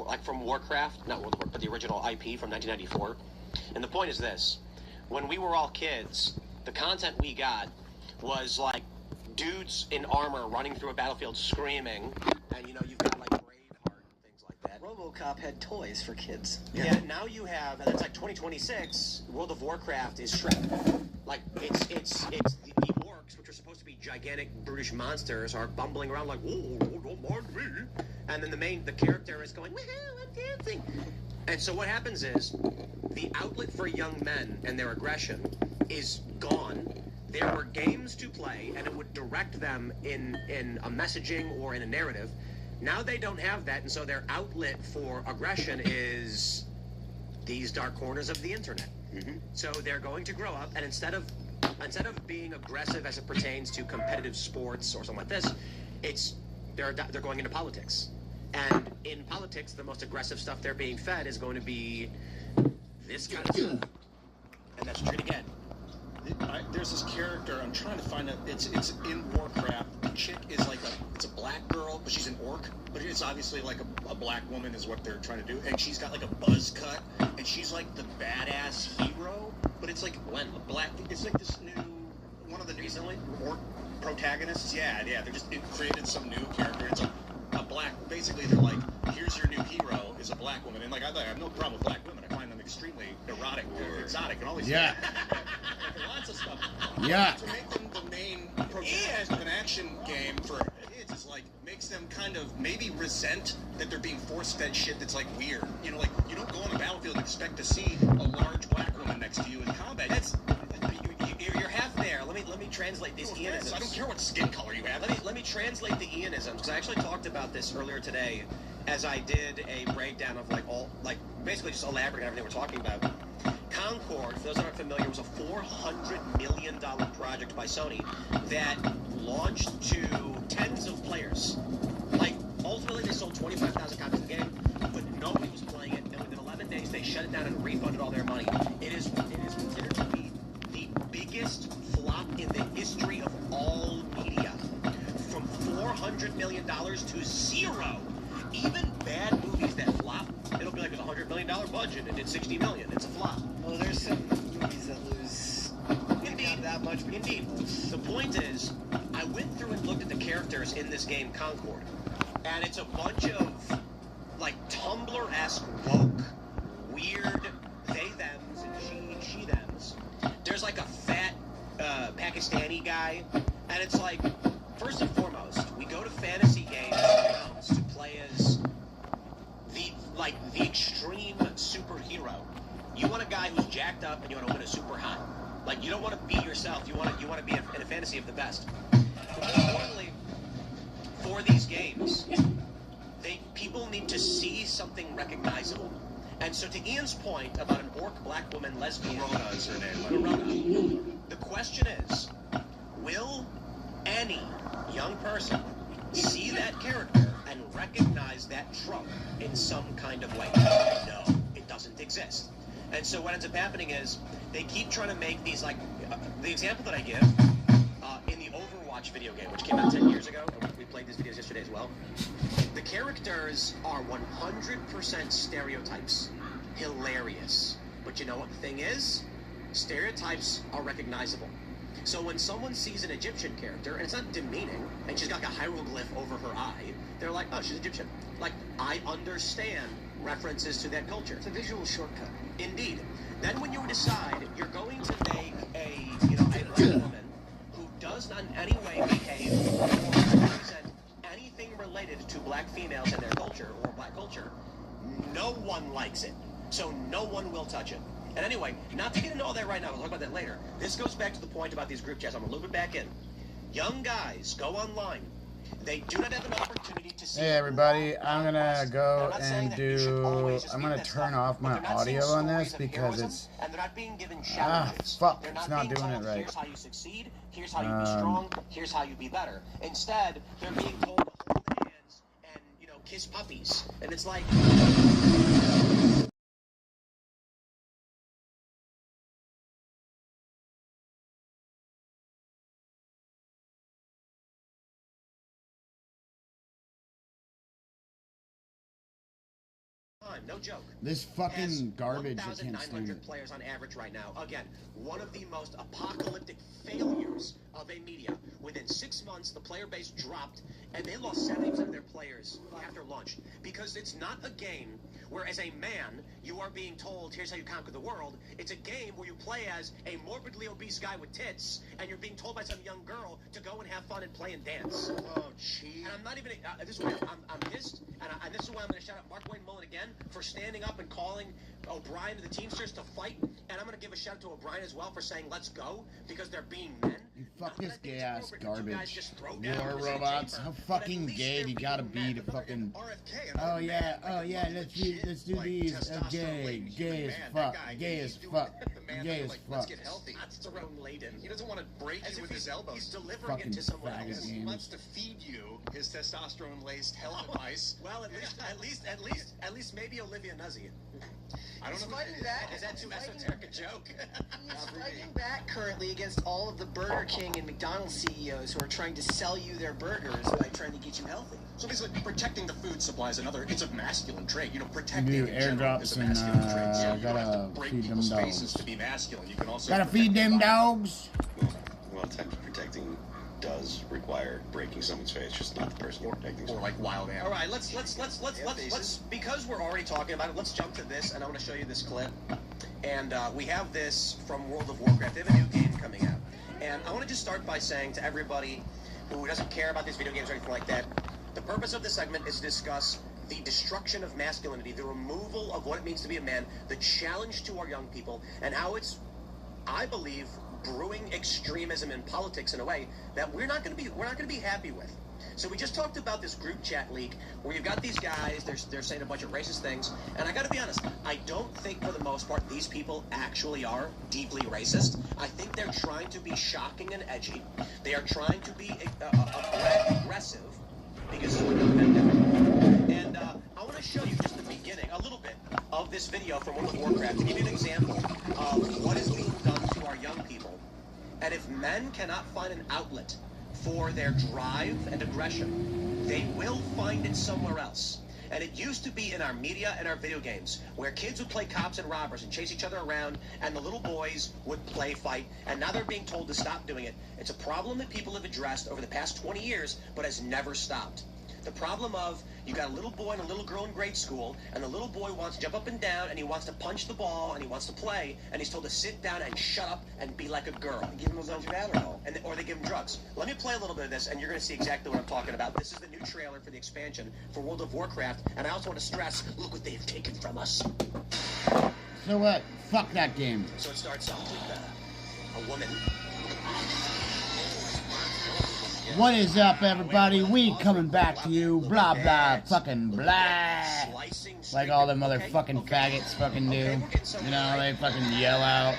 like from Warcraft, not World of Warcraft, but the original IP from 1994. And the point is this: when we were all kids, the content we got was like dudes in armor running through a battlefield screaming, and you've got like Braveheart and things like that. RoboCop had toys for kids. Yeah, now you have, and it's like 2026. World of Warcraft is Shrek. Like it's the orcs, which are supposed to be gigantic brutish monsters, are bumbling around like, "Oh, don't mind me," and then the character is going, "Woohoo, I'm dancing." And so what happens is, the outlet for young men and their aggression is gone. There were games to play, and it would direct them in a messaging or in a narrative. Now they don't have that, and so their outlet for aggression is these dark corners of the internet. Mm-hmm. So they're going to grow up, and instead of being aggressive as it pertains to competitive sports or something like this, they're going into politics. And in politics, the most aggressive stuff they're being fed is going to be this kind of stuff. And that's true again. There's this character, I'm trying to find it, it's in Warcraft. The chick is like it's a black girl, but she's an orc, but it's obviously like a black woman is what they're trying to do, and she's got like a buzz cut, and she's like the badass hero, but it's like black, it's like this new, one of the recently orc protagonists, yeah, they just created some new character, it's a black, basically they're like, here's your new hero, is a black woman, and like I have no problem with black women, I find them extremely erotic or exotic and all these things. Lots of stuff. Yeah. To make them the main protagonist of an action game for kids is like makes them kind of maybe resent that they're being force-fed shit that's like weird. Like you don't go on the battlefield and expect to see a large black woman next to you in combat. You're half there. Let me translate these Ianisms. I don't care what skin color you have. Let me translate the Ianisms, because I actually talked about this earlier today, as I did a breakdown of basically just elaborating everything we're talking about. Concord, for those that aren't familiar, was a $400 million project by Sony that launched to tens of players. Like, ultimately, they sold 25,000 copies of the game, but nobody was playing it, and within 11 days, they shut it down and refunded all their money. It is considered to be the biggest flop in the history of all media. From $400 million to zero. Even bad movies that flop, it'll be like a $100 million budget and did $60 million. It's a flop. Well, there's some movies that lose Indeed, that much. Indeed. The point is, I went through and looked at the characters in this game, Concord, and it's a bunch of like Tumblr-esque woke, weird they-thems and she-thems. There's like a fat Pakistani guy, and it's like, first and foremost, we go to fantasy games to play as the extreme superhero. You want a guy who's jacked up and you want to win a super hot. Like, you don't want to be yourself. You want to be in a fantasy of the best. But more importantly, for these games, people need to see something recognizable. And so, to Ian's point about an orc, black woman, lesbian, Verona is her name. Verona, the question is, will any young person see that character and recognize that trope in some kind of way? No, it doesn't exist. And so what ends up happening is they keep trying to make these, like, the example that I give in the Overwatch video game, which came out 10 years ago, and we played these videos yesterday as well, the characters are 100% stereotypes. Hilarious. But you know what the thing is? Stereotypes are recognizable. So when someone sees an Egyptian character, and it's not demeaning, and she's got like a hieroglyph over her eye, they're like, oh, she's Egyptian. Like, I understand references to that culture. It's a visual shortcut. Indeed. Then when you decide you're going to make a black woman who does not in any way behave or represent anything related to black females and their culture or black culture, no one likes it. So no one will touch it. And anyway, not to get into all that right now, we'll talk about that later. This goes back to the point about these group chats. I'm going to loop it back in. Young guys go online. They do not have an opportunity to see. Hey everybody, I'm gonna go and I'm gonna turn off my audio on this because it's fuck, it's not doing it right. Here's how you succeed, here's how you be strong, here's how you be better. Instead, they're being told to hold hands and, kiss puppies. And it's like No joke. This fucking garbage. I can't stand 1,900 it. players on average right now. Again, one of the most apocalyptic failures of a media. Within 6 months, the player base dropped, and they lost 70% of their players after launch. Because it's not a game where, as a man, you are being told, here's how you conquer the world. It's a game where you play as a morbidly obese guy with tits, and you're being told by some young girl to go and have fun and play and dance. Oh, gee. And I'm not even, this is why I'm pissed, and this is why I'm going to shout out Mark Wayne Mullen again for standing up and calling O'Brien and the Teamsters to fight, and I'm going to give a shout out to O'Brien as well for saying let's go, because they're being men. You fuck this gay ass garbage. War robots. How fucking gay do you gotta be to fucking? Oh yeah. Let's do these. Gay as fuck. Gay as fuck. Gay as fuck. Let's get healthy. That's Tyrone Layden. He doesn't want to break you with his elbows. He's delivering Fucking it to someone faggot else. He wants to feed you his testosterone-laced health advice. Well, at least maybe Olivia Nuzzi. I don't know. Fighting back. Is that too esoteric a joke? He's fighting back currently against all of the Burger King and McDonald's CEOs who are trying to sell you their burgers by trying to get you healthy. So basically, protecting the food supply is another. It's a masculine trait. You know, protecting Do in general is airdrops a and masculine trait. So you gotta don't have to break feed them people's dogs. faces to be masculine. You can also Gotta feed them dogs. A lot of times protecting does require breaking someone's face, just not the person you're protecting. or like wild animals. All right, let's because we're already talking about it. Let's jump to this, and I want to show you this clip. And we have this from World of Warcraft. They have a new game coming out, and I want to just start by saying to everybody who doesn't care about these video games or anything like that, the purpose of this segment is to discuss the destruction of masculinity, the removal of what it means to be a man, the challenge to our young people, and how it's, I believe, brewing extremism in politics in a way that we're not going to be happy with. So we just talked about this group chat leak where you've got these guys, they're saying a bunch of racist things, and I got to be honest, I don't think for the most part these people actually are deeply racist. I think they're trying to be shocking and edgy. They are trying to be aggressive because it's what they've been doing. And I want to show you just the beginning, a little bit of this video from World of Warcraft to give you an example of what is being done to our young people. And if men cannot find an outlet for their drive and aggression, they will find it somewhere else. And it used to be in our media and our video games, where kids would play cops and robbers and chase each other around, and the little boys would play fight, and now they're being told to stop doing it. It's a problem that people have addressed over the past 20 years, but has never stopped. The problem of, you got a little boy and a little girl in grade school, and the little boy wants to jump up and down, and he wants to punch the ball, and he wants to play, and he's told to sit down and shut up and be like a girl. Give him a bunch of Adderall. Or they give him drugs. Let me play a little bit of this, and you're going to see exactly what I'm talking about. This is the new trailer for the expansion for World of Warcraft, and I also want to stress, look what they've taken from us. So what? Fuck that game. So it starts off with a woman. What is up, everybody? We coming back to you. Blah, blah, fucking blah. Like all the motherfucking faggots fucking do. You know, they fucking yell out.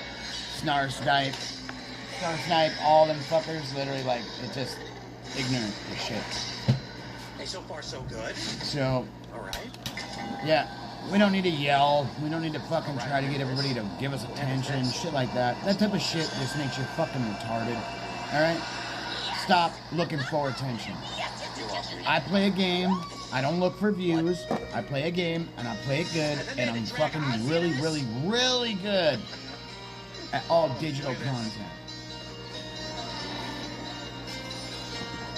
Snar snipe, all them fuckers. Literally, like, it's just ignorant as shit. Hey, so far so good. So, Alright. yeah. We don't need to yell. We don't need to fucking try to get everybody to give us attention. Shit like that. That type of shit just makes you fucking retarded. Alright? Stop looking for attention. I play a game. I don't look for views. I play a game, and I play it good, and I'm fucking really, really, really good at all digital content.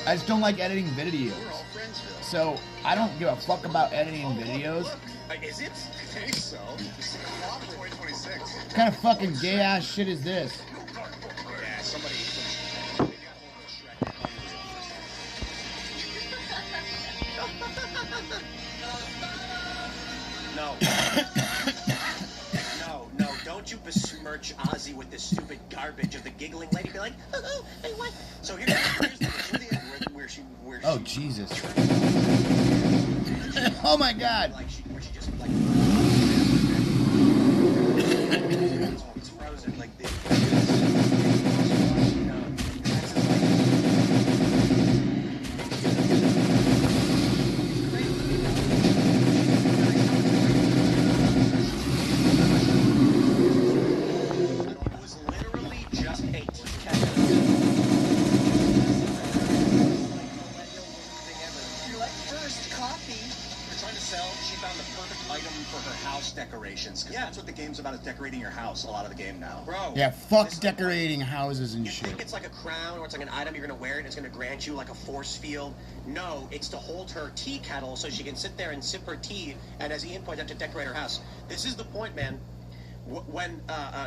I just don't like editing videos. So, I don't give a fuck about editing videos. Is it? I think so. 2026. What kind of fucking gay-ass shit is this? Yeah, somebody. No. No, don't you besmirch Ozzy with this stupid garbage of the giggling lady. Be like, oh, hey, what? So here's the end where she. Oh, Jesus. Oh, my God. Where she just, like. It's frozen, like this. item for her house decorations. Because that's what the game's about, is decorating your house, a lot of the game now. Bro. Yeah, fuck decorating houses and You shit. think it's like a crown or it's like an item you're going to wear and it's going to grant you like a force field? No, it's to hold her tea kettle so she can sit there and sip her tea and, as Ian pointed out, to decorate her house. This is the point, man.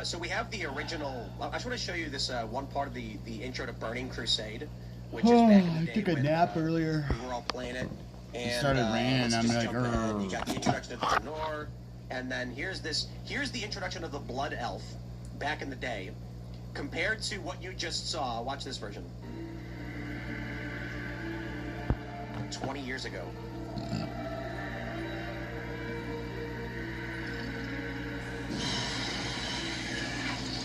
So we have the original. I just want to show you this one part of the intro to Burning Crusade, which is back in the day I took a nap earlier. We were all playing it. And, It started raining, let's I'm just like, jump ahead. "Grr." You got the introduction of the Tenor, and then here's the introduction of the Blood Elf back in the day, compared to what you just saw. Watch this version. 20 years ago.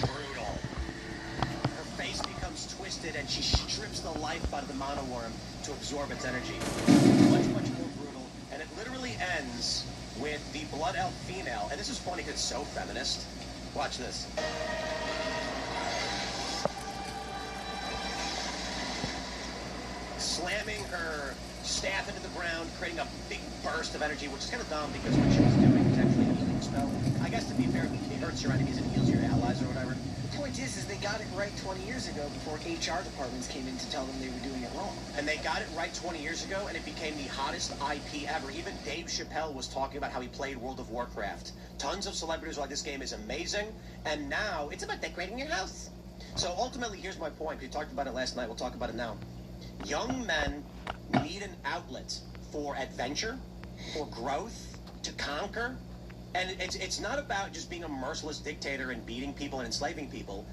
Brutal. Her face becomes twisted and she strips the life out of the monoworm to absorb its energy. Much, much more brutal. And it literally ends with the Blood Elf female. And this is funny because it's so feminist. Watch this. Slamming her staff into the ground, creating a big burst of energy, which is kind of dumb because what she was doing was actually a healing spell. I guess to be fair, it hurts your enemies and heals your allies or whatever. The point is they got it right 20 years ago before HR departments came in to tell them they were doing it wrong. And they got it right 20 years ago, and it became the hottest IP ever. Even Dave Chappelle was talking about how he played World of Warcraft. Tons of celebrities were like, this game is amazing, and now it's about decorating your house. So ultimately, here's my point. We talked about it last night. We'll talk about it now. Young men need an outlet for adventure, for growth, to conquer. And it's not about just being a merciless dictator and beating people and enslaving people.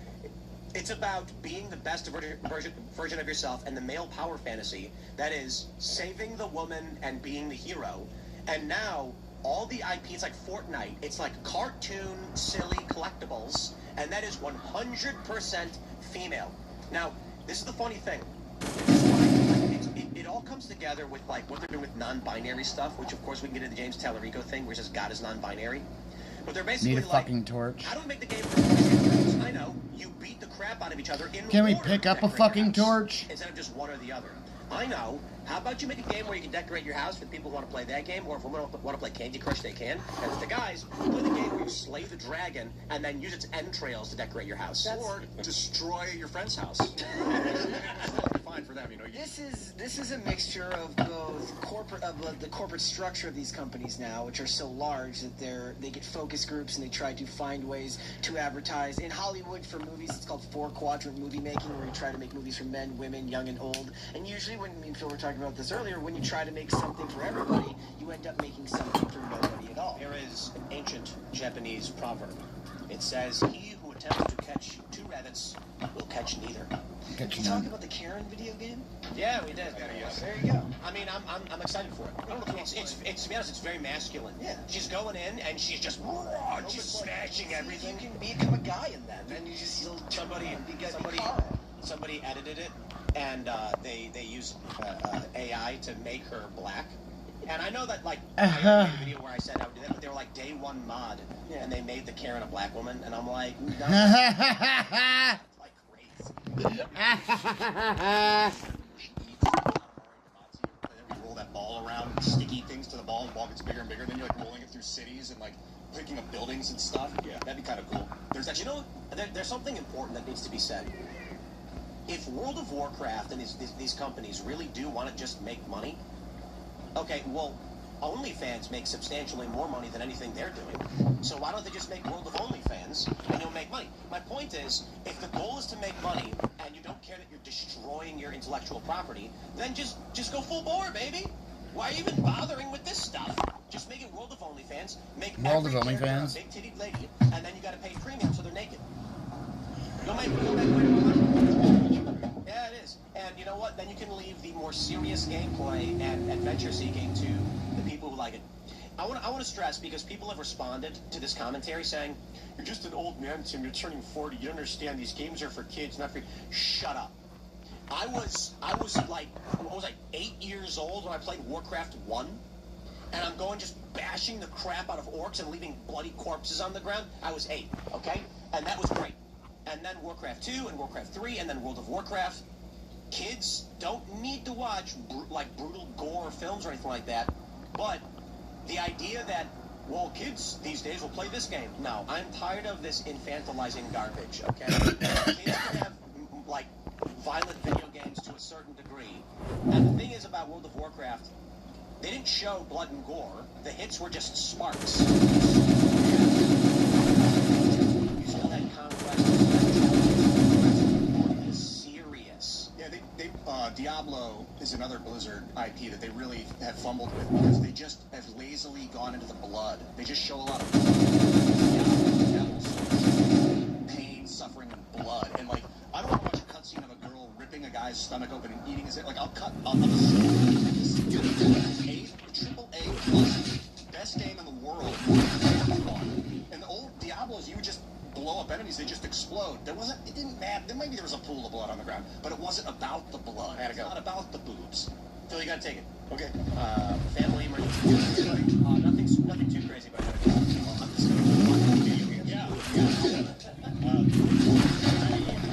It's about being the best version of yourself and the male power fantasy that is saving the woman and being the hero. And now all the IP, it's like Fortnite. It's like cartoon, silly collectibles, and that is 100% female. Now, this is the funny thing. It all comes together with like what they're doing with non-binary stuff, which of course we can get into the James Tallarico thing, where it says God is non-binary. But they're basically Need a fucking torch. how do we make the game for boys? I know, you beat the crap out of each other in Can we order pick to up a decorate your fucking house, torch? instead of just one or the other. I know. How about you make a game where you can decorate your house for the people who want to play that game, or if women want to play Candy Crush, they can. And for the guys, play the game where you slay the dragon and then use its entrails to decorate your house. Or destroy your friend's house. Fine for them, you know. This is a mixture of both the corporate structure of these companies now, which are so large that they get focus groups and they try to find ways to advertise. In Hollywood, for movies, it's called 4-quadrant movie making, where you try to make movies for men, women, young and old. And usually, when me and Phil were talking about this earlier, when you try to make something for everybody, you end up making something for nobody at all. There is an ancient Japanese proverb. It says, "He who attempts to catch 2 rabbits will catch neither." Did you talk about the Karen video game? Yeah, we did. There you go. I mean, I'm excited for it. It's to be honest, it's very masculine. Yeah. She's going in and she's just she's smashing everything. You can become a guy in that, and you just Somebody edited it, and they use AI to make her black. And I know that, like, I made a video where I said I would do that, but they were like day 1 mod, and they made the Karen a black woman, and I'm like, no, like crazy. Roll that ball around and sticky things to the ball, and the ball gets bigger and bigger. Then you're like rolling it through cities and like picking up buildings and stuff. Yeah, that'd be kind of cool. There's actually, There's something important that needs to be said. If World of Warcraft and these companies really do want to just make money, okay, well, OnlyFans makes substantially more money than anything they're doing. So why don't they just make World of OnlyFans and you'll make money? My point is, if the goal is to make money and you don't care that you're destroying your intellectual property, then just go full bore, baby. Why are you even bothering with this stuff? Just make it World of OnlyFans, make World every of character OnlyFans. a big-titted lady, and then you got to pay premium so they're naked. You'll make way more money. Yeah, it is. And you know what? Then you can leave the more serious gameplay and adventure seeking to the people who like it. I want to stress, because people have responded to this commentary saying, "You're just an old man, Tim. You're turning 40. You don't understand. These games are for kids, not for." Shut up. I was like 8 years old when I played Warcraft 1, and I'm going just bashing the crap out of orcs and leaving bloody corpses on the ground. I was 8, okay? And that was great. And then Warcraft 2 and Warcraft 3 and then World of Warcraft. Kids don't need to watch brutal gore films or anything like that, but the idea that well, kids these days will play this game. No, I'm tired of this infantilizing garbage, okay? Kids can have, like, violent video games to a certain degree. And the thing is about World of Warcraft, they didn't show blood and gore. The hits were just sparks. You still had conquest. It was serious. Yeah, Diablo is another Blizzard IP that they really have fumbled with because they just have lazily gone into the blood. They just show a lot of pain, suffering, and blood. And, like, I don't want to watch a cutscene of a girl ripping a guy's stomach open and eating his... Like, I'll triple A plus best game in the world. And the old Diablos, you would just blow up enemies, they just explode. It didn't matter. Maybe there was a pool of blood on the ground, but it wasn't about the blood. It's not about the boobs. Phil, you gotta take it. Okay. Family emergency. Nothing too crazy about it. Yeah.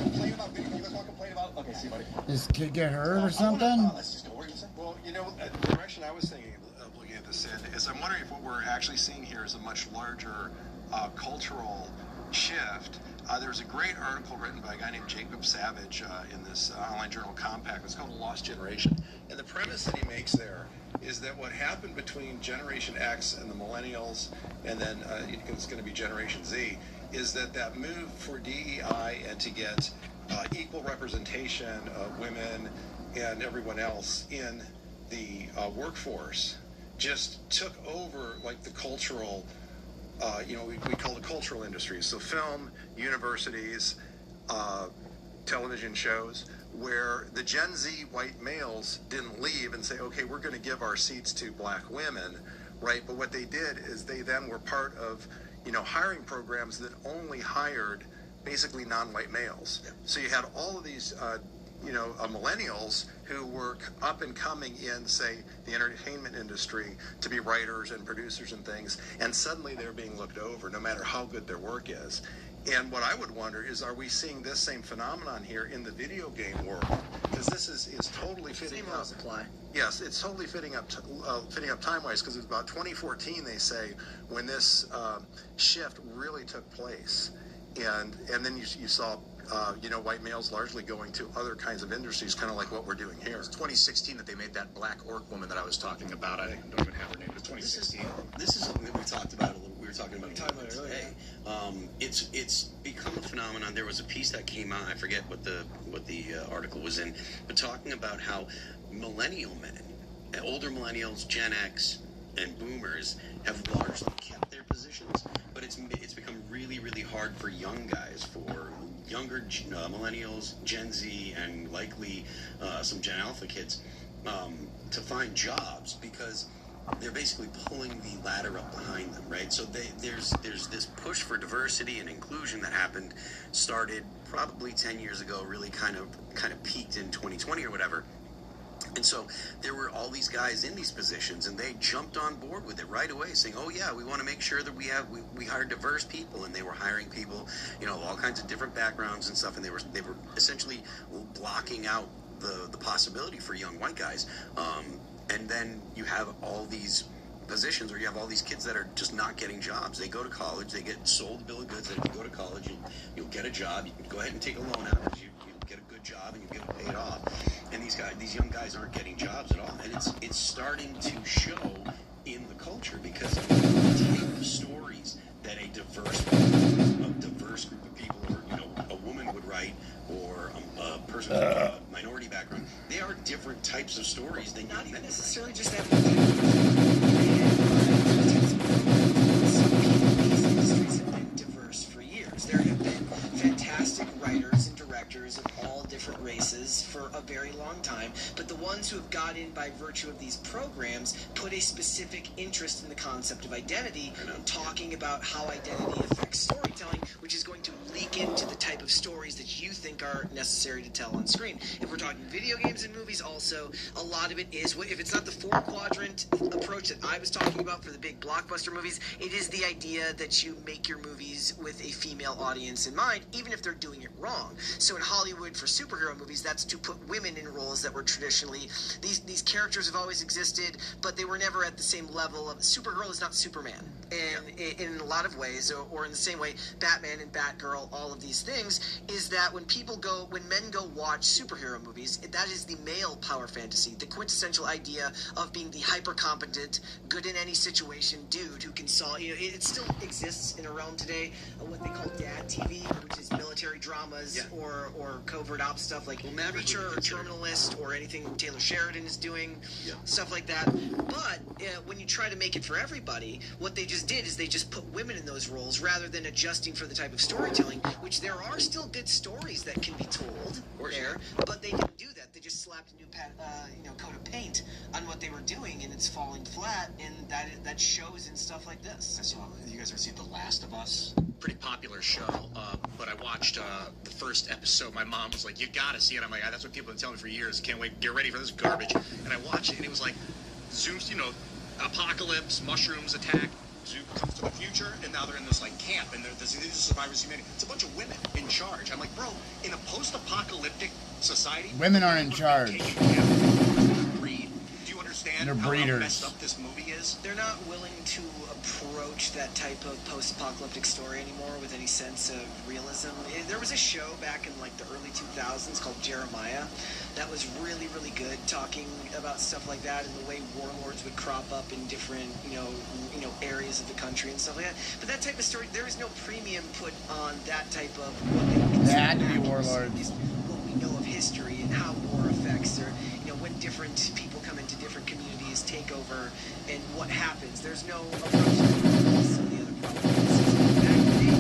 Complain about video. You guys want to complain about? Okay, see, buddy. Does kid get hurt or something? Let's just go. What are you saying? Well, you know, the direction I was thinking of looking at this in is I'm wondering if what we're actually seeing here is a much larger cultural shift. There was a great article written by a guy named Jacob Savage in this online journal Compact. It's called A Lost Generation. And the premise that he makes there is that what happened between Generation X and the Millennials, and then it's going to be Generation Z, is that move for DEI and to get equal representation of women and everyone else in the workforce just took over, like, the cultural, we call it cultural industries. So film, universities, television shows, where the Gen Z white males didn't leave and say, okay, we're going to give our seats to black women, right? But what they did is they then were part of, hiring programs that only hired basically non-white males. So you had all of these, millennials who were up and coming in, say, the entertainment industry to be writers and producers and things, and suddenly they're being looked over no matter how good their work is. And what I would wonder is, are we seeing this same phenomenon here in the video game world? Because this is totally fitting up. Supply. Yes, it's totally fitting up time-wise, because it was about 2014, they say, when this shift really took place. And then you saw white males largely going to other kinds of industries, kind of like what we're doing here. It's 2016 that they made that black orc woman that I was talking about. I don't even have her name. It's 2016. This is something that we talked about a little. We were talking about it today. It's become a phenomenon. There was a piece that came out. I forget what the article was in, but talking about how millennial men, older millennials, Gen X, and boomers have largely kept their positions, but it's become really, really hard for young guys, for younger millennials, Gen Z, and likely some Gen Alpha kids to find jobs, because they're basically pulling the ladder up behind them, right? So there's this push for diversity and inclusion that started probably 10 years ago, really kind of peaked in 2020 or whatever. And so there were all these guys in these positions, and they jumped on board with it right away, saying, oh yeah, we want to make sure that we hire diverse people. And they were hiring people, all kinds of different backgrounds and stuff, and they were essentially blocking out the possibility for young white guys. And then you have all these positions where you have all these kids that are just not getting jobs. They go to college, they get sold a bill of goods that if you go to college, you'll get a job. You can go ahead and take a loan out because you get a good job and you get paid off. And these young guys aren't getting jobs at all. And it's starting to show in the culture, because the type of stories that a diverse group of people, or a woman would write, or a person with a minority background, they are different types of stories than Not young even men. necessarily just that. Some people in these industries have been diverse for years. There have been fantastic writers and directors of all different races for a very long time, but the ones who have got in by virtue of these programs put a specific interest in the concept of identity and talking about how identity affects storytelling, which is going to leak into the type of stories that you think are necessary to tell on screen. If we're talking video games and movies also, a lot of it is, if it's not the four-quadrant approach that I was talking about for the big blockbuster movies, it is the idea that you make your movies with a female audience in mind, even if they're doing it wrong. So in Hollywood, for superhero movies, that's to put women in roles that were traditionally, these characters have always existed, but they were never at the same level of, Supergirl is not Superman. and in a lot of ways, or in the same way, Batman and Batgirl, all of these things, is that when men go watch superhero movies, that is the male power fantasy, the quintessential idea of being the hyper competent, good in any situation dude who can solve. It still exists in a realm today, what they call dad TV, which is military dramas or covert ops stuff like Reacher or Terminalist or anything Taylor Sheridan is doing, stuff like that. But when you try to make it for everybody, what they just did is they just put women in those roles rather than adjusting for the type of storytelling, which there are still good stories that can be told there, but they didn't do that. They just slapped a new coat of paint on what they were doing, and it's falling flat, and that shows in stuff like this. You guys ever seen The Last of Us? Pretty popular show, but I watched the first episode. My mom was like, "You gotta see it." I'm like, "That's what people have been telling me for years. Can't wait. Get ready for this garbage." And I watched it, and it was like, zooms, apocalypse, mushrooms attack. Zoom comes to the future, and now they're in this like camp, and these are survivors humanity. It's a bunch of women in charge. I'm like, bro, in a post-apocalyptic society, women are in charge. Do you understand They're how breeders. messed up this movie is? They're not willing to approach that type of post-apocalyptic story anymore with any sense of realism. There was a show back in like the early 2000s called Jeremiah that was really, really good, talking about stuff like that and the way warlords would crop up in different, areas of the country and stuff like that. But that type of story, there is no premium put on that type of what they would consider They had to be accuracy, warlords. what we know of history and how war affects, or when different people come into different communities, take over, and what happens. There's no approach to some of the other problems. Back in the day,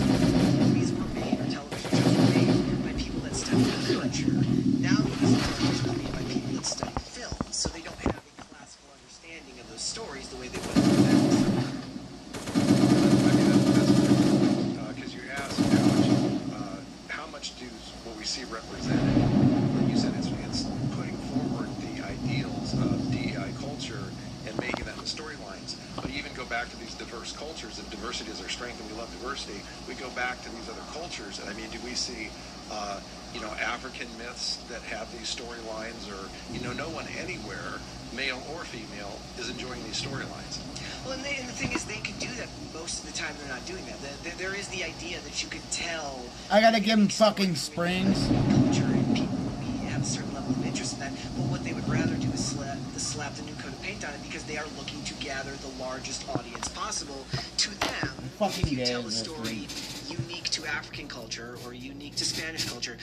movies were made, or television shows were made by people that study literature. Now movies and television are made by people that study film, so they don't have a classical understanding of those stories the way they would in the past. Because you asked how much do what we see represented. Like you said, it's putting forward the ideals of DEI culture and making that in the storylines. But you even go back to these diverse cultures, and diversity is our strength, and we love diversity. We go back to these other cultures, and I mean, do we see, African myths that have these storylines, or, no one anywhere, male or female, is enjoying these storylines. Well, and the thing is, they could do that. Most of the time, they're not doing that. There is the idea that you could tell. I gotta give them fucking springs. Culture, and people would have a certain level of interest in that. But what they would rather do is slap the new coat of paint on it, because they are looking to gather the largest audience possible. To them, Fucking if you tell a gays, story unique to African culture or unique to Spanish culture,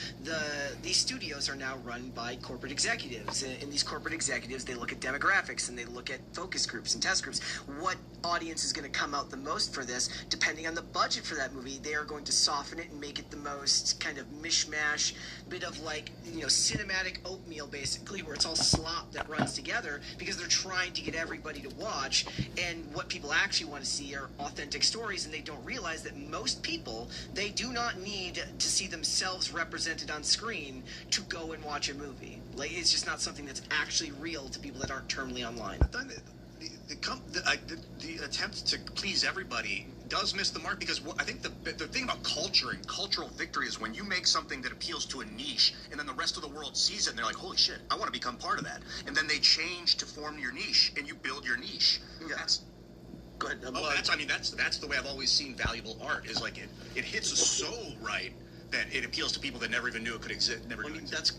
these studios are now run by corporate executives. And these corporate executives, they look at demographics and they look at focus groups and test groups. What audience is going to come out the most for this? Depending on the budget for that movie, they are going to soften it and make it the most kind of mishmash, bit of cinematic oatmeal, basically, where it's all slop that runs together, because they're trying to get everybody to watch. And what people actually want to see are authentic stories, and they don't realize that most people, they do not need to see themselves represented on screen to go and watch a movie. It's just not something that's actually real to people that aren't terminally online. The attempt to please everybody does miss the mark, because I think the thing about culture and cultural victory is when you make something that appeals to a niche, and then the rest of the world sees it and they're like, holy shit, I want to become part of that. And then they change to form your niche, and you build your niche. Yeah. Go ahead. That's the way I've always seen valuable art, is like it hits so right that it appeals to people that never even knew it could exist.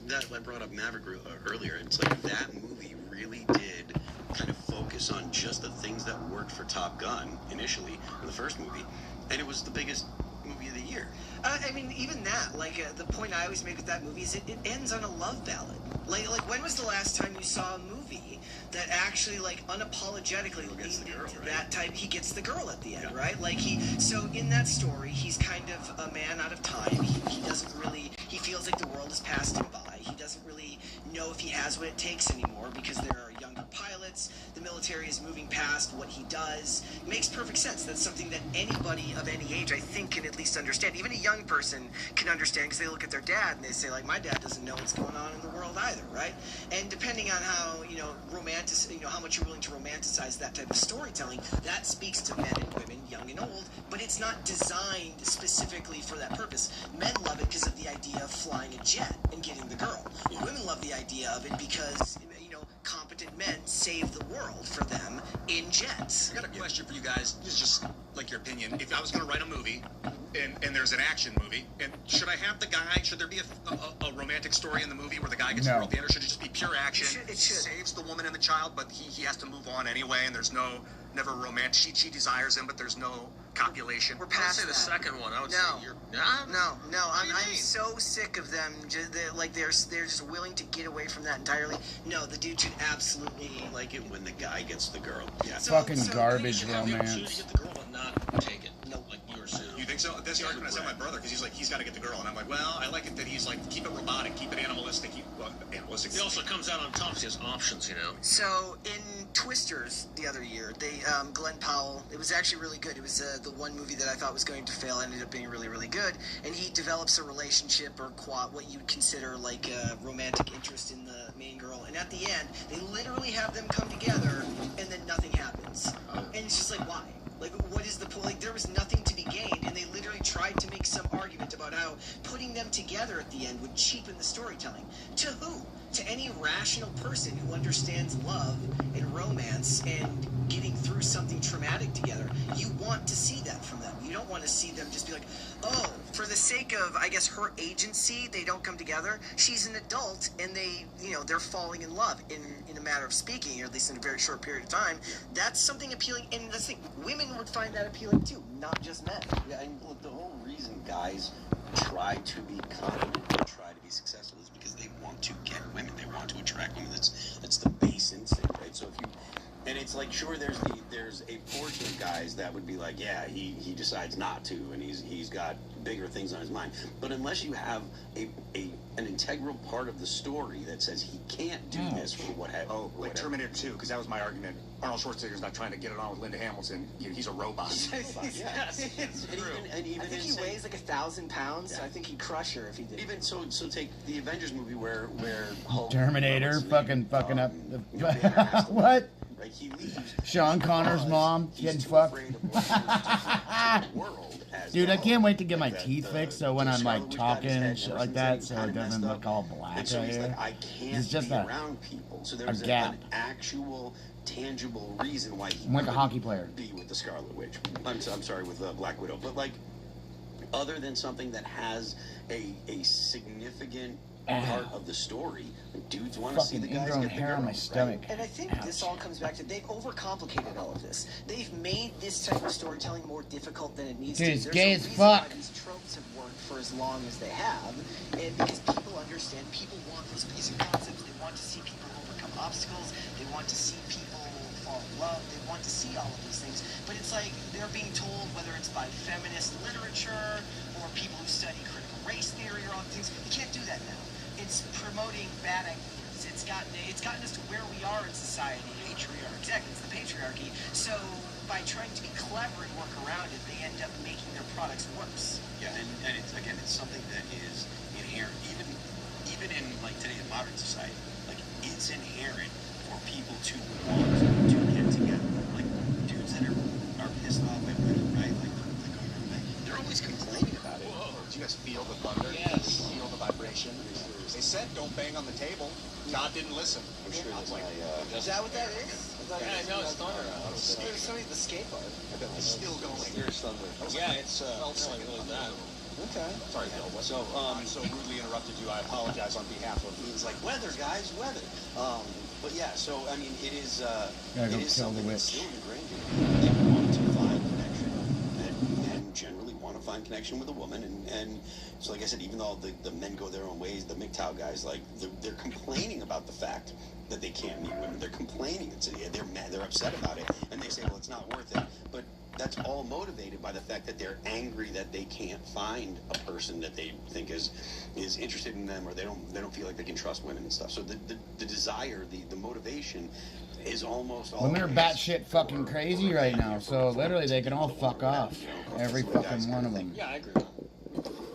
That's why I brought up Maverick earlier. It's like that movie really did kind of focus on just the things that worked for Top Gun initially in the first movie, and it was the biggest movie of the year. Even that, the point I always make with that movie is it ends on a love ballad. Like when was the last time you saw a movie that actually, unapologetically leaned into that type? He gets the girl at the end, right? So in that story, he's kind of a man out of time. He doesn't really, he feels like the world has passed him by. He doesn't really know if he has what it takes anymore, because there are younger pilots. The military is moving past what he does. It makes perfect sense. That's something that anybody of any age, I think, can at least understand. Even a young person can understand, because they look at their dad and they say, my dad doesn't know what's going on in the world either, right? And depending on how, how much you're willing to romanticize that type of storytelling, that speaks to men and women, young and old, but it's not designed specifically for that purpose. Men love it because of the idea of flying a jet and getting the girl. Women love the idea of it because, competition reluctant men save the world for them in jets. I got a question for you guys. This is just like your opinion. If I was going to write a movie, and there's an action movie, and should I have the guy? Should there be a romantic story in the movie where the guy gets the girl at the end, or should it just be pure action? It should. Saves the woman and the child, but he has to move on anyway, and there's never romantic. She desires him, but there's no copulation. We're past I'd say the that. second one. I would No. say you're No, I'm mean? so sick of them. They're just willing to get away from that entirely. No, the dude should absolutely I like it when the guy gets the girl. Yeah. Fucking garbage Choose to romance. get the girl but not take it. Nope. Like you were saying. You think so? That's the argument I said to my brother, because he's like, he's got to get the girl, and I'm like, well, I like it that he's like, keep it robotic, keep it animalistic, animalistic. He also comes out on top. He has options, you know. So in Twisters the other year, they Glenn Powell. It was actually really good. It was the one movie that I thought was going to fail ended up being really, really good. And he develops a relationship or what you'd consider like a romantic interest in the main girl. And at the end, they literally have them come together, and then nothing happens. And it's just like, why? Like, what is the point? Like, there was nothing to be gained, and they literally tried to make some argument about how putting them together at the end would cheapen the storytelling. To who? To any rational person who understands love and romance and getting through something traumatic together. You want to see that from them. You don't want to see them just be like, oh, for the sake of, I guess, her agency, they don't come together. She's an adult, and they're falling in love in a matter of speaking, or at least in a very short period of time. That's something appealing, and that's the thing, women would find that appealing too, not just men. Yeah, and look, the whole reason guys try to be confident and try to be successful is because they want to get women. They want to attract women. That's the base instinct, right? So if you, and it's like, sure, there's a portion of guys that would be like, yeah, he decides not to, and he's got bigger things on his mind. But unless you have an integral part of the story that says he can't do this for what have Like Terminator 2, because that was my argument. Arnold Schwarzenegger's not trying to get it on with Linda Hamilton. He's a robot. Yes. and even I think he weighs like 1,000 pounds, so I think he'd crush her if he did. Even so take the Avengers movie where Hulk, Terminator fucking up the Banner has to what? Like he leaves. Sean Connor's mom he's getting too fucked. afraid of what the world as Dude, the I can't wait to get Hulk. my Like teeth that, fixed so when I'm like Scarlet Witch got his talking head and shit ever like since that, then, so kinda it doesn't messed look up. all black And so right he's here. like, I can't It's just be a around people. So there was gap. an actual, tangible reason why he I'm like a couldn't hockey player. be with the Scarlet Witch. I'm sorry, with Black Widow. But like, other than something that has a significant part of the story, dudes want to see the Fucking guys ingrown get the hair on girl, my stomach. And I think this all comes back to they've overcomplicated all of this. They've made this type of storytelling more difficult than it needs Dude, to. it's There's gay a as reason fuck. why these tropes have worked for as long as they have, and because people understand, people want these basic concepts. They want to see people overcome obstacles. They want to see people fall in love. They want to see all of these things. But it's like they're being told, whether it's by feminist literature or people who study critical race theory or all things, you can't do that now. It's promoting bad ideas. It's gotten us to where we are in society. Patriarchy. Exactly, it's the patriarchy. So by trying to be clever and work around it, they end up making their products worse. Yeah, and it's something that is inherent, even in like today in modern society. Like it's inherent for people to want to get together. Like dudes that are pissed off at women, right? Like they're always complaining about it. Whoa, did you guys feel the thunder? Yes. Feel the vibration? They said don't bang on the table. God didn't listen. I'm sure that's like, Is that what that is? Yeah, I know it's thunder. There's somebody at the skate park. It's still going. Yeah, it's really bad. Okay. Sorry, Bill. So, I so rudely interrupted you. I apologize on behalf of. It's like weather, guys, weather. But yeah, so I mean, it is. Gotta go It is kill the something that's witch. still ingrained in people. They want to find connection, and men generally want to find connection with a woman, and so like I said, even though the men go their own ways, the MGTOW guys, like they're complaining about the fact that they can't meet women. They're complaining. They're mad. They're upset about it, and they say, well, it's not worth it. But that's all motivated by the fact that they're angry that they can't find a person that they think is interested in them, or they don't feel like they can trust women and stuff. So the desire, the motivation is almost all. Women are batshit fucking crazy right now, so literally they can all fuck off. Every fucking one of them. Yeah, I agree.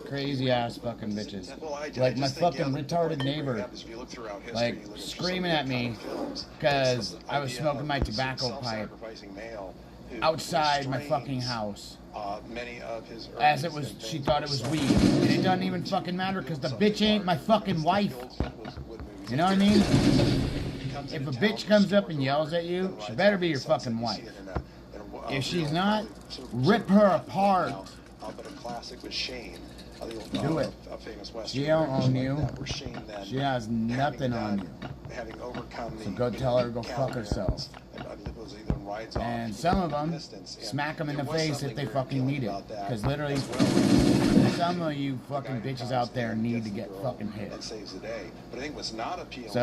Crazy ass fucking bitches. Well, I Like my just think, fucking the retarded point neighbor, we have is if you look throughout history, like, you look at just screaming some at of the me common films, 'cause it's I was idea smoking of my this tobacco pipe self-sacrificing male who outside my fucking restrains, house. Many of his As it urges was, and she things thought it was weed. And it doesn't even fucking matter because the bitch ain't my fucking wife. You know what I mean? if a bitch comes up and yells at you, she better be your fucking wife. If she's not, rip her apart. But a classic with Shane. Do it. A famous Western. She don't own you. Where Shane then, She has nothing on you. having overcome So go tell her to go fuck herself. And some of them, smack them in the face if they fucking need it. Because literally, some of you fucking bitches out there need to get fucking hit. So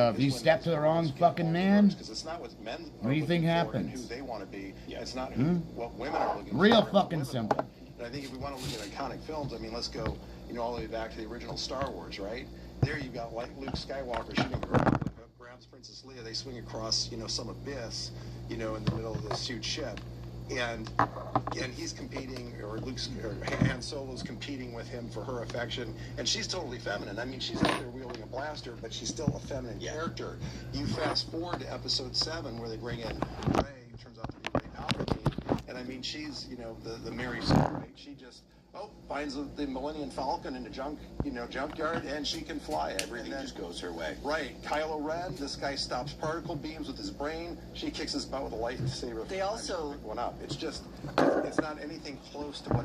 if you step to the wrong fucking man, what do you think happens? Real fucking simple. But I think if we want to look at iconic films, I mean, let's go, all the way back to the original Star Wars, right? There you've got like Luke Skywalker shooting grabs Princess Leia. They swing across, some abyss, in the middle of this huge ship, and he's competing, or Han Solo's competing with him for her affection, and she's totally feminine. I mean, she's out there wielding a blaster, but she's still a feminine character. You fast forward to Episode 7, where they bring in Rey, who turns out to be Rey Palpatine, and I mean, she's the Mary Sue, right? She just finds the Millennium Falcon in a junkyard, and she can fly. Everything just goes her way. Right. Kylo Ren, this guy stops particle beams with his brain. She kicks his butt with a lightsaber. They also one up. It's just, it's not anything close to what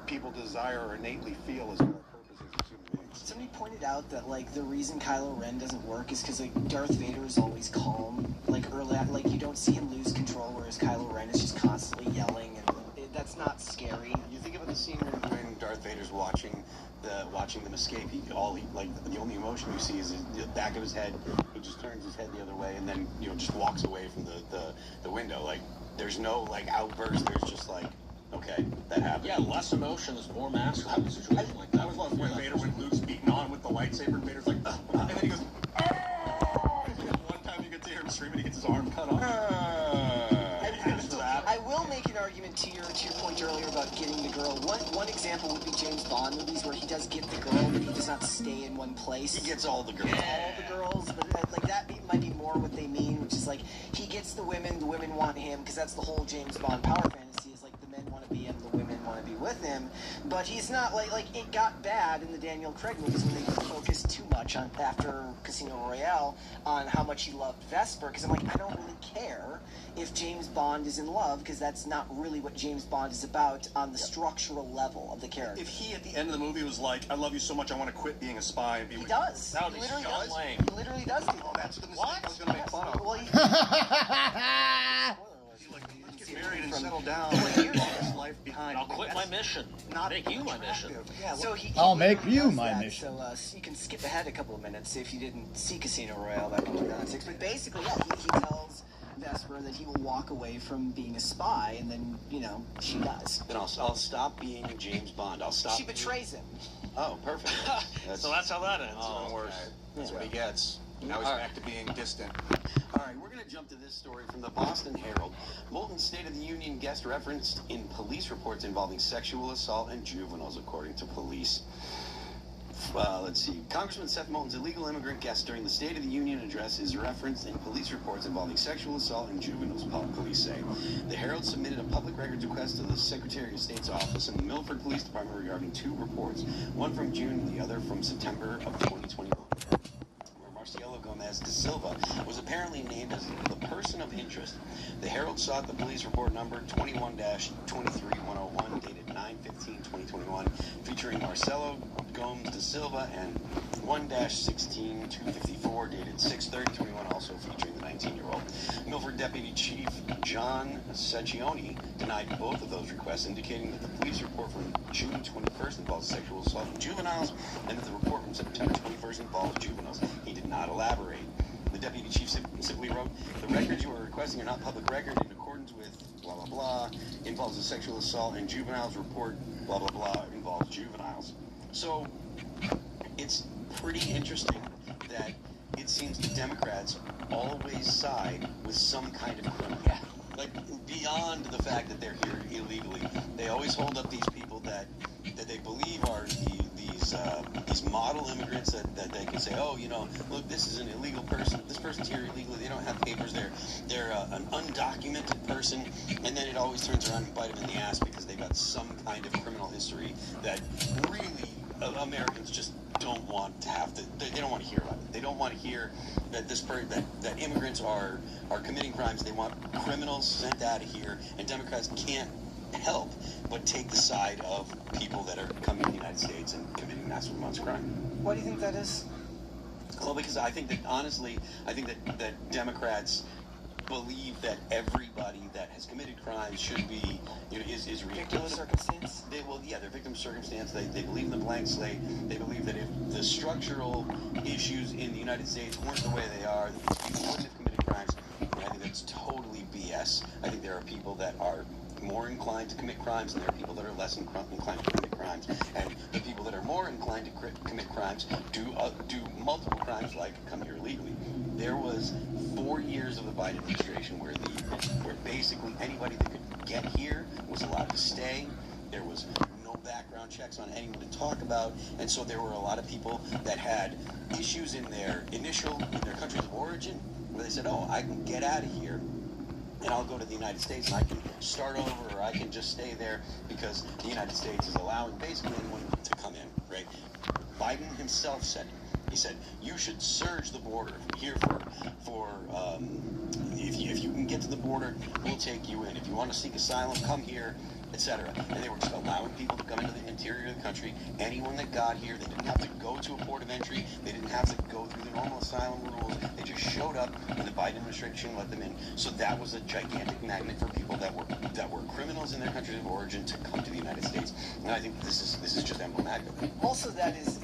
people desire or innately feel is our purpose as human beings. Somebody pointed out that the reason Kylo Ren doesn't work is because Darth Vader is always calm. Early, you don't see him lose control, whereas Kylo Ren is just constantly yelling, and that's not scary. You think about the scene when Darth Vader's watching them escape. The only emotion you see is the back of his head. He just turns his head the other way and then just walks away from the window. There's no outburst. There's just okay, that happened. Yeah, less emotion is more masculine in a situation like that. I was loving when Vader, when Luke's beating on with the lightsaber, and Vader's like, and then he goes, oh! One time you get to hear him screaming, he gets his arm cut off. I will make an argument to your point earlier about getting the girl. One example would be James Bond movies where he does get the girl, but he does not stay in one place. He gets all the girls. All the girls, but that might be more what they mean, which is he gets the women want him, because that's the whole James Bond power fantasy is the men want to be him, the women want to be with him, but he's not it got bad in the Daniel Craig movies when they focused too much on, after Casino Royale, on how much he loved Vesper, because I'm I don't really care if James Bond is in love, because that's not really what James Bond is about on the structural level of the character. If he at the end of the movie was like, I love you so much I want to quit being a spy and be he with does. That would He be literally so does. lame. He literally does do that. Oh, that's the mistake I was going to make fun of. Well, Get married and settle down. Leave his life behind. I'll quit my mission. Not make you my mission. Yeah, so I'll make you does my that. mission. So you can skip ahead a couple of minutes if you didn't see Casino Royale back in 2006. But basically, he tells Vesper that he will walk away from being a spy, and then, she dies. Then I'll stop being James Bond. I'll stop. She betrays him. Oh, perfect. So that's how that ends. Oh, Even worse. That's what he gets. Now he's back to being distant. All right, we're going to jump to this story from the Boston Herald. Moulton's State of the Union guest referenced in police reports involving sexual assault and juveniles, according to police. Let's see. Congressman Seth Moulton's illegal immigrant guest during the State of the Union address is referenced in police reports involving sexual assault and juveniles, police say. The Herald submitted a public records request to the Secretary of State's office and the Milford Police Department regarding two reports, one from June and the other from September of 2021. Marcelo Gomez da Silva was apparently named as the person of interest. The Herald sought the police report number 21-23101, dated 9/15/2021, featuring Marcelo Gomes da Silva, and 1-16-254, dated 6/30/21, also featuring the 19-year-old. Milford Deputy Chief John Secchioni denied both of those requests, indicating that the police report from June 21st involves sexual assault in juveniles, and that the report from September 21st involves juveniles. He did not elaborate. The deputy chief simply wrote, "The records you are requesting are not public record in accordance with blah blah blah, involves a sexual assault, and juveniles report blah blah blah involves juveniles." So it's pretty interesting that it seems the Democrats always side with some kind of criminal. Yeah. Beyond the fact that they're here illegally, they always hold up these people that they believe are these model immigrants that they can say, oh, look, this is an illegal person. This person's here illegally. They don't have papers. They're an undocumented person, and then it always turns around and bite them in the ass because they've got some kind of criminal history that really Americans just don't want to have to. They don't want to hear about it. They don't want to hear that that immigrants are committing crimes. They want criminals sent out of here, and Democrats can't help but take the side of people that are coming to the United States and committing massive amounts of crime. Why do you think that is? Well, because I think that honestly, that Democrats believe that everybody that has committed crimes should be, is Victim of circumstance? They're victim of circumstance. They believe in the blank slate. They believe that if the structural issues in the United States weren't the way they are, that these people wouldn't have committed crimes. And I think that's totally BS. I think there are people that are more inclined to commit crimes, and there are people that are less inclined to commit crimes. And the people that are more inclined to commit crimes do multiple crimes, like come here illegally. There was 4 years of the Biden administration where basically anybody that could get here was allowed to stay. There was no background checks on anyone to talk about, and so there were a lot of people that had issues in their countries of origin, where they said, "Oh, I can get out of here, and I'll go to the United States, and I can start over, or I can just stay there because the United States is allowing basically anyone to come in," right? Biden himself said it. He said, "You should surge the border here if you can get to the border, we'll take you in. If you want to seek asylum, come here, etc." And they were just allowing people to come into the interior of the country. Anyone that got here, they didn't have to go to a port of entry. They didn't have to go through the normal asylum rules. They just showed up, and the Biden administration let them in. So that was a gigantic magnet for people that were criminals in their countries of origin to come to the United States. And I think this is just emblematic of it. Also, that is,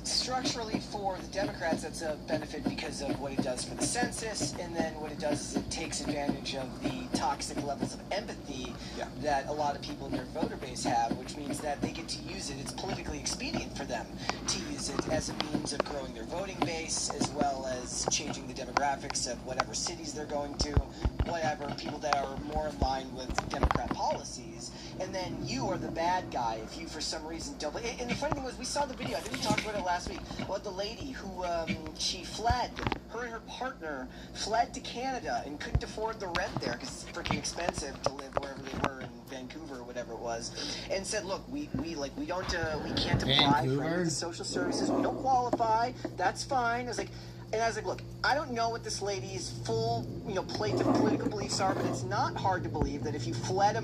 structurally for the Democrats, that's a benefit because of what it does for the census, and then what it does is it takes advantage of the toxic levels of empathy that a lot of people in their voter base have, which means that they get to use it. It's politically expedient for them to use it as a means of growing their voting base, as well as changing the demographics of whatever cities they're going to, whatever, people that are more in line with Democrat policies. And then you are the bad guy if you, for some reason, don't. And the funny thing was, we saw the video. I think we talked about it last week. About the lady who she fled. Her and her partner fled to Canada and couldn't afford the rent there because it's freaking expensive to live wherever they were in Vancouver or whatever it was. And said, "Look, we can't apply for any of the social services. We don't qualify. That's fine." I was like, look, I don't know what this lady's full, political beliefs are, but it's not hard to believe that if you fled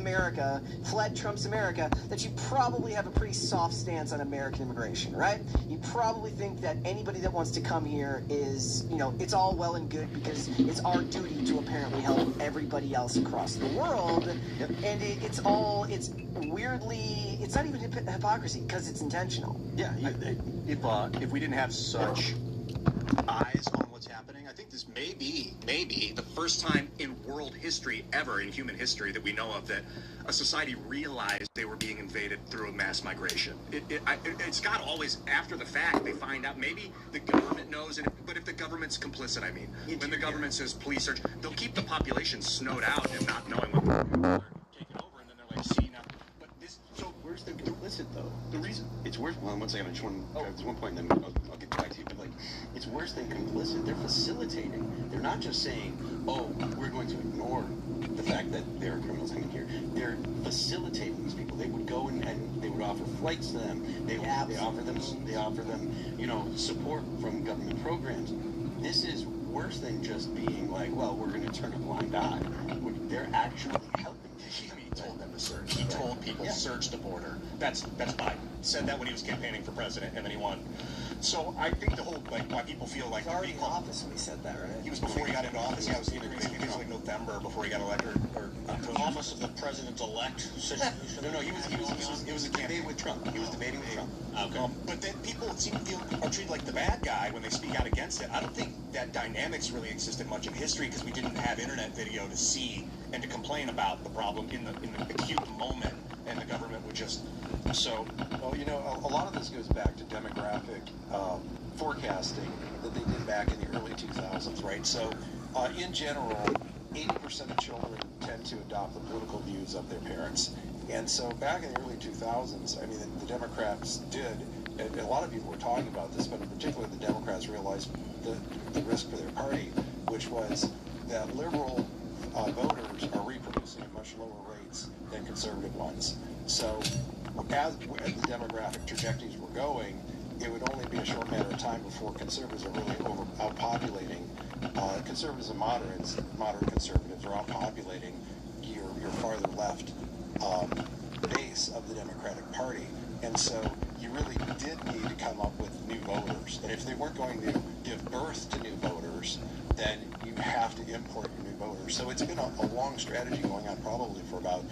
Trump's America, that you probably have a pretty soft stance on American immigration, right? You probably think that anybody that wants to come here is, it's all well and good because it's our duty to apparently help everybody else across the world. And it's weirdly, it's not even hypocrisy because it's intentional. Yeah, if we didn't have such eyes on what's happening, I think this may be the first time in world history ever, in human history, that we know of, that a society realized they were being invaded through a mass migration. It's got always, after the fact, they find out. Maybe the government knows, but if the government's complicit, when the government says please search, they'll keep the population snowed out and not knowing what they're taking over, and then they're like, see now. But this, so where's the complicit though? The reason it's worse. Well, one second, I just want to. There's one point, and then I'll get back to you. But it's worse than complicit. They're facilitating. They're not just saying, "Oh, we're going to ignore the fact that there are criminals coming here." They're facilitating these people. They would go and they would offer flights to them. They offer them support from government programs. This is worse than just being like, "Well, we're going to turn a blind eye." They're actually helping. He told them to search. He told people to search the border. That's Biden. Said that when he was campaigning for president, and then he won. So I think the whole, why people feel like... He was already in office when he said that, right? He was before he got into office. Yeah, it was like November before he got elected, or October. Office of the president-elect situation. No, it was a debate with Trump. He was debating with Trump. Okay. But then people seem to are treated like the bad guy when they speak out against it. I don't think that dynamics really existed much in history because we didn't have internet video to see and to complain about the problem in the acute moment, and the government would just... So, well, a lot of this goes back to demographic forecasting that they did back in the early 2000s, right? So, in general, 80% of children tend to adopt the political views of their parents. And so back in the early 2000s, the Democrats did, and a lot of people were talking about this, but in particular the Democrats realized the risk for their party, which was that liberal voters are reproducing at much lower rates than conservative ones. So as the demographic trajectories were going, it would only be a short matter of time before conservatives are really outpopulating. Conservatives and moderate conservatives are outpopulating your farther left base of the Democratic Party. And so you really did need to come up with new voters. And if they weren't going to give birth to new voters, then you have to import your new voters. So it's been a long strategy going on probably for about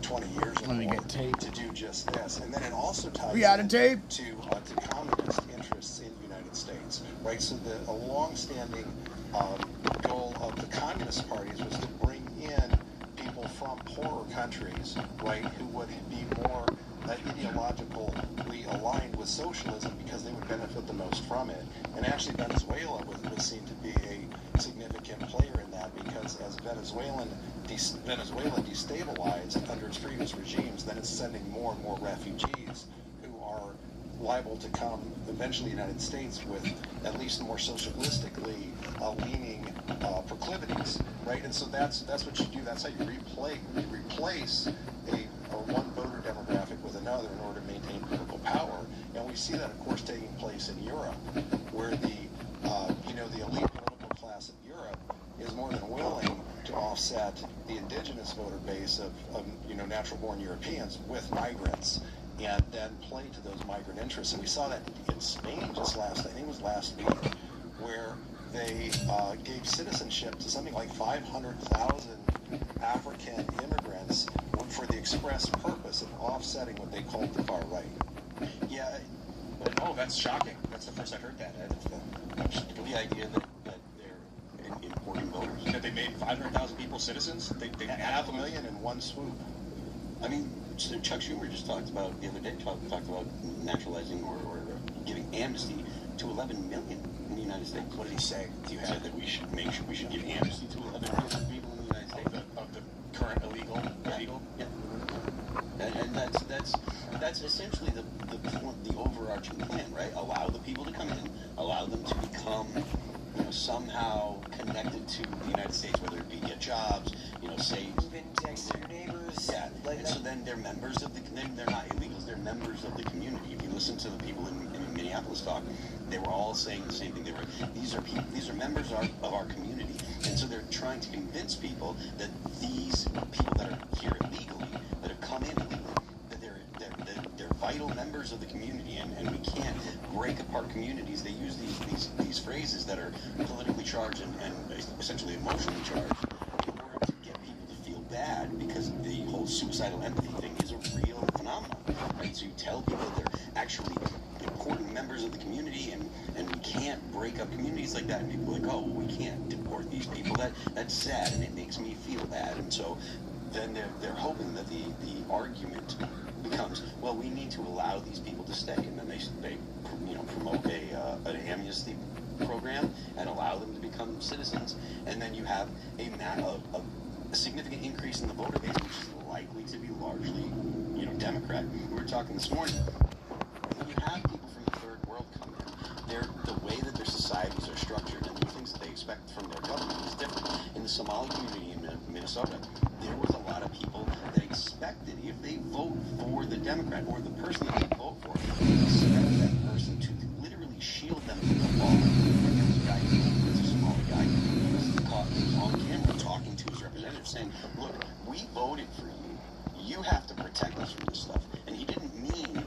20 years or more to do just this. And then it also ties to communist interests in the United States, right? So a long-standing goal of the communist parties was to bring in people from poorer countries, right, who would be more ideologically aligned with socialism because they would benefit the most from it. And actually Venezuela would seem to be a significant player in that, because as Venezuela destabilized under its previous regimes, then it's sending more and more refugees who are liable to come eventually to the United States with at least more socialistically leaning proclivities, right? And so that's what you do. That's how you replace a one voter demographic with another in order to maintain political power. And we see that, of course, taking place in Europe, where the elite political class of Europe is more than willing to offset the indigenous voter base of natural-born Europeans with migrants, and then play to those migrant interests. And we saw that in Spain just I think it was last week, where they gave citizenship to something like 500,000 African immigrants for the express purpose of offsetting what they called the far right. Yeah. Oh, that's shocking. That's the first I've heard that. The idea that they're importing voters. That they made 500,000 people citizens? They 500,000 in one swoop. I mean, so Chuck Schumer just talked about the other day, talked about naturalizing or giving amnesty to 11 million in the United States. What did he say? He said that we should give amnesty to 11 million people in the United States. Of the current illegal? Yeah. And that's essentially the overarching plan, right? Allow the people to come in, allow them to become somehow connected to the United States, whether it be get jobs, save. Move in next to your neighbors. Yeah, and so then they're members of they're not illegals, they're members of the community. If you listen to the people in Minneapolis talk, they were all saying the same thing. These are members of our community. And so they're trying to convince people that these people that are here illegally, that have come in illegally, that they're vital members of the community, and we can't break apart communities. They use these phrases that are politically charged and essentially emotionally charged in order to get people to feel bad, because the whole suicidal empathy thing is a real phenomenon, right? So you tell people that they're actually important members of the community, and we can't break up communities like that, and people are like, oh, well, we can't deport these people. That's sad, and it makes me feel bad. And so then they're hoping that the argument becomes, well, we need to allow these people to stay, and then they promote an amnesty program and allow them to become citizens, and then you have a significant increase in the voter base, which is likely to be largely Democrat. We were talking this morning. When you have people from the third world come in, the way that their societies are structured and the things that they expect from their government is different. In the Somali community in Minnesota, there was a lot of people that expected, if they vote for the Democrat or the person that they vote for, they expect that person to literally shield them from the law. And there was a guy, a Somali guy, he was on camera talking to his representative saying, look, we voted for you. You have to protect us from this stuff. And he didn't mean,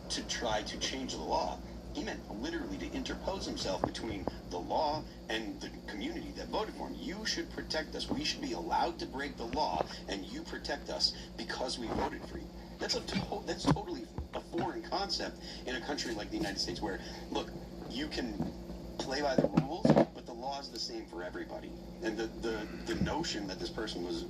to try to change the law. He meant literally to interpose himself between the law and the community that voted for him. You should protect us. We should be allowed to break the law, and you protect us because we voted for you. That's totally a foreign concept in a country like the United States, where, look, you can play by the rules, but the law is the same for everybody. And the notion that this person was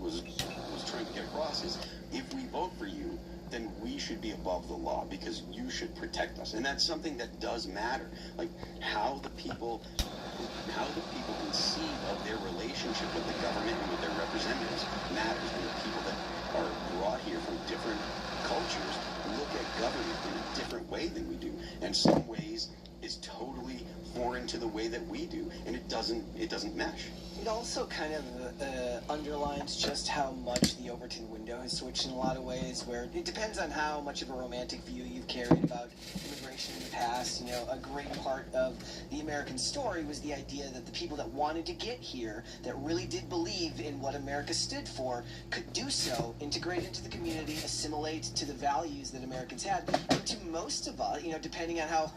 trying to get across is, if we vote for you, then we should be above the law because you should protect us. And that's something that does matter. Like how the people conceive of their relationship with the government and with their representatives matters. And the people that are brought here from different cultures look at government in a different way than we do. And some ways is totally foreign to the way that we do, and it doesn't mesh. It also kind of underlines just how much the Overton window has switched in a lot of ways, where it depends on how much of a romantic view you've carried about immigration in the past. You know, a great part of the American story was the idea that the people that wanted to get here, that really did believe in what America stood for, could do so, integrate into the community, assimilate to the values that Americans had. And to most of us, you know, depending on how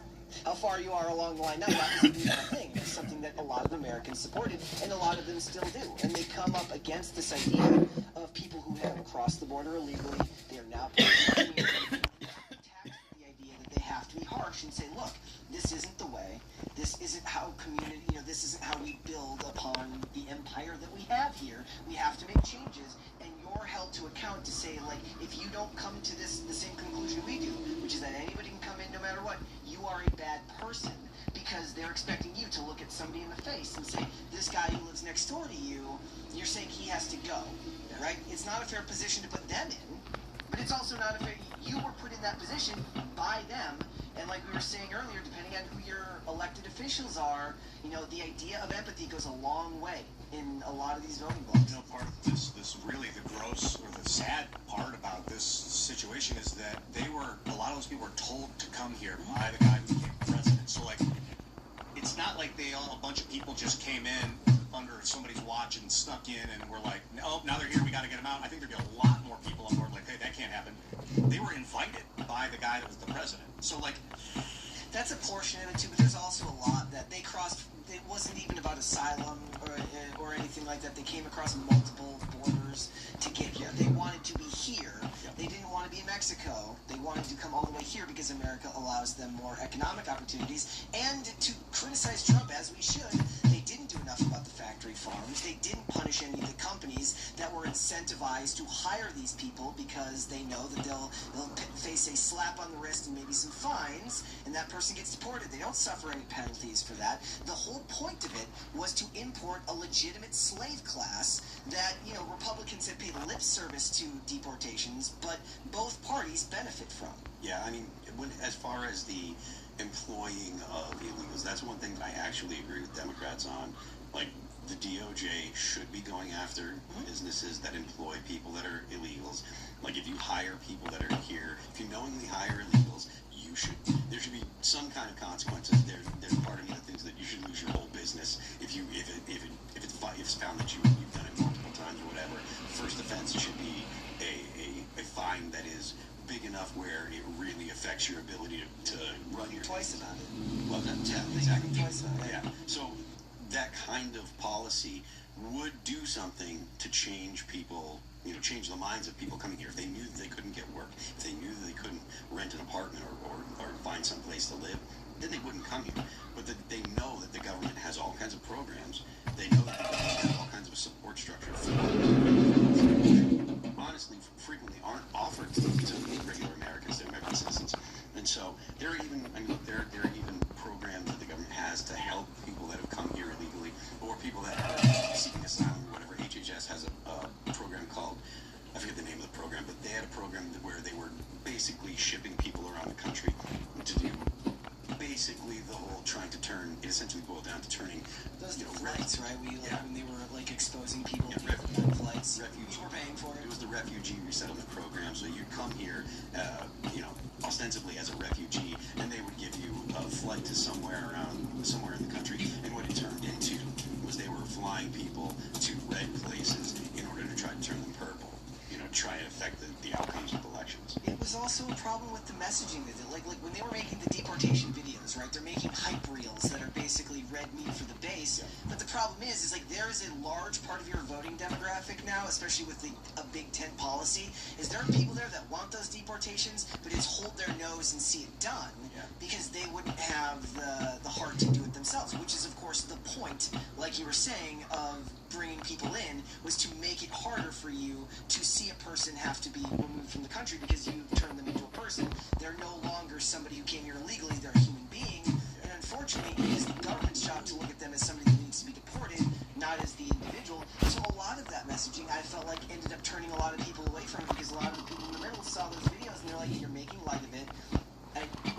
far you are along the line now, that was a beautiful thing. It's something that a lot of Americans supported, and a lot of them still do. And they come up against this idea of people who have crossed the border illegally. They are now taxed with the idea that they have to be harsh and say, look, this isn't the way. This isn't how community, you know, this isn't how we build upon the empire that we have here. We have to make changes, and you're held to account to say, like, if you don't come to the same conclusion we do, which is that anybody can come in no matter what, you are a bad person, because they're expecting you to look at somebody in the face and say, this guy who lives next door to you, you're saying he has to go, right? It's not a fair position to put them in, but it's also not a fair, you were put in that position by them, and like we were saying earlier, depending on who your elected officials are, you know, the idea of empathy goes a long way in a lot of these voting blocks. You know, part of this really the gross or the sad part about this situation is that a lot of those people were told to come here by the guy who became president. So, like, it's not like a bunch of people just came in under somebody's watch and snuck in and were like, oh, now they're here, we got to get them out. I think there'd be a lot more people on board like, hey, that can't happen. They were invited by the guy that was the president. So, like, that's a portion of it too, but there's also a lot that they crossed. It wasn't even about asylum or anything like that. They came across multiple borders to get here. They wanted to be here. They didn't want to be in Mexico. They wanted to come all the way here because America allows them more economic opportunities. And to criticize Trump, as we should, they didn't do enough about the factory farms. They didn't punish any of the companies that were incentivized to hire these people because they know that they'll face a slap on the wrist and maybe some fines, and that person gets deported. They don't suffer any penalties for that. The whole point of it was to import a legitimate slave class that, you know, Republicans have paid lip service to deportations, but both parties benefit from. Yeah, I mean, as far as the employing of illegals, that's one thing that I actually agree with Democrats on. Like, the DOJ should be going after businesses that employ people that are illegals. Like, if you hire people that are here, if you knowingly hire illegals, there should be some kind of consequences. There's part of me that thinks that you should lose your whole business if it's found that you've done it multiple times or whatever. First offense should be a fine that is big enough where it really affects your ability to run your Twice about it. Well, yeah, exactly. Twice about it. Yeah. So that kind of policy would do something to change people, you know, change the minds of people coming here. If they knew that they couldn't get work, if they knew that they couldn't rent an apartment or find some place to live, then they wouldn't come here. But they know that the government has all kinds of programs. They know that the government has all kinds of support structure for honestly frequently aren't offered to regular Americans, to American citizens. And so there are even programs that the government has to help people that have come here illegally or people that are seeking asylum or whatever. HHS has a program called, I forget the name of the program, but they had a program where they were basically shipping people around the country to do basically the whole trying to turn, it essentially boiled down to turning Those you know, flights, right? When they were like exposing people Yeah, to flights. refugees. We were paying for it. It was the refugee resettlement program. So you'd come here, you know, ostensibly as a refugee, and they would give you a flight to somewhere in the country. And what it turned into was they were flying people to red places in order to try to turn them purple. You know, try and affect the outcomes of elections. It was also a problem with the messaging with it. Like when they were making the deportation videos, right? They're making hype reels that are basically red meat for the base. Yeah. But the problem is like there is a large part of your voting demographic now, especially with a Big Tent policy, is there are people there that want those deportations, but it's hold their nose and see it done because they wouldn't have the heart to do it themselves, which is, of course, the point, like you were saying, of bringing people in, was to make it harder for you to see a person have to be removed from the country because you turn them into a person. They're no longer somebody who came here illegally, they're a human being, and unfortunately it is the government's job to look at them as somebody that needs to be deported, not as the individual. So a lot of that messaging, I felt like, ended up turning a lot of people away from it because a lot of the people in the middle saw those videos and they're like, you're making light of it.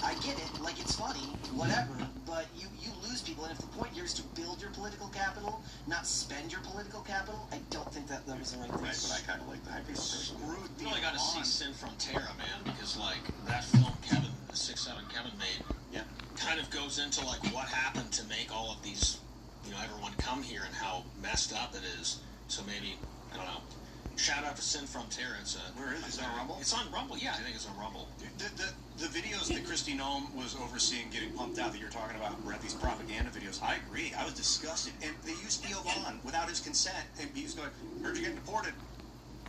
I get it, like it's funny, whatever, but you lose people, and if the point here is to build your political capital, not spend your political capital, I don't think that was the right thing. Right, but I kind of like the hyper person. You really got to see Sin from Terra, man, because like that film Kevin, the 6-7 Kevin made, Yeah. kind of goes into like what happened to make all of these, everyone come here and how messed up it is. So maybe, I don't know. Shout out to Sin from Terra. Where is it? Is it on Rumble? It's on Rumble. Yeah, I think it's on Rumble. The videos that Kristi Noem was overseeing getting pumped out that you're talking about were these propaganda videos. I agree. I was disgusted. And they used Theo Vaughn without his consent. And he was going, heard you getting deported.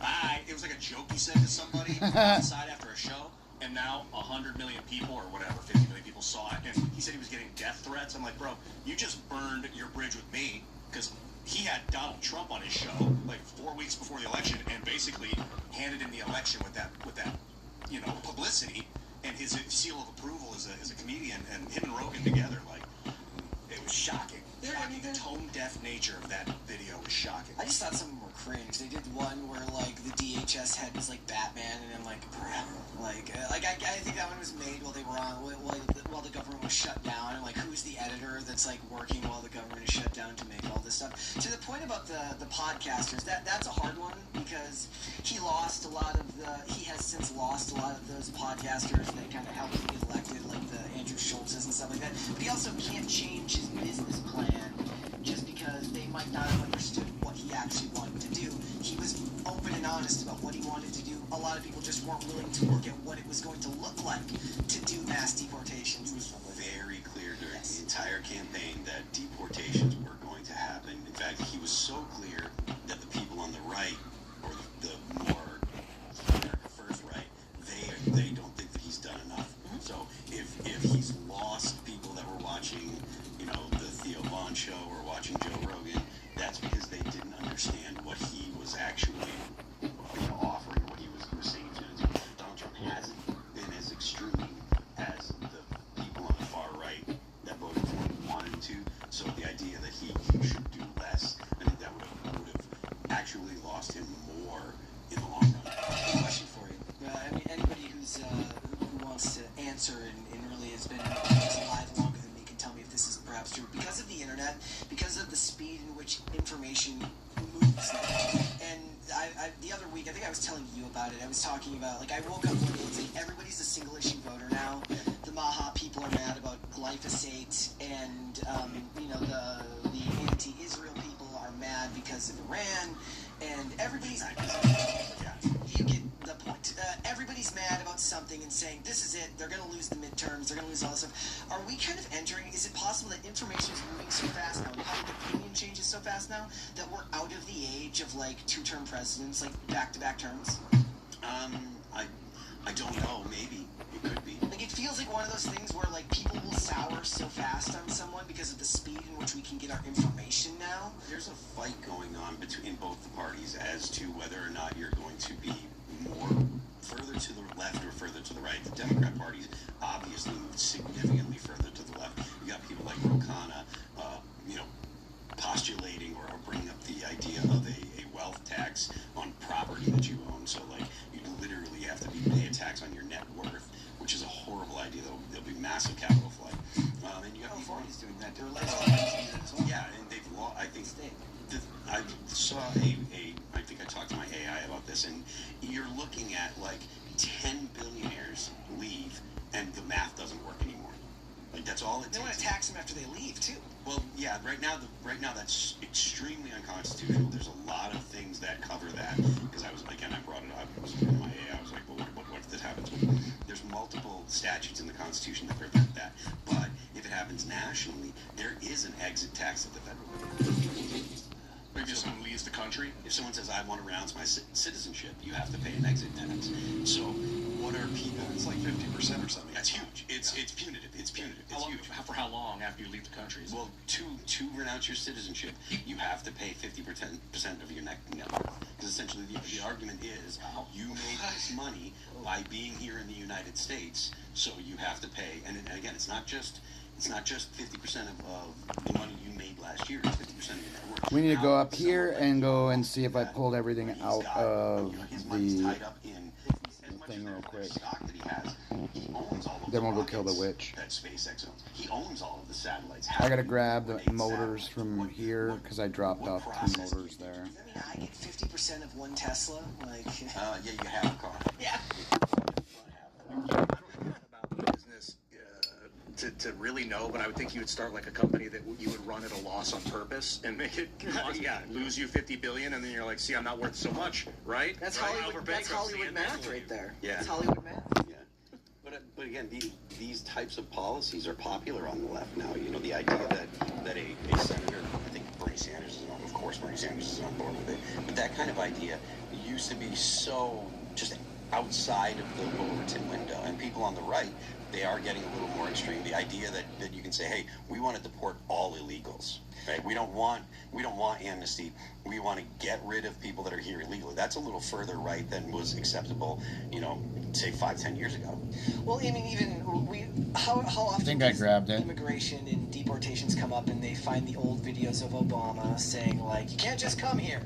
Bye. It was like a joke he said to somebody outside after a show. And now 100 million people or whatever, 50 million people saw it. And he said he was getting death threats. I'm like, bro, you just burned your bridge with me because he had Donald Trump on his show like 4 weeks before the election and basically handed in the election with that publicity and his seal of approval as a comedian, and him and Rogan together, like, it was shocking. The tone-deaf nature of that video was shocking. I just thought some of them were cringe. They did one where like the DHS head was like Batman, and I'm like, I think that one was made while they were on while the government was shut down, and like who's the editor that's like working while the government is shut down to make all this stuff. To the point about the podcasters, that's a hard one because he has since lost a lot of those podcasters that kind of helped him get elected, like the Andrew Schultzes and stuff like that. But he also can't change his business plan just because they might not have understood what he actually wanted to do. He was open and honest about what he wanted to do. A lot of people just weren't willing to look at what it was going to look like to do mass deportations. It was very clear during the entire campaign that deportations were going to happen. In fact, he was so clear that the people on the right, or the more America First right, they don't think that he's done enough. So if he's lost people that were watching, the Theo Vaughn show or watching Joe Rogan, that's because they didn't understand what he was actually offering, what he was saying he was going to do. Donald Trump hasn't been as extreme as the people on the far right that voted for him wanted to. So the idea that he should do less, I think that would have actually lost him more in the long run. Question for you. Anybody who wants to answer and really has been alive longer than me can tell me if this is perhaps true. Because of the internet, because of the speed in which information moves now, and the other week, I think I was telling you about it. I was talking about, I woke up one day and saying everybody's a single issue voter now. The Maha people are mad about glyphosate, and the anti-Israel people are mad because of Iran, and everybody's. You get the point. Everybody's mad about something and saying this is it. They're going to lose the midterms. They're going to lose all this stuff. Are we kind of entering? Is it possible that information is moving so fast now, and public opinion changes so fast now that we're out of the age of two-term presidents, back-to-back terms? I don't know. Maybe it could be. It feels like one of those things where people will sour so fast on someone because of the speed in which we can get our information now. There's a fight going on between both the parties as to whether or not you're going to be more further to the left or further to the right. The Democrat Party obviously moved significantly further to the left. You got people like Ro Khanna, postulating or bringing up the idea of a wealth tax on property that you own. So you literally have to pay a tax on your net worth, which is a horrible idea. There'll be massive capital flight. And you got California's doing that. They're yeah, and they've lost. I think I saw I think I talked to my AI about this, and you're looking at 10 billionaires leave, and the math doesn't work anymore. That's all it takes. They want to tax them after they leave too. Well, yeah. Right now that's extremely unconstitutional. There's a lot of things that cover that. Because I brought it up. I was in my AI. I was like, well, what if this happens? There's multiple statutes in the Constitution that prevent that. But if it happens nationally, there is an exit tax at the federal level. Maybe if someone leaves the country. If someone says, I want to renounce my citizenship, you have to pay an exit tax. So what are people? It's like 50% or something. That's huge. It's punitive. It's punitive. It's huge. For how long after you leave the country? Well, to renounce your citizenship, you have to pay 50% of your net worth. Because essentially the argument is you made this money by being here in the United States, so you have to pay. And again, it's not just 50% of the money you made last year. It's 50% of your net worth. We need to go up here and go and see if I pulled everything out of his money's the tied up in as much thing of real quick. stock that he has. He owns all of the we'll go kill the rockets witch. that SpaceX owns. He owns all of the satellites. I gotta grab the motors from here because I dropped off 2 motors there. Does that mean I get 50% of one Tesla? Like, Yeah, you have a car. yeah. I don't know about business to really know, but I would think you would start like a company that you would run at a loss on purpose and make it lose you 50 billion, and then you're like, see, I'm not worth so much, right? That's right? Hollywood. That's Hollywood math right there. Yeah. That's Hollywood math. Yeah. But again, these types of policies are popular on the left now. You know, the idea that a senator, I think Bernie Sanders is on, of course Bernie Sanders is on board with it, but that kind of idea used to be so just outside of the Overton window. And people on the right, they are getting a little more extreme. The idea that you can say, hey, we want to deport all illegals. Right? We don't want amnesty. We want to get rid of people that are here illegally. That's a little further right than was acceptable, you know, say 5-10 years ago. Well, I mean, how often I think I grabbed it. Immigration and deportations come up, and they find the old videos of Obama saying, like, you can't just come here.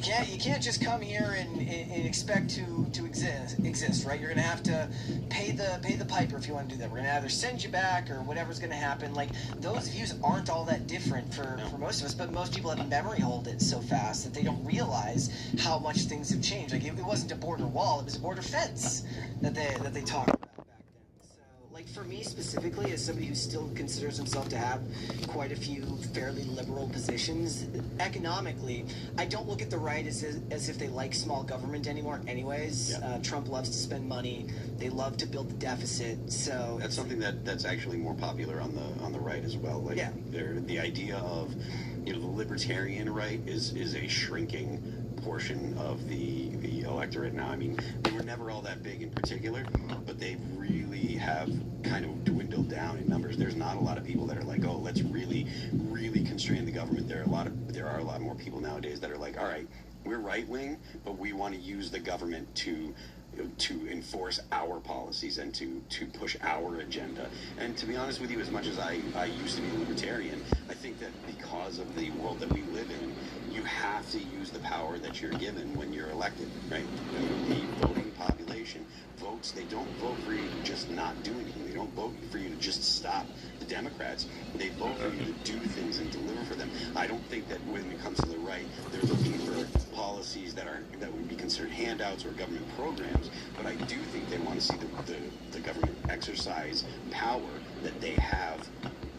You can't just come here and expect to exist, right? You're gonna have to pay the piper if you want to do that. We're gonna either send you back or whatever's gonna happen. Like, those views aren't all that different for most of us, but most people have memory hold it so fast that they don't realize how much things have changed. Like, it wasn't a border wall; it was a border fence that they talked about back then. So, like, for me specifically, as somebody who still considers himself to have quite a few fairly liberal positions, economically, I don't look at the right as if they like small government anymore anyways. Yeah. Trump loves to spend money. They love to build the deficit. So That's something that's actually more popular on the right as well. Like, Yeah. The idea of, you know, the libertarian right is a shrinking portion of the electorate now. I mean, they were never all that big in particular, but they really have kind of dwindled down in numbers. There's not a lot of people that are like, oh, let's really, really constrain the government. There are a lot more people nowadays that are like, all right, we're right wing, but we want to use the government to enforce our policies and to push our agenda. And to be honest with you, as much as I used to be libertarian, I think that because of the world that we live in, you have to use the power that you're given when you're elected, right? The voting population votes. They don't vote for you to just not do anything. They don't vote for you to just stop the Democrats. They vote for you to do things and deliver for them. I don't think that when it comes to the right, they're looking for policies that would be considered handouts or government programs, but I do think they want to see the government exercise power that they have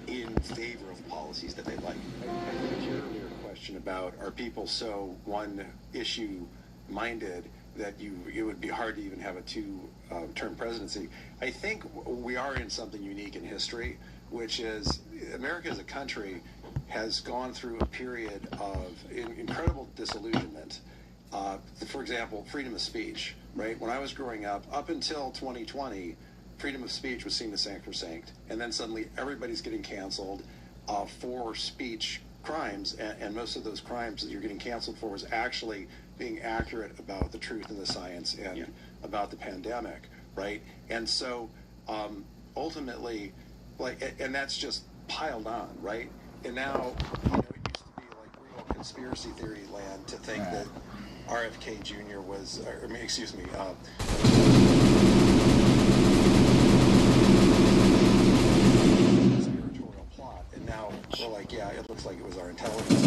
in favor of policies that they like. I think your earlier question about, are people so one issue minded that it would be hard to even have a two-term presidency. I think we are in something unique in history, which is America as a country has gone through a period of incredible disillusionment. For example, freedom of speech, right? When I was growing up until 2020, freedom of speech was seen as sacrosanct. And then suddenly everybody's getting canceled for speech crimes. And most of those crimes that you're getting canceled for is actually being accurate about the truth and the science and about the pandemic, right? And so ultimately, and that's just piled on, right? And now, it used to be like real conspiracy theory land to think that RFK Jr. was, conspiratorial plot. And now we're like, yeah, it looks like it was our intelligence.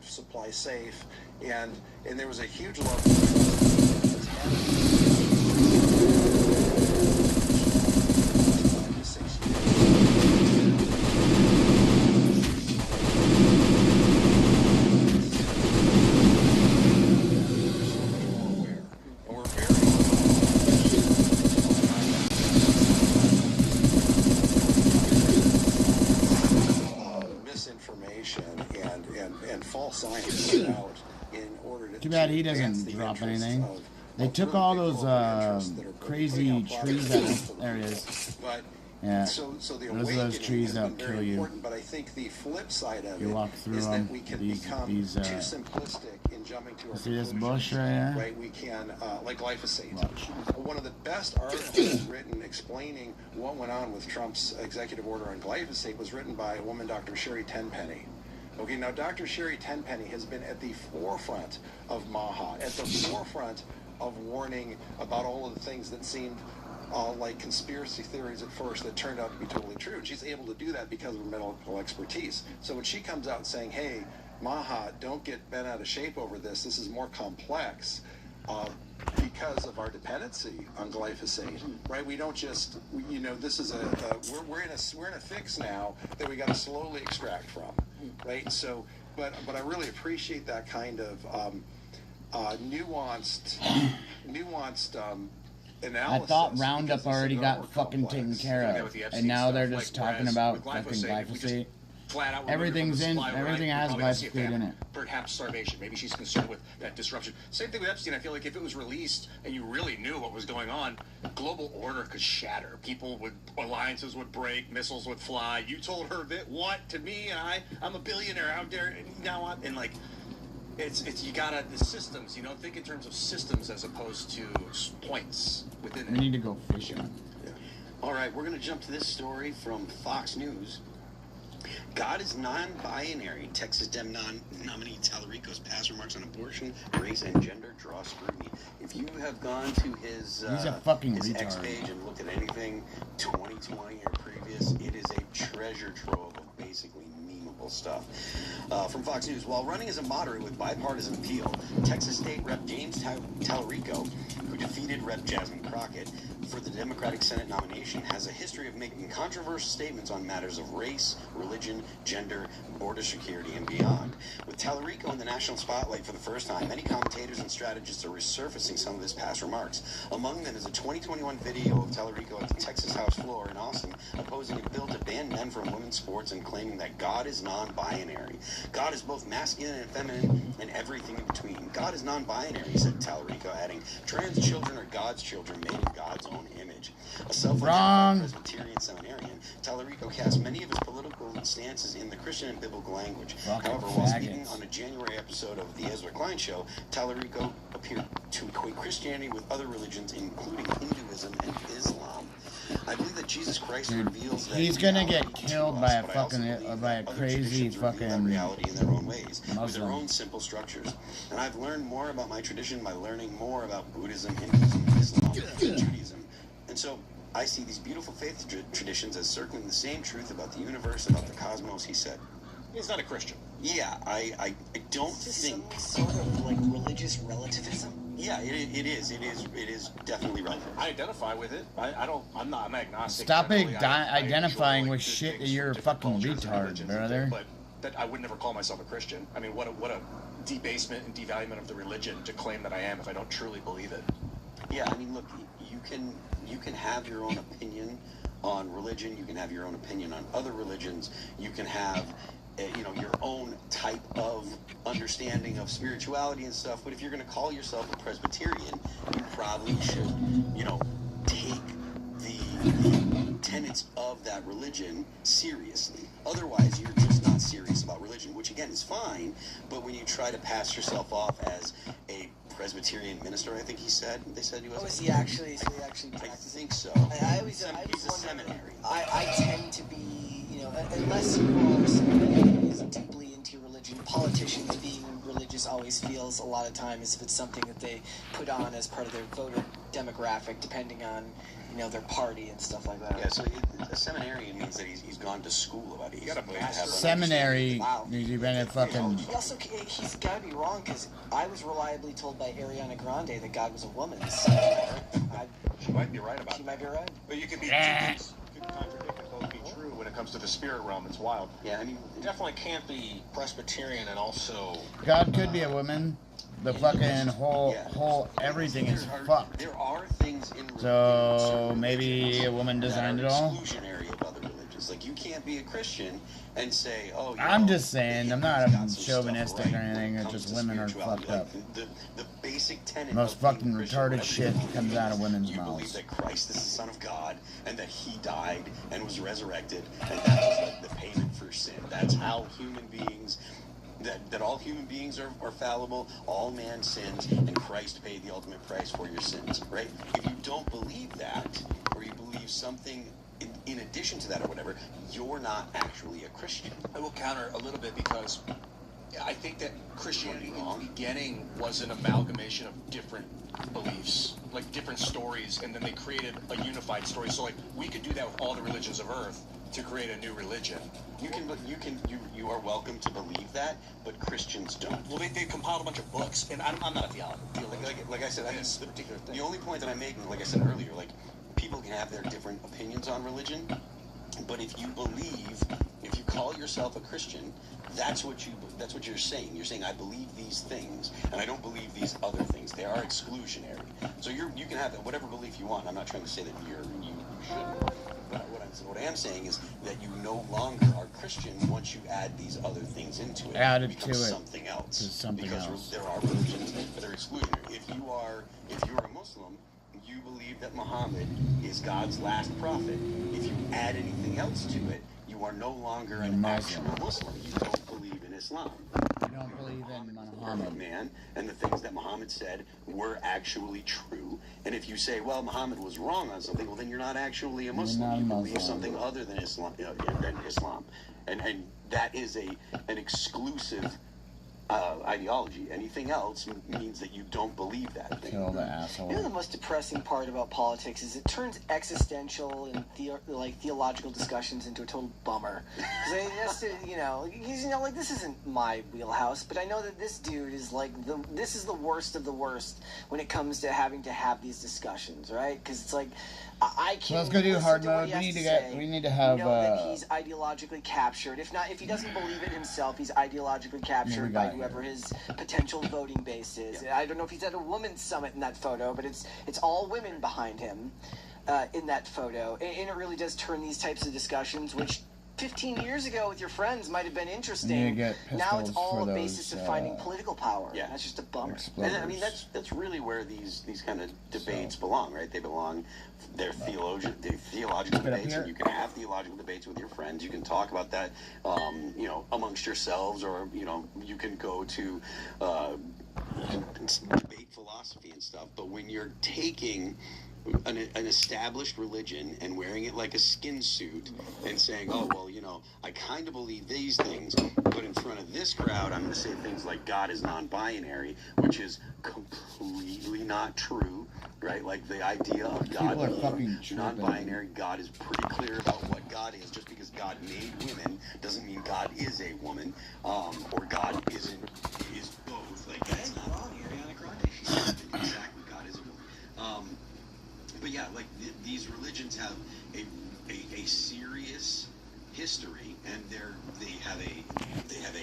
Supply safe, and there was a huge level misinformation and false science out in order to. Too bad he doesn't drop anything. They took all those crazy trees out. There it is. Yeah. So the Those are awakening those trees has that'll been very kill you. important, but I think the flip side of You it walk through is them, that we can these, become these, too simplistic in jumping to a see this conclusions, bush right here? right? We can, like glyphosate. Watch. One of the best articles written explaining what went on with Trump's executive order on glyphosate was written by a woman, Dr. Sherry Tenpenny. Okay, now Dr. Sherry Tenpenny has been at the forefront of MAHA, at the forefront of warning about all of the things that seemed like conspiracy theories at first that turned out to be totally true. And she's able to do that because of her medical expertise. So when she comes out saying, hey, MAHA, don't get bent out of shape over this. This is more complex because of our dependency on glyphosate, right? We don't just, you know, this is we're in a fix now that we got to slowly extract from, right? So, but I really appreciate that kind of nuanced I analysis. thought Roundup because this is already a lot got more fucking complex. taken care With the of, Epstein and now they're stuff, just like, talking whereas about with fucking if we just glyphosate. flat out Everything's in, everything has glyphosate in it. Perhaps starvation. Maybe she's concerned with that disruption. Same thing with Epstein. I feel like if it was released and you really knew what was going on, global order could shatter. Alliances would break, missiles would fly. You told her that what to me, and I'm a billionaire. How dare now on and like. It's you gotta the systems, you know, think in terms of systems as opposed to points within We it. need to go fishing. All right, we're going to jump to this story from Fox News. God is non-binary. Texas Dem nominee Tallarico's past remarks on abortion, race, and gender draw scrutiny. If you have gone to his He's a fucking his retard. X page and looked at anything 2020 or previous, it is a treasure trove of basically memeable stuff. From Fox News, while running as a moderate with bipartisan appeal, Texas State Rep James Tallarico, who defeated Rep Jasmine Crockett for the Democratic Senate nomination, has a history of making controversial statements on matters of race, religion, gender, border security, and beyond. With Tallarico in the national spotlight for the first time, many commentators and strategists are resurfacing some of his past remarks. Among them is a 2021 video of Tallarico at the Texas House floor in Austin opposing a bill to ban men from women's sports and claiming that God is non-binary. God is both masculine and feminine and everything in between. God is non-binary, said Tallarico, adding, trans children are God's children made in God's own image. A self-identified Presbyterian seminarian, Tallarico cast many of his political stances in the Christian and biblical language. However, while speaking on a January episode of The Ezra Klein Show, Tallarico appeared to equate Christianity with other religions, including Hinduism and Islam. I believe that Jesus Christ reveals that he's gonna get killed by a crazy fucking reality in their own ways, with their Muslim. own simple structures. And I've learned more about my tradition by learning more about Buddhism, Hinduism, Islam, and Judaism. And so I see these beautiful faith traditions as circling the same truth about the universe, about the cosmos, he said. He's not a Christian. Yeah, I don't think... Some sort of like religious relativism? Yeah, it is definitely relevant. I identify with it. I'm agnostic. Stop generally. identifying enjoy with the shit things that you're a from different fucking cultures and retard, religions, brother. But that I would never call myself a Christian. I mean, what a debasement and devaluement of the religion to claim that I am if I don't truly believe it. Yeah, I mean, look, you can have your own opinion on religion. You can have your own opinion on other religions. You can have, your own type of understanding of spirituality and stuff. But if you're going to call yourself a Presbyterian, you probably should, take the tenets of that religion seriously. Otherwise, you're just not serious about religion, which again is fine. But when you try to pass yourself off as a Presbyterian minister, I think they said he was. Oh, is he actually? So he actually I practices? think so. I always He's a wonder, seminary. I tend to be, unless you are somebody who is deeply into religion, politicians being religious always feels a lot of time as if it's something that they put on as part of their voter demographic, depending on, their party and stuff like that. Yeah, so a seminarian means that he's gone to school about it. He's got a master's. Seminary. Wow. You've been at fucking. He's got to be wrong, because I was reliably told by Ariana Grande that God was a woman. So She might be right about she that. might be right. But you could be two things. You could contradict and both be true when it comes to the spirit realm. It's wild. Yeah, I mean, Definitely can't be Presbyterian and also God could be a woman. The fucking whole everything is fucked. There are things in religion, So certain maybe religions a woman that designed are it all. exclusionary of other religions. things. Like, you can't be a Christian and say, oh, I'm just saying, I'm not got some chauvinistic stuff or right when anything. it It's comes just to women are spirituality. fucked up. Like, the basic tenet Most of being fucking Christian, retarded whatever shit you comes believe, out of women's you believe mouths. that Christ is the Son of God and that He died and was resurrected, and that was like the payment for sin. That's how human beings. That all human beings are fallible, all man sins, and Christ paid the ultimate price for your sins, right? If you don't believe that, or you believe something in addition to that or whatever, you're not actually a Christian. I will counter a little bit because I think that Christianity in the beginning was an amalgamation of different beliefs, like different stories, and then they created a unified story. So like we could do that with all the religions of Earth to create a new religion. You are welcome to believe that, but Christians don't. Well, they compiled a bunch of books, and I'm not a theologian. Like I said, This particular thing. the only point that I'm making, like I said earlier, like people can have their different opinions on religion, but if you call yourself a Christian, that's what you're saying. You're saying I believe these things, and I don't believe these other things. They are exclusionary. So you can have whatever belief you want. I'm not trying to say that you should. But what I am saying is that you no longer are Christian once you add these other things into it. Add it it becomes to it. something else. To something because else. there are religions that are exclusionary. If you're a Muslim, you believe that Muhammad is God's last prophet. If you add anything else to it, you are no longer an Muslim. actual Muslim. You don't believe in Islam. You don't believe in Muhammad, Muhammad. man, and the things that Muhammad said were actually true. And if you say, well, Muhammad was wrong on something, well, then you're not actually a Muslim. not a You believe Muslim. something other than Islam. And that is an exclusive ideology. Anything else means that you don't believe that thing. Kill the asshole. You know, the most depressing part about politics is it turns existential and theological discussions into a total bummer. Because like this isn't my wheelhouse, but I know that this dude is like this is the worst of the worst when it comes to having to have these discussions, right? Because it's like I can't. So let's go do listen hard to what mode. he We has need to to get. say. We need to have. You know that he's ideologically captured. If he doesn't believe it himself, he's ideologically captured by whoever his potential voting base is. Yeah. I don't know if he's at a women's summit in that photo, but it's all women behind him in that photo, and it really does turn these types of discussions, which 15 years ago with your friends might have been interesting. get Now it's pistols all for a basis those, of finding political power. Yeah. That's just a bummer. And I mean that's really where these kind of debates belong, right? They belong. They're theological debates, and you can have theological debates with your friends. You can talk about that, amongst yourselves, or you can go to debate philosophy and stuff. But when you're taking an established religion and wearing it like a skin suit and saying, oh, well, I kind of believe these things, but in front of this crowd, I'm going to say things like God is non-binary, which is completely not true, right? Like the idea of God People are fucking being non-binary, God is pretty clear about what God is. Just because God made women doesn't mean God is a woman, or God is both. Like, that's not wrong, Ariana Grande. Exactly, God is a woman. But yeah, like these religions have a serious history, and they have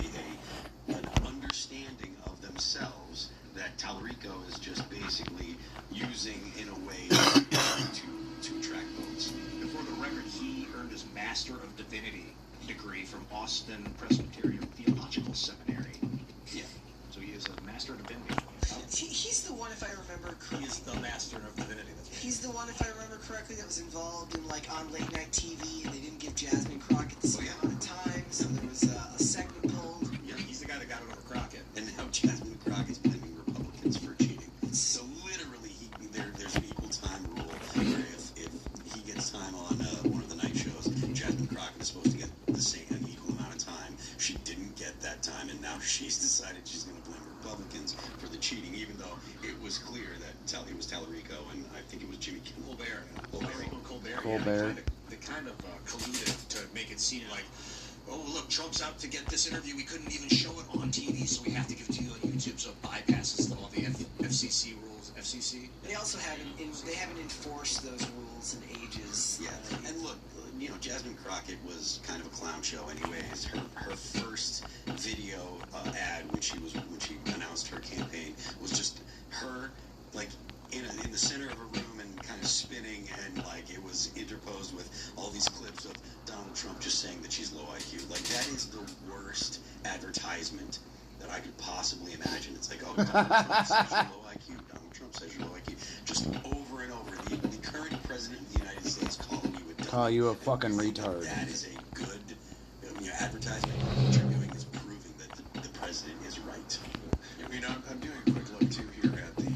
an understanding of themselves that Tallarico is just basically using in a way to attract votes. And for the record, he earned his Master of Divinity degree from Austin Presbyterian Theological Seminary. Yeah. So he is a Master of Divinity. He's the one, if I remember correctly. He is the Master of Divinity. He's the one, if I remember correctly, that was involved in on late night TV, and they didn't give Jasmine Crockett the same amount of time, so there was a segment pulled. Yeah, he's the guy that got it over Crockett. And now Jasmine Crockett's blaming Republicans for cheating. So literally, there's an equal time rule where if he gets time on one of the night shows, Jasmine Crockett is supposed to get an equal amount of time. She didn't get that time, and now she's decided she's going to blame Republicans for the cheating, even though it was clear that it was Tallarico, and I think it was Jimmy Kimmel. Colbert. Colbert. Yeah, they kind of colluded to make it seem like, oh, look, Trump's out to get this interview. We couldn't even show it on TV, so we have to give it to you on YouTube. So it bypasses all the FCC rules. FCC. They also haven't enforced those rules in ages. Yeah, and look, Jasmine Crockett was kind of a clown show anyways. Her first video ad when she announced her campaign was just her like in the center of a room and kind of spinning, and like it was interposed with all these clips of Donald Trump just saying that she's low IQ. Like, that is the worst advertisement that I could possibly imagine. It's like, oh, Donald Trump says you're low IQ. Donald Trump says you're low IQ. Just over and over. The current president of the United States calling you a dummy. Call you a fucking retard. That is a good advertisement. What you're doing is proving that the president is right. I'm doing a quick look too here at the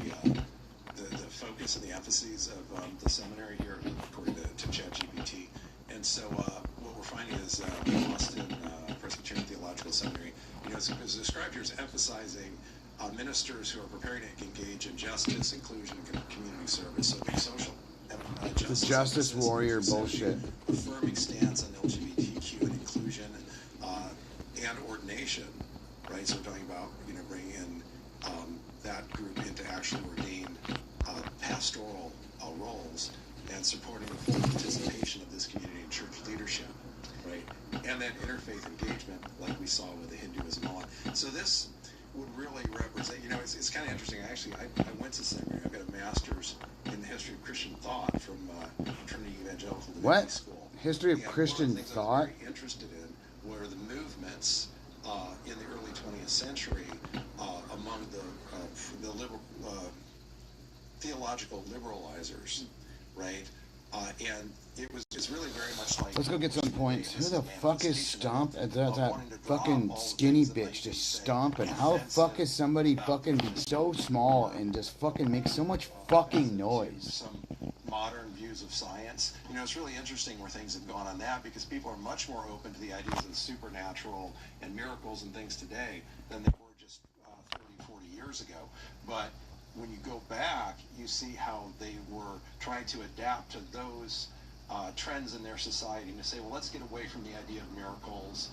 focus and the emphases of the seminary here, according to ChatGPT. And so what we're finding is Boston Presbyterian Theological Seminary, it's described here as emphasizing ministers who are preparing to engage in justice, inclusion, and community service. So the social justice, the justice warrior bullshit. Affirming stance on LGBTQ and inclusion and ordination, right? So we're talking about bringing in that group into actually ordained pastoral roles and supporting the full participation of this community in church leadership, right? And then interfaith engagement, like we saw with the Hinduism on. So this would really represent, it's kind of interesting. Actually, I went to seminary. I've got a master's in the history of Christian thought from Trinity Evangelical Divinity School. History of Christian thought? Thought? I was very interested in were the movements in the early 20th century among the liberal, theological liberalizers, right? And it's really very much like... Let's go get some points. Who the fuck is stomping? That fucking skinny bitch just stomping. How the fuck is somebody fucking be so small and just fucking make so much fucking noise? Some modern views of science. It's really interesting where things have gone on that, because people are much more open to the ideas of the supernatural and miracles and things today than they were just 30, 40 years ago. But when you go back, you see how they were trying to adapt to those trends in their society, and to say, well, let's get away from the idea of miracles.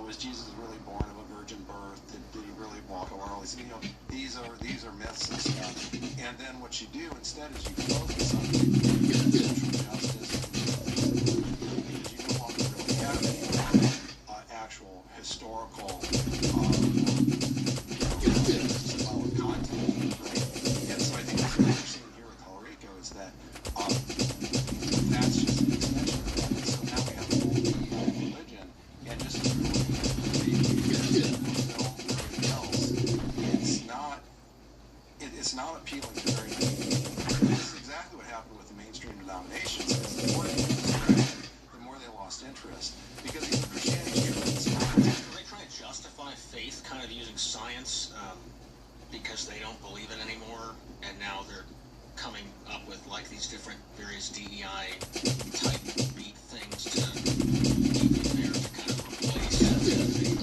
Was Jesus really born of a virgin birth? Did he really walk around? These are myths and stuff. And then what you do instead is you focus on social justice, because you no longer really have any actual historical content, right? And so I think that's what we're seeing here at Colorico is that that's just an extension of that. And so now we have a whole religion, and just as we're looking at the everything else, it's not appealing to very many people. This is exactly what happened with the mainstream denominations. The more they the more they lost interest, because even Christianity is They try to justify faith kind of using science because they don't believe it anymore, and now they're coming up with like these different various DEI type beat things to keep it there to kind of replace what they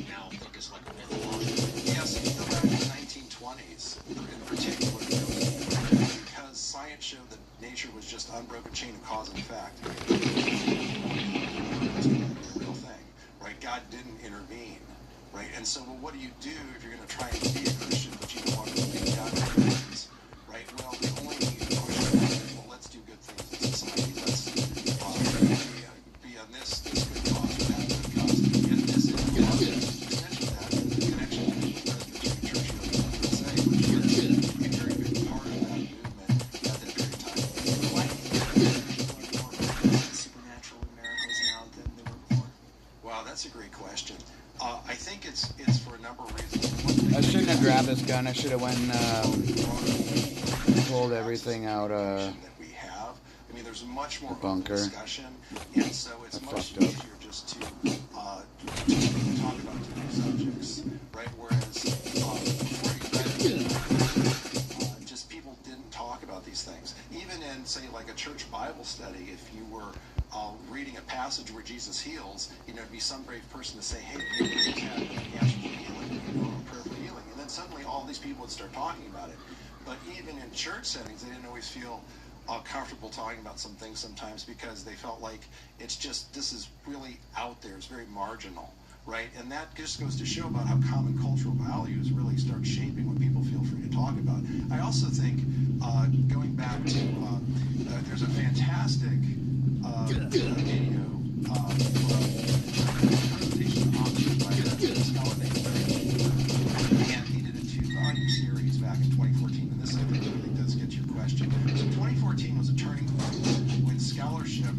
now think is like a mythological. Yes, if you go back to the 1920s in particular, because science showed that nature was just unbroken chain of cause and effect. It's a real thing, right? God didn't intervene, right? And so, well, what do you do if you're going to try and be a Christian, but you don't want to believe God intervenes, right? Well, the only need to push well, let's do good things in society. Let's be on this good cause or that good cause. And this is the extension of that, the connection to the Presbyterian Church of the USA, which is a very big part of that movement at that period of time. Why do you think people are more focused on supernatural and miracles now than they were before? Wow, that's a great question. I think it's for a number of reasons. I shouldn't have grabbed this gun. I should have went pulled everything out that we have. I mean, there's much more bunker. discussion, and so it's much fucked up. easier just to talk about different subjects, right? Whereas before you just people didn't talk about these things. Even in, say, like a church Bible study, if you were reading a passage where Jesus heals, it'd be some brave person to say, hey, you have an answer for healing, a prayer for healing. And then suddenly all these people would start talking about it. But even in church settings, they didn't always feel comfortable talking about some things sometimes, because they felt like it's just, this is really out there, it's very marginal, right? And that just goes to show about how common cultural values really start shaping what people feel free to talk about. I also think, going back to, there's a fantastic video presentation authored by a scholar named Larry, and he did a 2-volume series back in 2014, and this I think really does get your question. So 2014 was a turning point when scholarship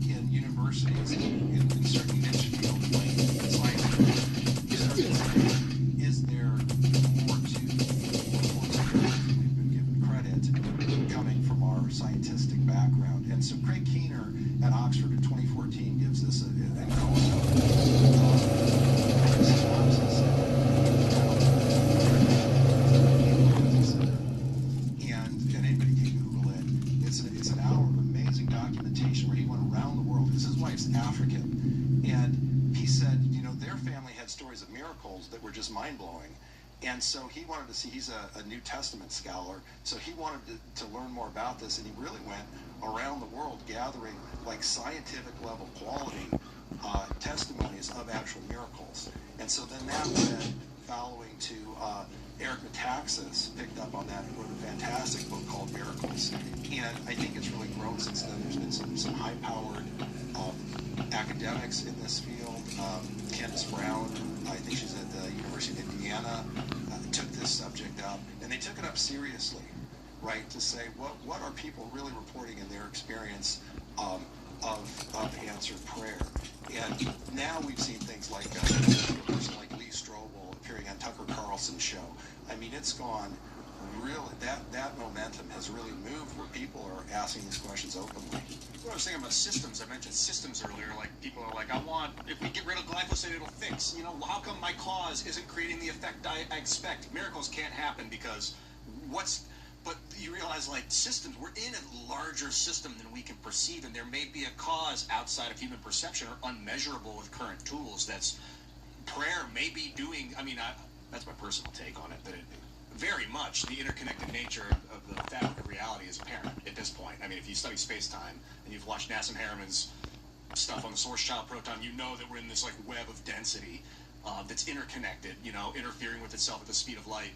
in universities in certain niche fields like science, is there more to we've been given credit coming from our scientific background? And so Craig Keener at Oxford in 2014 gives this a and anybody can Google it. It's an hour of amazing documentation where he went around the world. His wife's African, and he said, you know, their family had stories of miracles that were just mind-blowing. And so he wanted to see, he's a New Testament scholar, so he wanted to learn more about this, and he really went around the world gathering like scientific level quality testimonies of actual miracles. And so then that led following to Eric Metaxas picked up on that and wrote a fantastic book called Miracles. And I think it's really grown since then. There's been some high-powered academics in this field. Candace Brown, I think she's at the University of Indiana, took this subject up, and they took it up seriously, right, to say what are people really reporting in their experience of answered prayer. And now we've seen things like a person like Lee Strobel appearing on Tucker Carlson's show. I mean, it's gone really, that momentum has really moved where people are asking these questions openly. Well, I was thinking about systems. I mentioned systems earlier. Like, people are like, if we get rid of glyphosate, it'll fix. You know, how come my cause isn't creating the effect I expect? Miracles can't happen because but you realize, like, systems, we're in a larger system than we can perceive, and there may be a cause outside of human perception or unmeasurable with current tools. That's prayer may be doing, that's my personal take on it, that it very much the interconnected nature of the fabric of reality is apparent at this point. I mean, if you study space-time and you've watched Nassim Haramehn's stuff on the source child proton, you know that we're in this like web of density that's interconnected, you know, interfering with itself at the speed of light,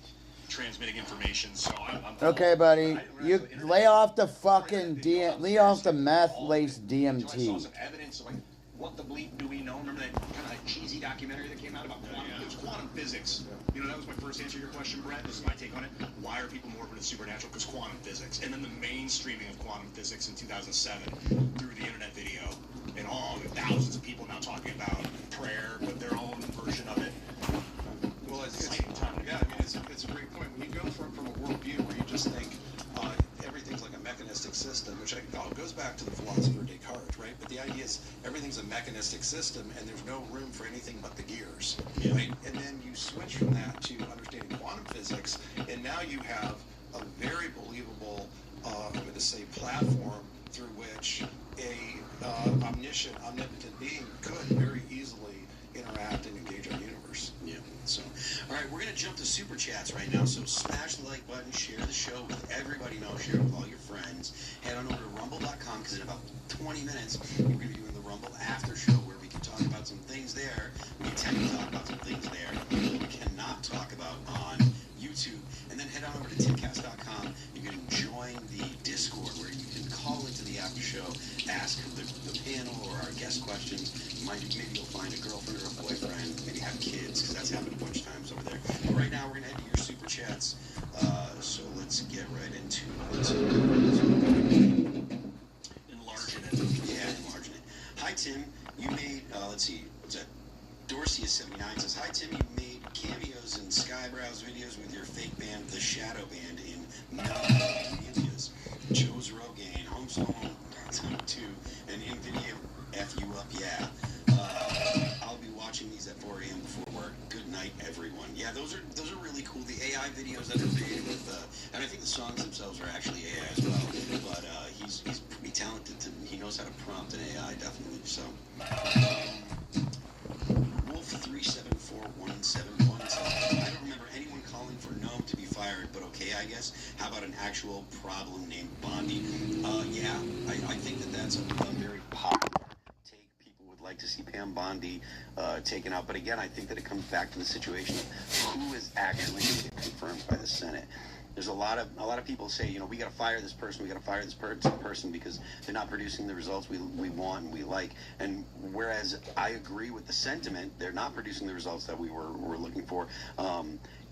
transmitting information. So I'm okay, buddy, you lay off the fucking lay off the meth-laced DMT. So I saw some evidence of like, what the bleep do we know? Remember that kind of like cheesy documentary that came out about quantum physics? You know, that was my first answer to your question, Brett. This is my take on it. Why are people more into supernatural? Because quantum physics. And then the mainstreaming of quantum physics in 2007 through the internet video. And all the thousands of people now talking about prayer, but their own version of it. Well, it's a great point. When you go from a worldview where you just think everything's like a mechanistic system, which goes back to the philosopher Descartes, right? But the idea is everything's a mechanistic system, and there's no room for anything but the gears, right? And then you switch from that to understanding quantum physics, and now you have a very believable, I'm going to say, platform through which a omnipotent being could very easily interact and engage our universe. Yeah. So, all right, we're going to jump to Super Chats right now. So smash the like button, share the show with everybody you know, share it with all your friends. Head on over to rumble.com because in about 20 minutes, we're going to be doing the Rumble After Show where we can talk about some things there. We tend to talk about some things there that we cannot talk about on YouTube. And then head on over to timcast.com. You can join the Discord where you can call into the after show, ask the panel or our guest questions. Maybe you'll find a girlfriend or a boyfriend, maybe have kids, because that's happened a bunch of times over there. But right now, we're going to head to your Super Chats. So let's get right into it. Enlarging it. Yeah, enlarging it. Hi, Tim. You made, let's see, what's that? Dorsey is 79 says, hi, Tim. You made cameos in Skybrow's videos with your fake band, The Shadow Band, in Medias. Joe's Rogaine, Homeschool, Time 2, and NVIDIA F you up, yeah. I'll be watching these at 4 a.m. before work. Good night, everyone. Yeah, those are really cool. The AI videos that are created with, and I think the songs themselves are actually AI as well. But he's pretty talented. He knows how to prompt an AI, definitely. So, Wolf374171 says, I don't remember anyone calling for Gnome to be fired, but okay, I guess. How about an actual problem named Bondi? Yeah, I think that's a very popular take. People would like to see Pam Bondi taken out, but again, I think that it comes back to the situation of who is actually confirmed by the Senate. There's a lot of people say, you know, we got to fire this person, we got to fire this person because they're not producing the results we want and we like. And whereas I agree with the sentiment, they're not producing the results that we were looking for.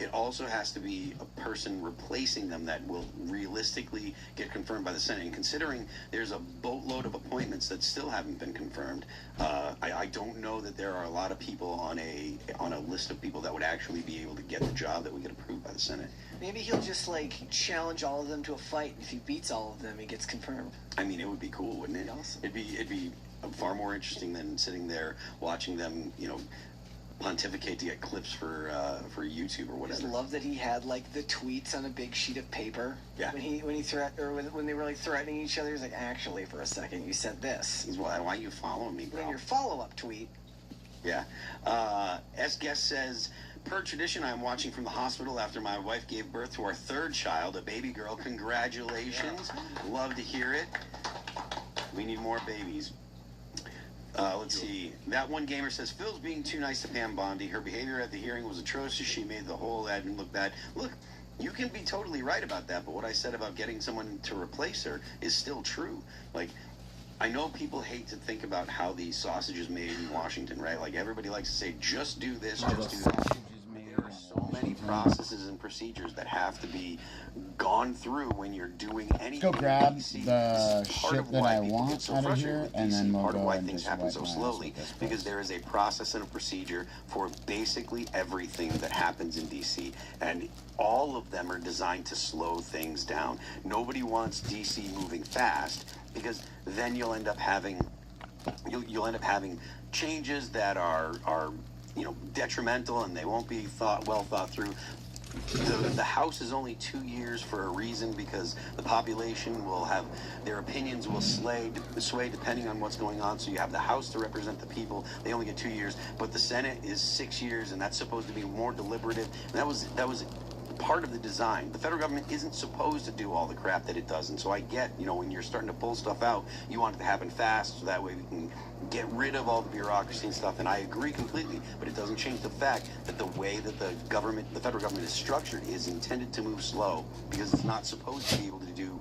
It also has to be a person replacing them that will realistically get confirmed by the Senate. And considering there's a boatload of appointments that still haven't been confirmed, I don't know that there are a lot of people on a list of people that would actually be able to get the job that would get approved by the Senate. Maybe he'll just like challenge all of them to a fight. If he beats all of them, he gets confirmed. I mean, it would be cool, wouldn't it? Awesome. It'd be far more interesting than sitting there watching them, you know, pontificate to get clips for YouTube or I whatever. just love that he had like the tweets on a big sheet of paper. Yeah. When they were like threatening each other, he's like, actually, for a second, you said this. He's why are you following me, bro? Then your follow-up tweet. Yeah. S Guest says, per tradition, I'm watching from the hospital after my wife gave birth to our third child, a baby girl. Congratulations. Love to hear it. We need more babies. Let's see. That one gamer says, Phil's being too nice to Pam Bondi. Her behavior at the hearing was atrocious. She made the whole admin look bad. Look, you can be totally right about that, but what I said about getting someone to replace her is still true. Like, I know people hate to think about how the sausage is made in Washington, right? Like, everybody likes to say, just do this, just do that. There are so many processes and procedures that have to be gone through when you're doing anything. Go grab DC. the This is part shit of that why I people want get so out of frustrated here, with and DC. then we'll Part of go why and things just happen wipe so my ass slowly with this because place. there is a process and a procedure for basically everything that happens in DC, and all of them are designed to slow things down. Nobody wants DC moving fast because then you'll end up having changes that are you know, detrimental, and they won't be well thought through. The House is only 2 years for a reason, because the population will have their opinions will sway depending on what's going on. So you have the House to represent the people. They only get 2 years, but the Senate is 6 years, and that's supposed to be more deliberative. And that was part of the design. The federal government isn't supposed to do all the crap that it does, and so I get, you know, when you're starting to pull stuff out, you want it to happen fast, so that way we can get rid of all the bureaucracy and stuff, and I agree completely, but it doesn't change the fact that the way that the federal government is structured is intended to move slow, because it's not supposed to be able to do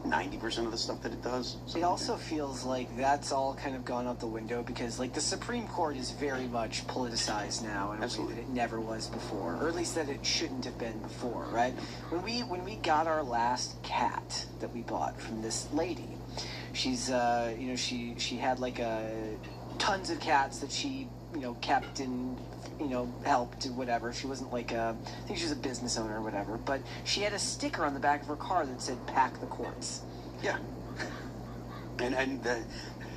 90% of the stuff that it does. It also feels like that's all kind of gone out the window, because like the Supreme Court is very much politicized now in a way that it never was before, or at least that it shouldn't have been before, right? When we got our last cat that we bought from this lady, she's you know, she had like tons of cats that she, you know, kept and, you know, helped and whatever. She wasn't like I think she was a business owner or whatever, but she had a sticker on the back of her car that said "Pack the courts." Yeah. And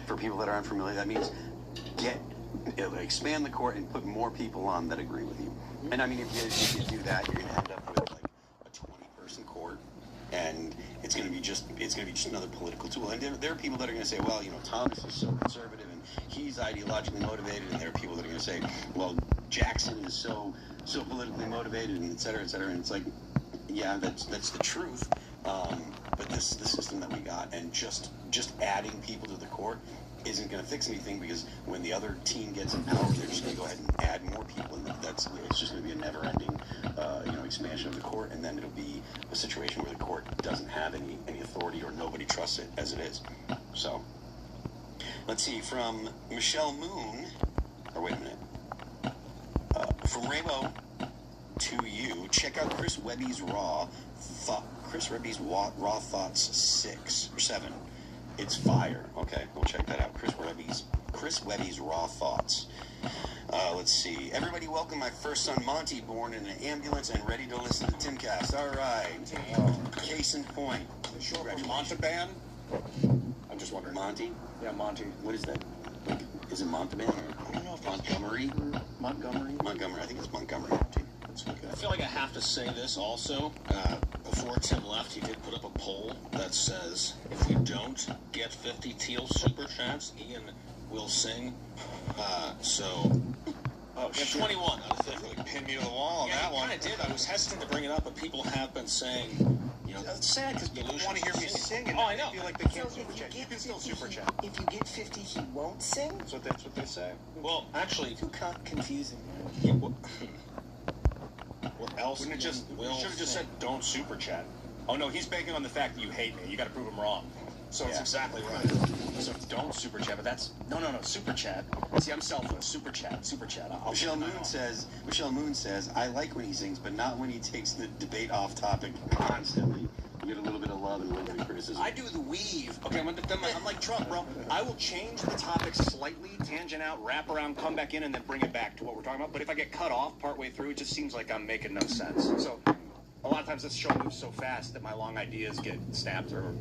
for people that are unfamiliar, that means expand the court and put more people on that agree with you. And I mean, if you do that, you're going to end up with like a 20-person court, and it's going to be just another political tool. And there are people that are going to say, well, you know, Thomas is so conservative and he's ideologically motivated, and there are people that are going to say, well, Jackson is so politically motivated, and et cetera, and it's like, yeah, that's the truth. But the system that we got, and just adding people to the court isn't going to fix anything, because when the other team gets in power, they're just going to go ahead and add more people, and it's just going to be a never-ending expansion of the court, and then it'll be a situation where the court doesn't have any authority, or nobody trusts it as it is. So let's see, from Michelle Moon, or wait a minute, from Rainbow to you, check out Chris Webby's Raw Thoughts 6 or 7. It's fire. Okay, we'll check that out. Chris Webby's Raw Thoughts. Let's see. Everybody, welcome my first son Monty, born in an ambulance and ready to listen to Timcast. All right. Case in point. Show up from Montalban? I'm just wondering. Monty? Yeah, Monty. What is that? Like, is it Montalban? I don't know if Montgomery? Montgomery. I think it's Montgomery. I feel like I have to say this also. Before Tim left, he did put up a poll that says, if we don't get 50 teal super chats, Ian will sing. Oh, 21 out of 50. Really pinned me to the wall on Yeah, that he one. kind of did. I was hesitant to bring it up, but people have been saying, you know, It's sad because people want to hear me sing, and Oh, I know. feel like they can't super chat. You can still super chat. If you get 50, he won't sing? That's what they say. Well, actually, Too confusing. What else? Wouldn't it just, you should have just said, don't super chat. Oh no, he's banking on the fact that you hate me. You got to prove him wrong. So it's exactly right. So don't super chat, but that's no super chat. See, I'm selfless. Super chat. Michelle Moon says, I like when he sings, but not when he takes the debate off topic constantly. You get a little bit of love and a little bit of criticism. I do the weave. Okay, I'm gonna defend I'm like Trump, bro. I will change the topic slightly, tangent out, wrap around, come back in, and then bring it back to what we're talking about. But if I get cut off partway through, it just seems like I'm making no sense. So a lot of times this show moves so fast that my long ideas get snapped or.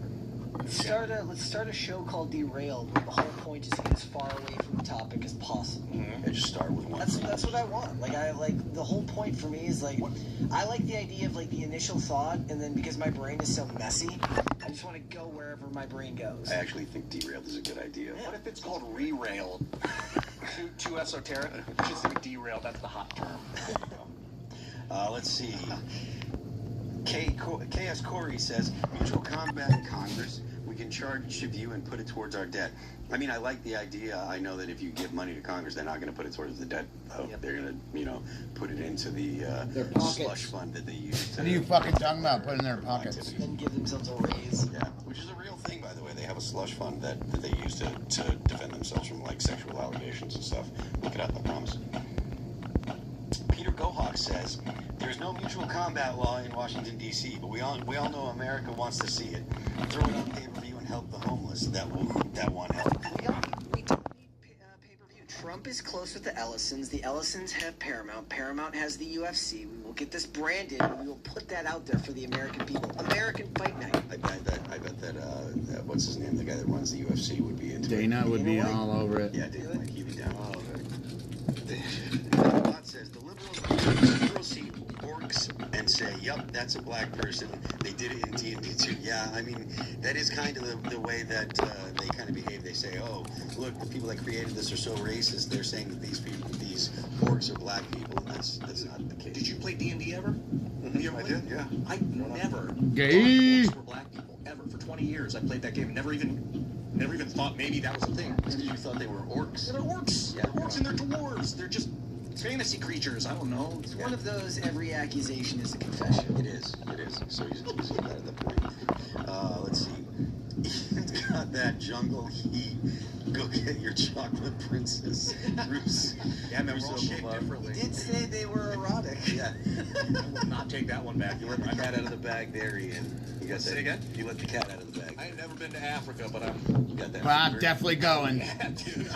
Let's start a show called Derailed, where the whole point is to get as far away from the topic as possible. And just start with one. That's what I want. Like the whole point for me is like, I like the idea of like the initial thought, and then because my brain is so messy, I just want to go wherever my brain goes. I actually think Derailed is a good idea. What if it's called re-railed? Too esoteric? Just think derailed. That's the hot term. Let's see. KS Corey says, mutual combat in Congress. We can charge each of you and put it towards our debt. I mean, I like the idea. I know that if you give money to Congress, they're not going to put it towards the debt. They're going to, put it into the slush fund that they use. What are you fucking talking about? Put in their pockets. And give themselves a raise. Yeah, which is a real thing, by the way. They have a slush fund that they use to defend themselves from, like, sexual allegations and stuff. Look it up, I promise. Peter Gohawk says, there's no mutual combat law in Washington, D.C., but we all know America wants to see it. Throw it on pay-per-view and help the homeless that want help. We don't need pay-per-view. Trump is close with the Ellisons. The Ellisons have Paramount. Paramount has the UFC. We will get this branded, and we will put that out there for the American people. American Fight Night. I bet that what's his name? The guy that runs the UFC would be into it. Dana would be all over it. Yeah, Dana White, he'd be down all over it. Bot says, the liberals see orcs and say, yup, that's a black person. They did it in D&D too. Yeah, I mean, that is kind of the way that they kind of behave. They say, oh, look, the people that created this are so racist. They're saying that these orcs are black people, and that's not the case. Did you play D&D ever? I did, yeah. I never Gay. thought orcs were black people, ever. For 20 years, I played that game. Never even thought maybe that was a thing. Because you thought they were orcs. They're orcs. Yeah, they're orcs and they're dwarves. They're just fantasy creatures. I don't know. It's one of those, every accusation is a confession. It is. So you see that at the point. Let's see. Ethan's got that jungle heat. Go get your chocolate princess. Bruce. Yeah, man, we're all shaped differently. He did say they were erotic. Yeah. I will not take that one back. You let the cat out of the bag there, Ian. You got that? Say again? You let the cat out of the bag. I ain't never been to Africa, but You got that? Well, I'm definitely going. Yeah, dude.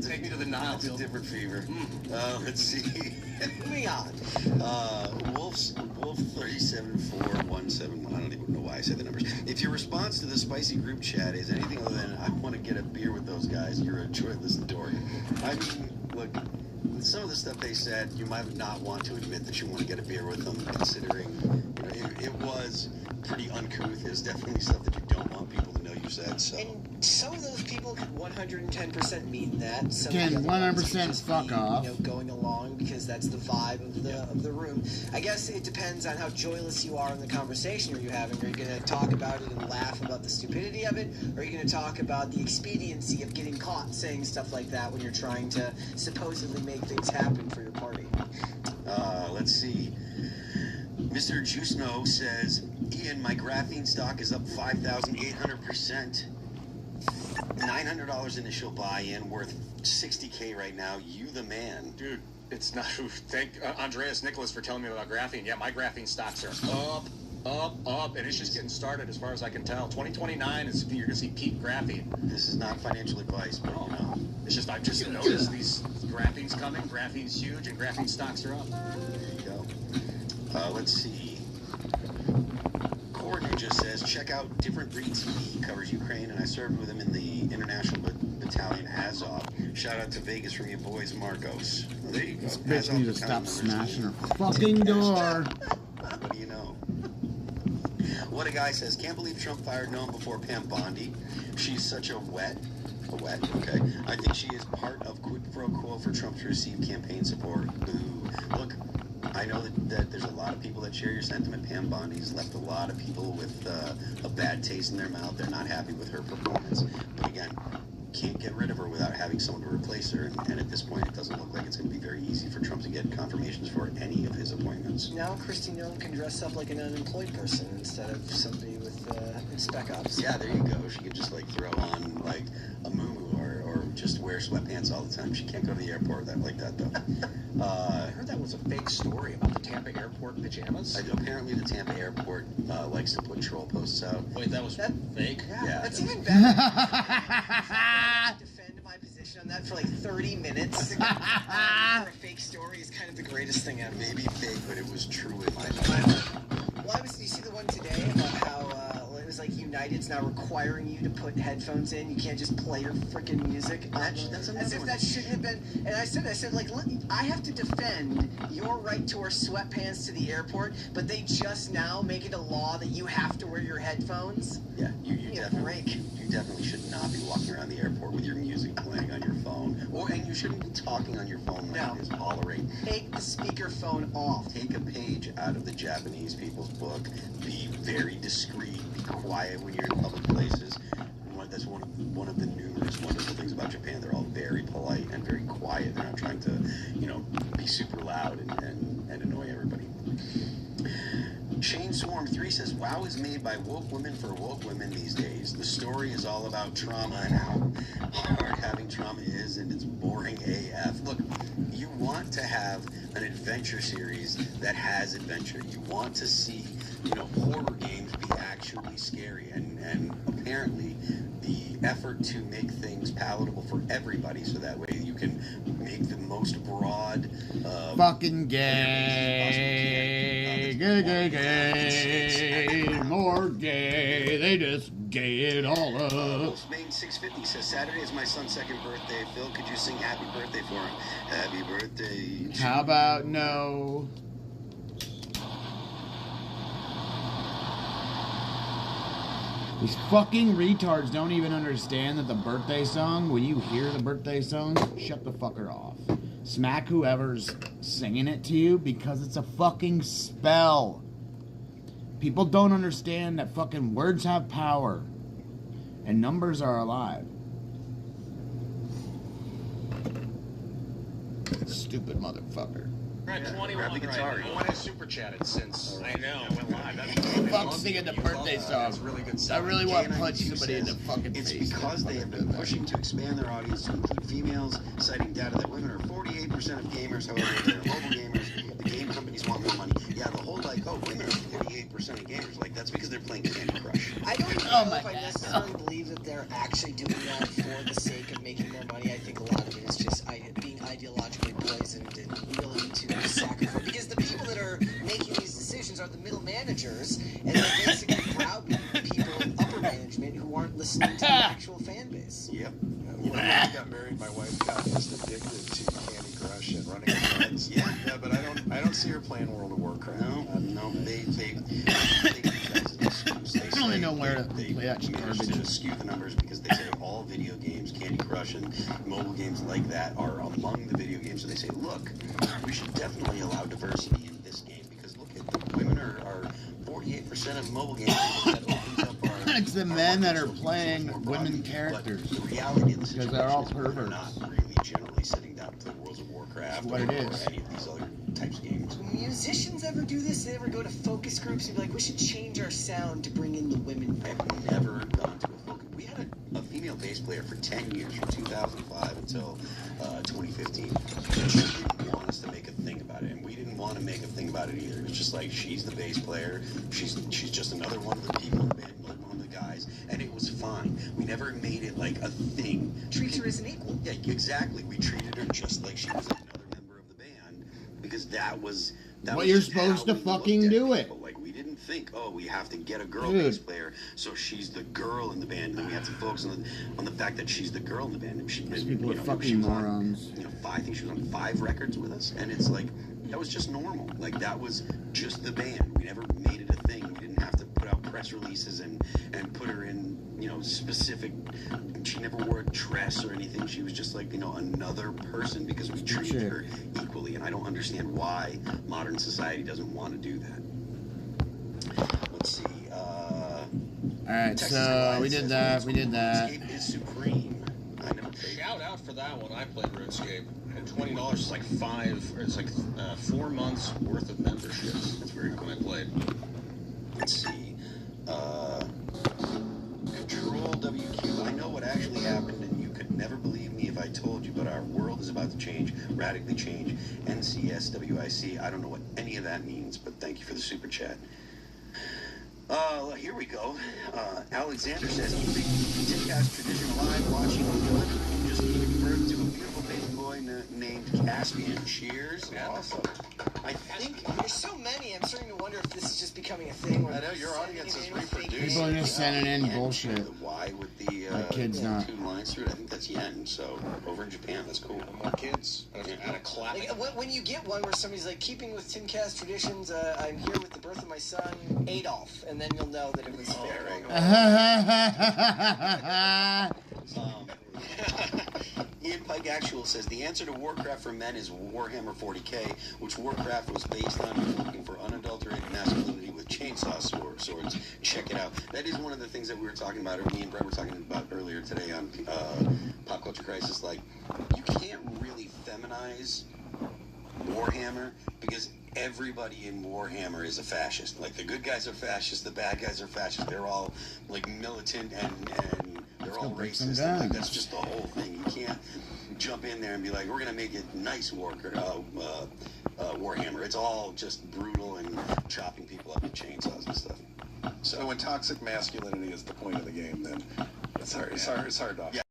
Take me to the Nile. That's a different fever. Let's see. Moving on. Wolf 374171. I don't even know why I said the numbers. If your response to the spicy group chat is anything other than I want to get a beer with those guys, you're a joyless dork. I mean, look, some of the stuff they said, you might not want to admit that you want to get a beer with them, considering it was pretty uncouth. There's definitely stuff that you don't want people to know you said. So. And some of those people could 110% mean that. Some Can of the other ones 100% could just fuck be, off. Going along because that's the vibe of the room. I guess it depends on how joyless you are in the conversation you're having. Are you going to talk about it and laugh about the stupidity of it? Or are you going to talk about the expediency of getting caught saying stuff like that when you're trying to supposedly make things happen for your party? Let's see. Mr. Juiceno says, Ian, my graphene stock is up 5,800%. $900 initial buy-in, worth $60K right now. You the man. Dude, it's not. Thank Andreas Nicholas for telling me about graphene. Yeah, my graphene stocks are up, and it's just getting started as far as I can tell. 2029 is you're going to see peak graphene. This is not financial advice, but it's just I've just noticed these graphene's coming. Graphene's huge, and graphene stocks are up. There you go. Let's see. Core Ninja says, check out Different Breed TV. He covers Ukraine, and I served with him in the International Battalion Azov. Shout out to Vegas from your boys, Marcos. Well, there you go. This bitch needs to stop Battalion smashing her numbers. fucking door. What do you know? What a guy says, can't believe Trump fired no one before Pam Bondi. She's such a wet, okay. I think she is part of quid pro quo for Trump to receive campaign support. Boo. Look, I know that there's a lot of people that share your sentiment. Pam Bondi's left a lot of people with a bad taste in their mouth. They're not happy with her performance. But again, can't get rid of her without having someone to replace her. And at this point, it doesn't look like it's going to be very easy for Trump to get confirmations for any of his appointments. Now Kristi Noem can dress up like an unemployed person instead of somebody with spec ops. Yeah, there you go. She could just like throw on like a muumuu or just wear sweatpants all the time. She can't go to the airport like that though. I heard that was a fake story about the Tampa airport pajamas. Apparently, the Tampa airport likes to put troll posts out. Wait, that was fake? Yeah, that's even better. Defend my position on that for like 30 minutes for a fake story is kind of the greatest thing ever. Maybe fake, but it was true in my mind. Well, you see the one today about how it was like United's now requiring you to put headphones in. You can't just play your freaking music. That's as if that shouldn't have been. And I said, like, look, I have to defend your right to wear sweatpants to the airport, but they just now make it a law that you have to wear your headphones. Yeah, you definitely should not be walking around the airport with your music playing on your phone, and you shouldn't be talking on your phone like this. Tolerate. Take the speakerphone off. Take a page out of the Japanese people's book. Be very discreet. Be quiet when you're in public places. That's one of the numerous wonderful things about Japan. They're all very polite and very quiet. They're not trying to, be super loud and annoy everybody. Shane Swarm 3 says, WoW is made by woke women for woke women these days. The story is all about trauma and how hard having trauma is, and it's boring AF. Look, you want to have an adventure series that has adventure. You want to see, horror games be actually scary, and apparently the effort to make things palatable for everybody so that way you can make the most broad fucking gay, gay, more gay. They just gay it all up. Main 650 says, Saturday is my son's second birthday. Phil, could you sing happy birthday for him? Happy birthday. How about no? These fucking retards don't even understand that the birthday song, when you hear the birthday song, shut the fucker off. Smack whoever's singing it to you because it's a fucking spell. People don't understand that fucking words have power and numbers are alive. Stupid motherfucker. We're at 21 right now. No one has super chatted since I know. I went live. Fuck singing the birthday song. That's really good I stuff. really want to punch somebody in the fucking It's face. because they have been pushing to expand their audience to include females, citing data that women are 48% of gamers, however, they're mobile gamers. The game companies want more money. Yeah, the whole women are 48% of gamers. That's because they're playing Candy Crush. I don't know if I necessarily believe that they're actually doing that for the sake of making more money. I think a lot of it is just being ideologically poisoned and willing to sacrifice. Because the people that are making these decisions are the middle managers, and they're basically browbeating people in upper management who aren't listening to the actual fan base. Yep. When I got married, my wife got just addicted to Candy Crush and running around. Yeah, but I don't see her playing World of Warcraft. No, they I don't even know where to play that manage to skew the numbers because they say all video games, Candy Crush and mobile games like that are among the video games. So they say, look, we should definitely allow diversity in this game because look, the women are 48% of mobile games. That opens up our, it's the men that are playing women characters. But the reality of the because they're all situation is perverts. not really generally sitting down to play World of Warcraft What it is. or any of these other types of games. Do musicians ever do this? They ever go to focus groups and be like, we should change our sound to bring in the women? I've never gone to a focus. We had a female bass player for 10 years, from 2005 until 2015. She didn't want us to make a thing about it, and we didn't want to make a thing about it either. It's just like, she's the bass player. She's just another one of the people in the band, like one of the guys, and it was fine. We never made it like a thing. Treat her as an equal. Yeah, exactly. We treated her just like she was another member of the band because that was What you're supposed to fucking do it. Like, we didn't think, oh, we have to get a girl Dude. bass player, so she's the girl in the band. And then we have to focus on the fact that she's the girl in the band. And These people are she fucking was on, morons. I think she was on 5 records with us, and it's like that was just normal. Like, that was just the band. We never made it a thing. We didn't have to put out press releases and put her in specific. She never wore a dress or anything. She was just like another person because we treated her equally, and I don't understand why modern society doesn't want to do that. Let's see. Alright, so we did that. Escape is supreme. I Shout out for that one. I played RuneScape, and $20 is like 4 months worth of memberships. That's very cool. I played. Let's see. Control WQ. I know what actually happened, and you could never believe me if I told you, but our world is about to change, radically change. NCSWIC. I don't know what any of that means, but thank you for the super chat. Here we go. Alexander says, keeping Timcast tradition alive, watching the living room just gave birth to a beautiful baby boy named Caspian. Cheers. Awesome. I think There's so many. I'm starting to wonder if this is just becoming a thing. Where I know your audience is reproducing. People are just sending in bullshit. The Y with the My kid's not. 2 lines through it. I think that's yen. So over in Japan, that's cool. More kids. And a clap. Like, when you get one where somebody's like, keeping with Timcast traditions, I'm here with the birth of my son, Adolf, and then you'll know that it was fair. Ian Pike Actual says the answer to Warcraft for men is Warhammer 40k, which Warcraft was based on looking for unadulterated masculinity with chainsaw swords. Check it out. That is one of the things that we were talking about, or me and Brett were talking about earlier today on Pop Culture Crisis. Like, you can't really feminize Warhammer because everybody in Warhammer is a fascist. Like, the good guys are fascists, the bad guys are fascists. They're all like militant and they're all racist. And, like, that's just the whole thing. You can't jump in there and be like, we're gonna make it nice Warhammer. It's all just brutal and chopping people up with chainsaws and stuff. So when toxic masculinity is the point of the game, then it's hard. It's hard to. Yeah.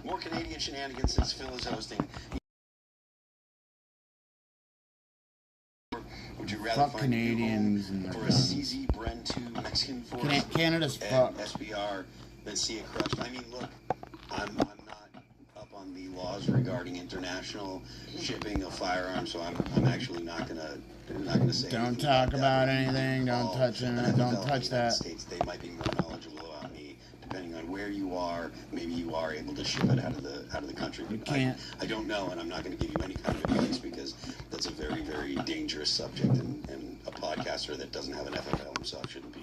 More Canadian shenanigans since Phil is hosting. Would you rather Fuck find Canadians a new home and for their a guns. CZ Bren 2 Mexican force Canada's and fucked. SBR than see it crushed? I mean, look, I'm not up on the laws regarding international shipping of firearms, so I'm actually not gonna say. Don't anything talk that about would anything. Don't involve touch it. an Don't FFL touch in the United that. States. They might be more knowledgeable about me, depending on where you are. Maybe you are able to ship it out of the country. You can't. I don't know, and I'm not going to give you any kind of advice because that's a very, very dangerous subject, and a podcaster that doesn't have an FFL himself shouldn't be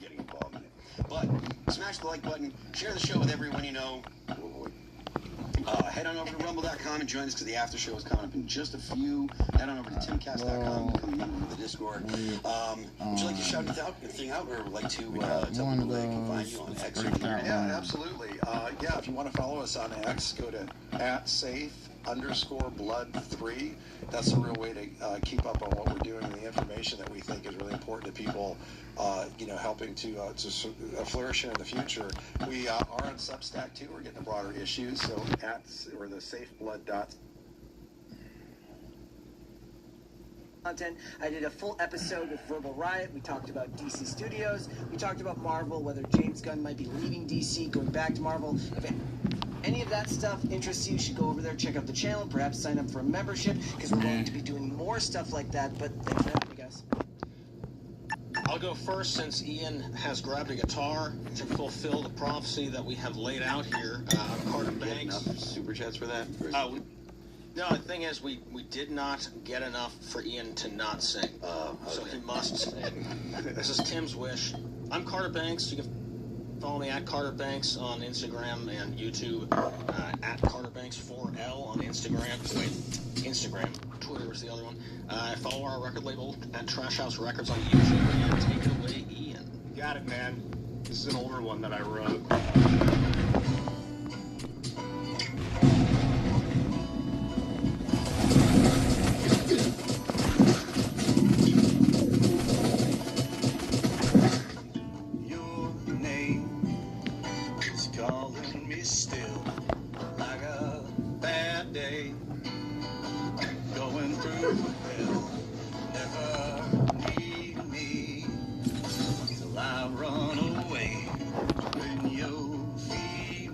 getting involved in it. But smash the like button, share the show with everyone you know. Head on over to rumble.com and join us because the after show is coming up in just a few. Head on over to timcast.com and become a member of the Discord. Would you like to shout anything out, or would like to tell people they can find you on X? Yeah, absolutely. Yeah, if you want to follow us on X, go to @safe_blood3. That's a real way to keep up on what we're doing and the information that we think is really important to people, helping to flourish in the future. We are on Substack too. We're getting the broader issues. So or the safeblood. Content. I did a full episode with Verbal Riot. We talked about DC Studios. We talked about Marvel, whether James Gunn might be leaving DC, going back to Marvel. If any of that stuff interests you, you should go over there, check out the channel, perhaps sign up for a membership, because we're going to be doing more stuff like that. But thanks for having me, guys. I'll go first since Ian has grabbed a guitar to fulfill the prophecy that we have laid out here. Carter Banks. Enough super chats for that? No, the thing is, we did not get enough for Ian to not sing. So he must sing. This is Tim's wish. I'm Carter Banks. You can follow me at Carter Banks on Instagram and YouTube. At Carter Banks 4L on Instagram. Wait, Instagram. Twitter is the other one. Follow our record label at Trash House Records on YouTube. And take it away, Ian. Got it, man. This is an older one that I wrote. Your name is calling me still, like a bad day, going through hell. Never need me till I run away. When you feed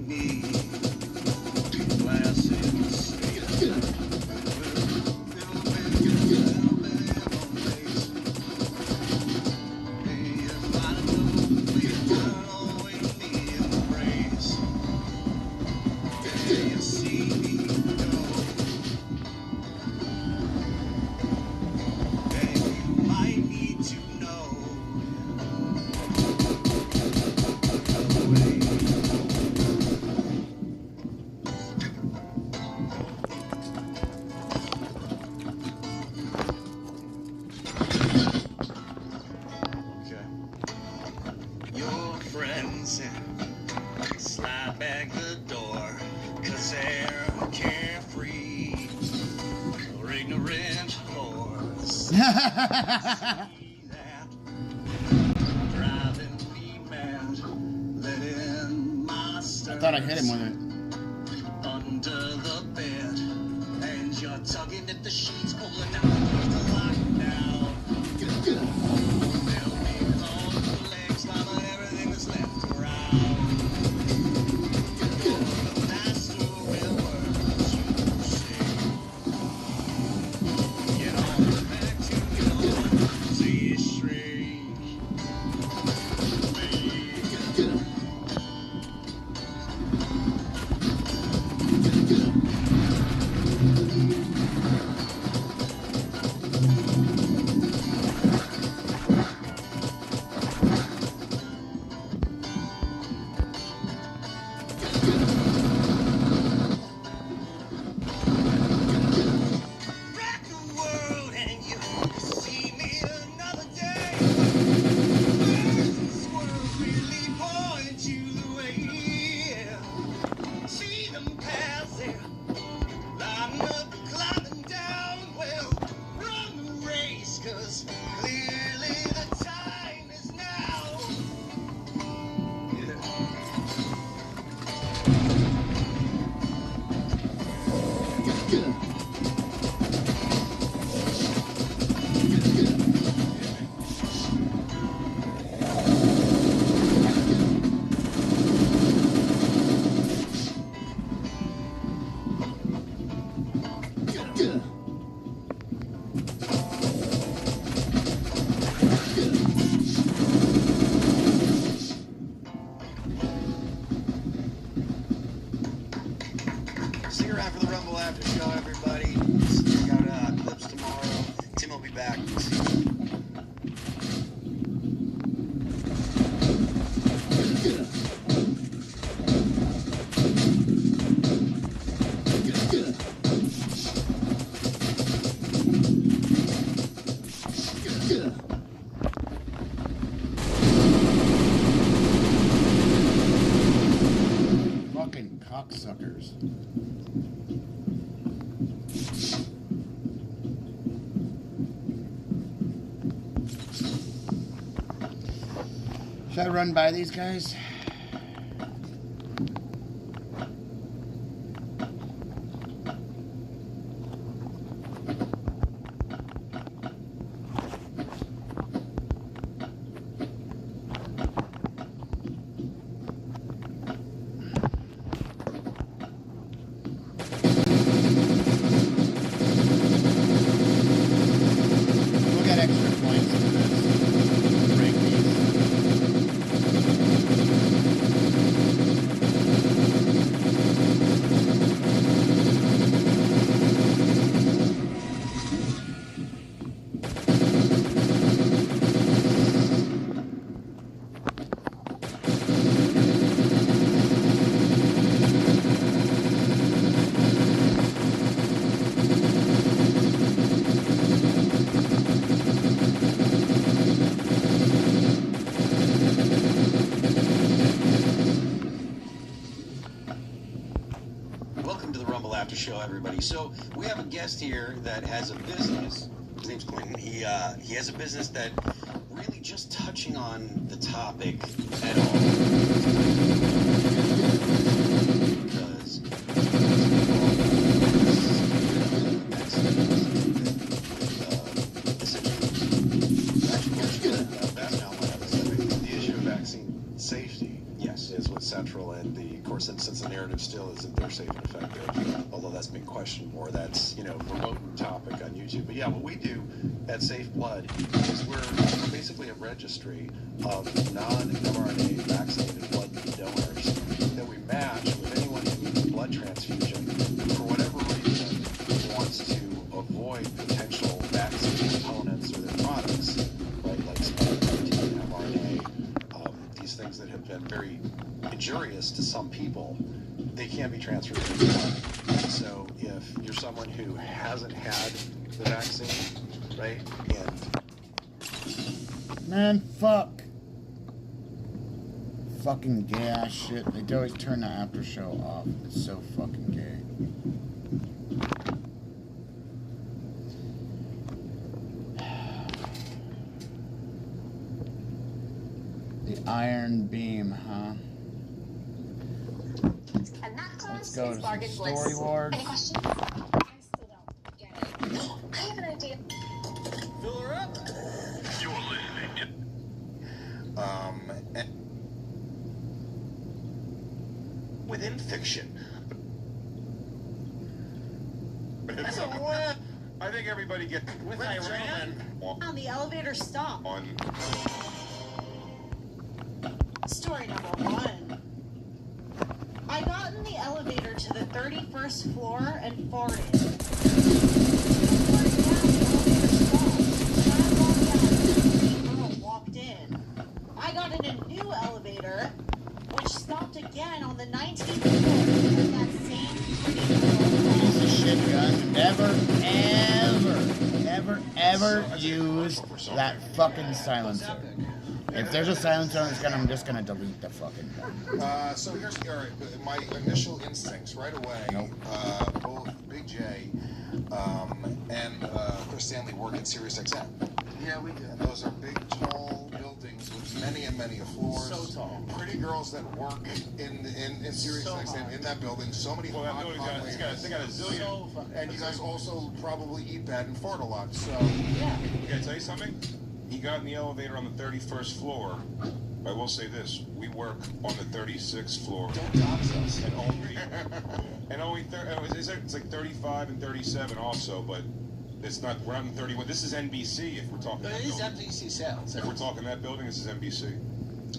kids and slide back the door, 'cause they're carefree or ignorant whores. Driving me mad, letting monsters I thought I hit him with it. under the bed, and you're tugging at the sheets, pulling out the lockdown. They'll be long legs, mama, everything that's left around. The master will work you say. Get on back to your see straight. Rock the world and you see me another day. Birds and squirrels really point you the way. See them pass there, lining up, climbing down. Well, run the race, 'cause clearly the time is now. Stick around for the Rumble After Show, everybody. We got clips tomorrow. Tim will be back. Fucking cocksuckers. Should I run by these guys? We'll get extra points for this. Break these. Welcome to the Rumble After Show, everybody. So we have a guest here that has a business. His name's Quentin. He has a business that really just touching on the topic at all. Because The issue of vaccine safety yes, is what's central, and of course, since the narrative still is that they're safe and effective, although that's been questioned more. That's verboten topic on YouTube. But yeah, what we do at Safe Blood is we're basically a registry of non-mRNA vaccinated blood donors that we match with anyone who needs a blood transfusion for whatever reason wants to avoid potential vaccine components or their products, right? Like spike protein, mRNA, these things that have been very injurious to some people, they can be transferred to the blood. So if you're someone who hasn't had the vaccine, right, and Man, fuck. fucking gay ass shit. They always turn the after show off. It's so fucking gay. The Iron Beam, huh? And that class Let's go is to Bargain some Bliss. story wars. Any questions? I still don't get it. No, I have an idea. Fill her up. You're listening to. Within fiction. That's a win. I think everybody gets With Iran. On the elevator stop. on. Story number 1. I got in the elevator to the 31st floor and farted. Walked in. I got in a new elevator, which stopped again on the 19th floor because that same pretty Piece of shit, guys. Ever use that fucking silencer. If there's a silencer on this gun, I'm just gonna delete the fucking gun. So here's my initial instincts right away. Nope. Both Big J and Chris Stanley work at SiriusXM. Yeah, we do. And those are big, tall buildings with many and many floors. So tall. Pretty girls that work in SiriusXM in that building. So many Well, that hot, building hot they ladies. got a zillion. So fucking. And you guys also probably eat bad and fart a lot. So Yeah. Can I tell you something? He got in the elevator on the 31st floor. I will say this: we work on the 36th floor, don't dox us. and only it's like 35 and 37 also, but it's not. We're not in 31. This is NBC. If we're talking. But that it is building. FTC sales. If we're talking that building, this is NBC.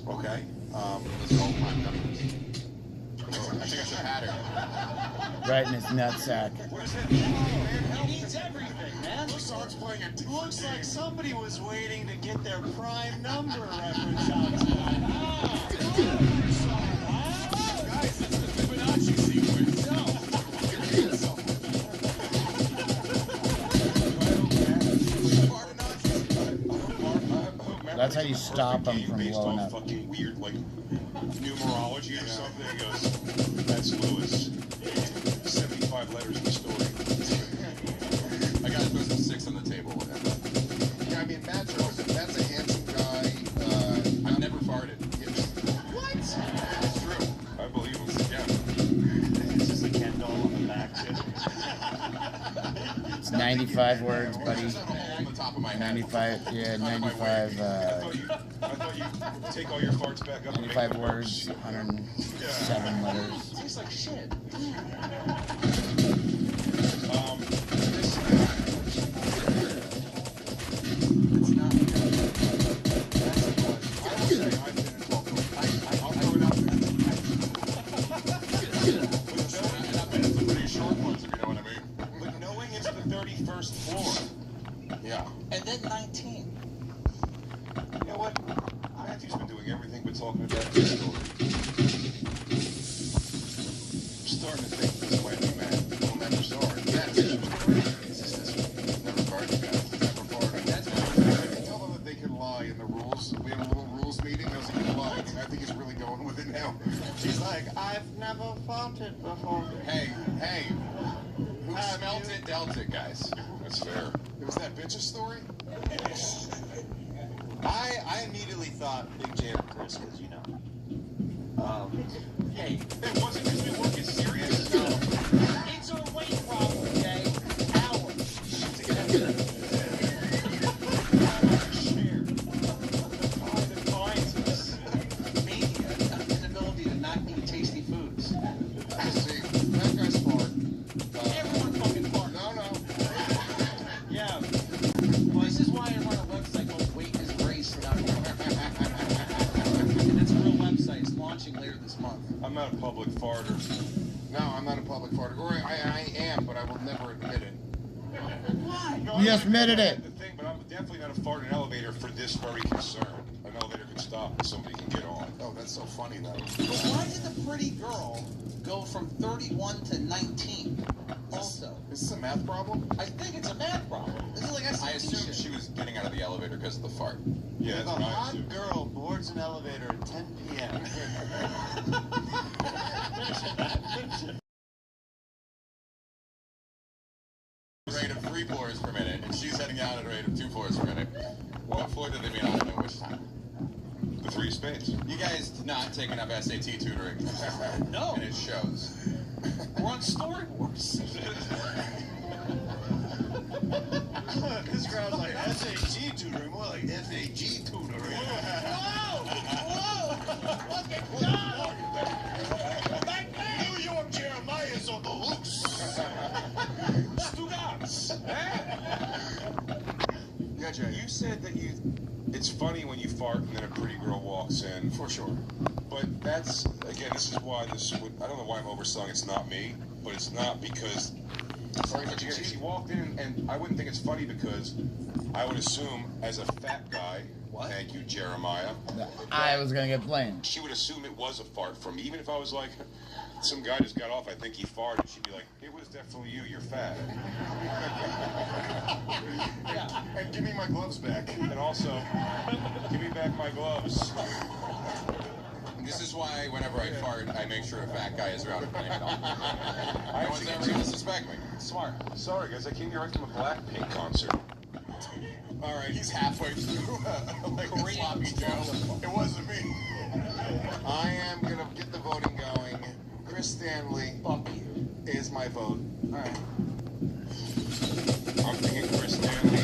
Okay. Let's go find numbers. I think it's a pattern. Right in his nutsack. What is that? He needs everything, man. Looks like somebody was waiting to get their prime number reference out tonight. Guys, this is the Fibonacci sequence. That's how you stop them from based blowing on up. fucking weird like numerology or something. He goes, that's Lewis. 75 letters in the story. I got to put some 6 on the table with him. Yeah, I mean, Matt's a handsome guy. I've never farted. What? It's true. I believe him. Yeah. It's just a Ken doll on the back, too. It's 95 words, buddy. There's a hole on the top of my head. 95, yeah, 95, I thought you take all your farts back up. 95 words, 107 letters. Tastes like shit. It's not good. That's the question. I will say I've been involved. I'll throw it out there. And the pretty short ones, if you know what I mean. But knowing it's the 31st floor, Yeah. And then 19. you know what? Matthew's been doing everything but talking about this story. I'm starting to think this might be Matt. Well, Matt, sorry. It's just this. Never farted, guys. Never farted. That's I can tell them that they can lie in the rules. We have a little rules meeting. I was like, you can lie. I think he's really going with it now. She's like, I've never farted before. Hey, who smelt it, dealt it, guys. That's fair. It was that bitch's story? I immediately thought Big J or Chris, because, you know. Hey, It wasn't because we work at Sirius? it's a weight problem, okay? Hours. Share. That binds us. Mania, an inability to not eat tasty foods. See, that guy's fart. Everyone fucking farts. No. Yeah. Well, this is why I run a website called weightisgrace.com. And it's a real website. It's launching later this month. I'm not a public farter. No, I'm not a public farter. Or I am, but I will never admit it. Why? No, You I just admitted it. The thing, but I'm definitely not a fart in an elevator for this very concern. An elevator can stop and somebody can get on. Oh, that's so funny, though. But why did the pretty girl go from 31 to 19? Also, Is this a math problem? I think it's a math problem. This is like I SAT assumed shit. she was getting out of the elevator because of the fart. Yeah, If that's a what I hot assume. girl boarded boards an elevator at 10 p.m. Rate of 3 floors per minute, and she's heading out at a rate of 2 floors per minute. What floor did they mean? I don't know which time. The 3 spades. You guys did not take enough SAT tutoring. No. And it shows. We're on Story Wars. This crowd's like SAT tutoring, more like FAG tutoring. Whoa! Fucking God! New York Jeremiah's on the loose. Stugats. Yeah, Jay. You said that it's funny when you fart and then a pretty girl walks in. For sure. But that's, again, this is why I don't know why I'm overselling it's not me, but it's not because, sorry, but she walked in and I wouldn't think it's funny because I would assume as a fat guy, thank you, Jeremiah. I was gonna get blamed. She would assume it was a fart from me. Even if I was like, some guy just got off, I think he farted, she'd be like, it was definitely you, you're fat. Yeah, and give me my gloves back. And also, give me back my gloves. This is why whenever I fart, I make sure a fat guy is around to blame it on. No one's ever going to suspect me. Smart. Sorry, guys, I came here right from a Blackpink concert. All right, he's halfway through like a sloppy Joe. It wasn't me. I am going to get the voting going. Chris Stanley is my vote. All right. I'm thinking Chris Stanley,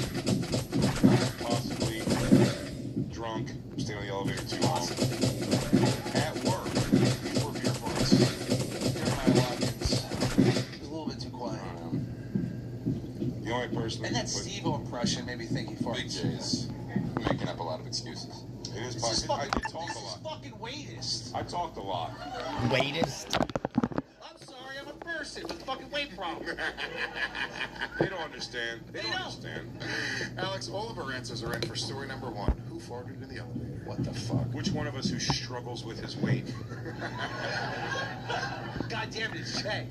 possibly drunk, staying on the elevator too long. At work, these were beer farts. Jeremiah Watkins. He's a little bit too quiet. The only person And that Steve-O impression made me think he farted. Big J's making up a lot of excuses. It is This is possible. I fucking, did talk this a is lot. fucking weightist. I talked a lot. Weightist? I'm sorry, I'm a person with a fucking weight problem. They don't understand. They don't understand. Alex, all of our answers are in for story number 1. Who farted in the elevator? What the fuck? Which one of us who struggles with his weight? God damn it, it's Jay.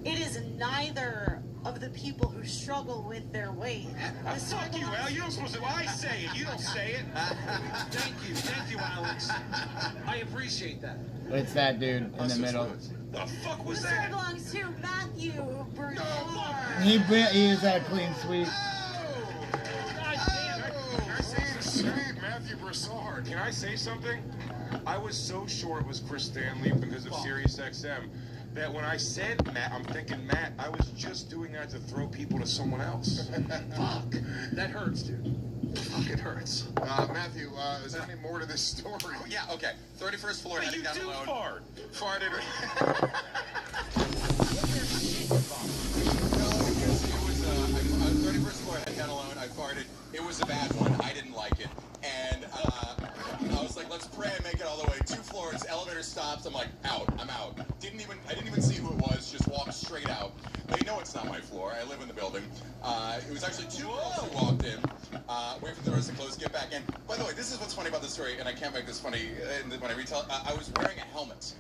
It is neither of the people who struggle with their weight. Fuck you, Al. You don't supposed to. I say it. You don't say it. Thank you, Alex. I appreciate that. It's that dude in the middle. The fuck was This that? belongs to Matthew Bernard. He is that clean sweep. God damn it. Can I say something? Matthew Broussard. Can I say something? I was so sure it was Chris Stanley because of Sirius XM that when I said Matt, I'm thinking Matt, I was just doing that to throw people to someone else. Fuck. That hurts, dude. Fuck, it hurts. Matthew, is there any more to this story? Oh, yeah, okay. 31st floor, But heading you down do alone. fart. Farted. No, because it was, 31st floor, heading down alone. I farted. It was a bad one. I didn't like it. And I was like, let's pray I make it all the way. 2 floors, elevator stops. I'm like, out. I'm out. I didn't even see who it was. Just walked straight out. They know it's not my floor. I live in the building. It was actually 2 girls who walked in. Wait for the doors to close, get back in. By the way, this is what's funny about this story, and I can't make this funny when I retell it. I was wearing a helmet.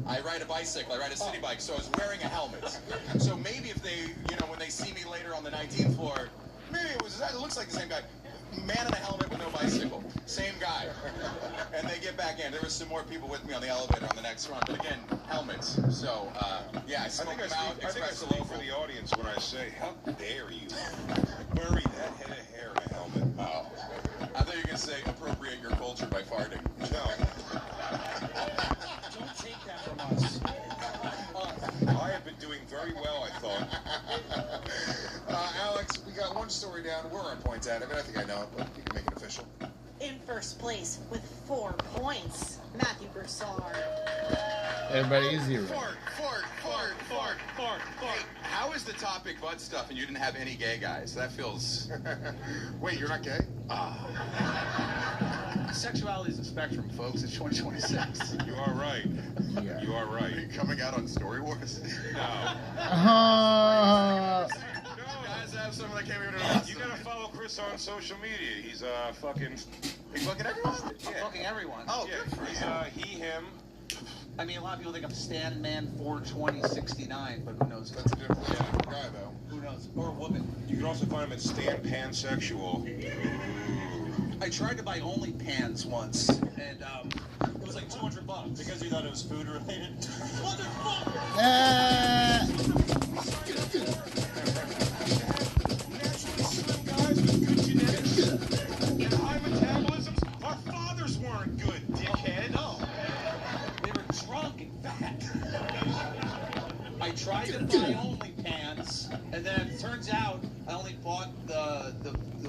I ride a bicycle. I ride a city bike, so I was wearing a helmet. So maybe if they, when they see me later on the 19th floor, maybe it looks like the same guy. Man in a helmet with no bicycle. Same guy. And they get back in. There was some more people with me on the elevator on the next run. But again, helmets. So, yeah, I smoked them out. I think I speak for the audience when I say, how dare you bury that head of hair in a helmet? Oh. I thought you were going to say appropriate your culture by farting. No. Don't take that from us. I have been doing very well, I thought. Alex, we got one story down. Where are our points at? I mean, I think I know it, but you can make it official. In first place with 4 points, Matthew Broussard. Everybody is 0. Fart. Hey, how is the topic butt stuff and you didn't have any gay guys? That feels... Wait, you're not gay? Sexuality is a spectrum, folks. It's 2026. You are right. Yeah. You are right. Are you coming out on Story Wars? No. Guys have someone that came here to You gotta follow Chris on social media. He's fucking. He's fucking everyone? I'm fucking everyone. Oh, Yeah, good for he's him. he, him. I mean, a lot of people think I'm Stan Man 42069, but who knows? That's a different guy, though. Who knows? Or a woman. You can also find him at Stan Pansexual. I tried to buy OnlyPants once, and it was like $200 Because you thought it was food related? Motherfucker! Naturally slim guys with good genetics and high metabolisms. Our fathers weren't good, dickhead. No. They were drunk and fat. I tried to buy OnlyPants, and then it turns out I only bought the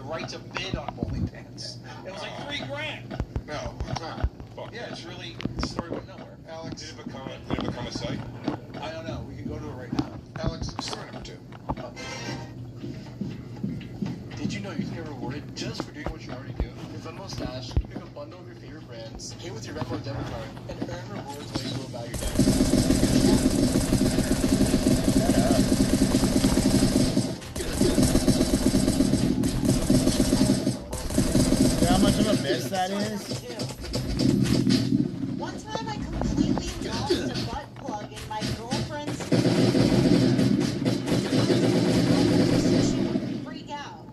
right to bid on OnlyPants. It was like $3,000. No. Yeah, it's really, the story went nowhere. Alex, Did it become a site? I don't know. We can go to it right now. Alex, story number 2. Did you know you can get rewarded just for doing what you already do? With Venmo Stash, you can pick a bundle of your favorite brands, pay with your Venmo debit card, and earn rewards while you go about your day. See how much of a bitch that is? One time I completely lost a butt plug in my girlfriend's she would freak out.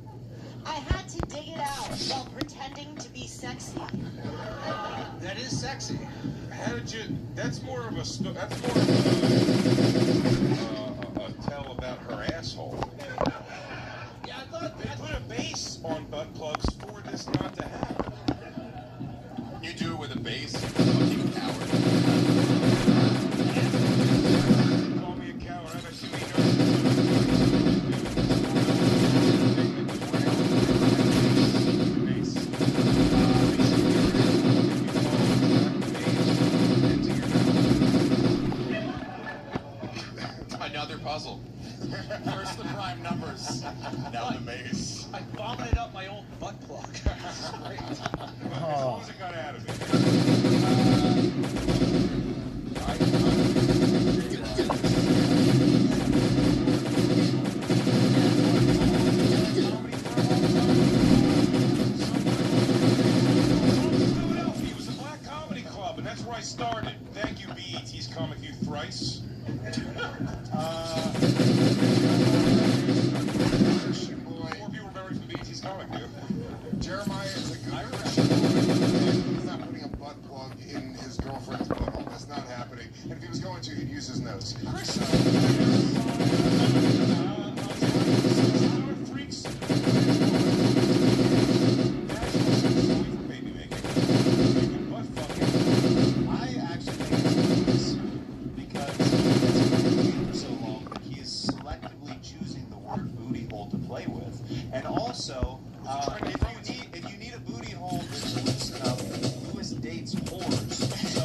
I had to dig it out while pretending to be sexy. That is sexy. How did you? That's more of a tell about her asshole. Yeah, I thought They put a base on butt plugs for this not to happen. You do it with a base. Fucking coward. Call me a coward. I've actually Another puzzle. First the prime numbers, now the maze. I vomited up my old butt plug. Great. As long as it got out of it. Philadelphia, it was a black comedy club, and that's where I started. Thank you, BET's Comic View thrice. More people remember from BET's Comic View. Jeremiah is a good He's not putting a butt plug in his girlfriend's butthole. That's not happening. And if he was going to, he'd use his nose. Chris, freaks. I actually think it's because he's been for so long that he is selectively choosing the word booty hole to play with. And also, if you need a booty hole that's loose enough, Lewis dates whores. So,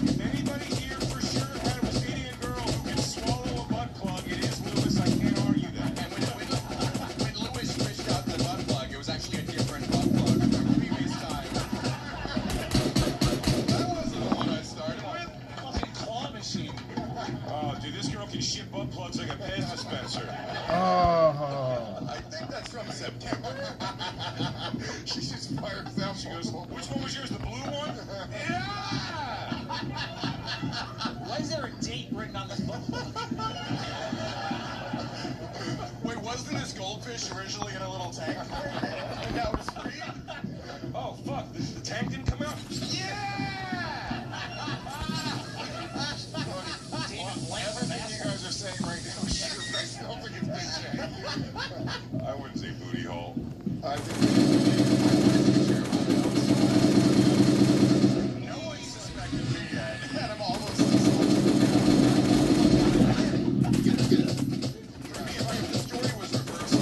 If anybody here for sure was dating a girl who can swallow a butt plug, it is Lewis. I can't argue that. And when Lewis fished out the butt plug, it was actually a different butt plug from the previous time. That wasn't the one I started with. Fucking claw machine. Oh, dude, this girl can ship butt plugs like a Pez dispenser. Oh. I think that's from September. she just fires out. She goes, which one was yours, the blue one? Yeah! Why is there a date written on this butt plug? Wait, wasn't this goldfish originally in a little tank? And now it's free? Oh, fuck, the tank didn't come out? Everything you guys are saying right now is true. I still think it's Big J. I wouldn't say booty hole. I think No one suspected me yet. And I'm almost For me, if the story was reversed,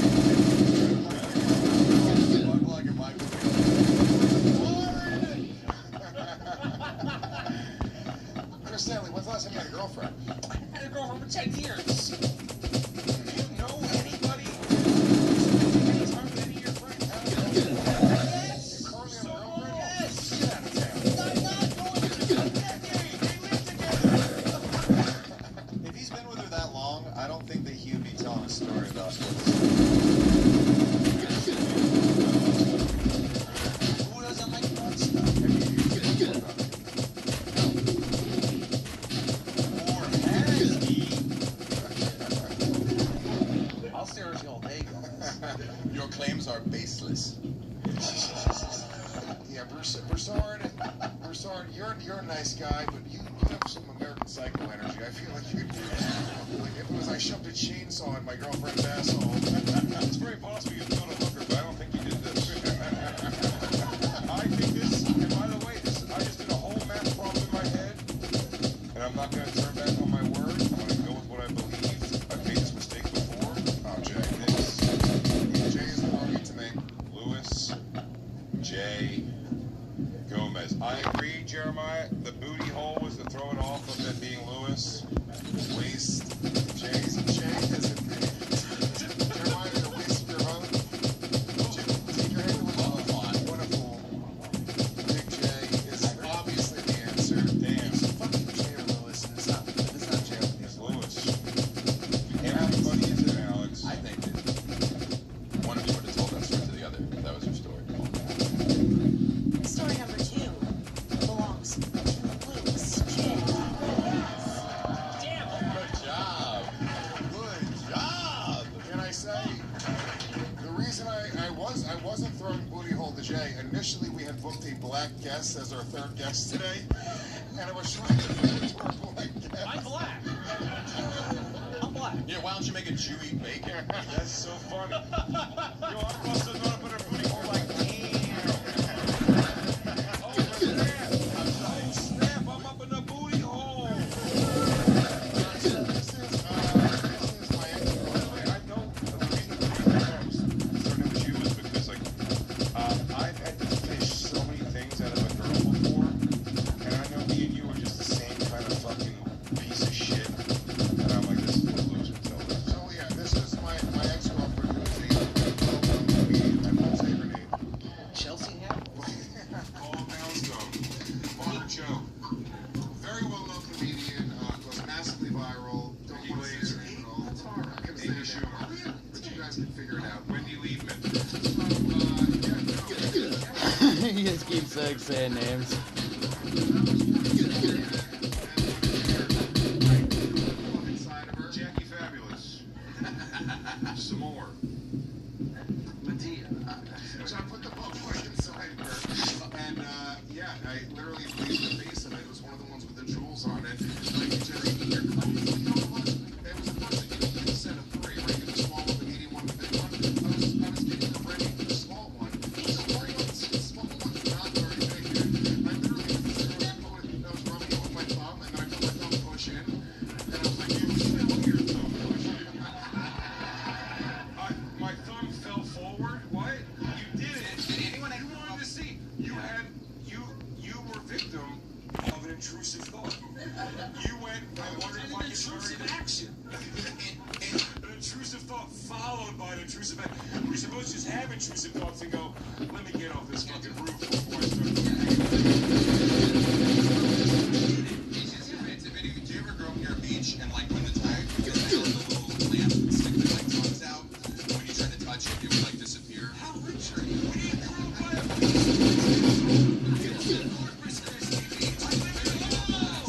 Yeah, Broussard, you're a nice guy, but you have some American Psycho energy. I feel like like if it was I shoved a chainsaw in my girlfriend's asshole. It's very possible you killed a hooker, but I don't think you did this. I think this, and by the way, I just did a whole math problem in my head, and I'm not going to turn back on my word. I'm going to go with what I believe. I've made this mistake before. Jay is the target to me. Lewis, Jay, Gomez. I agree, Jeremiah. The booty hole was to throw it off of it being Lewis. Waste. Jay is a Jeremiah, the waste of your vote. Take your hand with what a fool. Big Jay is obviously the answer. Damn. It's fucking Jay or Lewis. It's not Jay. It's Lewis. Everybody is it, Alex. I think that one of you would have told that story to the other. That was your story. Story number 2 belongs to Lewis J. Damn, good job. Good job. Can I say the reason I wasn't throwing booty hole to Jay. Initially, we had booked a black guest as our third guest today, and I was trying to fit into our black guest. I'm black. I'm black. Yeah, why don't you make a Jew eat bacon? That's so funny. Yo, I must have not put a booty hole like snap, I'm up in the booty hole. This is my ex-girlfriend. I know the reason I'm starting with you is because, like, I've had to fish so many things out of a girl before, and I know me and you are just the same kind of fucking piece of shit. And I'm like, this is what Lewis would tell us. So yeah, this is my ex-girlfriend who is the I won't say her name. Chelsea Ham? Paul Poundstone. Barber Joe. Very well-known comedian, goes massively viral. Don't want to say her name at all. That's all right. I'm going to say her name. But you guys can figure it out. Wendy Liebman. He just keeps saying names. Inside of her. Jackie Fabulous. Some more. Medea. So I put the book right inside her. And yeah, I literally placed the face of it. It was one of the ones with the jewels on it. Like, Jerry, your clothes. You know what? It was a bunch of a set of 3, right? The small one, the medium one, the big one. I was getting ready for the small one. The small one's not very big. I literally I was rubbing it with my thumb, and then I put my thumb push in. And I was like, you feel your thumb push in. My thumb fell forward. What? You did it. Did anyone You wanted to see. You were victim of an intrusive thought. You went, I wonder if I can intrusive action. An intrusive thought followed by an intrusive action. You're supposed to just have intrusive thoughts and go, let me get off this fucking roof before I start doing Do you ever grow up near a beach and like when the tide gets down, the little lamp would stick their like tongues out? When you try to touch it, it would like disappear. How rich are you? What are you doing by a beach?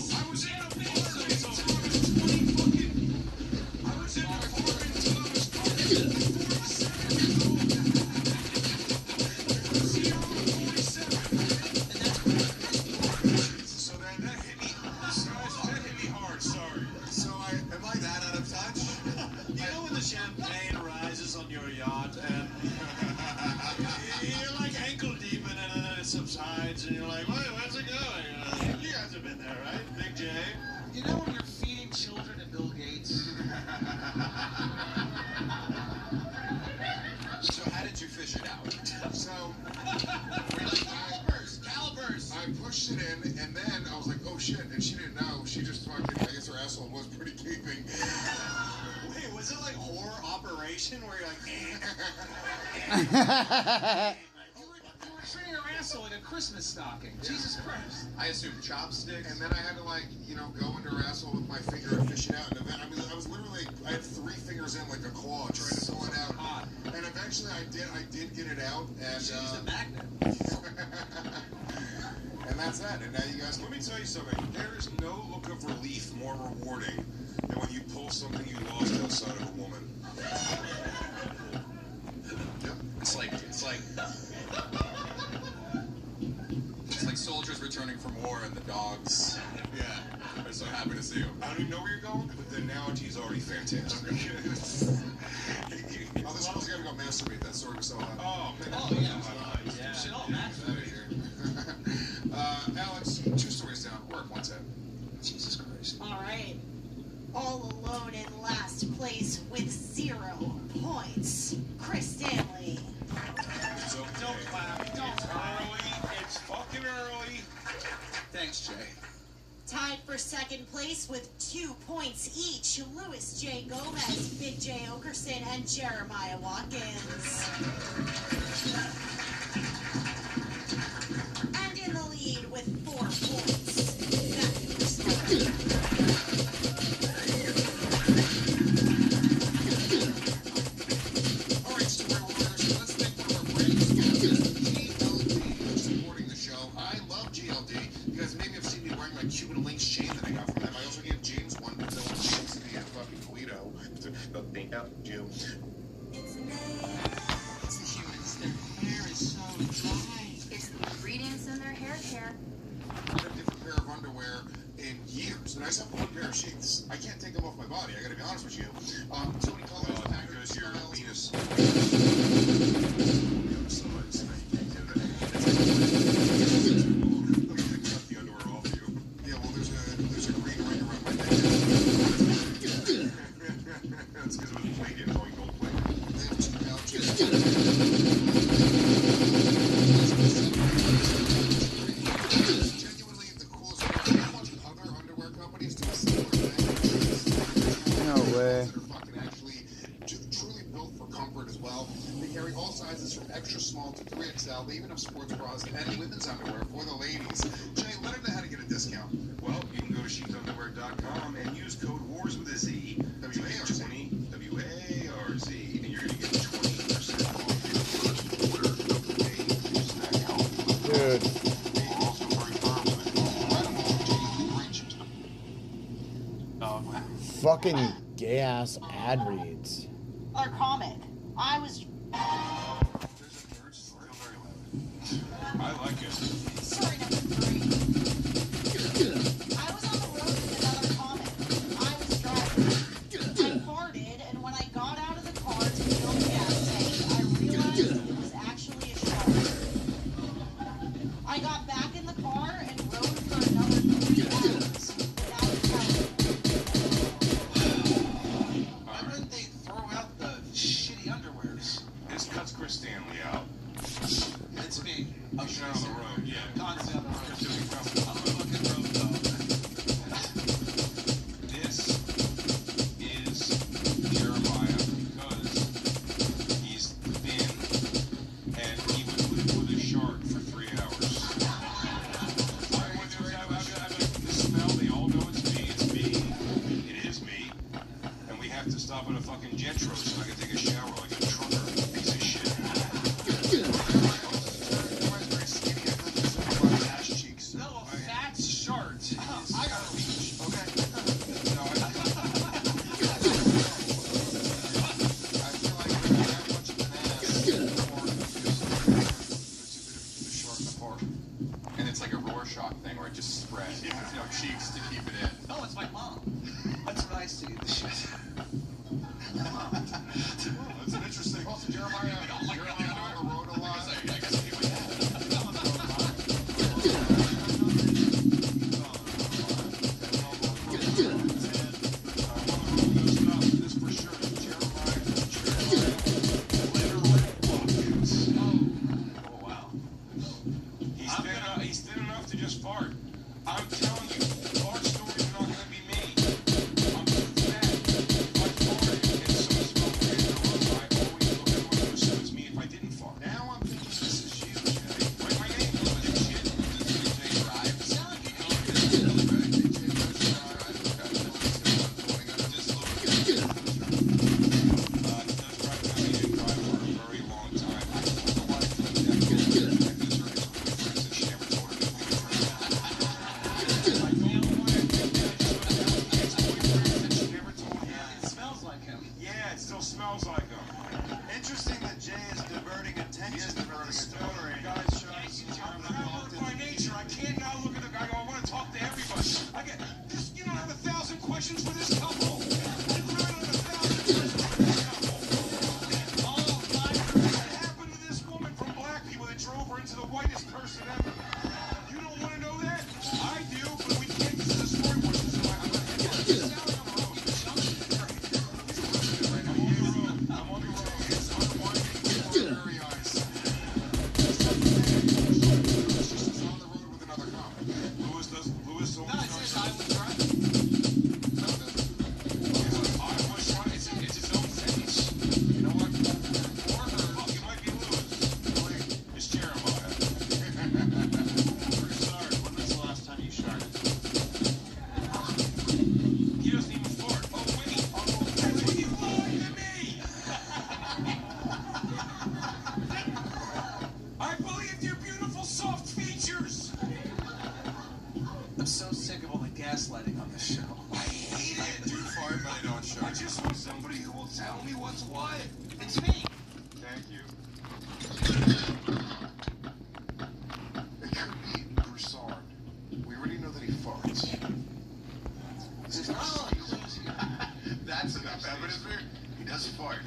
I was in a apartment until I was 20 fucking. I was in an apartment until I was 47 years old. 47. So that hit me. That hit me hard. Sorry. So am I that out of touch? You know when the champagne rises on your yacht and you're like ankle deep in it and then it subsides and you're like, where's it going? You guys have been there, right? Big J? You know when you're feeding children to Bill Gates? So how did you fish it out? So We're like calipers. I pushed it in, and then I was like, oh shit, and she didn't know. She just fucking, I guess her asshole was pretty gaping. Wait, was it like horror operation where you're like, You were treating her asshole like a Christmas stocking. Jesus Christ. I assume chopsticks. And then I had to go into her asshole with my finger and fish it out. And then I was literally, I had 3 fingers in like a claw trying to pull it out. And eventually I did get it out. And she's a magnet. And that's that. And now you guys. Let me tell you something. There is no look of relief more rewarding than when you pull something you lost outside of a woman. Yep. It's like soldiers returning from war and the dogs. Yeah. I'm so happy to see you. I don't even know where you're going, but the analogy is already fantastic. Oh, this one's gotta go masturbate. That story was so hot. Oh, yeah. Shit, all masturbate. Alex, 2 stories down. Work 110. Jesus Christ. All right. All alone in last place with 0 points. Chris Stanley. It's okay. Don't clap. It's early. It's fucking early. Thanks, Jay. Tied for second place with 2 points each, Louis J. Gomez, Big J. Okerson, and Jeremiah Watkins. And in the lead with 4 points, Matthew Christopher. All right, Story Warriors, let's make one of our brand new sponsors, GLD, supporting the show. I love GLD. You guys maybe have seen me wearing my Cuban Links chain that I got from them. I also gave James one because I want James to be a fucking Guido. Thank you. It's the humans. Their hair is so dry. It's the ingredients in their hair care. I have a different pair of underwear in years, and I just have one pair of sheets. I can't take them off my body. I gotta be honest with you. So many colors, patterns, Your styles. penis. The underwear off you. Yeah, well, there's a green ring around my neck. That's because it was plated. It's always gold plated. They have 2 pouches. Genuinely the coolest thing. How much other underwear companies do a similar thing? No way. That are fucking actually truly built for comfort as well. They carry all sizes from extra small to 3XL. They even have sports bras and women's underwear for the ladies. Jay, let them know how to get a discount. Well, you can go to sheathunderwear.com and use code WARS with a Z. W-A-R-Z. W-A-R-Z, and you're going to get 20% off your first order of the day. Use that code. Dude. We're also very firm with incredible genuine reach. Oh, wow. Fucking gay ass ad reads. Or comic. I was. There's a third story. I like it. Story number 3. I was on the road with another comic. I was driving. I farted, and when I got out of the car to fill the gas tank, I realized it was actually a shark. I got back in the car and rode for another 3 hours without telling. Why wouldn't they throw out the shitty underwears? This cuts Chris Stanley out. It's me. I'm He's not on the road, yeah. Constantly on the road. Chris doing comedy. I'm a fucking road dog. This is Jeremiah because he's thin and he would live with a shark for 3 hours. The smell, they all know it's me. It's me. It is me. And we have to stop at a fucking Jetro so I can take a shower like a trucker. Piece of shit. No, a fat short. I got a reach, okay? No, I feel like I'm that much of an ass or the short apart. And it's like a Rorschach thing where it just spreads. You know, cheeks to keep it in. No, it's my mom. That's what I see. The shit. That's an interesting. Also, Jeremiah on the road a lot. I guess he would have. This for sure is Jeremiah. Oh, wow. He's thin enough to just fart. I'm telling you, fart stories are not going to be me. I'm too fat. If I farted and someone smelled weird in the room, I always look at everyone who assumes me if I didn't fart. Now I'm thinking this is you, Jay. Write my name down, dipshit. They drive. over into the whitest person ever. You don't want to know that? I do, but we can't. This is a storyboard. This is why I'm going to end it. I'm on the road. It's unwinding before our very eyes. She's on the road with another comic. Lewis only does I was driving. No, it doesn't. I was trying. It's its own sentence. You know what? For her, fuck, it might be Lewis. It's Jeremiah. Sorry, when was the last time you sharted? He doesn't even fart. Oh, wait. Oh, that's what you lied to me. I believed your beautiful soft features. I'm so sick of all the gaslighting on this show. I hate it. Do fart, but I don't shart. I just want somebody who will tell me what's what. It's me. Thank you. It could be Broussard. We already know that he farts. There's not a lot of clues here. That's enough evidence there. He does fart.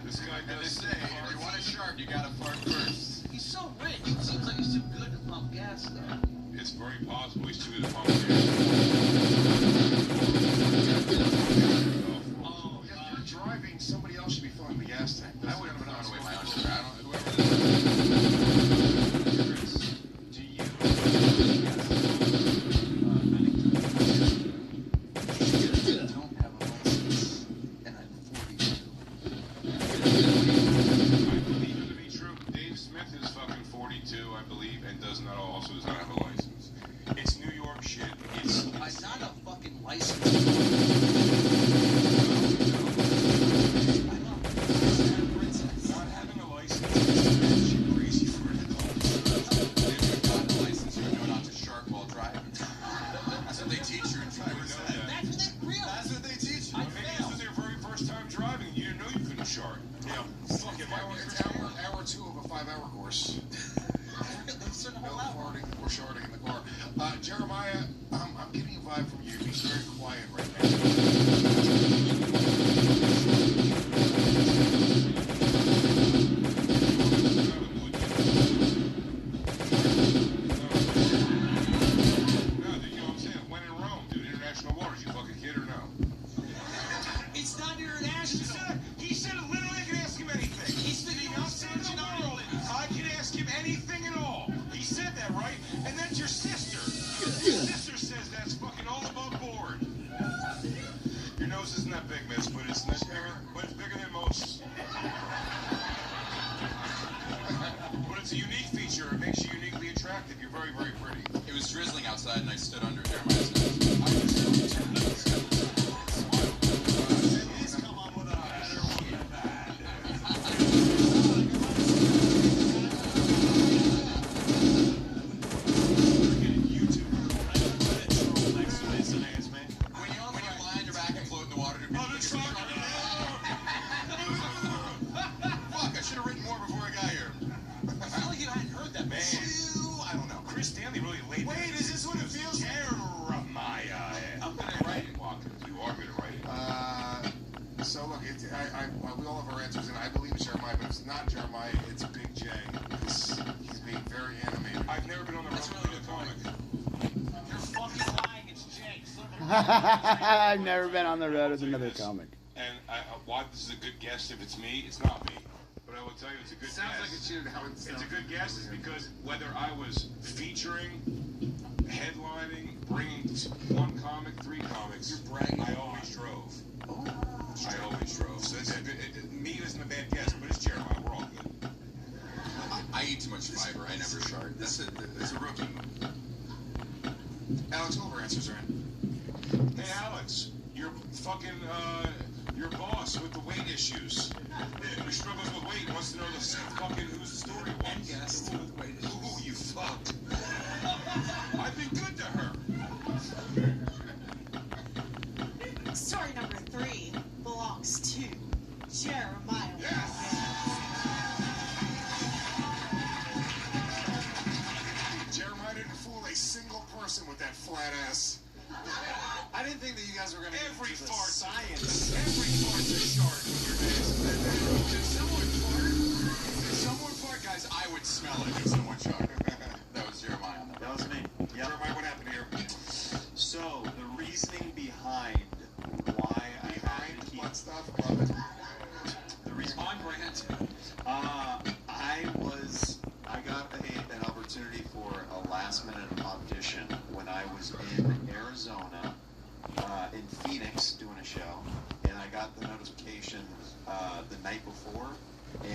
This guy And they does say, if you want a shark, you gotta fart first. He's so rich. It seems like he's too good to pump gas, though. It's very possible he's too good to pump Oh, if you're driving, somebody else should be filling the gas tank. I would have been on away my own sugar. I don't know whoever Chris, do you? I don't have a license, and I'm 42. I believe it to be true. Dave Smith is fucking 42, I believe, and does not have a license. It's New York shit. It's I'm not a fucking license. not having a license is shit crazy for an adult. If you've got a license, you know not to shark while driving. That's what they teach you in driver's ed. That's what they really. That's what they teach you. Maybe this was their very first time driving. You didn't know you couldn't shark. Yeah. Fuck it, might be It's for hour 2 of a 5-hour course. It's an No whole hour. farting or sharding in the car. Jeremiah, I'm getting a vibe from you. He's very quiet right now. No, you know what I'm saying? When in Rome, dude, international waters, you fucking kid or no? It's not international. He said literally I can ask him anything. He's the He said in the world. I can ask him anything at all. He said that, right? And that's your sister. Your sister says that's fucking all above board. Your nose isn't that big, miss, but it's bigger than most. But it's a unique feature. It makes you uniquely attractive. You're very, very pretty. It was drizzling outside, and I stood under Jeremiah's nose. Please come on with a better one than that. When you lie on your back and float in the water, do people think you're Fuck, I should have written more before I got here. I feel like you hadn't heard that, man. I don't know. Chris Stanley really laid. Wait, is this what it feels like? Jeremiah. I'm gonna write it. You are going to write it. So look, we all have our answers, and I believe it's Jeremiah, but it's not Jeremiah. It's Big J. He's being very animated. I've never been on the road with a comic. You're fucking lying. It's Jake. I've never been on the road with another comic. And why this is a good guess if it's me, it's not me. But I will tell you it's a good Sounds guess. like it should. How it sounds. It's a good guess is because whether I was featuring, headlining, bringing one comic, 3 comics, You're bragging. I always drove. I always drove. So me isn't a bad guess, but it's Jeremiah. We're all good. I eat too much fiber. I never shard. That's a rookie. Alex, all of our answers are in. Hey Alex, you're fucking your boss with the weight issues. Who struggles with weight wants to know the fucking whose the story was. And guest with weight issues. Ooh, you fuck. I've been good to her. Story number 3 belongs to Jeremiah. Jeremiah didn't fool a single person with that flat ass. I didn't think that you guys were going to Every do the fart science. Every fart's a shark with your ass. Did someone fart? Guys, I would smell I did someone Chuck. That was Jeremiah. That was me. Yeah. Jeremiah, what happened here? So the reasoning behind why I had to keep stuff. Love it. The reason On brand. I got an opportunity for a last minute audition when I was in Arizona, in Phoenix, doing a show, and I got the notification the night before,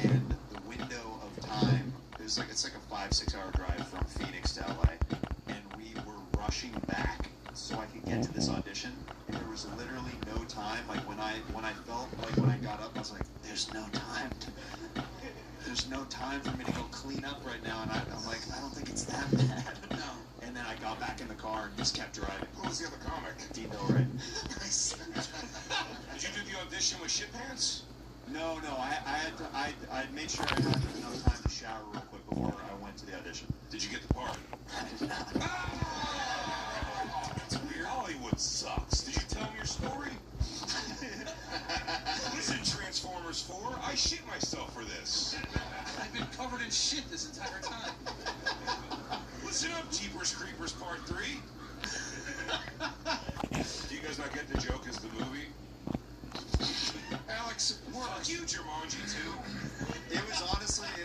and the window of time it's like a 5-6 hour drive from Phoenix to LA, and we were rushing back so I could get to this audition, and there was literally no time. Like when I felt like when I got up, I was like, there's no time for me to go clean up right now, and I'm like, I don't think it's that bad. No. And then I got back in the car and just kept driving. Who was the other comic? Dino, right? Nice. Did you do the audition with shit pants? No, I made sure I had enough time to shower real quick before I went to the audition. Did you get the part? I did not. It's weird. Hollywood sucks. Did you tell him your story? Listen, Transformers 4, I shit myself for this. I've been covered in shit this entire time. Listen up, Jeepers Creepers Part 3. Do you guys not get the joke as the movie? Alex, fuck you, Jumanji 2. It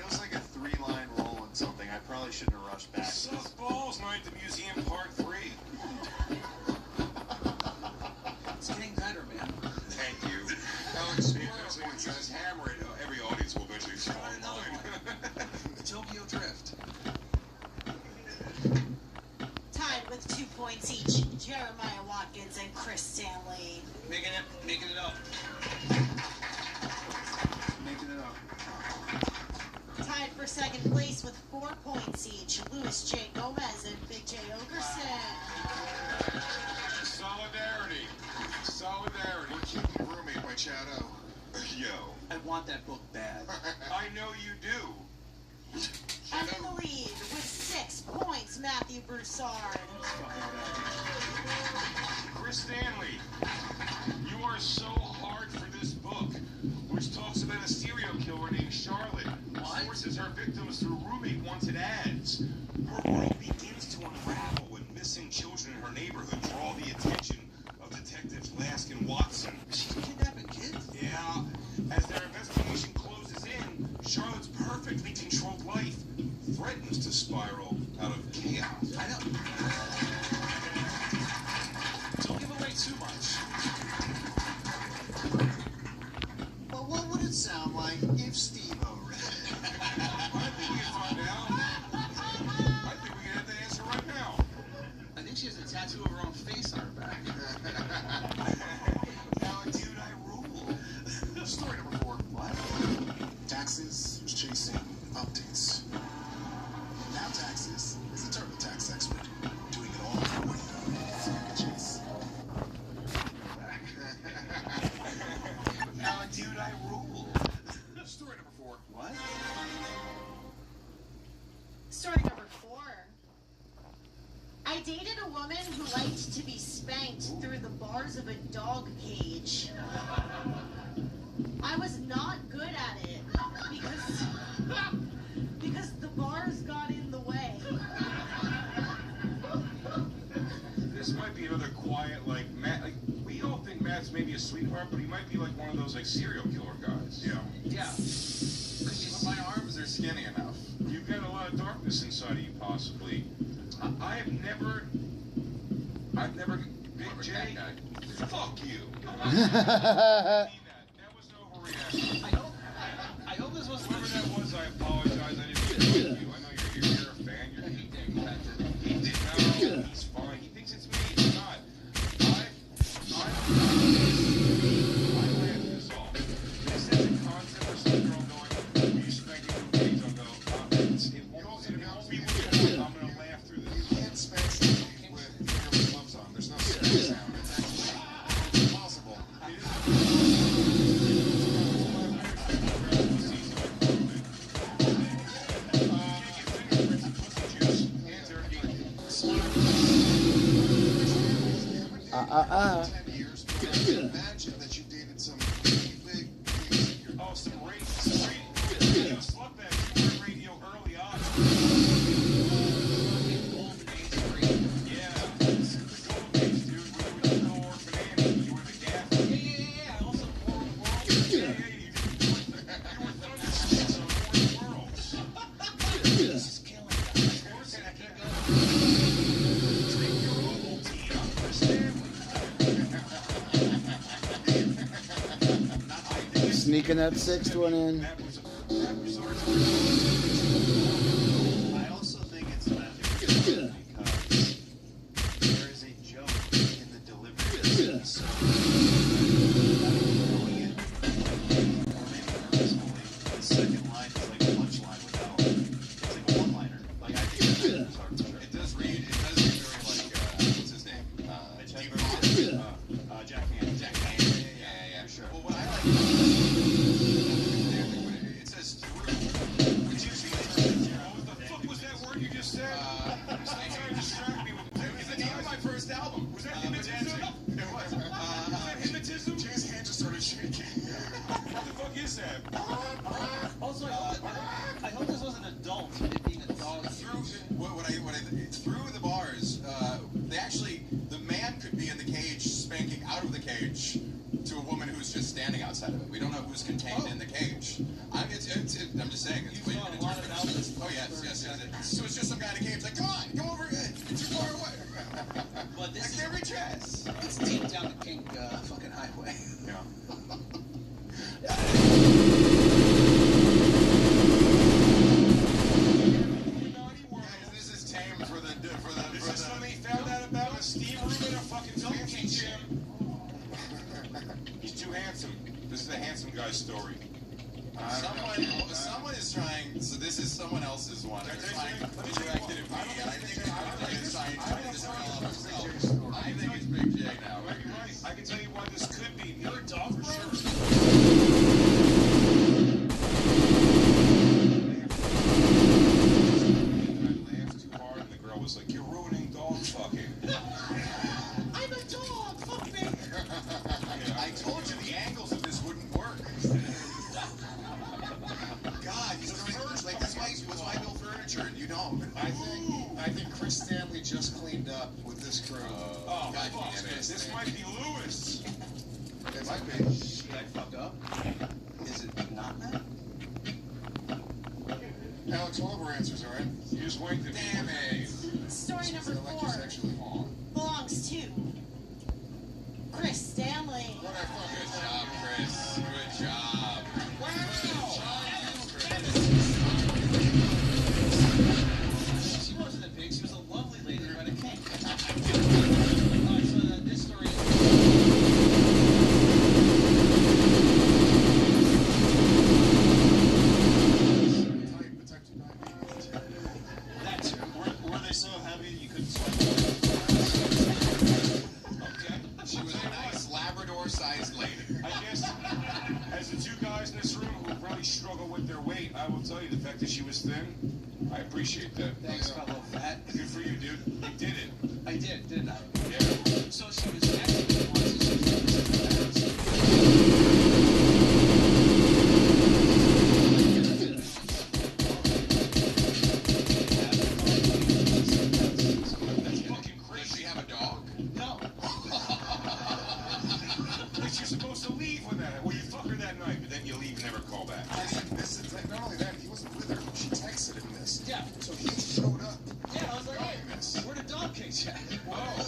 was like a 3-line roll and something. I probably shouldn't have rushed back. Suck balls, Night at the Museum Part 3. It's getting better, man. Thank you. Alex, just hammer it. Every audience will eventually fall in line. Tokyo Drift. Tied with 2 points each, Jeremiah Watkins and Chris Stanley. Making it up. Making it up. Tied for second place with 4 points each, Louis J. Gomez and Big J. Ogerson. Solidarity. We're keeping roommate by Shadow. Yo. I want that book bad. I know you do. And in the lead with 6 points, Matthew Broussard. Chris Stanley, you are so hard for this book, which talks about a serial killer named Charlotte who sources her victims through roommate wanted ads. Her world begins to unravel when missing children in her neighborhood draw the attention of detectives Lask and Watson. She's kidnapping kids? Yeah. As their investigation closes in, Charlotte's perfectly controlled life threatens to spiral out of chaos. I know. Don't give away too much. Well, what would it sound like if Steve-O read it? I think we can find out. I think we can have the answer right now. I think she has a tattoo of her own face on her back. Now, dude, I rule. Story number 4. What? Taxes was chasing updates. Now Taxes is a TurboTax expert, doing it all for you. Chase. Now, dude, I rule. Story number 4. What? Story number 4. I dated a woman who liked to be spanked through the bars of a dog cage. I was not good at it because the bars got in the way. This might be another quiet, like, Matt. Like, we all think Matt's maybe a sweetheart, but he might be like one of those, like, serial killer guys. Yeah. Yeah. Because my arms are skinny enough. You've got a lot of darkness inside of you, possibly. I've never, Big J, fuck you. That was an overreaction. I hope this was Whoever that was, I apologize. I didn't mean to fuck you. I know you're a fan. He did. No, he's fine. He thinks it's me. It's not. I laughed this off. This is a concept of some girl going, you spank it with days. I'll go, it won't be weird. I'm going to laugh through this. You can't spank somebody with gloves on. There's no sound. It's actually impossible. Years, but I can imagine that you dated some pretty big. Oh, some radio slutbags. You were radio early on. This is killing me. Of course, and I keep going. Drink your Ovaltine on Chris Stanley. Sneaking that sixth one in. I also think it's because there is a joke in the delivery of this. So, the second line is like a punchline without. It's like a one-liner. Like I think that's hard to It does read very like what's his name? Jack Hand. Jack Hand. Yeah. Sure. Well, what I like it says through. Which usually What the fuck was that word you just said? It's trying to distract me with it was the name of my first album. Was that hypnotism? It was. Was that hypnotism? Jay's hand just started shaking. What the fuck is that? Also, I hope this wasn't adult. It being a dog. Through the bars, they actually the man could be in the cage spanking out of the cage to a woman who's just standing outside of it. We don't know who's contained in the cage. I'm just saying. It's You've thought a lot about this. Oh yes. So it's just some guy in a cage like, come on, come over. You're too far away. But this I can't reach ass. It's deep down the kink fucking highway. Yeah. This is tame for the. Is this something he found out about with Steve Rubin, a fucking fancy gym? He's too handsome. This is a handsome guy's story. Someone is trying. So this is someone else's one. They're trying to direct it at me, and I think it's trying to develop himself. I think it's Big J now. Right. I can tell you why this could be. You're a dog for sure. I laughed too hard, and the girl was like, "You're ruining dog fucking." I'm a dog. Fuck me. I told you the angles of this wouldn't work. God, he's first. Like that's why I build furniture, and you don't. I think Chris Stanley just cleaned up with this crew. Oh, fuck. This might be Lewis. It might be. Did I fuck up? Is it not that? Alex, all of our answers are in. You just wait to Damn it. Story number The lecture's 4 actually long. belongs to Chris Stanley. What I fucking Good job, Chris. Good job. She wasn't a pig. She was a lovely lady who had a kink. Alright, so this story That too. Were they so heavy you couldn't swipe? Okay. She was a nice Labrador-sized lady. I guess, as the two guys in this room who probably struggle with their weight, I will tell you the fact that she was thin, I appreciate that. Thanks, fellow fat. Good for you, dude. You did it. I did, didn't I? Yeah. So she was actually once and she was That's fucking Does crazy. she have a dog? no. Like you're supposed to leave when that. Well, you fuck her that night, but then you leave and never call back. Not only that, he wasn't with her. She texted him this. Yeah. So he showed up. Yeah, I was like, hey, This. where the dog kinks at? Oh,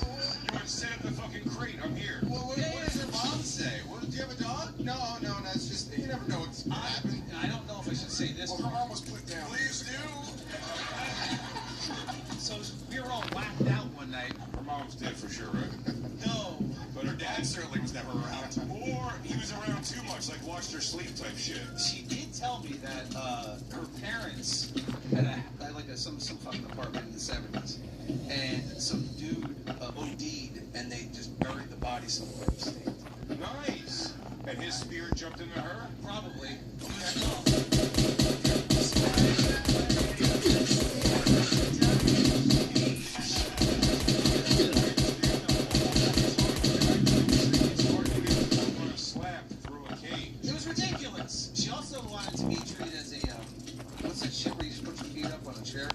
you would set up the fucking crate. I'm here. Well, what does your mom say? Do you have a dog? No, it's just, you never know what's going to happen. I don't know if I should say this. Well, her mom was put down. Please do. So we were all whacked out one night. Her mom's dead for sure, right? No. But her dad certainly was never around. Or he was around too much, like watched her sleep type shit. She did tell me that her parents had some fucking apartment in the 70s, and some dude OD'd, and they just buried the body somewhere upstate. Nice. And his spirit jumped into her? Probably. It was ridiculous. She also wanted to be treated as a what's that shit where you just put your feet up on a chair?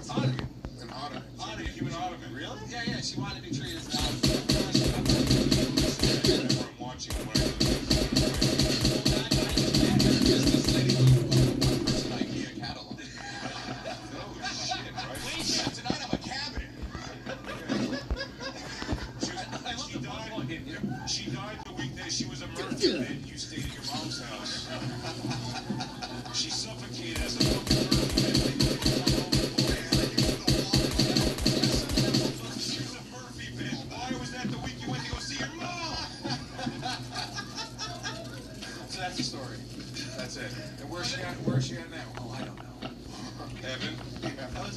Ottoman. An ottoman. A human ottoman. Really? Yeah. She wanted to be treated as an ottoman. I'm watching what I This lady was one person IKEA catalog. No,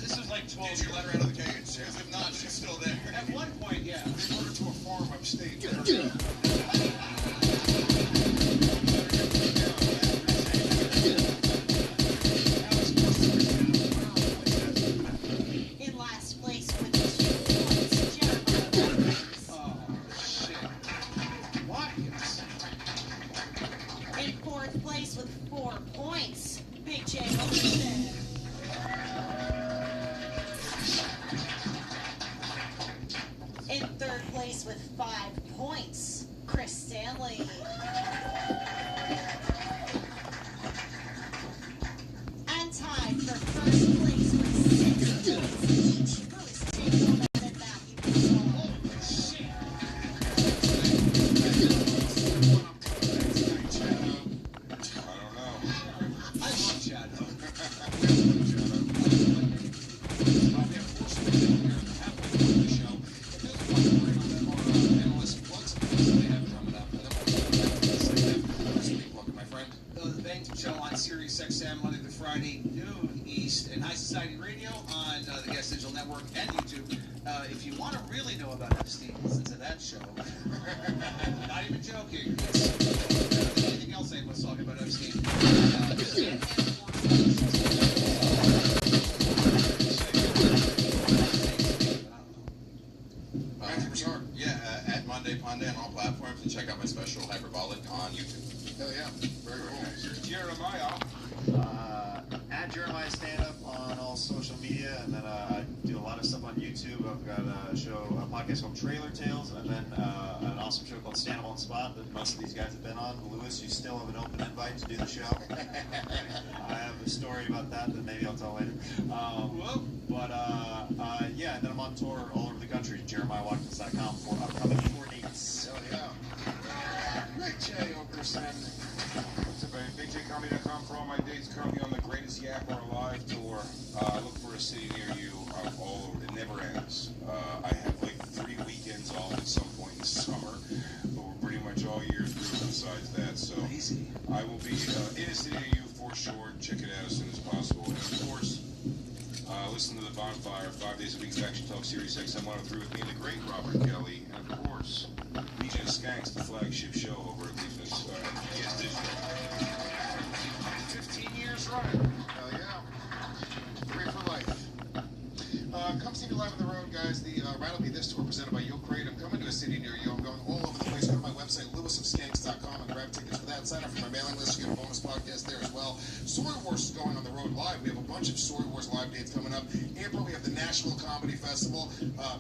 This was like 12. Did you let her out of the cage? Because if not, she's still there. At one point, yeah. They brought her to a farm upstate. In last place with 2 points, Jeremiah. Oh, shit. Watkins. In 4th place with 4 points, Big J Wilson. In 3rd place with 5 points, Chris Stanley. And tied for 1st place with 6 points each, Bruce Tingleman and Matthew Purcell. I love Shadow. The Bangton Show on Sirius XM Monday through Friday, noon East, and High Society Radio on the Gas Digital Network and YouTube. If you want to really know about Epstein, listen to that show. Not even joking. It's anything else anyone's talking about Epstein. Matthew Broussard. Yeah, at Monday Ponday on all platforms, and check out my special Hyperbolic on YouTube. Hell yeah. Very cool. Jeremiah. At Jeremiah Stand Up on all social media, and then I do a lot of stuff on YouTube. I've got a podcast called Trailer Tales, and then an awesome show called Stand Up on the Spot that most of these guys have been on. Lewis, you still have an open invite to do the show. I have a story about that maybe I'll tell later. Yeah, and then I'm on tour all over the country, JeremiahWatkins.com for upcoming tour dates. Hell yeah. Great Jay Okerson. What's up, BigJComedy.com for all my dates. Currently on the Greatest Yapper Alive tour. Look for a city near you. I'm all over. It never ends. I have like 3 weekends off at some point in the summer, but we're pretty much all year through besides that. So I will be in a city near you for sure. Check it out as soon as possible. And of course, listen to The Bonfire 5 days a week. Faction Talk Series XM 103 with me, the great Robert Kelly. And of course, Legion of Skanks, the flagship show over at Legion of Gas Digital. 15 years running. Hell yeah. 3 for life. Come see me live on the road, guys. The Rattle Me This tour presented by Yo Crate. I'm coming to a city near you. I'm going all over the place. Go to my website, lewisofskanks.com, and grab tickets for that. Sign up for my mailing list. You get a bonus podcast there as well. Story Wars is going on the road live. We have a bunch of Story Wars live dates coming up. April, we have the Nashville Comedy Festival.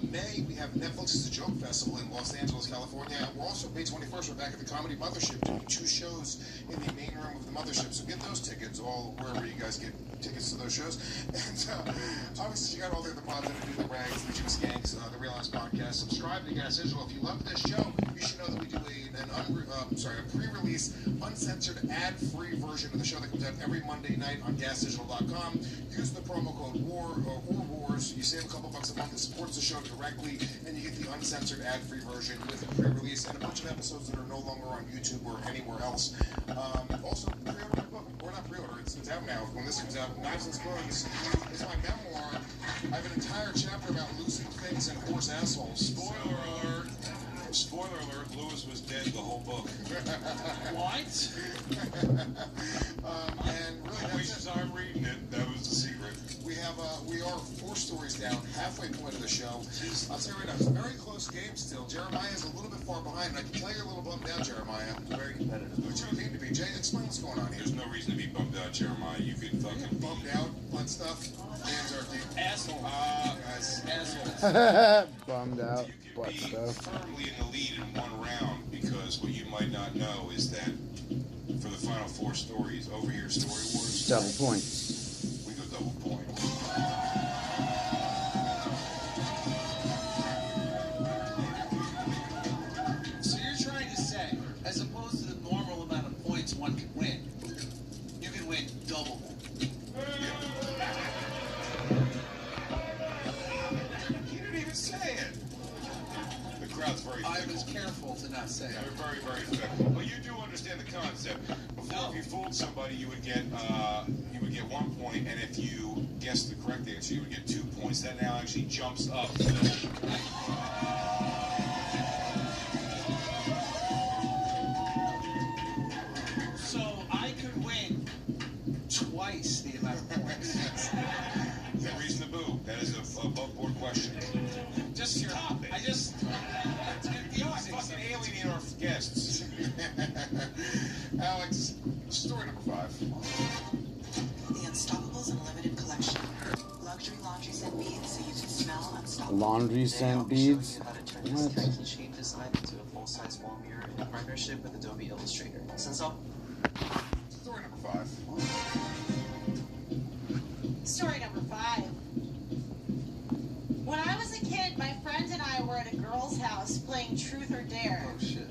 May, we have Netflix's Joke Festival in Los Angeles, California. We're also, May 21st, we're back at the Comedy Mothership doing 2 shows in the main room of the Mothership. So get those tickets, all wherever you guys get tickets to those shows. And obviously, you got all the other pods that do the rags, the Jim Skanks, the Real Honest Podcast. Subscribe to Gas Digital. If you love this show, you should know that we do a pre-release, uncensored, ad-free version of the show that comes out every Monday night on GasDigital.com. Use the promo code WARS. You save a couple bucks a month. It supports the show directly, and you get the uncensored, ad-free version with the pre-release and a bunch of episodes that are no longer on YouTube or anywhere else. Also, pre-order my book. Or not pre-order. It's out now. When this comes out, Knives and Spoons is my memoir. I have an entire chapter about losing things and horse assholes. Spoiler alert. Spoiler alert, Lewis was dead the whole book. What? And really, that's it. I'm reading it. That was the secret. We are 4 stories down, halfway point of the show. I'll tell you right now, it's a very close game still. Jeremiah is a little bit far behind, and I can tell you're a little bummed out, Jeremiah. Very competitive. But you don't need to be. Jay, explain what's going on here. There's no reason to be bummed out, Jeremiah. You could fucking bummed out, fun stuff. Hands are deep. Asshole. Guys. Asshole. Bummed out. Butt be stuff. firmly in the lead in 1 round, because what you might not know is that for the final 4 stories, over here, Story Wars, Double points. we go double point. So you're trying to say, as opposed to the normal amount of points one can win, you can win double. He didn't even say it. The crowd's very fickle. I was careful to not say it. They're very, very fickle. But you do understand the concept. Before, if you fooled somebody, you would get would get 1 point, and if you guessed the correct answer, you would get 2 points. That now actually jumps up. So I could win twice the amount of points. No reason to boo. That is a above-board question. Just stop it. I just... You are fucking alienating our guests. Alex, story number 5. The Unstoppables Unlimited Collection. Luxury laundry scent beads so you can smell unstoppable. Laundry scent beads? This khaki shape design into a full-size wall mirror in partnership with Adobe Illustrator. Since all... Story number 5. Story number 5. When I was a kid, my friend and I were at a girl's house playing Truth or Dare. Oh, shit.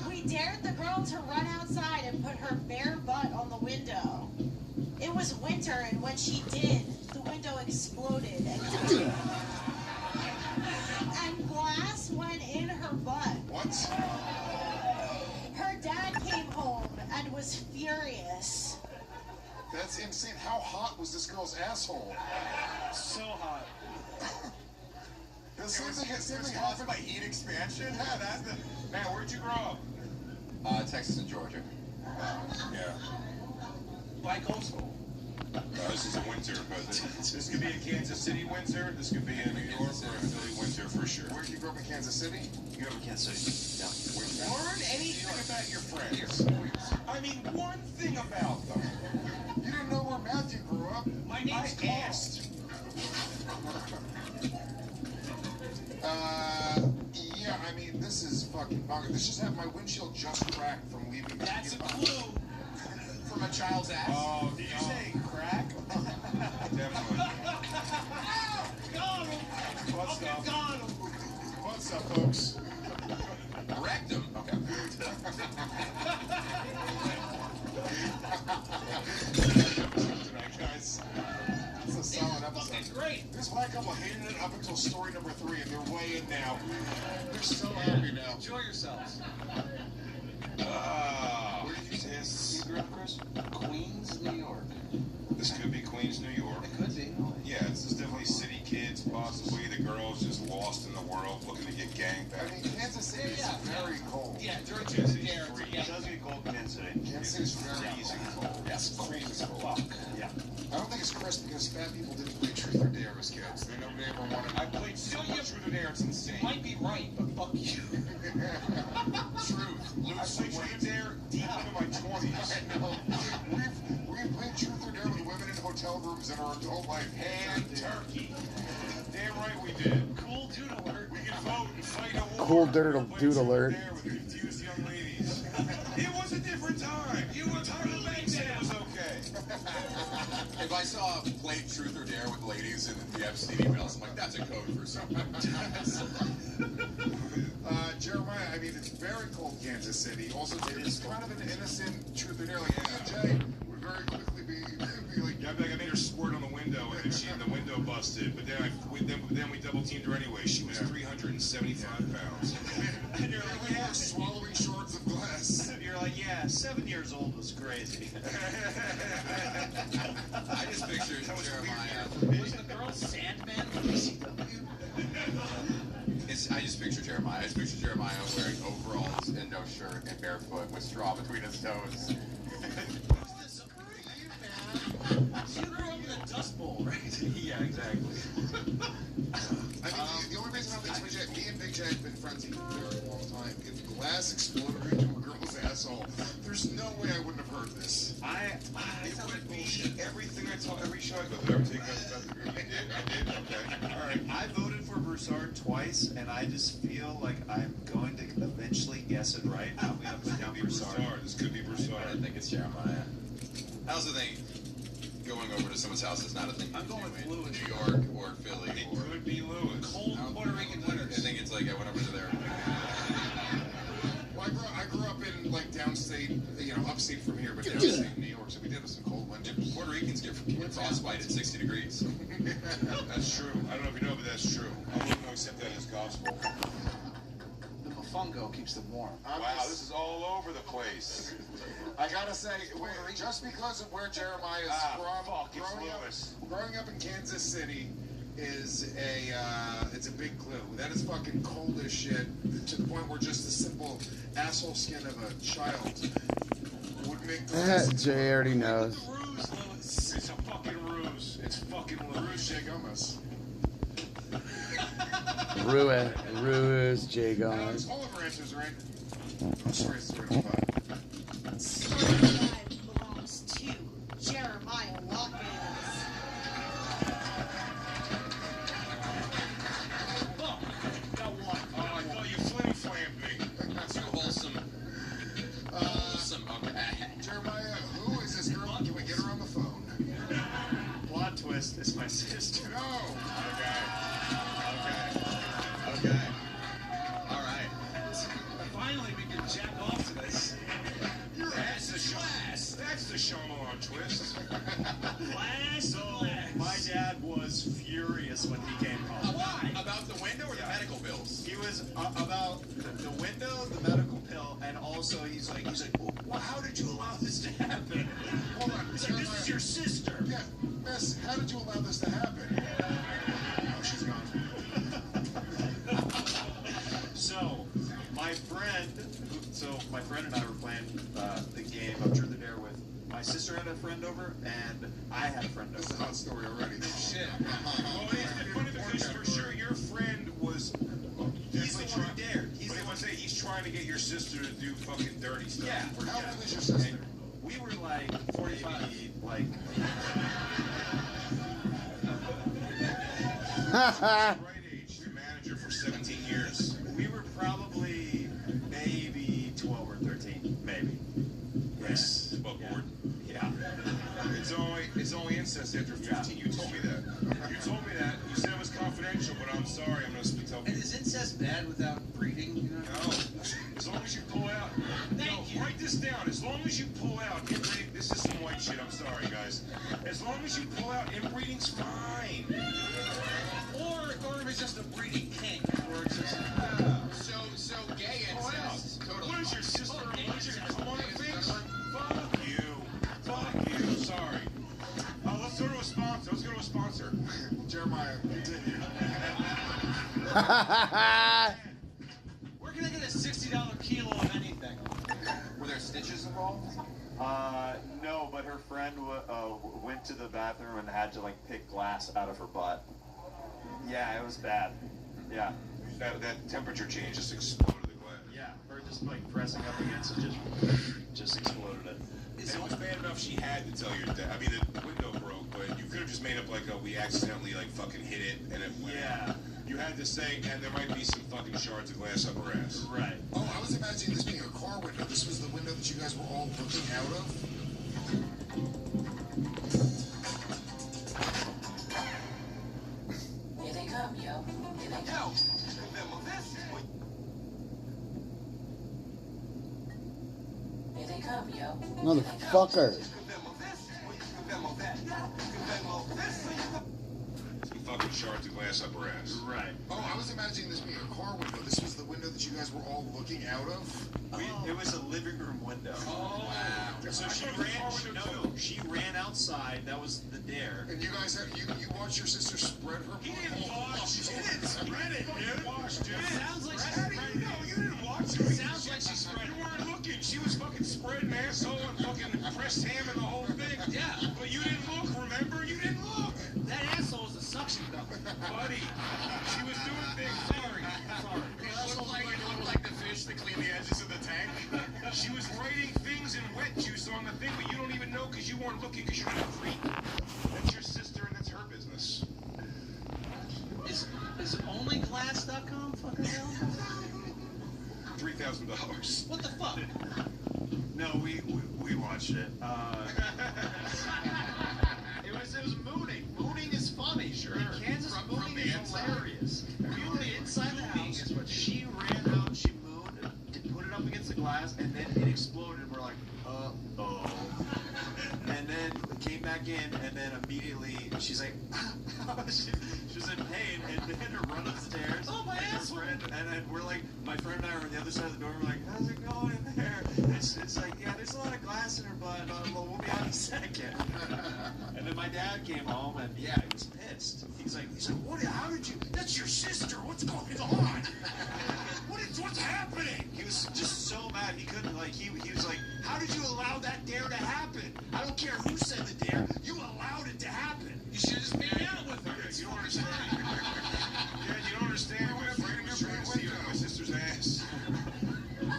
We dared the girl to run outside and put her bare butt on the window. It was winter, and when she did, the window exploded and glass went in her butt. What? Her dad came home and was furious. That's insane. How hot was this girl's asshole? So hot. The same thing happened by heat expansion? Yeah, that's the... Matt, where'd you grow up? Texas and Georgia. Yeah. Like coastal. This is a winter, but this could be a Kansas City winter. This could be a New York or a Philly winter for sure. Where did you grow up in Kansas City? You grew up in Kansas City. Yeah. Learn anything about your friends. I mean, one thing about them. You didn't know where Matthew grew up? My name's Carl. Yeah, I mean, this is fucking bonkers. This just happened. My windshield just cracked from leaving. That's a clue. From a child's ass? Oh, did you say crack? Definitely. Got him. What's up? Got him. What's up, folks? Rectum. Okay. Tonight, guys. It's a solid episode. Fucking great. This black couple hated it up until story number 3, and they're way in now. They're so happy now. Enjoy yourselves. Where did you say you grew up, Chris? Queens, New York. This could be Queens, New York. It could be. Yeah, this is definitely city kids, possibly the girls just lost in the world looking to get gang I back. mean, Kansas City is very cold. Yeah, during Kansas Tuesday, City's yeah. It does get cold in Kansas City. Kansas City is very Freezing cold. cold. Yes, cold as fuck. Yeah. I don't think it's Chris because fat people didn't play Truth or Dare as kids. They nobody ever wanted. I played so much Truth or Dare, it's insane. You might be right, but fuck you. Truth. I played Truth or Dare deep into my 20s. I know. We've played Truth or Dare with women in hotel rooms in our adult life. And turkey. Damn right we did. Cool dude alert. We could vote and fight a war. Cool dude Play Truth or alert. Dare with confused young ladies. It was a different time. You were Tyler Banks said it was okay. If I saw played Truth or Dare with ladies in the Epstein emails, I'm like, that's a code for something. Jeremiah, I mean, it's very cold Kansas City. Also, it's kind of an innocent Truth or Dare. Like, Jay would very quickly be like, Yeah, I made her squirt on the window, and then the window busted. But then we double teamed her anyway. She was 375 pounds. and you're like, we are swallowing shards of glass. And you're like, yeah, 7 years old was crazy. I just pictured Jeremiah. Was the girl Sandman from ECW? I just picture Jeremiah. I just picture Jeremiah wearing overalls and no shirt and barefoot with straw between his toes. You grew up in a dust bowl, right? Yeah, exactly. I mean, the only reason I don't think Big J, me and Big J have been friends for a very long time. If glass exploded into a girl's asshole, there's no way I wouldn't have heard this. It would be everything I tell every show I go through. Everything about the group. I did. Okay. All right. I voted for Broussard twice, and I just feel like I'm going to eventually guess it right. I'm going to put down Broussard. This could be Broussard. I think it's Jeremiah. I also think going over to someone's house is not a thing. I'm going with Lewis. New York or Philly. It could be Lewis. Cold Puerto Rican winters. I think it's like I went over to there. Well, I grew up in like downstate, upstate from here, but downstate New York, so we did have some cold winters. Puerto Ricans get frostbite at 60 degrees. That's true. I don't know if you know, but that's true. I'm going to accept that as gospel. Number fungo keeps them warm. Wow, this is all over the place. I gotta say, just because of where Jeremiah is from, growing up in Kansas City is it's a big clue. That is fucking cold as shit, to the point where just the simple asshole skin of a child would make the Jay already knows. It's a fucking ruse. It's fucking ruse, Jay Gomez. Ruse, Jay Gomez. All of our answers, right? I'm sorry, it's 3 5. Belongs to Jeremiah Lopez. Oh, I thought you flim-flammed me. That's too wholesome. Wholesome, okay. Jeremiah, who is this girl? Can we get her on the phone? Plot twist, it's my sister. No! Okay. All right. Finally, we can jack off to this. That's the Shyamalan twist. My dad was furious when he came home. Why? About the window or the medical bills? He was about the window, the medical pill, and also he's like, well, how did you allow this to happen? Hold on. He's like, this is your sister. Yeah, Miss, how did you allow this to happen? Oh, she's gone. So, my friend and I were playing the game of Truth or Dare with my sister had a friend over, and I had a friend over. This is a hot story already. Shit. Well, isn't it funny because for sure your friend was He's the one who dared. He's trying to get your sister to do fucking dirty stuff. Yeah. How old is your sister? We were like 45. Like. Right age, the manager for 17 years. We were probably maybe 12 or 13, maybe. Yes. Above board. Yeah. It's only incest after 15. You told me that. You told me that. You said it was confidential, but I'm sorry. I'm gonna speak to. And is incest bad without breeding? You know? No. As long as you pull out. Thank you. Write this down. As long as you pull out inbreeding. This is some white shit. I'm sorry, guys. As long as you pull out, inbreeding's fine. Or if it's just a breeding kink, or it's just So gay incest. Totally. What is your sister? What is your color things? Fuck you. Fuck you. Sorry. Let's go to a sponsor. Jeremiah, continue. we're gonna get a $60 kilo of anything. Were there stitches involved? No, but her friend went to the bathroom and had to like pick glass out of her butt. Yeah, it was bad. Yeah. That temperature change just exploded the glass. Yeah, her just like pressing up against it just exploded it. It was bad enough she had to tell your dad. I mean, the window broke, but you could have just made up like we accidentally like fucking hit it and it went. Yeah. You had to say, and there might be some fucking shards of glass up her ass. Right. Oh, I was imagining this being a car window. This was the window that you guys were all looking out of? Here they come, yo. Here they come. Here they come, yo. Motherfucker. Some fucking shards of glass up her ass. Right. Oh, I was imagining this being a car window. This was the window that you guys were all looking out of? It was a living room window. Oh, wow. So she ran outside. That was the dare. And you guys you watched your sister spread her. He didn't watch. She didn't spread it, dude. Watch, dude. Sounds like How do you know? You didn't watch it. Sounds like she spread. You weren't looking. She was fucking spreading asshole and fucking pressed ham and the whole thing. Yeah. But you didn't look. Remember? You didn't look. That asshole was a suction cup. Buddy, she was doing things. Sorry. It looked like the fish that clean the edges of the tank. She was writing things in wet juice on the thing, but you don't even know because you weren't looking because you're not a freak. That's your sister and that's her business. Is onlyglass.com fucking hell? $3,000. What the fuck? No, we watched it. It was mooning. Mooning is funny, sure. In Kansas, mooning is hilarious. We were inside the house. She ran out, she mooned, put it up against the glass, and then it exploded. And we're like, uh-oh. And then came back in, and then immediately she's like, she was in pain, and they had to run upstairs. Oh, my ass! And we're like, my friend and I were on the other side of the door. We're like, how's it going in there? It's like, yeah, there's a lot of glass in her butt. Well, we'll be out in a second. And then my dad came home, and yeah, he was pissed. He's like, what? How did you? That's your sister. What's going on? What's happening? He was just so mad. He couldn't, like, he was like, how did you allow that dare to happen? I don't care who said the dare. You allowed it to happen. You should just be out with her. You don't understand. Yeah, you don't understand. My friend was trying to see my sister's ass.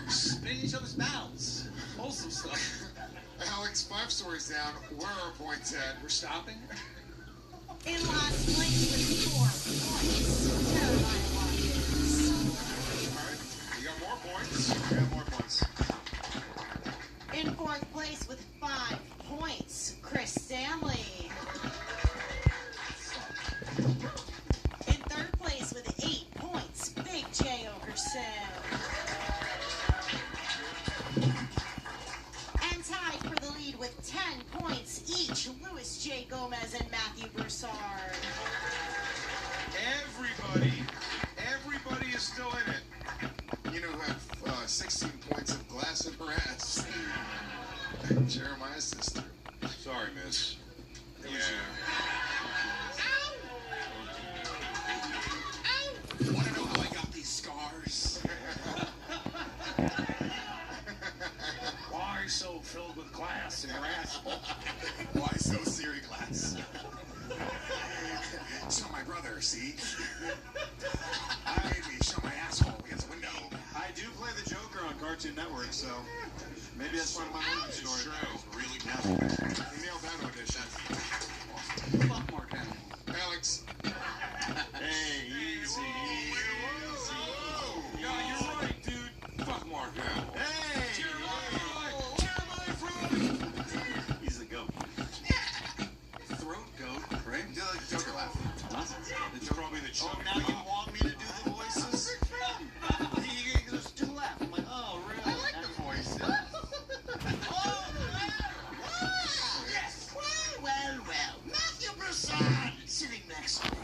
Spit in each other's mouths. Wholesome stuff. Alex, 5 stories down. Where are our points at? We're stopping? In last place with 4 points, Carolina Watkins. Alright, we got more points. We got more points. In 4th place with 5 points, Chris Stanley. In 3rd place with 8 points, Big J Okerson. And tied for the lead with 10 points each, Louis J. Gomez and Matthew Broussard. Everybody is still in it. You know who have 16 points of glass in her ass? Jeremiah's sister. Sorry, miss. It was you. Want to know how I got these scars? Why so filled with glass in your asshole? Why so Siri glass? So my brother, see? I made me show my asshole against the window. I do play the Joker on Cartoon Network, so maybe that's one of my movie stories. True. Really good. He nailed that audition. Fuck Mark Hamill. Alex. Hey, easy. Yeah, you're right, dude. Fuck Mark Hamill. Hey! He's the goat. Throat goat, right? Do like Joker laugh. It's probably the Oh, choke. now you want me to do the voices? He goes, do laugh. I'm like, oh, really? I like the voices. Oh, yes! Well, Matthew Broussard sitting next to me.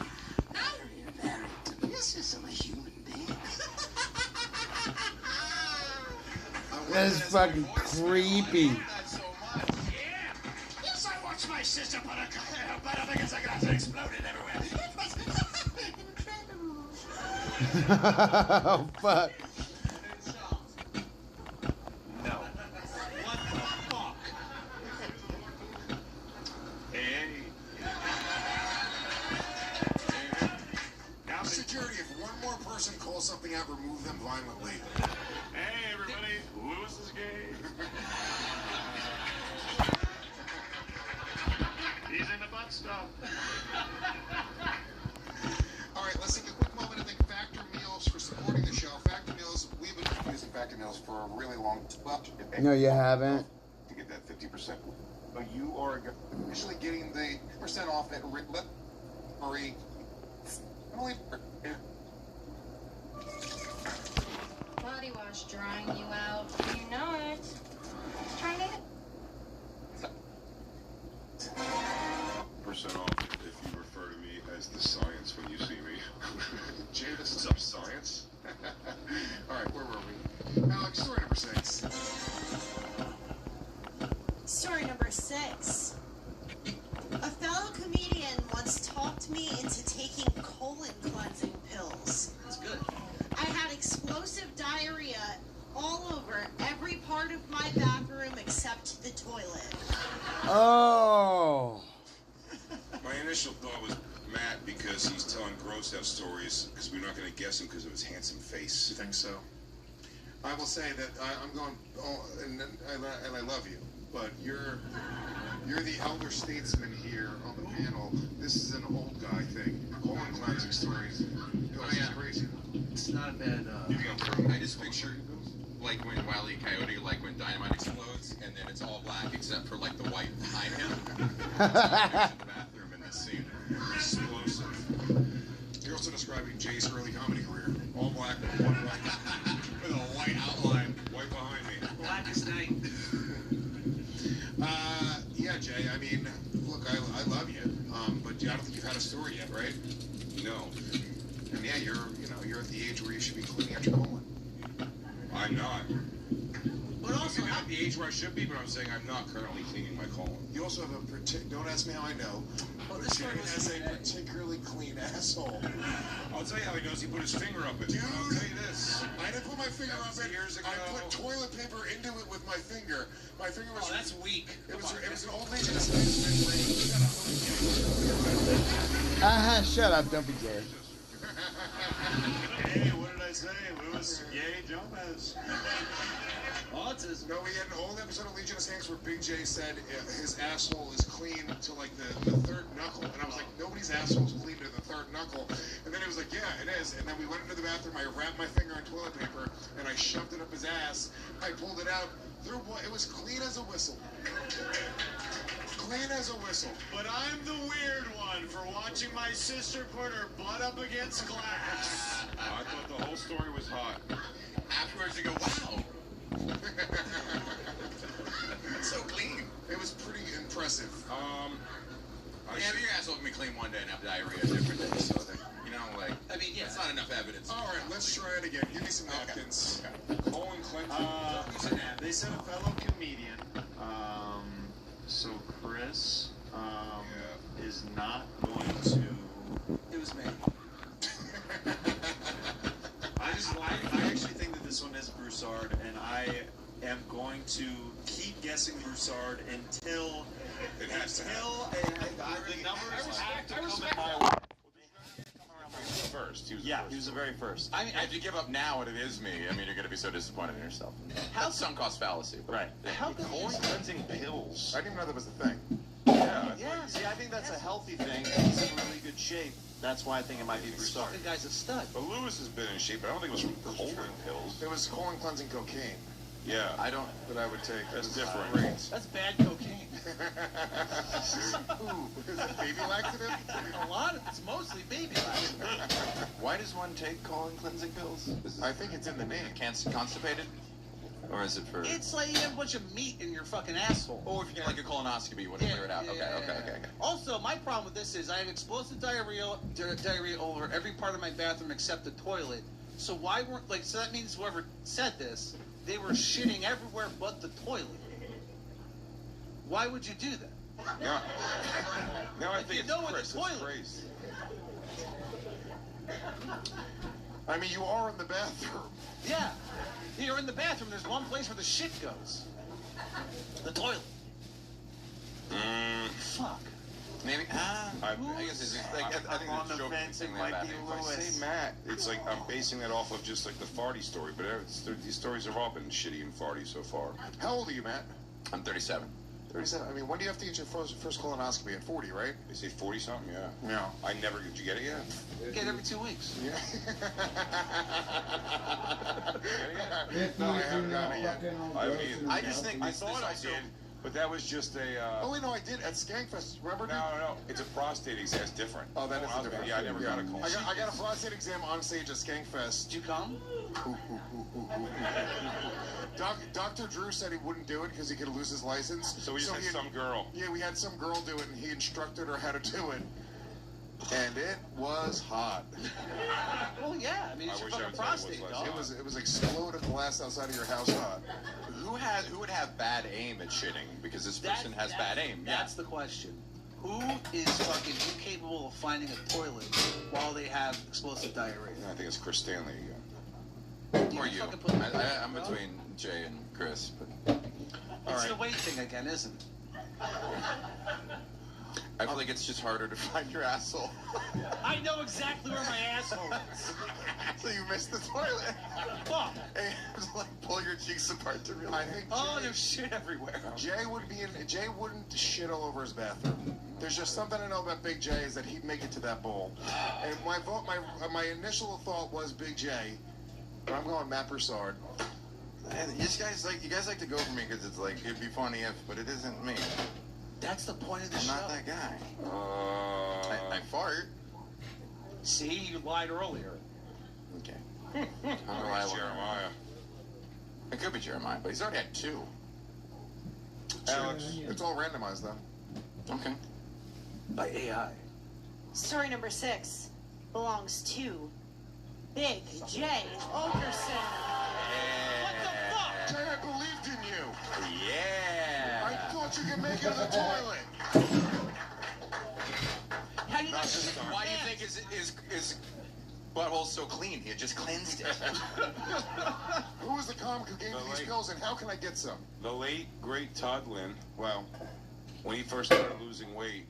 Very delicious of a human being. That is fucking creepy. Yes, I watched my sister put a butt up against a glass and exploded everywhere. It was incredible. Oh, fuck. No. What the fuck? Hey. Now, security, if one more person calls something out, remove them violently. Hey, everybody. Lewis is gay. He's in the butt stuff. All right, let's take a quick moment to thank Factor Meals for supporting the show. Factor Meals, we've been using Factor Meals for a really long time. No, you haven't. To get that 50%. But you are initially getting the percent off at Marie. Body wash drying you out. You know it. Trying it. Percent off if you refer to me as the science when you see me. Jay, this is What's up, science? All right, where were we? Alex, story number 6. Story number 6. A fellow comedian once talked me into taking colon cleansing pills. That's good. I had explosive diarrhea all over every part of my bathroom except the toilet. Oh. My initial thought was Matt because he's telling gross out stories because we're not going to guess him because of his handsome face. You think so? I will say that I'm going, and I love you, but you're the elder statesman here on the panel. This is an old guy thing. Colon cleansing stories. This is crazy. It's not a bad, I just picture like when Wile E. Coyote, like when dynamite explodes, and then it's all black except for like the white behind him. That's how it goes in the bathroom in this scene. Explosive. You're also describing Jay's early comedy career. All black, one white, with a white outline, white behind me. Blackest night. Yeah, Jay. I mean, look, I love you, but I don't think you've had a story yet, right? No. And yeah, you're at the age where you should be cleaning out your colon. I'm not. But also, I'm at the age where I should be, but I'm saying I'm not currently cleaning my colon. you also have don't ask me how I know. Well, But this Jay one was has a today. particularly clean asshole. I'll tell you how he knows. He put his finger up it. Dude, I'll tell you this. I didn't put my finger That up was it. years ago. I put toilet paper into it with my finger. My finger was. Oh, that's weak. It was, Come on, it was an old lady that's been Shut up, don't be gay. Hey, what did I say? Louis Gay Gomez. autism. No, we had an old episode of Legion of Skanks where Big J said his asshole is clean to like the third knuckle, and I was like, nobody's asshole is clean to the third knuckle. And then he was like, yeah, it is. And then we went into the bathroom. I wrapped my finger in toilet paper and I shoved it up his ass. I pulled it out. It was clean as a whistle. Clean as a whistle. But I'm the weird one for watching my sister put her butt up against glass. I thought the whole story was hot. Afterwards, you go, wow. It's so clean. It was pretty impressive. Yeah, your asshole can be clean one day and have diarrhea a different day. So, like, I mean, yeah. that's not enough evidence. All right, let's try it again. Give me some napkins. Colon cleansing. They said a fellow comedian. So Chris is not going to. It was me. I actually think that this one is Broussard, and I am going to keep guessing Broussard until It has to happen. the numbers have to come in my way. First. He was Yeah, he was the very first. I mean, if you give up now and it is me, I mean, you're going to be so disappointed in yourself. That's sunk cost fallacy. Right. How can Colon cleansing pills. I didn't even know that was the thing. Yeah. Yeah, see, I think that's a healthy thing. He's in really good shape. That's why I think it might be Broussard. fucking guy's a stud? But Lewis has been in shape, but I don't think it was from colon pills. It was colon cleansing cocaine Yeah. that I would take. That's It was different. great. That's bad cocaine. Ooh, is it baby laxative? A lot of it's mostly baby laxative. Why does one take colon cleansing pills? I think it's in the name. Constipated? Or is it for... It's like you have a bunch of meat in your fucking asshole. Or if you get like a colonoscopy, you want to clear it out. Okay. Also, my problem with this is I have explosive diarrhea over every part of my bathroom except the toilet. So why weren't so that means whoever said this, they were shitting everywhere but the toilet. Why would you do that? Now I If think you it's know what Chris. the It's toilet- crazy. I mean, you are in the bathroom. Yeah. You're in the bathroom. There's one place where the shit goes. The toilet. Fuck. Maybe. I guess it's like, I think on the the joke fence, it thing might that be bad. If I say Matt, it's like I'm basing that off of just like the farty story, but these stories have all been shitty and farty so far. How old are you, Matt? I'm 37. 37. I mean, when do you have to get your first colonoscopy? At 40, right? They say 40 something, yeah. Yeah. I never, did you get it yet? You get it every 2 weeks. Yeah. No, I haven't gotten it yet. I mean, I just think I this thought I also- did, but that was just a, Oh, wait, no, I did at Skankfest. Remember? no, it's a prostate exam, it's different. Oh, that is a different. Yeah, I never got a call. I got a prostate exam on stage at Skankfest. Did you come? Dr. Drew said he wouldn't do it because he could lose his license. So we just had some girl. Yeah, we had some girl do it, and he instructed her how to do it. And it was hot. Well, yeah. I mean, it's I your wish I fucking would tell you prostate, what dog. It was exploding glass outside of your house hot. Who would have bad aim at shitting? Because this person has bad aim. That's the question. Who is fucking incapable of finding a toilet while they have explosive diarrhea? I think it's Chris Stanley again. Or you. fucking put- I'm between Jay and Chris, but It's the weight thing again, isn't it? I feel like it's just harder to find your asshole. I know exactly where my asshole is. So you missed the toilet. Fuck. And you have to like pull your cheeks apart to realize. I think Oh, there's shit everywhere. Jay wouldn't shit all over his bathroom. There's just something I know about Big J is that he'd make it to that bowl. And my initial thought was Big J, but I'm going Matt Broussard. And you guys like to go for me because it's like it'd be funny if, but it isn't me. That's the point of the I'm show. not that guy. I fart. See, you lied earlier. Okay. I don't know why I It's won't. Jeremiah. It could be Jeremiah, but he's already had 2. Alex, it's all randomized though. Okay. By AI. Story number 6 belongs to Big J Okerson. What the fuck? Jay, I believed in you. Yeah. I thought you could make it to the toilet. How do you Not not this shit time. your Why do you pants? think his butthole's so clean? He had just cleansed it. Who was the comic who gave me these pills, and how can I get some? The late, great Todd Lynn, well, when he first started losing weight,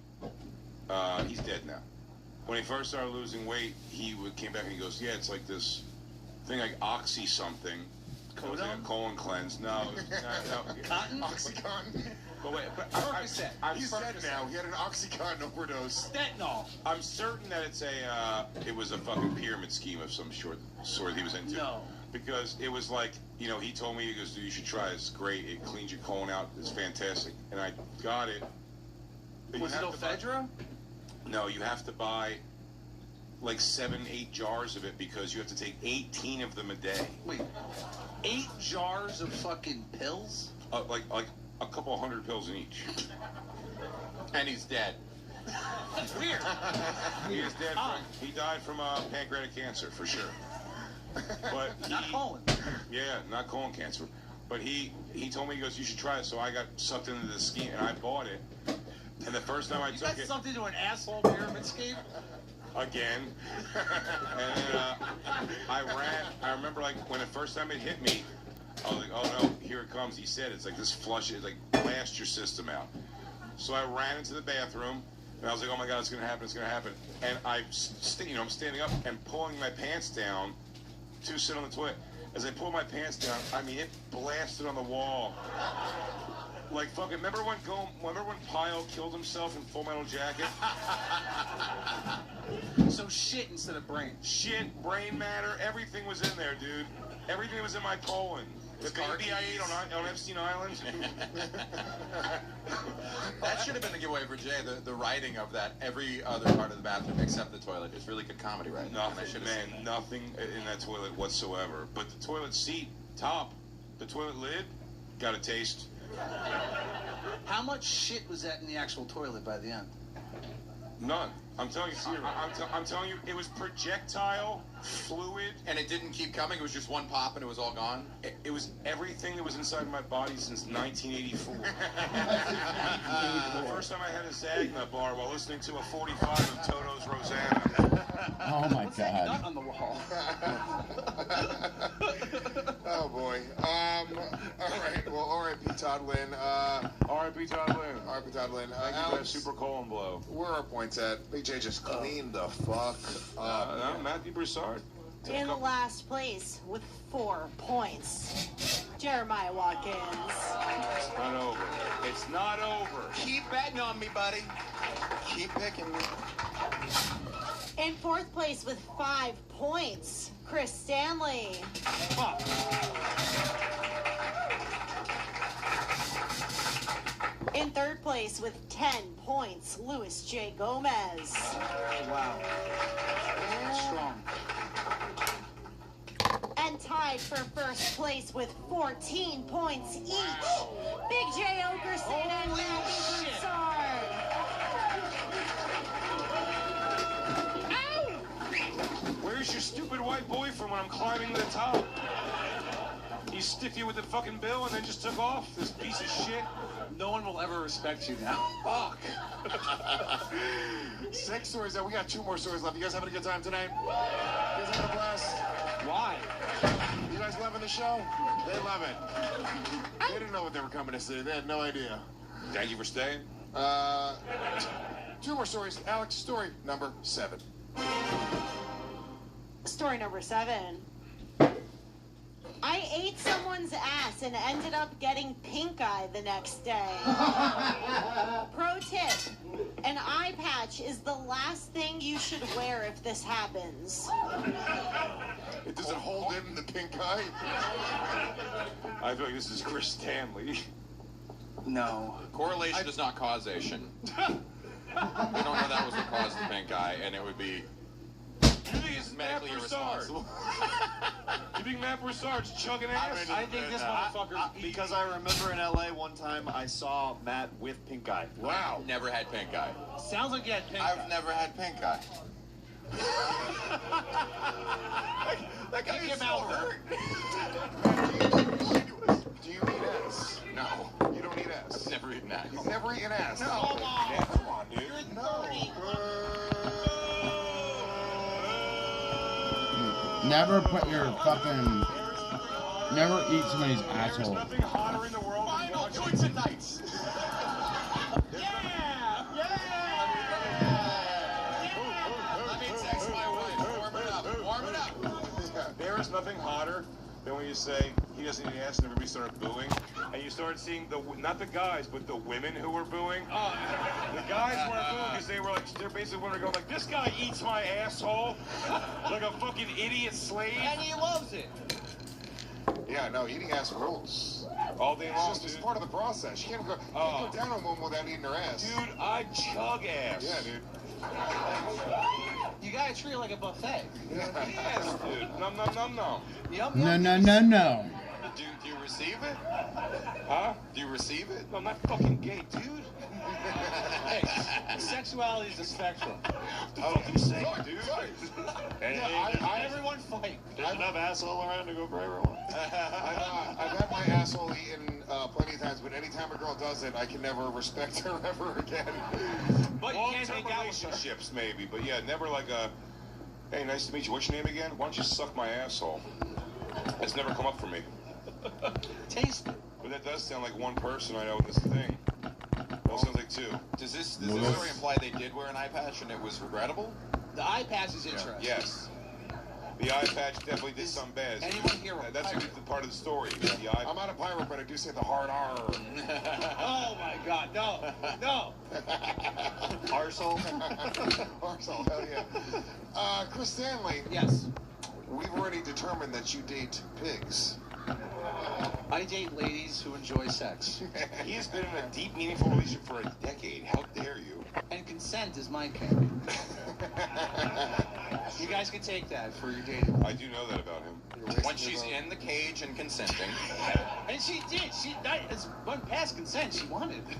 he's dead now. When he first started losing weight, came back and he goes, yeah, it's like this thing like Oxy something. It was like a colon cleanse. No. Cotton? Oxycontin? But wait, He's dead now. He had an Oxycontin overdose. Fentanyl. I'm certain that it was a fucking pyramid scheme of some sort he was into. No. Because it was like, he told me, he goes, dude, you should try it. It's great. It cleans your colon out. It's fantastic. And I got it. But Was it Ephedra? No, you have to buy like 7-8 jars of it because you have to take 18 of them a day. Wait, 8 jars of fucking pills? Like a couple hundred pills in each. And he's dead. Weird. He is dead. He died from pancreatic cancer for sure. But not colon. Yeah, not colon cancer. But he told me, he goes, you should try it. So I got sucked into the scheme and I bought it. And the first time I You took got it something to an asshole pyramid scheme? again, and then I remember like when the first time it hit me, I was like, oh no, here it comes. He said it's like this flush, it like blast your system out. So I ran into the bathroom and I was like, oh my god, it's gonna happen, it's gonna happen. And I'm standing up and pulling my pants down to sit on the toilet. As I pulled my pants down, I mean, it blasted on the wall. Like fucking, remember when Pyle killed himself in Full Metal Jacket? So shit instead of brain. Shit, brain matter, everything was in there, dude. Everything was in my colon. The baby I ate on Epstein Island. That should have been the giveaway for Jay. The writing of that, every other part of the bathroom except the toilet. It's really good comedy, right? Nothing, man, nothing in that toilet whatsoever. But the toilet seat, top, the toilet lid, got a taste. How much shit was that in the actual toilet by the end? None. I'm telling you, I'm telling you, it was projectile, fluid. And it didn't keep coming? It was just one pop and it was all gone? It was everything that was inside my body since 1984. The first time I had a Zagna bar while listening to a 45 of Toto's Rosanna. Oh my What's that nut god. on the wall? Oh boy. All right. Well, R.I.P. Todd Lynn. R.I.P. Todd Lynn. R.I.P. Todd Lynn. Thank you for that Alex, super colon blow. where are our points at? Big J just cleaned the fuck up. No, Matthew Broussard. In last place with 4 points, Jeremiah Watkins. It's not over. It's not over. Keep betting on me, buddy. Keep picking me. In 4th place with 5 points, Chris Stanley. In 3rd place with 10 points, Louis J. Gomez. Wow. Strong. And tied for 1st place with 14 points each, Big J. Okerson and Matthew Broussard. Where's your stupid white boyfriend when I'm climbing to the top? He stiffed you with the fucking bill and then just took off? This piece of shit. No one will ever respect you now. Fuck. 6 stories out. We got 2 more stories left. You guys having a good time tonight? You guys having a blast? Why? You guys loving the show? They love it. They didn't know what they were coming to see. They had no idea. Thank you for staying. 2 more stories. Alex, story number 7. Story number 7. I ate someone's ass and ended up getting pink eye the next day. Pro tip, an eye patch is the last thing you should wear if this happens. It doesn't hold in the pink eye. I feel like this is Chris Stanley. No. Correlation is not causation. We don't know that was what caused the pink eye, and it would be You think it's Matt medically Broussard? irresponsible. You think Matt Broussard's chugging ass? I think this motherfucker. Because I remember in LA one time I saw Matt with pink eye. Wow. Never had pink eye. Sounds like you had pink I've eye. never had pink eye. That guy is so hurt. Do you eat ass? No. You don't eat ass? I've never eaten ass. You've never eaten ass? No. Come on, dude. You're No. 30. Never put your fucking. Never eat somebody's There's asshole. nothing hotter in the world than Final watching. joints and nights. Let me text my wife. Warm it up. Warm it up. There is nothing hotter than when you say he doesn't eat ass and everybody started booing, and you started seeing not the guys but the women who were booing. The guys weren't booing because they're basically going like, this guy eats my asshole like a fucking idiot slave. And he loves it. Yeah, no, eating ass rules. All day long. It's part of the process. You can't go down on a woman without eating her ass. Dude, I chug ass. Yeah, dude. You gotta treat it like a buffet. Yes, dude. Nom nom nom nom. Yum, No, yum. no, no, no. Do you receive it? Huh? Do you receive it? No, I'm not fucking gay, dude. Hey, sexuality is a spectrum. Oh, you say, dude? Everyone fight. There's enough asshole around to go for everyone. I've had my asshole eaten plenty of times, but anytime a girl does it, I can never respect her ever again. But you can't Long-term make out with her. relationships, maybe, but yeah, never like a, hey, nice to meet you. What's your name again? Why don't you suck my asshole? It's never come up for me. Taste it. But that does sound like one person I know in this thing. Well, sounds like two. Does this story imply they did wear an eye patch and it was regrettable? The eye patch is interesting. Yes. The eye patch definitely did something bad. Anyone here a That's pirate? the part of the story. The eye. I'm not a pirate, but I do say the hard R. Oh my God, no, no. Arsehole. Arsehole, hell yeah. Chris Stanley. Yes. We've already determined that you date pigs. I date ladies who enjoy sex. He has been in a deep, meaningful relationship for a decade. How dare you? And consent is my king. You guys can take that for your dating. I do know that about him. When she's in the cage and consenting. And she did. She went past consent. She wanted it.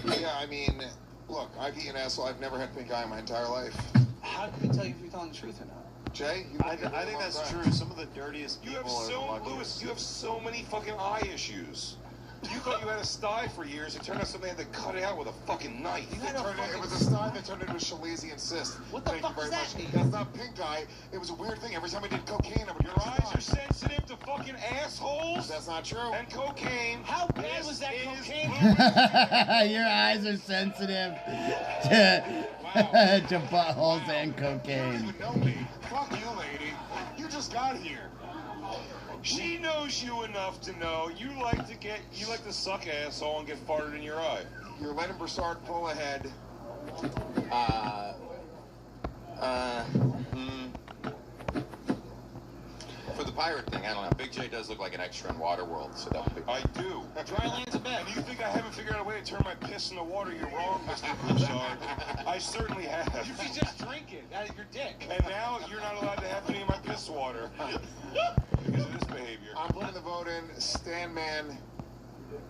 Yeah, I mean, look, I've eaten asshole. I've never had pink eye in my entire life. How can we tell you if you're telling the truth or not? Jay? I think that's true. Some of the dirtiest You people have are the luckiest. you have so many fucking eye issues. You thought you had a sty for years. It turned out somebody had to cut it out with a fucking knife. It was a sty that turned into a Chalazian cyst. What the Thank fuck you very does that much. mean? That's not pink eye. It was a weird thing. Every time I did cocaine, I would Your eyes are sensitive to fucking assholes. That's not true. And cocaine. How bad was that cocaine? Your eyes are sensitive to buttholes and You don't cocaine. even know me. Fuck you, lady. You just got here. She knows you enough to know you like to suck asshole and get farted in your eye. You're letting Broussard pull ahead. For the pirate thing, I don't know. Big J does look like an extra in Waterworld, so that would be. I do. Dry land's a bet. And you think I haven't figured out a way to turn my piss in the water? You're wrong, Mr. Broussard. I certainly have. You can just drink it out of your dick. And now you're not allowed to have any of my piss water because of this behavior. I'm putting the vote in. Stan Man.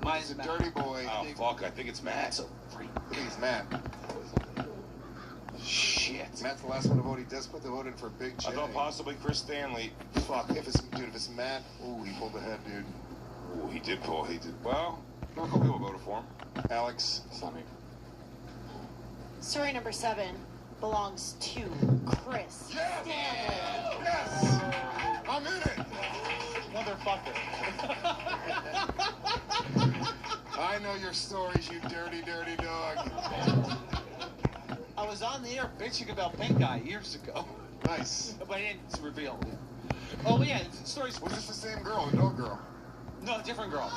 Mine's He's a dirty boy. Oh fuck! I think it's Matt. I think he's Matt. Shit. Matt's the last one to vote. He does put the vote in for Big J. I thought possibly Chris Stanley. Fuck. If it's Matt, ooh, he pulled ahead, dude. Ooh, he did pull. He did. Well, a couple people voted for him. Alex. Funny. Story number 7 belongs to Chris Stanley. Yes! I'm in it! Motherfucker. I know your stories, you dirty, dirty dog. I was on the air bitching about pink eye years ago. Nice. But I didn't reveal it. Oh, yeah, the story's... Was this the same girl, the dog girl? No, different girl.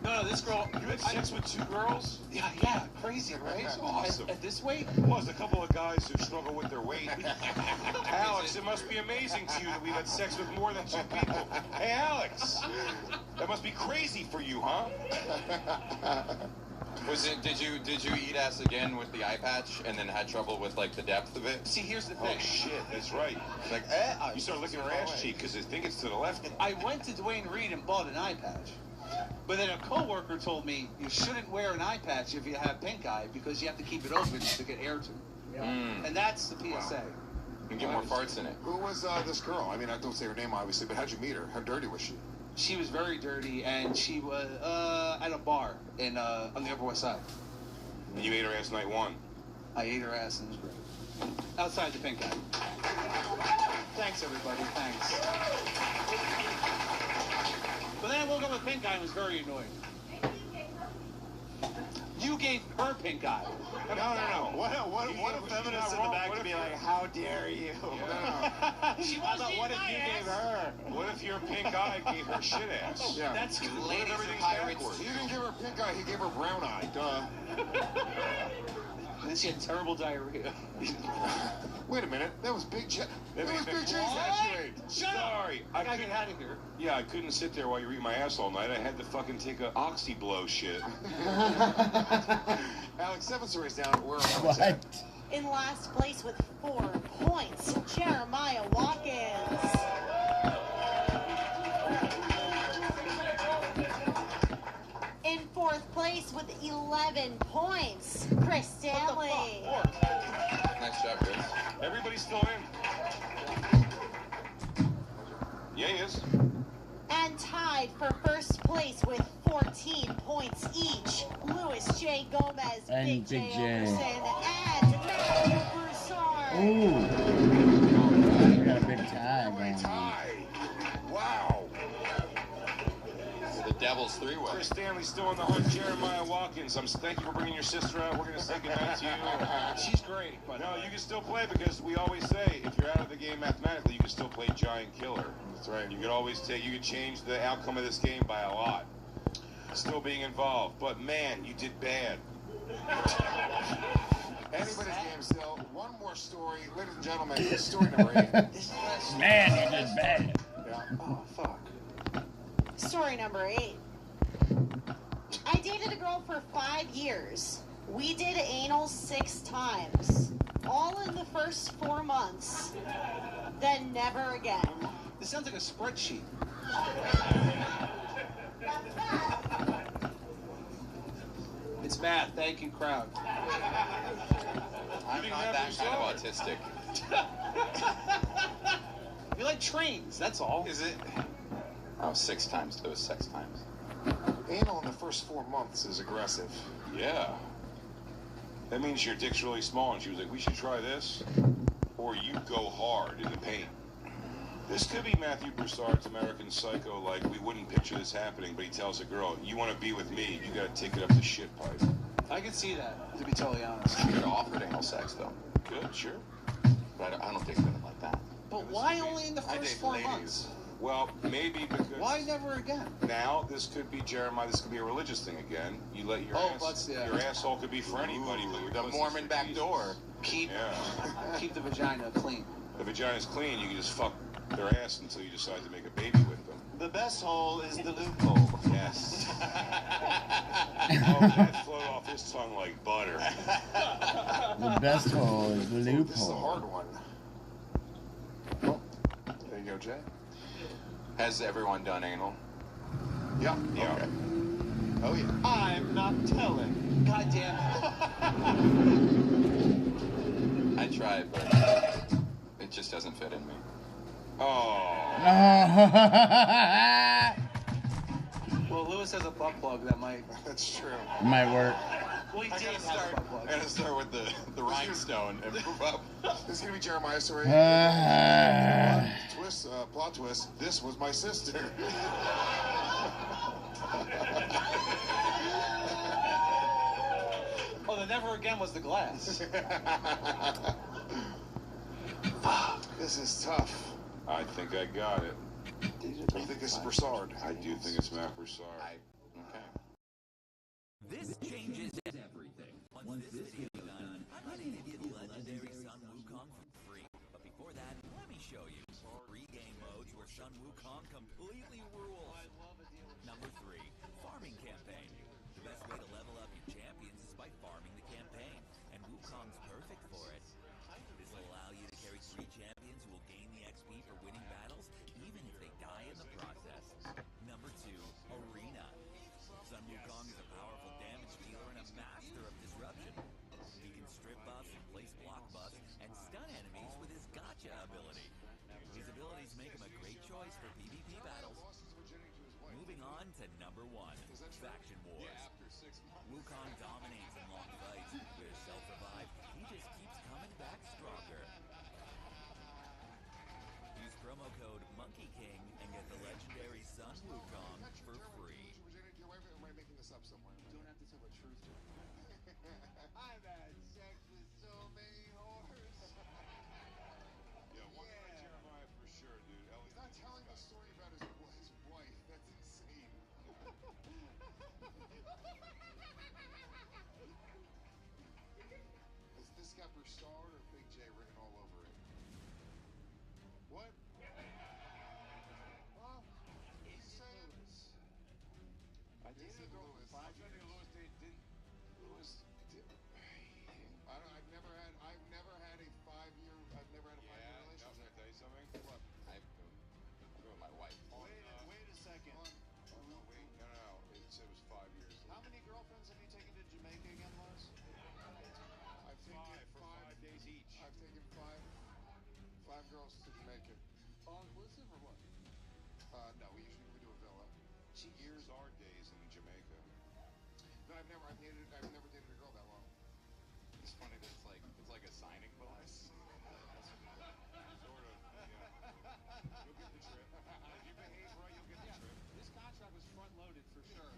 No, this girl... You had sex with 2 girls? Yeah, crazy, right? That's awesome. At this weight? Well, there's a couple of guys who struggle with their weight. Alex, it must be amazing to you that we've had sex with more than 2 people. Hey, Alex, that must be crazy for you, huh? Was it? Did you eat ass again with the eye patch and then had trouble with like the depth of it? See, here's the thing. Oh shit, that's right. Like, You start licking her ass cheek because they think it's to the left. I went to Dwayne Reed and bought an eye patch. But then a coworker told me you shouldn't wear an eye patch if you have pink eye because you have to keep it open to get air to. And that's the PSA. You get more farts in it. Who was this girl? I mean, I don't say her name, obviously, but how'd you meet her? How dirty was she? She was very dirty, and she was at a bar in on the Upper West Side. And you ate her ass night one. I ate her ass and it was great. Outside the pink eye. Thanks, everybody. Thanks. But then I woke up with pink eye and was very annoyed. You gave her pink eye. No. What a feminist in the back to be like, how dare you? She was what if you gave her? What if your pink eye gave her shit ass? Yeah. That's What if ladies everything's and pirates. backwards? He didn't give her pink eye, he gave her brown eye. Duh. And then she had terrible diarrhea. Wait a minute, that was Big J. That was Big J. Shut up! Sorry, I gotta get out of here. Yeah, I couldn't sit there while you were eating my ass all night. I had to fucking take a oxy blow shit. Alex, 7 stories down. Where are we? What? In last place with 4 points, Jeremiah Watkins. In 4th place with 11 points, Chris Stanley. Nice job, Chris. Everybody's still in. Yeah, he is. And tied for 1st place with 14 points each, Louis J. Gomez, And Big J. Big J. Overson, and Matthew Broussard. Ooh. We got a big tag going on. Wow. The Devil's three-way. Chris Stanley's still on the hunt. Jeremiah Watkins, thank you for bringing your sister out. We're going to say goodnight to you. She's great, but No, you can still play because we always say if you're out of the game mathematically, you can still play Giant Killer. That's right. You could always you could change the outcome of this game by a lot. Still being involved. But man, you did bad. Anybody's game still. One more story. Ladies and gentlemen, this is story number 8. Man, you did bad. Yeah. Oh, fuck. Story number 8. I dated a girl for 5 years. We did anal 6 times. All in the first 4 months. Then never again. this sounds like a spreadsheet. It's math. Thank you, crowd. I'm not that kind of autistic. You like trains, that's all. Is it? Oh, 6 times those 6 times. Anal in the first 4 months is aggressive. Yeah. That means your dick's really small, and she was like, we should try this. Or you go hard in the paint. This could be Matthew Broussard's American Psycho, like, we wouldn't picture this happening, but he tells a girl, you want to be with me, you got to take it up the shit pipe. I can see that, to be totally honest. She could have offered anal sex, though. Good, sure. But I don't date women like that. But why only in the I first date 4 ladies. months? Well, maybe because... Why never again? Now, this could be Jeremiah, this could be a religious thing again. You let your your asshole could be for anybody, but your The pussy's Mormon for back Jesus. door. Keep Yeah. the vagina clean. The vagina's clean, you can just fuck their ass until you decide to make a baby with them. The best hole is the loophole. Yes. Oh, that flowed off his tongue like butter. The best hole is the loophole. This is a hard one. Oh, there you go, Jay. Has everyone done anal? Yeah. Yeah. Okay. Oh, yeah. I'm not telling. God damn it. I tried, but it just doesn't fit in me. Oh. Well, Lewis has a butt plug that might. That's true. Might work. Well, he I did gotta have a start. butt plug. I gotta start with the rhinestone and move up. This is gonna be Jeremiah's story. Plot twist. This was my sister. Oh, the never again was the glass. This is tough. I think I got it. I think this is Broussard. I do think it's Matt Broussard. Okay. This changes everything. Once this is done, I'm going to give you legendary Sun Wukong for free. But before that, let me show you 3 game modes where Sun Wukong completely rules. Number 3, farming campaign. The best way to level up your champ Wukong's perfect for it. This will allow you to carry 3 champions who will gain the XP for winning battles, even if they die in the process. Number 2, Arena. Sun Wukong is a powerful damage dealer and a master of disruption. He can strip buffs and place block buffs and stun enemies with his gotcha ability. His abilities make him a great choice for PvP battles. Moving on to number 1, Faction Wars. Wukong dominates in long fights. With his self-revive, he just keeps coming back stronger. Use promo code Monkey King and get the legendary Sun Wukong for free. Am I making this up somewhere? You don't have to tell the truth, Joe. I've had sex with so many whores. Yeah, one thing about Jeremiah for sure, dude. He's not telling the story about his wife. That's insane. Has this got Broussard or Big J written all over it? What? Well, he's saying. I dated a girl for 5 years. Lewis did. I've never had a 5-year relationship. Can I tell you something? What? I've been with my wife. Wait a second. No, it said it was 5 years. How many girlfriends have you taken to Jamaica again, Lois? I've taken for 5 days each. I've taken five girls to Jamaica. All inclusive or what? No, we usually do a villa. Years are days in Jamaica. No, I've never dated a girl that long. It's funny that it's like a signing bonus. Sort of, yeah. You'll get the trip. If you behave right, you'll get the trip. This contract was front-loaded for sure.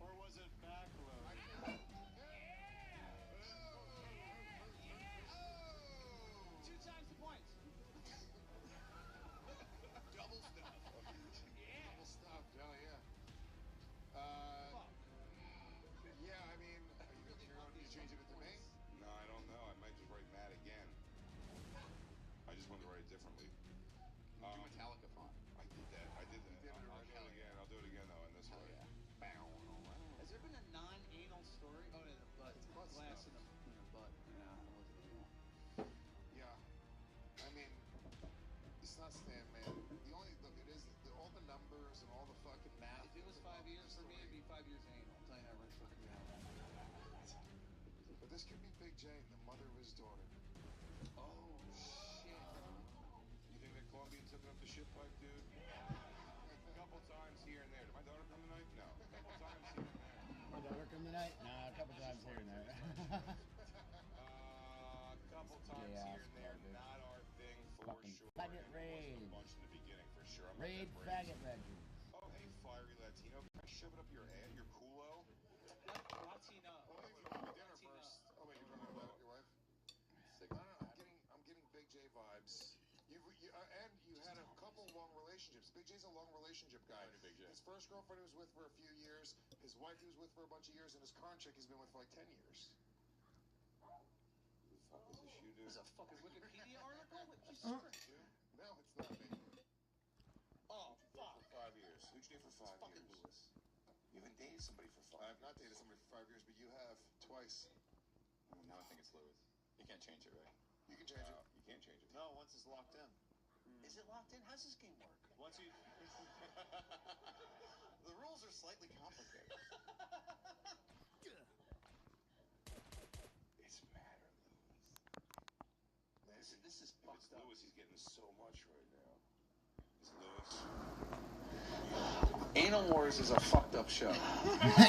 Or was it backloaded? 2 times the points. Double stuff. Double stuff, hell yeah. Yeah, I mean, you're going to change it to me? No, I don't know. I might just write Matt again. I just wanted to write it differently. Do Metallica font. I did that. I'll do it again. I'll do it again, though, in this way. Has there been a non-anal story? Oh, no, the butt. Glass in the butt. Yeah. I mean, it's not Stan, man. The only, look, it is, all the numbers and all the fucking math. If it was 5 years for me, it'd be 5 years anal. I'm telling you that right fucking now. But this could be Big J, the mother of his daughter. Oh, shit. You think that Colombian took up the shit pipe, dude? A couple times here and there. Did my daughter come tonight? No. A couple times here and there. My daughter come tonight? Nah, a couple times here and there. A couple times Yeah, here and there. dude. Not our thing for Fucking sure. faggot And it wasn't raid. a bunch in the beginning for sure. I'm Raid not that faggot brave. legend. Oh, hey, fiery Latino. Can I shove it up your ass, your culo? Latina. Only if you want me dinner first. Oh, wait, you're talking about your wife? I don't know. I'm getting Big J vibes. And you had a couple long relationships. Big J's a long relationship guy. Big J. His first girlfriend he was with for a few years, his wife he was with for a bunch of years, and his current chick he's been with for like 10 years. Who the fuck is this you, dude? There's a fucking Wikipedia article? Jesus Christ. No, it's not me. Oh, fuck. For 5 years. Who'd you date for 5 Fucking years? Lewis. You haven't dated somebody for 5 years. I have not dated somebody for 5 years, but you have twice. Now I think it's Lewis. You can't change it, right? You can change it. You can't change it. No, once it's locked in. Is it locked in? How's this game work? Once you... The rules are slightly complicated. It's matter, Lewis. This is If fucked it's up. Lewis, he's getting so much right now. It's Lewis. Anal Wars is a fucked up show.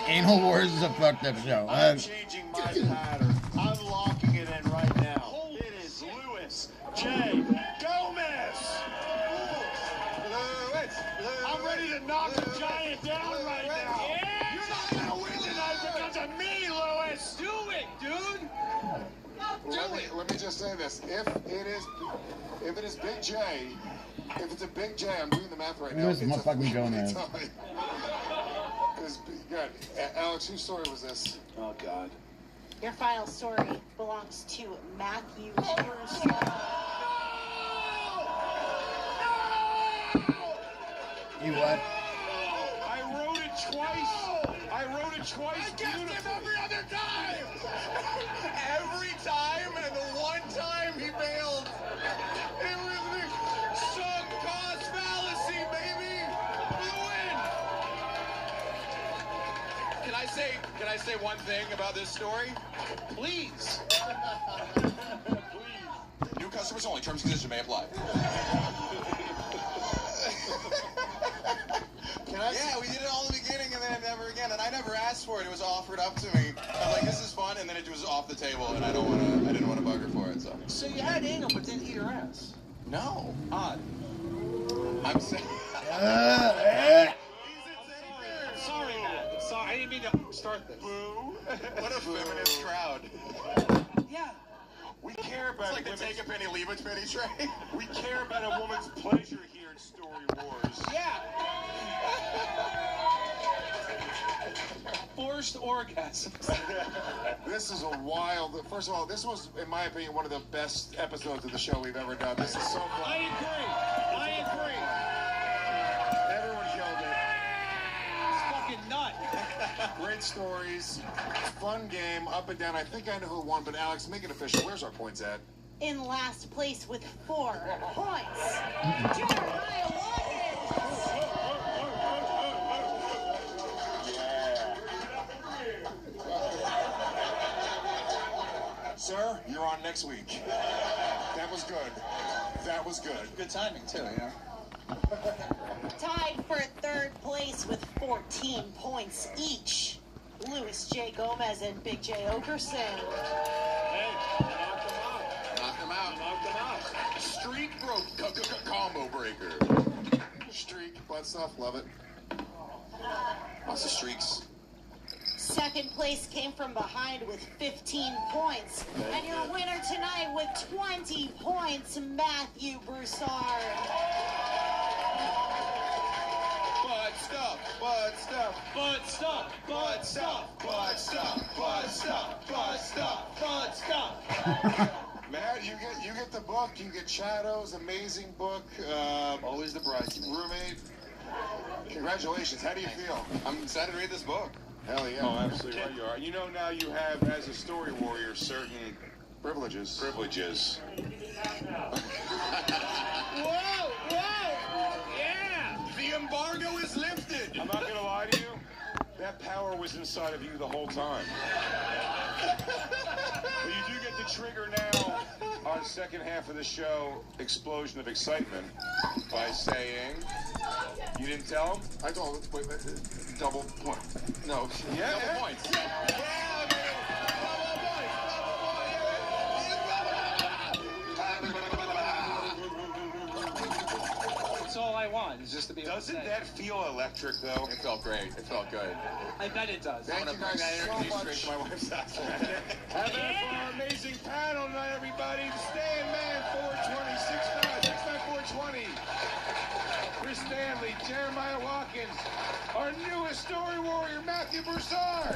Anal Wars is a fucked up show. I'm changing my pattern. I'm locking it in right now. It is Louis J. Gomez. I'm ready to knock a giant down right now. Yeah. You're not gonna win tonight because of me, Louis. Do it, dude. Let me just say this: if it is Big J, if it's a Big J, I'm doing the math right now. Louis motherfucking Gomez. Because, God, Alex, whose story was this? Oh, God. Your final story belongs to Matthew Pierce. You what? I wrote it twice. I wrote it twice. I guessed him every other time. Every say one thing about this story? Please. New customers only. Terms and conditions may apply. Yeah, we did it all in the beginning and then never again. And I never asked for it. It was offered up to me. I was like, this is fun, and then it was off the table, and I didn't want to bug her for it. So you had anal, but didn't eat her ass. No. Odd. I'm saying. I'm sorry, Matt. I'm sorry. I didn't mean to start this. Boo. What a feminist crowd. Yeah. We care about It's like the take a penny, leave a penny tray. We care about a woman's pleasure here in Story Wars. Yeah. Forced orgasms. This is a wild. First of all, this was, in my opinion, one of the best episodes of the show we've ever done. This is so fun. I agree. Everyone killed it. It's fucking nut. Great stories. Fun game, up and down. I think I know who won, but Alex, make it official. Where's our points at? In last place with 4 points, Jeremiah Watkins. Sir, you're on next week. That was good. That was good. Good timing, too, you know. Tied for 3rd place with 14 points each, Louis J. Gomez and Big J. Okerson. Knock them out. Streak broke. Combo breaker. Streak, butt stuff, love it. Lots of streaks. 2nd place came from behind with 15 points. And your winner tonight with 20 points, Matthew Broussard. Butt stuff. Matt, you get the book. You get Chado's amazing book. Always the bridesmaid. Roommate. Congratulations. How do you feel? I'm excited to read this book. Hell yeah. Oh, absolutely right you are. You know, now you have, as a story warrior, certain privileges. Whoa! Yeah! The embargo is lifted. I'm not going to lie to you. That power was inside of you the whole time. But you do get the trigger now on second half of the show, explosion of excitement, by saying, you didn't tell him? I told him. Wait, double point. No. Yeah. Double points. That's all I want, is just to be able to Doesn't say. that feel electric, though? It felt great. It felt good. I bet it does. Thank you guys so much. Straight to my wife's house. Have that for our amazing panel tonight, everybody. Stan Man 420, 69420. Chris Stanley, Jeremiah Watkins, our newest story warrior, Matthew Broussard.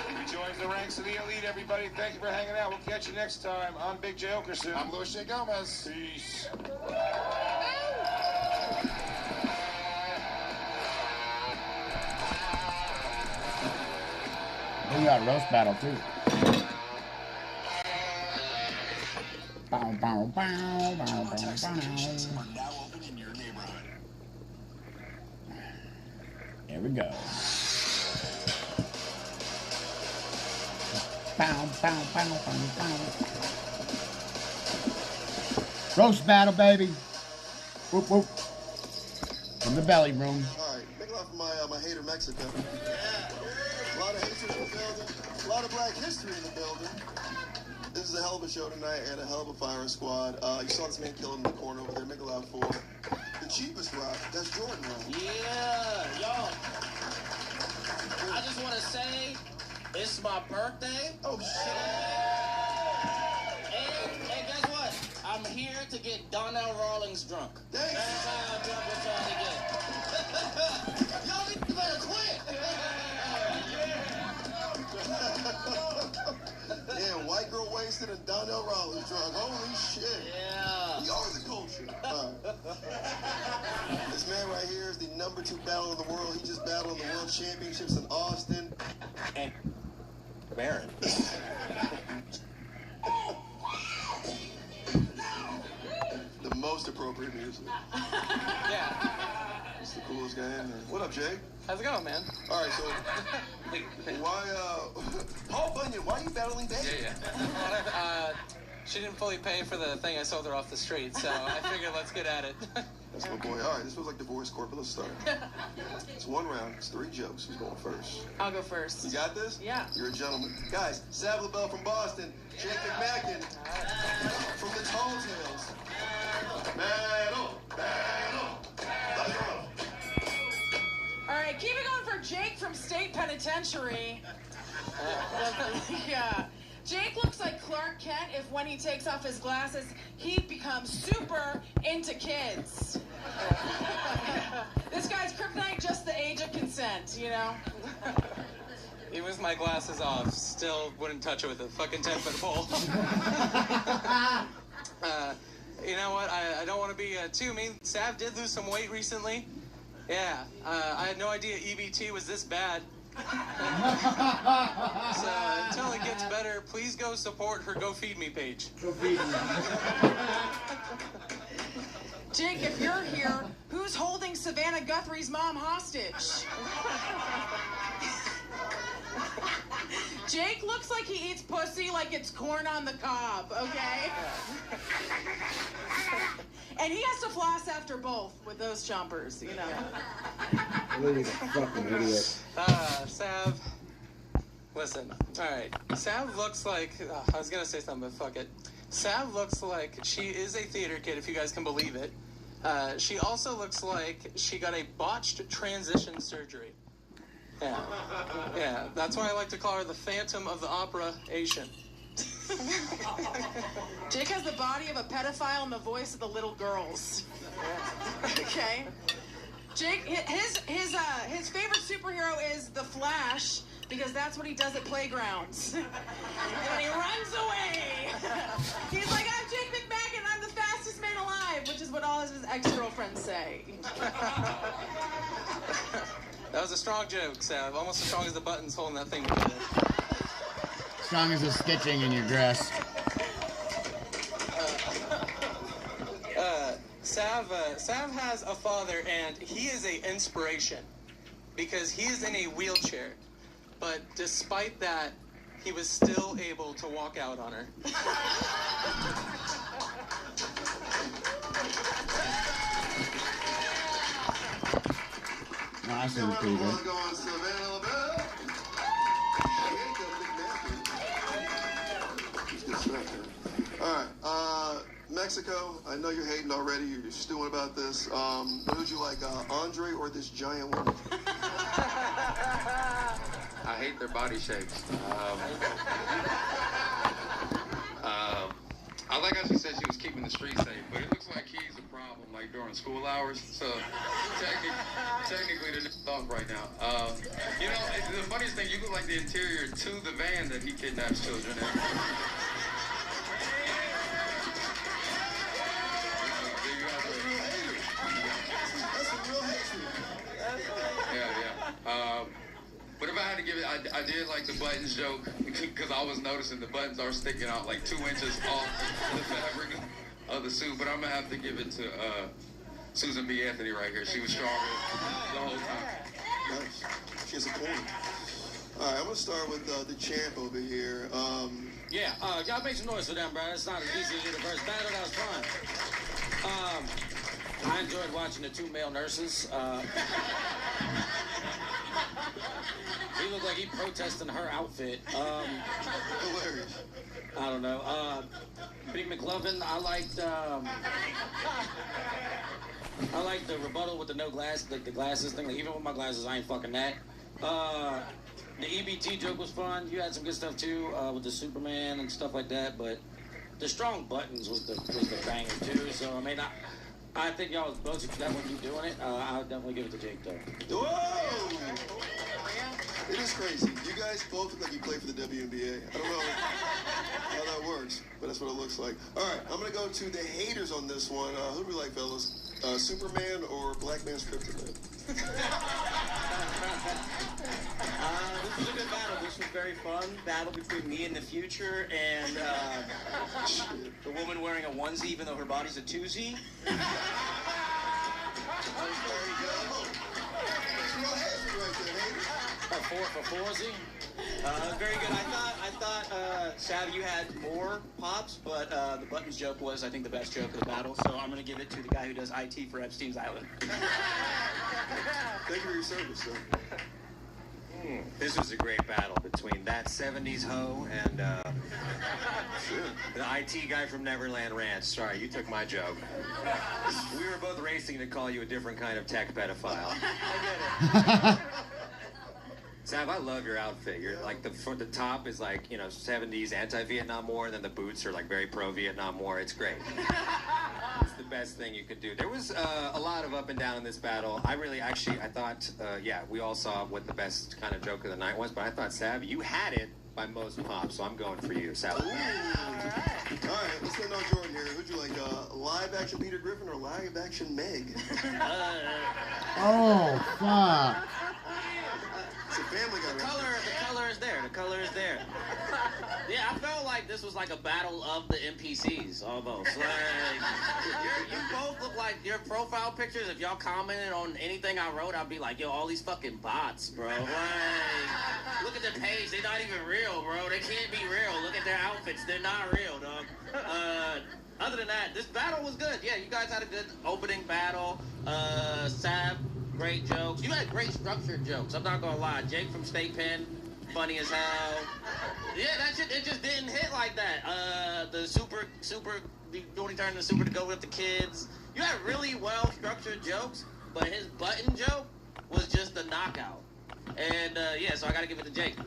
He joins the ranks of the elite, everybody. Thank you for hanging out. We'll catch you next time. I'm Big J. Okerson. I'm Louis J. Gomez. Peace. We got a roast battle too. Bow, bow, bow, bow, bow, Text bow. locations are now open in your neighborhood. There we go. Bow, bow, bow, bow, bow. Roast battle, baby. Whoop, whoop. From the belly room. All right, make a lot for my hater Mexico. A lot of hatred in the building. A lot of black history in the building. This is a hell of a show tonight and a hell of a firing squad. You saw this man killing in the corner over there. Make a lot for the cheapest rock. That's Jordan Rock. Yeah, yo. I just want to say it's my birthday. Oh, shit. And guess what? I'm here to get Donnell Rawlings drunk. Thanks. That's how drunk we're trying to get. Y'all need to better quit. Yeah, white girl wasted and Donnell Rawlings drunk. Holy shit. Yeah. We are the culture. This man right here is the #2 battler in the world. He just battled in the World Championships in Austin. And Baron. The most appropriate music. Yeah. Just the coolest guy in there. What up, Jake? How's it going, man? All right, so why, Paul Bunyan, why are you battling Betty? Yeah. She didn't fully pay for the thing I sold her off the street, so I figured let's get at it. That's my boy. All right, this feels like divorce court, but let's start. It's 1 round. It's 3 jokes. Who's going first? I'll go first. You got this? Yeah. You're a gentleman. Guys, Sav LaBelle from Boston, Jake McMacken from the Tall Tales. Battle! All right, keep it going for Jake from State Penitentiary. Yeah. Jake looks like Clark Kent if when he takes off his glasses, he becomes super into kids. This guy's kryptonite, just the age of consent, you know? Even with my glasses off, still wouldn't touch it with a fucking 10-foot pole. You know what? I don't want to be too mean. Sav did lose some weight recently. Yeah. I had no idea EBT was this bad. So until it gets better, please go support her Go Feed Me page. Go feed me. Jake, if you're here, who's holding Savannah Guthrie's mom hostage? Jake looks like he eats pussy like it's corn on the cob, okay? And he has to floss after both with those chompers, you know. Look at the fucking idiot. Sav. Listen, alright. Sav looks like... I was gonna say something, but fuck it. Sav looks like she is a theater kid, if you guys can believe it. She also looks like she got a botched transition surgery. Yeah. Yeah, that's why I like to call her the Phantom of the Opera Asian. Jake has the body of a pedophile and the voice of the little girls. Okay. Jake, his favorite superhero is the Flash because that's what he does at playgrounds. When he runs away, he's like, "I'm Jake McMacken, I'm the fastest man alive," which is what all his ex-girlfriends say. That was a strong joke, Sav. Almost as strong as the buttons holding that thing together. Strong as the stitching in your dress. Sav has a father, and he is an inspiration because he is in a wheelchair. But despite that, he was still able to walk out on her. No, that sounds pretty good. All right, Mexico, I know you're hating already. You're stewing about this. But who'd you like, Andre or this giant woman? I hate their body shapes. I like how she said she was keeping the streets safe, but it looks like he's a problem, like during school hours. So technically they're off right now. You know, the funniest thing, you look like the interior to the van that he kidnaps children in. Yeah. But if I had to give it, I did like the buttons joke because I was noticing the buttons are sticking out like 2 inches off the fabric of the suit. But I'm gonna have to give it to Susan B. Anthony right here. She was stronger the whole time. Nice. She has a point. All right, I'm gonna start with the champ over here. Yeah, y'all make some noise for them, bro. It's not as easy as the first battle. That was fun. I enjoyed watching the 2 male nurses. He looked like he protesting her outfit. Hilarious. I don't know. Big McLovin, I liked the rebuttal with the no glass, the glasses thing. Like, even with my glasses, I ain't fucking that. The EBT joke was fun. You had some good stuff too, with the Superman and stuff like that. But the strong buttons was the banger too. So I mean, I think y'all both should definitely keep doing it. I would definitely give it to Jake though. Whoa! It is crazy. You guys both look like you play for the WNBA. I don't know how that works, but that's what it looks like. All right, I'm going to go to the haters on this one. Who do we like, fellas? Superman or Black Man's Kryptonite? This was a good battle. This was very fun. Battle between me and the future and the woman wearing a onesie even though her body's a twosie. That was very good. For Forzy? Very good. I thought, Sav, you had more pops, but the buttons joke was, I think, the best joke of the battle. So I'm going to give it to the guy who does IT for Epstein's Island. Thank you for your service, sir. This was a great battle between that 70s hoe and the IT guy from Neverland Ranch. Sorry, you took my joke. We were both racing to call you a different kind of tech pedophile. I get it. Sav, I love your outfit. You're like the top is like, you know, 70s anti-Vietnam War, and then the boots are like very pro-Vietnam War. It's great. It's the best thing you could do. There was a lot of up and down in this battle. I thought, yeah, we all saw what the best kind of joke of the night was, but I thought, Sav, you had it by most pops, so I'm going for you, Sav. All right, let's send on Jordan here. Who'd you like, live action Peter Griffin or live action Meg? Oh, fuck. It's a Family Guy. The color is there. The color is there. Yeah, I felt like this was like a battle of the NPCs, almost. Like, you both look like your profile pictures. If y'all commented on anything I wrote, I'd be like, yo, all these fucking bots, bro. Like, look at their page. They're not even real, bro. They can't be real. Look at their outfits. They're not real, dog. Other than that, this battle was good. Yeah, you guys had a good opening battle. Sav, great jokes. You had great structured jokes. I'm not gonna lie. Jake from State Penn, funny as hell. Yeah, that shit, it just didn't hit like that. The super, when he turned the super to go with the kids. You had really well structured jokes, but his button joke was just a knockout. And yeah, so I gotta give it to Jake.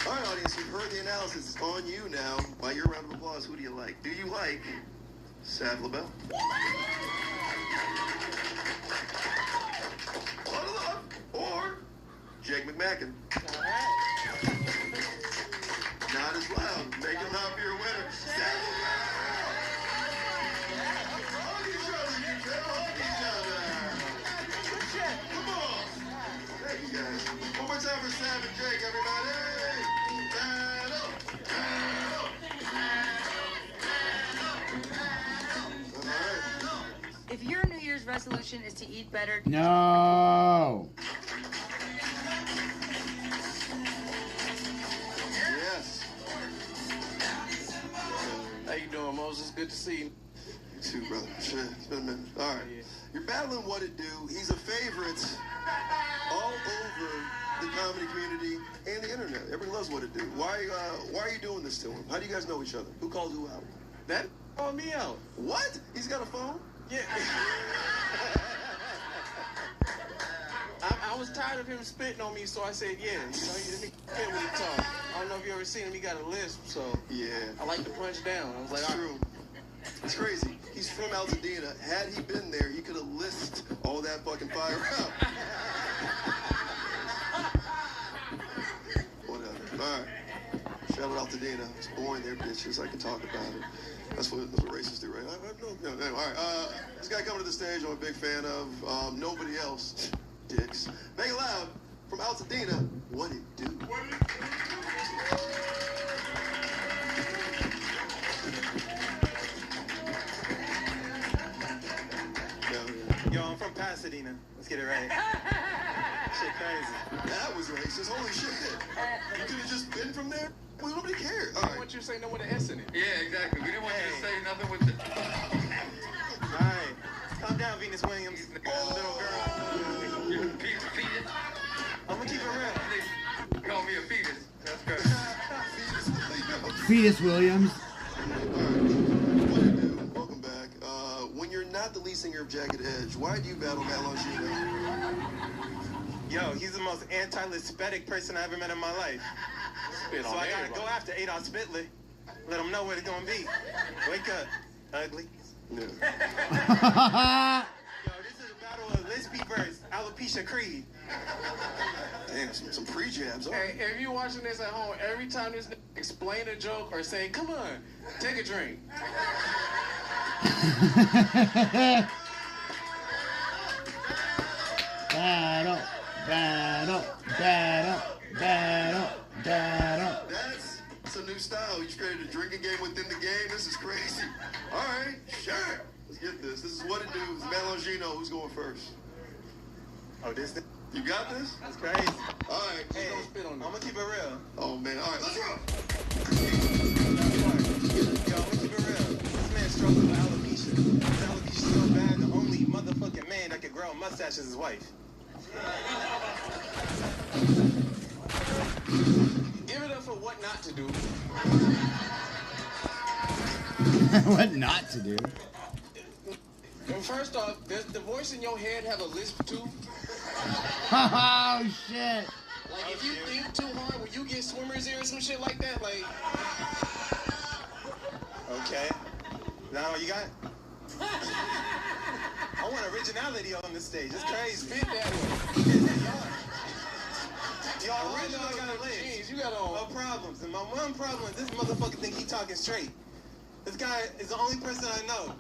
All right, audience, you've heard the analysis. It's on you now. By your round of applause, who do you like? Do you like Sav LaBelle? Or Jake McMacken? Not as loud. Make him not be your winner. Sav Come on. Thank you, guys. One more time for Sav and Jake, everybody. If your New Year's resolution is to eat better... No. Yes. How you doing, Moses? Good to see you. You too, brother. Shit, it's been a minute. All right. You're battling What It Do. He's a favorite all over the comedy community and the internet. Everybody loves What It Do. Why are you doing this to him? How do you guys know each other? Who called who out? That called me out. What? He's got a phone? Yeah. I was tired of him spitting on me, so I said, yeah. You know, he spit when he talk. I don't know if you ever seen him. He got a lisp, so yeah. I like to punch down. I was like, it's true. It's crazy. He's from Altadena. Had he been there, he could have lisped all that fucking fire out. Whatever. All right. Shout out Altadena. It's boring there, bitches. I can talk about it. That's what racists do, right? No. All right. This guy coming to the stage, I'm a big fan of. Nobody else. Dicks. Make it loud from Altadena. What It Do? What It do? Yo, I'm from Pasadena. Let's get it right. Shit crazy. That was racist. Holy shit. You could have just been from there? Well, nobody cared. All right. I want you to say no with an S in it. Yeah, exactly. We didn't want you to say nothing with the... All right. Calm down, Venus Williams. Little girl. You're a fetus. I'm going to keep it real. Call me a fetus. That's good. Fetus Williams. What It Do? Welcome back. When you're not the lead singer of Jagged Edge, why do you battle Matt Longino? Yo, he's the most anti-Lispedic person I ever met in my life. So I gotta go after Adolf Spitley. Let him know what it's gonna be. Wake up, ugly. Yeah. Yo, this is a battle of Lispy versus Alopecia Creed. Damn, some pre-jabs. Hey, if you're watching this at home, every time this explain a joke or say, come on, take a drink. Battle. That's a new style. You just created a drinking game within the game. This is crazy. All right, sure. Let's get this. This is What It Do. It's Matt Longino. Who's going first? Oh, this thing? You got this? That's crazy. All right. Hey, don't spit on me. I'm gonna keep it real. Oh man. All right. Let's roll. Yo, I'm gonna keep it real. This man struggles with alopecia. His alopecia so bad, the only motherfucking man that can grow a mustache is his wife. Give it up for what not to do. What not to do? Well, first off, does the voice in your head have a lisp too? Oh shit! Like if you think too hard, will you get swimmer's ear or some shit like that? Like, okay, now all you got? I want originality on this stage. It's crazy. Spit that way. Y'all already know I got a legs. You got no problems. And my one problem is this motherfucker think he talking straight. This guy is the only person I know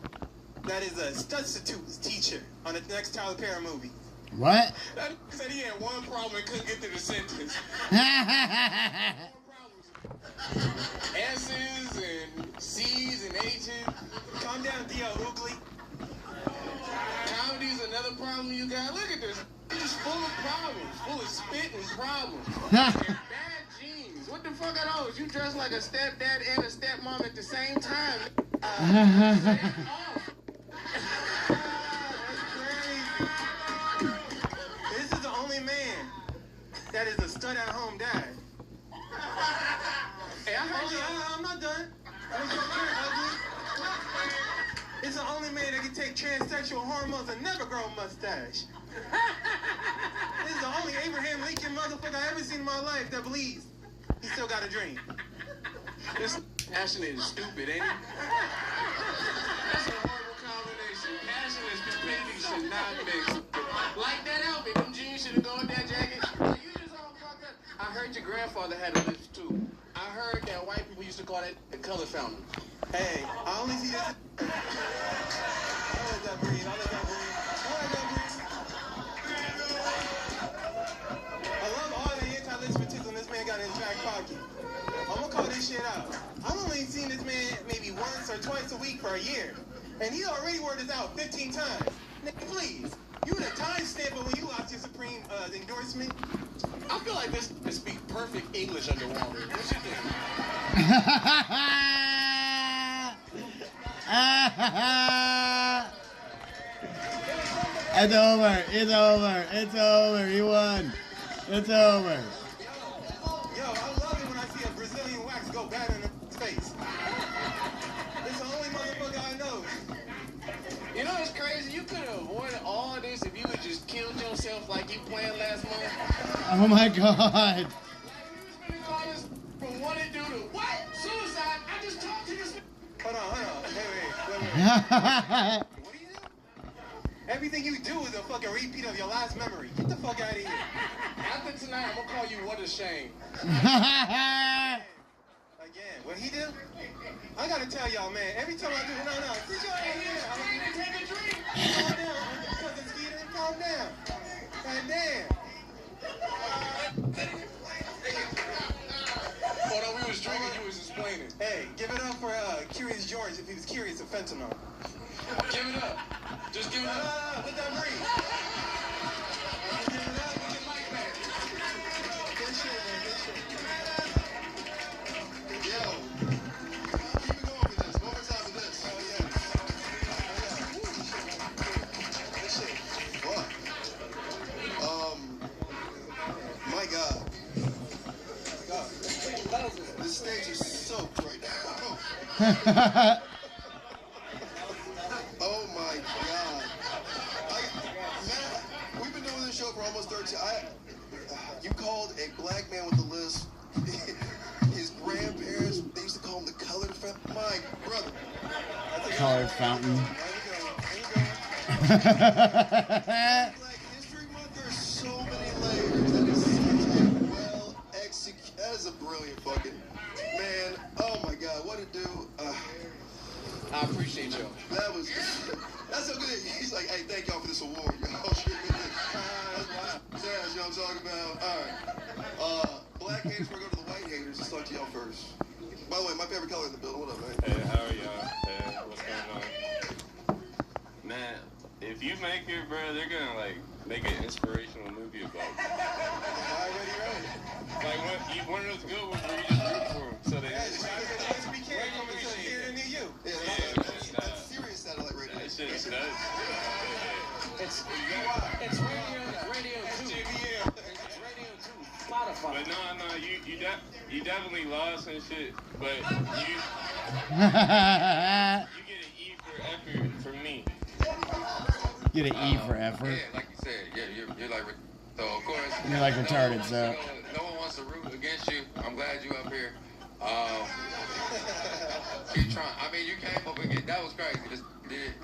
that is a substitute teacher on the next Tyler Perry movie. What? That said he had one problem and couldn't get through the sentence. S's and C's and H's. Calm down, D.O. Oogly. Comedy's another problem you got. Look at this. He's full of problems. Full of spit and problems. And bad genes. What the fuck are those? You dress like a stepdad and a stepmom at the same time. This is the only man that is a stud-at-home dad. Hey, I heard you. I'm not done. It's the only man that can take transsexual hormones and never grow a mustache. This is the only Abraham Lincoln motherfucker I ever seen in my life that believes he still got a dream. This passionate and stupid, ain't it? That's a horrible combination. Passion and stupidity should not mix. Like that outfit, them jeans should have gone with that jacket. You just all fucked up. I heard your grandfather had a lisp too. I heard that white people used to call that the color fountain. Hey, I only see this. I'll let that breathe. I love all the anti-lispism this man got in his back pocket. I'm gonna call this shit out. I've only seen this man maybe once or twice a week for a year. And he already wore this out 15 times. Nigga, please. You would have timestamped it when you lost your Supreme endorsement. I feel like this could speak perfect English underwater. What you think? It's over. It's over. It's over. He won. It's over. Yo, I love it when I see a Brazilian wax go bad in the face. It's the only motherfucker I know. You know what's crazy? You could have avoided all of this if you had just killed yourself like you planned last month. Oh my god. You was gonna call this from what it do to what? Suicide? I just talked to this. Hold on. Wait. What do you do? Everything you do is a fucking repeat of your last memory. Get the fuck out of here. After tonight, I'm gonna call you what a shame. Again, what he do? I gotta tell y'all, man, every time I do, no, sit your ass here. I'm gonna take a drink. Calm down, cousin Skeeter, calm down. God damn. Hold on, we was drinking, you was explaining. Hey, give it up for Curious George if he was curious of fentanyl. Give it up. Just give it up. Let that breathe. Give it up, get your mic back. Good shit, man, good shit. Yo. Keep it going with this. One more time with this. Oh, yeah. Good shit. What? My God. This stage is soaked right now. Oh my God. Man, we've been doing this show for almost 13. You called a black man with a lisp. His grandparents, they used to call him the colored fountain. My brother. Colored fountain. Black History Month, there's so many layers. That is such a well executed. That is a brilliant fucking man. Oh my God, what it do? I appreciate y'all. That's so good. He's like, hey, thank y'all for this award, y'all. You know what I'm talking about? All right. Black haters, we're going to the white haters. Let's talk to y'all first. By the way, my favorite color in the building. What up, man? Hey, how are y'all? Hey, what's going on? Man, if you make it, bro, they're gonna like make an inspirational movie about it. Already ready. Like one of those good ones where you just root for them, so they. We can't come here near you. That's serious satellite radio. That shit is nuts. It's radio 2. It's radio 2. Spotify. But no, you definitely lost and shit. But you get an E for effort from me. Get an E for effort. Yeah, like you said, yeah, you're like, so of course. You're like retarded, so. No one wants to root against you. I'm glad you up here. Keep trying. I mean, you came up again. That was crazy.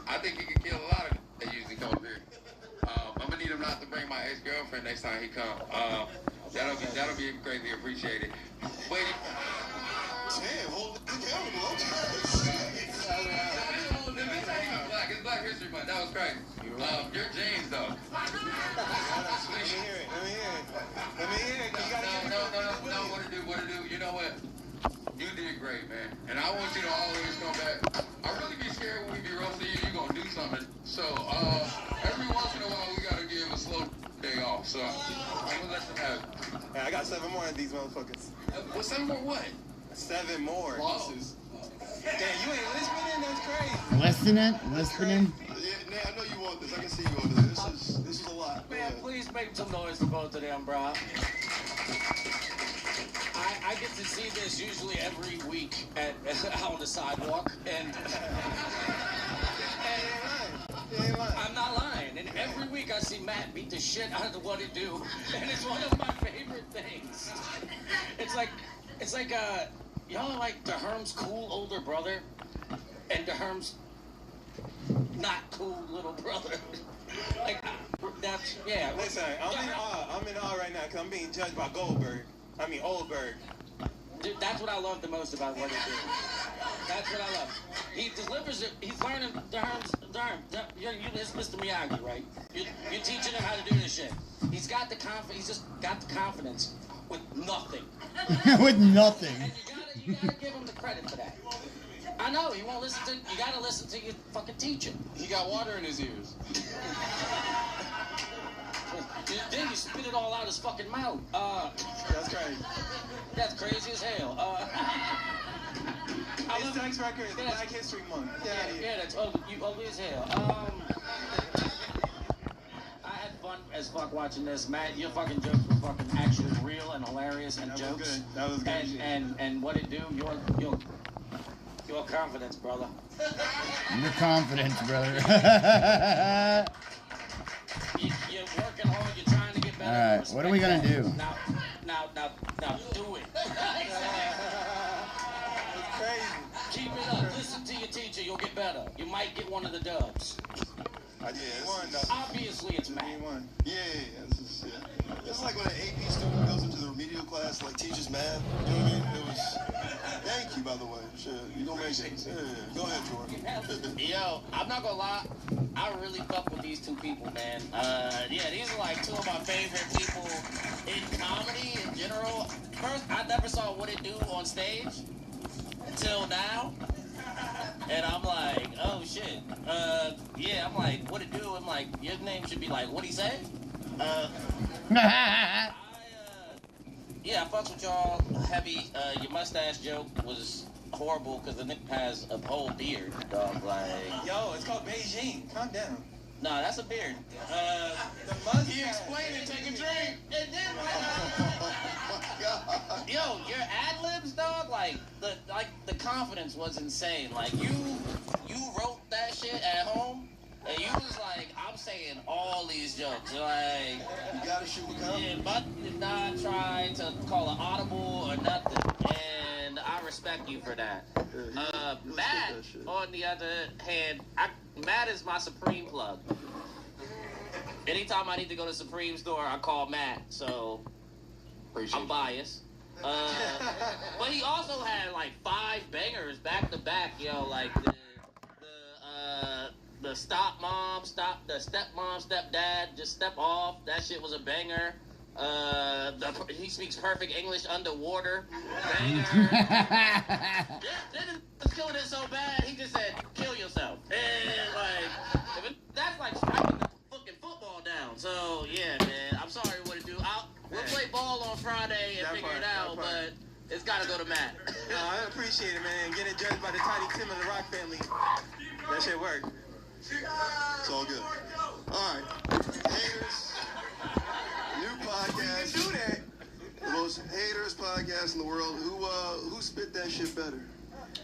I think you can kill a lot of that usually come up here. I'm gonna need him not to bring my ex-girlfriend next time he come. That'll be greatly appreciated. Wait. Damn, hold it accountable. It's Black History Month. That was crazy. You're James though. Let me hear it. No. What to do? You know what? You did great, man. And I want you to always come back. I really be scared when we be roasting you. You're gonna do something. So every once in a while we gotta give a slow day off. So I'm gonna let you have it. Hey, I got 7 more of these motherfuckers. Well, 7 more what? 7 more. Losses. Damn, you ain't listening? That's crazy. Listening. Yeah, I know you want this. I can see you over there. This is a lot. Man, please make some noise for both of them, bro. I get to see this usually every week out on the sidewalk, and I'm not lying. And every week I see Matt beat the shit out of What It Do, and it's one of my favorite things. It's like y'all are like DeHerm's cool older brother, and DeHerm's not cool little brother. Like that's yeah. Listen, I'm in awe right now because I'm being judged by Oldberg. Dude, that's what I love the most about What It Do. That's what I love. He delivers it. He's learning it's Mr. Miyagi, right? You're teaching him how to do this shit. He's got the confidence. He's just got the confidence with nothing. With nothing. And you gotta give him the credit for that. I know he won't listen to. You gotta listen to your fucking teacher. He got water in his ears. Then you spit it all out his fucking mouth. That's crazy. That's crazy as hell. His next record is Black History Month. Yeah, that's ugly as hell. I had fun as fuck watching this. Matt, your fucking jokes were fucking actually real and hilarious and jokes. That was good. And What It Do, your confidence, brother. Your confidence, brother. You're working hard. You're trying to get better. All right, what are we gonna do? Now, do it. Crazy. Keep it up. Listen to your teacher. You'll get better. You might get one of the dubs. Obviously, it's Matt. Yeah. It's like when an AP student goes into the remedial class, like teaches math. You know what I mean? It was. Thank you, by the way. Sure, you gonna make it. Yeah. Go ahead, Jordan. Yo, I'm not gonna lie. I really fuck with these two people, man. Yeah, these are like two of my favorite people in comedy in general. First, I never saw What It Do on stage until now. And I'm like, oh shit. Yeah, I'm like, What It Do? I'm like, your name should be like, What'd he say? Yeah, I fucks with y'all heavy. Your mustache joke was horrible because the nigga has a whole beard, dog. Like, yo, it's called Beijing. Calm down. Nah, that's a beard. The mustache. He explained it. Take a drink. And then, yo, your ad libs, dog. Like the confidence was insane. Like you wrote that shit at home. And you was like, I'm saying all these jokes. Like, you gotta shoot the comedy. Yeah, but did not try to call an audible or nothing. And I respect you for that. Matt, on the other hand, Matt is my Supreme plug. Anytime I need to go to Supreme store, I call Matt. So I'm biased. But he also had like 5 bangers back to back, yo. Like the stepmom, stepdad, just step off. That shit was a banger. He speaks perfect English underwater. Banger. Didn't killing it so bad. He just said, "Kill yourself." And like, that's like Friday and That figure part, it out, that part. but it's got to go to Matt. I appreciate it, man. Getting judged by the Tiny Tim of the Rock family. That shit worked. It's all good. All right. Haters. New podcast. You can do that. The most haters podcast in the world. Who spit that shit better?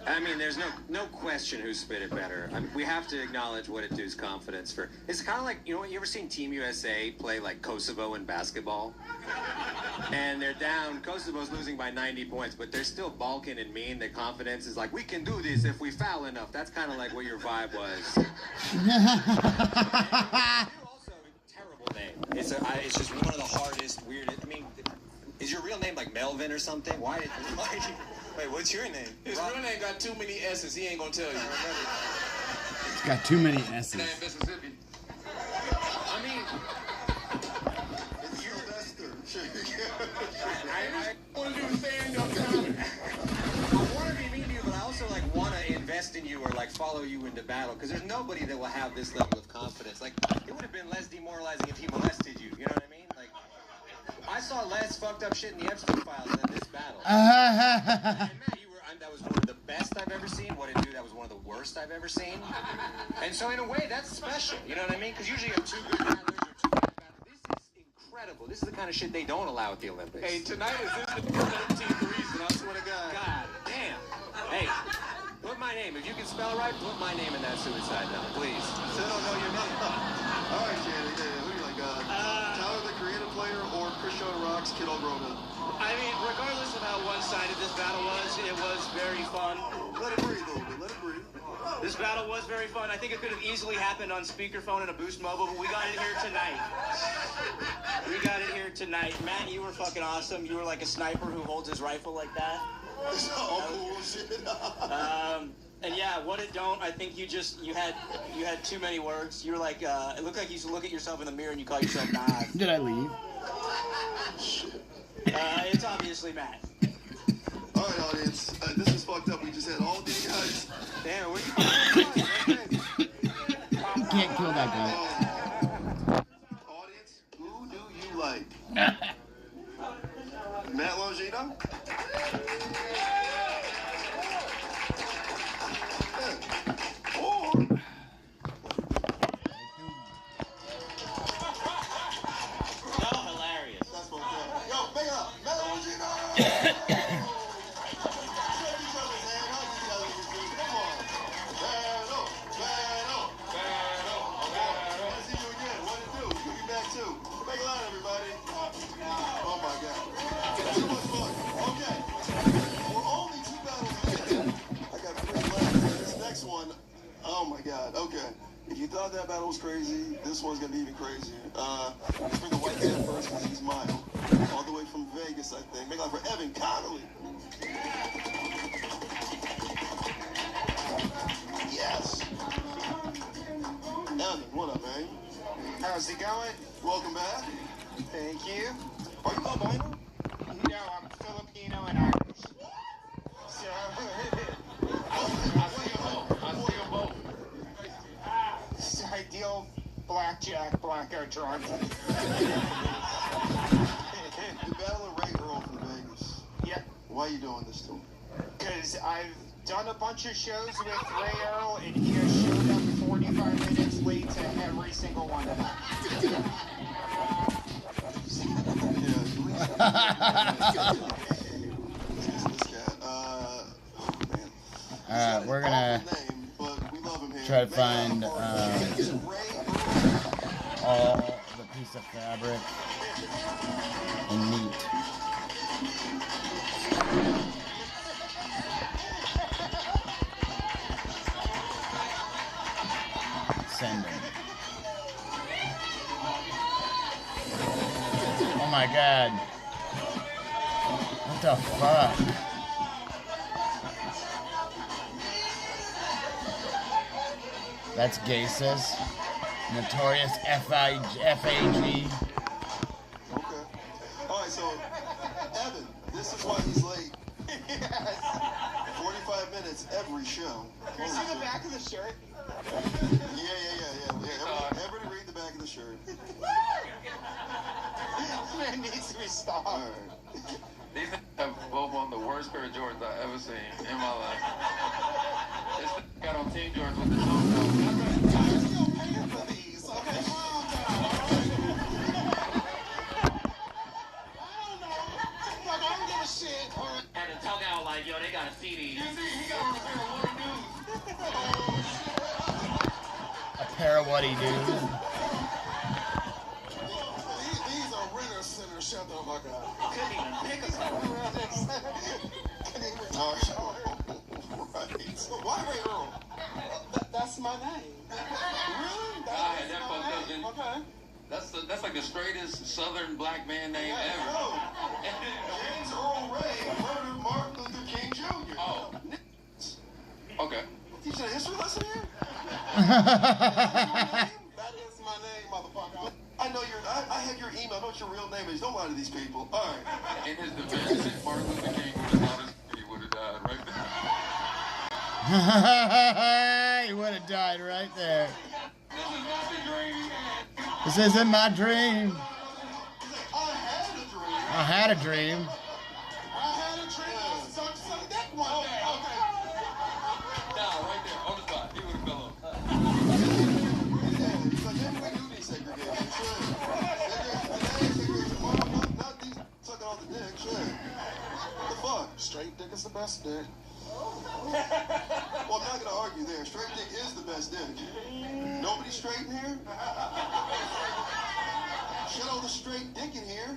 I mean, there's no question who spit it better. I mean, we have to acknowledge what it does confidence for. It's kind of like, you know what, you ever seen Team USA play like Kosovo in basketball? And they're down, Kosovo's losing by 90 points, but they're still balking and mean. The confidence is like, we can do this if we foul enough. That's kind of like what your vibe was. Also, terrible name. It's just one of the hardest, weirdest. I mean, is your real name like Melvin or something? Why? Wait, what's your name? His real name got too many S's. He ain't gonna tell you. It's got too many S's. Name Mississippi. I mean, It's Sylvester. I want to do stand-up comedy. I want to be mean to you, but I also like want to invest in you or like follow you into battle because there's nobody that will have this level of confidence. Like, it would have been less demoralizing if he molested you. You know what I mean? Like, I saw less fucked up shit in the Epstein files than this battle. And Matt, that was one of the best I've ever seen. What it do, that was one of the worst I've ever seen. And so in a way, that's special. You know what I mean? Because usually you have two good battlers or two bad battlers. This is incredible. This is the kind of shit they don't allow at the Olympics. Hey, tonight is this the 13th reason, I swear to God. God damn. Hey, put my name. If you can spell it right, put my name in that suicide note, please. Still don't know your name. All right, Shannon. Who do you like? Tyler, the creative player, or Cristiano Rock's kid all grown up? I mean, regardless of how one-sided this battle was, it was very fun. Let it breathe a little bit. Let it breathe. This battle was very fun. I think it could have easily happened on speakerphone and a Boost Mobile, but we got it here tonight. We got it here tonight. Matt, you were fucking awesome. You were like a sniper who holds his rifle like that. It's all cool shit. And yeah, what it don't, I think you had too many words. You were like, it looked like you used to look at yourself in the mirror and you call yourself Nas. Did I leave? It's obviously Matt. All right, audience. This is fucked up. We just had all these guys. Damn, You can't kill that guy. Audience, who do you like? Matt Longino? Or So hilarious. that's what I'm saying. Yo, make it up. Matt Longino! Oh my God. Okay. If you thought that battle was crazy, this one's gonna be even crazier. Let's bring the white man first because he's mine. All the way from Vegas, I think. Make it for Evan Connolly. Yes. Evan, what up, man? How's it going? Welcome back. Thank you. Are you albino? No, I'm Filipino and Irish. So, I see them both. it's ideal blackjack, blackout drunk. You battling Ray Earl from Vegas. Yeah, Why are you doing this to him? because I've done a bunch of shows with Ray Earl, and he has showed up 45 minutes late to every single one of them. We're gonna try to find all the piece of fabric and meat. Send him. Oh my God. What the fuck? That's gay, sis. Notorious F.A.G. Okay. All right, so, Evan, this is why he's late. Yes. 45 minutes every show. You see the back of the shirt? Yeah. Everybody read the back of the shirt. Man needs to be stopped. All right. These have both one of the worst pair of Jordans I've ever seen in my life. This got on Team Jordans with the toe. You're still paying for these, okay? Calm down. I don't know. Like, I don't give a shit. Had to talk out like, yo, they got a CD. A pair of what he do? These are renter centers. Shut the fuck up. Couldn't even pick a color. Right. So why Ray Earl? That's my name. Really? That's my name. Okay. That's like the straightest Southern black man name ever. No. James Earl Ray murdered Martin Luther King Jr. Oh. Okay. Teaching a history lesson here? That is my name, motherfucker. I know I have your email. I know what your real name is. Don't lie to these people. All right. In his defense, Martin Luther King would have thought he would have died right there. He would have died right there. This isn't my dream. I had a dream. Suck dick one day. Okay. Nah, right there, on the spot. He would have fell off. It's like, we do need segregation. Sure. Not these sucking all the dick. Sure. What the fuck? Straight dick is the best dick. Well, I'm not going to argue there. Straight dick is the best dick. Nobody straight in here? Shit all the straight dick in here.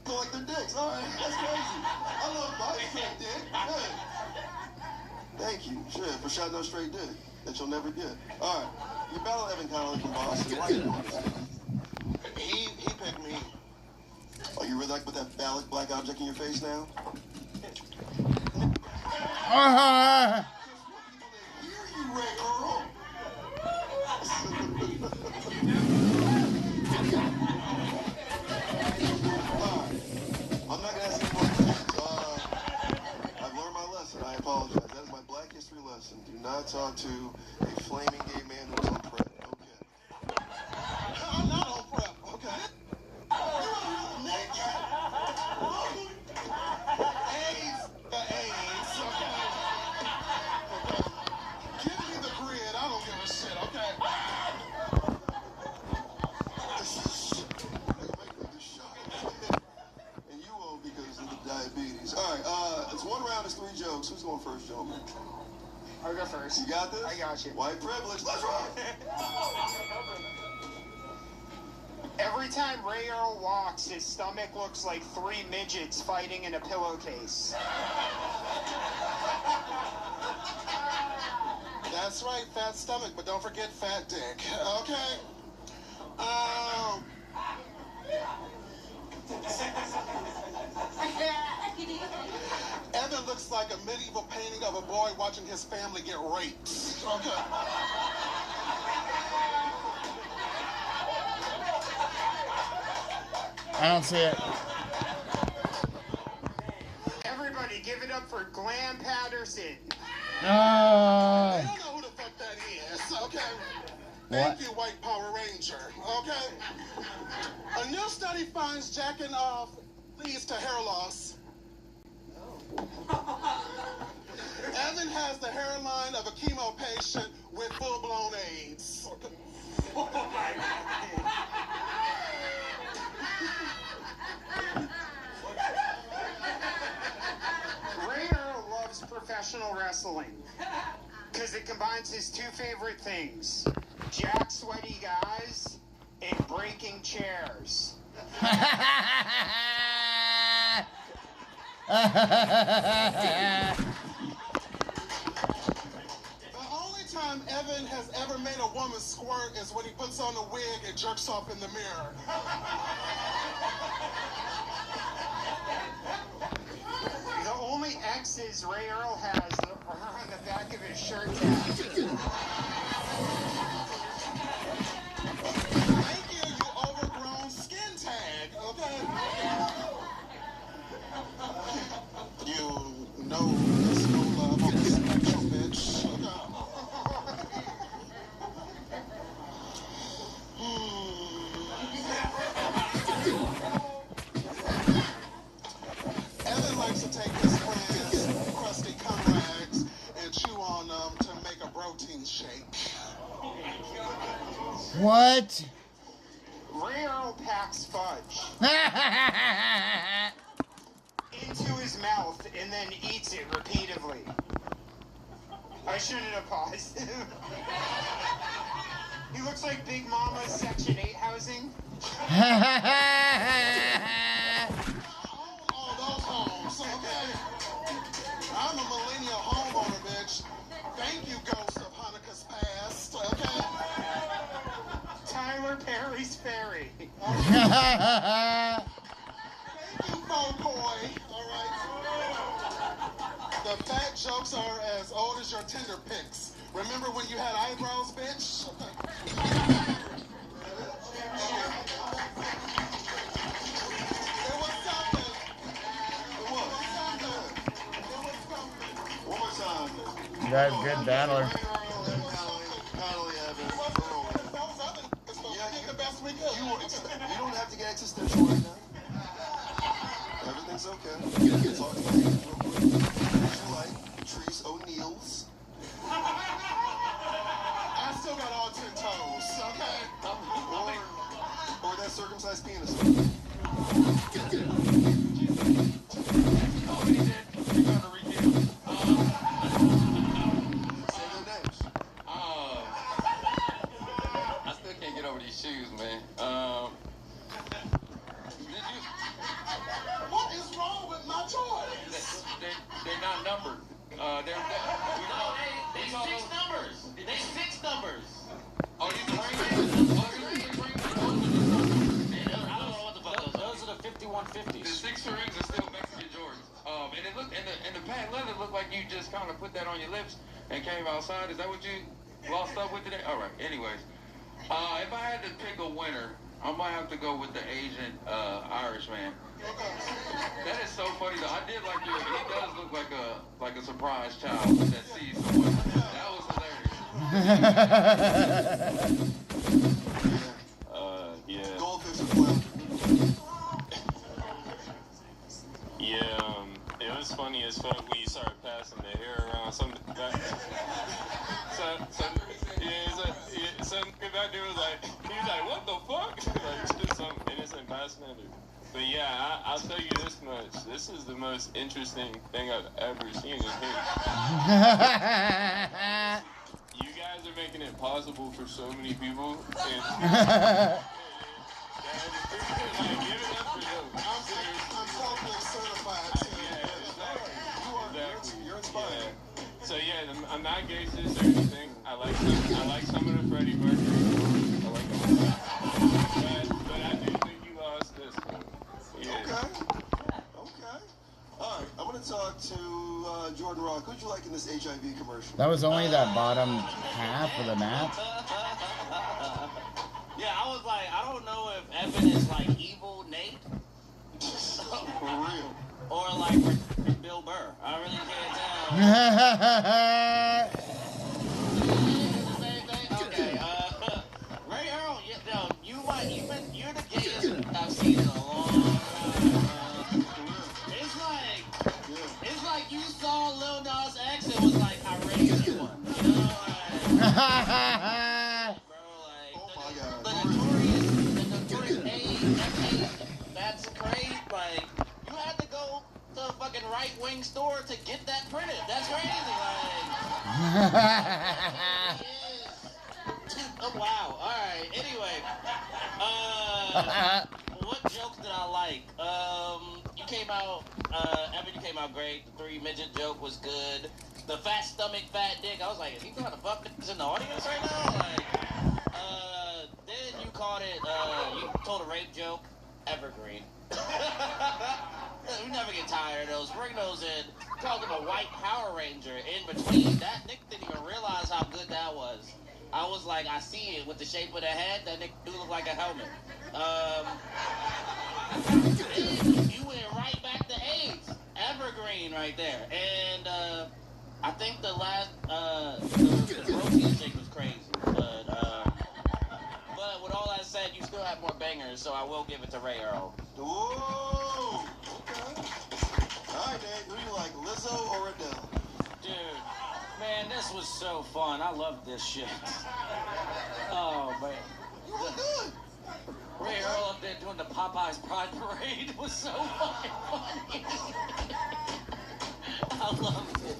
Go like their dicks. All right, that's crazy. I love my straight dick. Good. Thank you, shit, for shouting out straight dick that you'll never get. All right, you battle Evan Connolly from Boston. Why you He picked me. Oh, you really like with that phallic black object in your face now? Hear you, Ray Earl. I'm not going to ask any more questions. I've learned my lesson. I apologize. That is my black history lesson. Do not talk to a flaming gay man who's on prep. Okay. I'm not on prep, okay? AIDS, okay? Give me the grid. I don't give a shit, okay? And you will because of the diabetes. All right, it's one round, it's 3 jokes. Who's going first, gentlemen? I'll go first. You got this? I got you. White privilege. Let's rock! Every time Ray Earl walks, his stomach looks like 3 midgets fighting in a pillowcase. That's right, fat stomach, but don't forget fat dick, okay? Evan looks like a medieval painting of a boy watching his family get raped. Okay. I don't see it. Everybody give it up for Glam Patterson. I don't know who the fuck that is, okay? Thank What? you, White Power Ranger, okay? A new study finds jacking off leads to hair loss. Evan has the hairline of a chemo patient with full-blown AIDS. Ray Earl loves professional wrestling because it combines his 2 favorite things: jack sweaty guys and breaking chairs. The only time Evan has ever made a woman squirt is when he puts on a wig and jerks off in the mirror. The only X's Ray Earl has are on the back of his shirt tab. Thank you, you overgrown skin tag, okay? You What? Ray Earl packs fudge into his mouth and then eats it repeatedly. I shouldn't have paused. He looks like Big Mama's Section 8 housing. Oh, those homes, okay? I'm a millennial homeowner, bitch. Thank you, ghost of Hanukkah's past, okay? Tyler Perry's Ferry. Thank you, Boy, alright? The fat jokes are as old as your Tinder pics. Remember when you had eyebrows, bitch? One more time. You guys good battler. You don't have to get existential right now. Everything's okay. Talk to me real quick. What you like? Trees O'Neill's. I still got all 10 toes, okay? Or that circumcised penis. I still can't get over these shoes, man. What is wrong with my choice? They're not numbered. They six numbers. They six numbers. Oh, you can bring Those are the 5150s. The 6 rings are still Mexican Jordans. And it looked, and the patent leather looked like you just kind of put that on your lips and came outside. Is that what you lost up with today? All right. Anyways, if I had to pick a winner, I might have to go with the Asian Irish man. That is so funny though. I did like you. He does look like a surprise child that sees someone. That was hilarious. Yeah. Goldfish are flounder. Yeah, it was funny as fuck when you started passing the hair around. Some nigga back there was like, he was like, what the fuck? Like, just some innocent bystander. But yeah, I'll tell you this much. This is the most interesting thing I've ever seen in here. You guys are making it possible for so many people. And, give it up for them. I'm totally certified. Exactly. You're inspired. Yeah. So yeah, I'm not racist or anything. I like some of the Freddie Mercury songs. I like them a lot. But I do think you lost this one. Yeah. Okay. All right. I'm going to talk to Jordan Rock. Who'd you like in this HIV commercial? That was only that bottom half of the map. Yeah, I was like, I don't know if Evan is like evil Nate. For real. Or like Bill Burr. I really can't tell. Okay, Ray Earl, you're the gayest I've seen in a long time. It's like you saw Lil Nas X and was like, I raised you one. You know, the notorious that's crazy. Like, you had to go to a fucking right-wing store to get that printed. That's crazy. Like, oh wow. All right. Anyway, what jokes did I like? You came out, Evan. You came out great. The 3 midget joke was good. The fat stomach, fat dick. I was like, is he trying to fuck this in the audience right now? Like, then you called it. You told a rape joke. Evergreen. We never get tired of those. Bring those in. Called him a white Power Ranger in between. That Nick didn't even realize how good that was. I was like, I see it with the shape of the head. That Nick do look like a helmet. You went right back to AIDS. Evergreen right there. And I think the last the protein shake was crazy. But with all that said, you still have more bangers, so I will give it to Ray Earl. Whoa! Okay. All right, Dave. Who do you like, Lizzo or Adele? Dude, man, this was so fun. I love this shit. Oh, man. Ray Earl up there doing the Popeyes Pride Parade was so fucking funny. I loved it.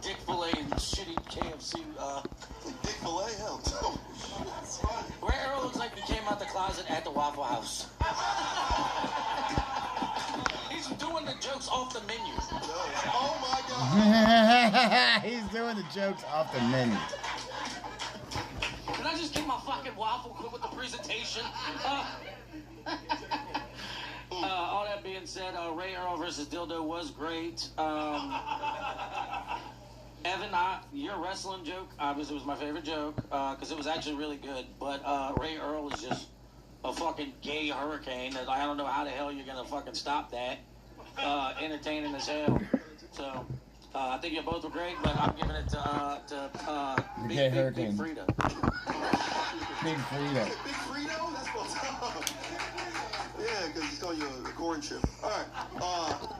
Dick Filet and shitty KFC. Dick Filet helped. Oh, shit, that's funny. Ray Earl looks like he came out the closet at the Waffle House. He's doing the jokes off the menu. Oh my God. He's doing the jokes off the menu. Can I just get my fucking waffle quick with the presentation? All that being said, Ray Earl versus Dildo was great. Evan, your wrestling joke obviously was my favorite joke because it was actually really good. But Ray Earl is just a fucking gay hurricane that I don't know how the hell you're gonna fucking stop that. Entertaining as hell. So I think you both were great, but I'm giving it to Big Frida. Big Frida. Big Frito? That's what's up. Yeah, because he's calling you a corn chip. All right.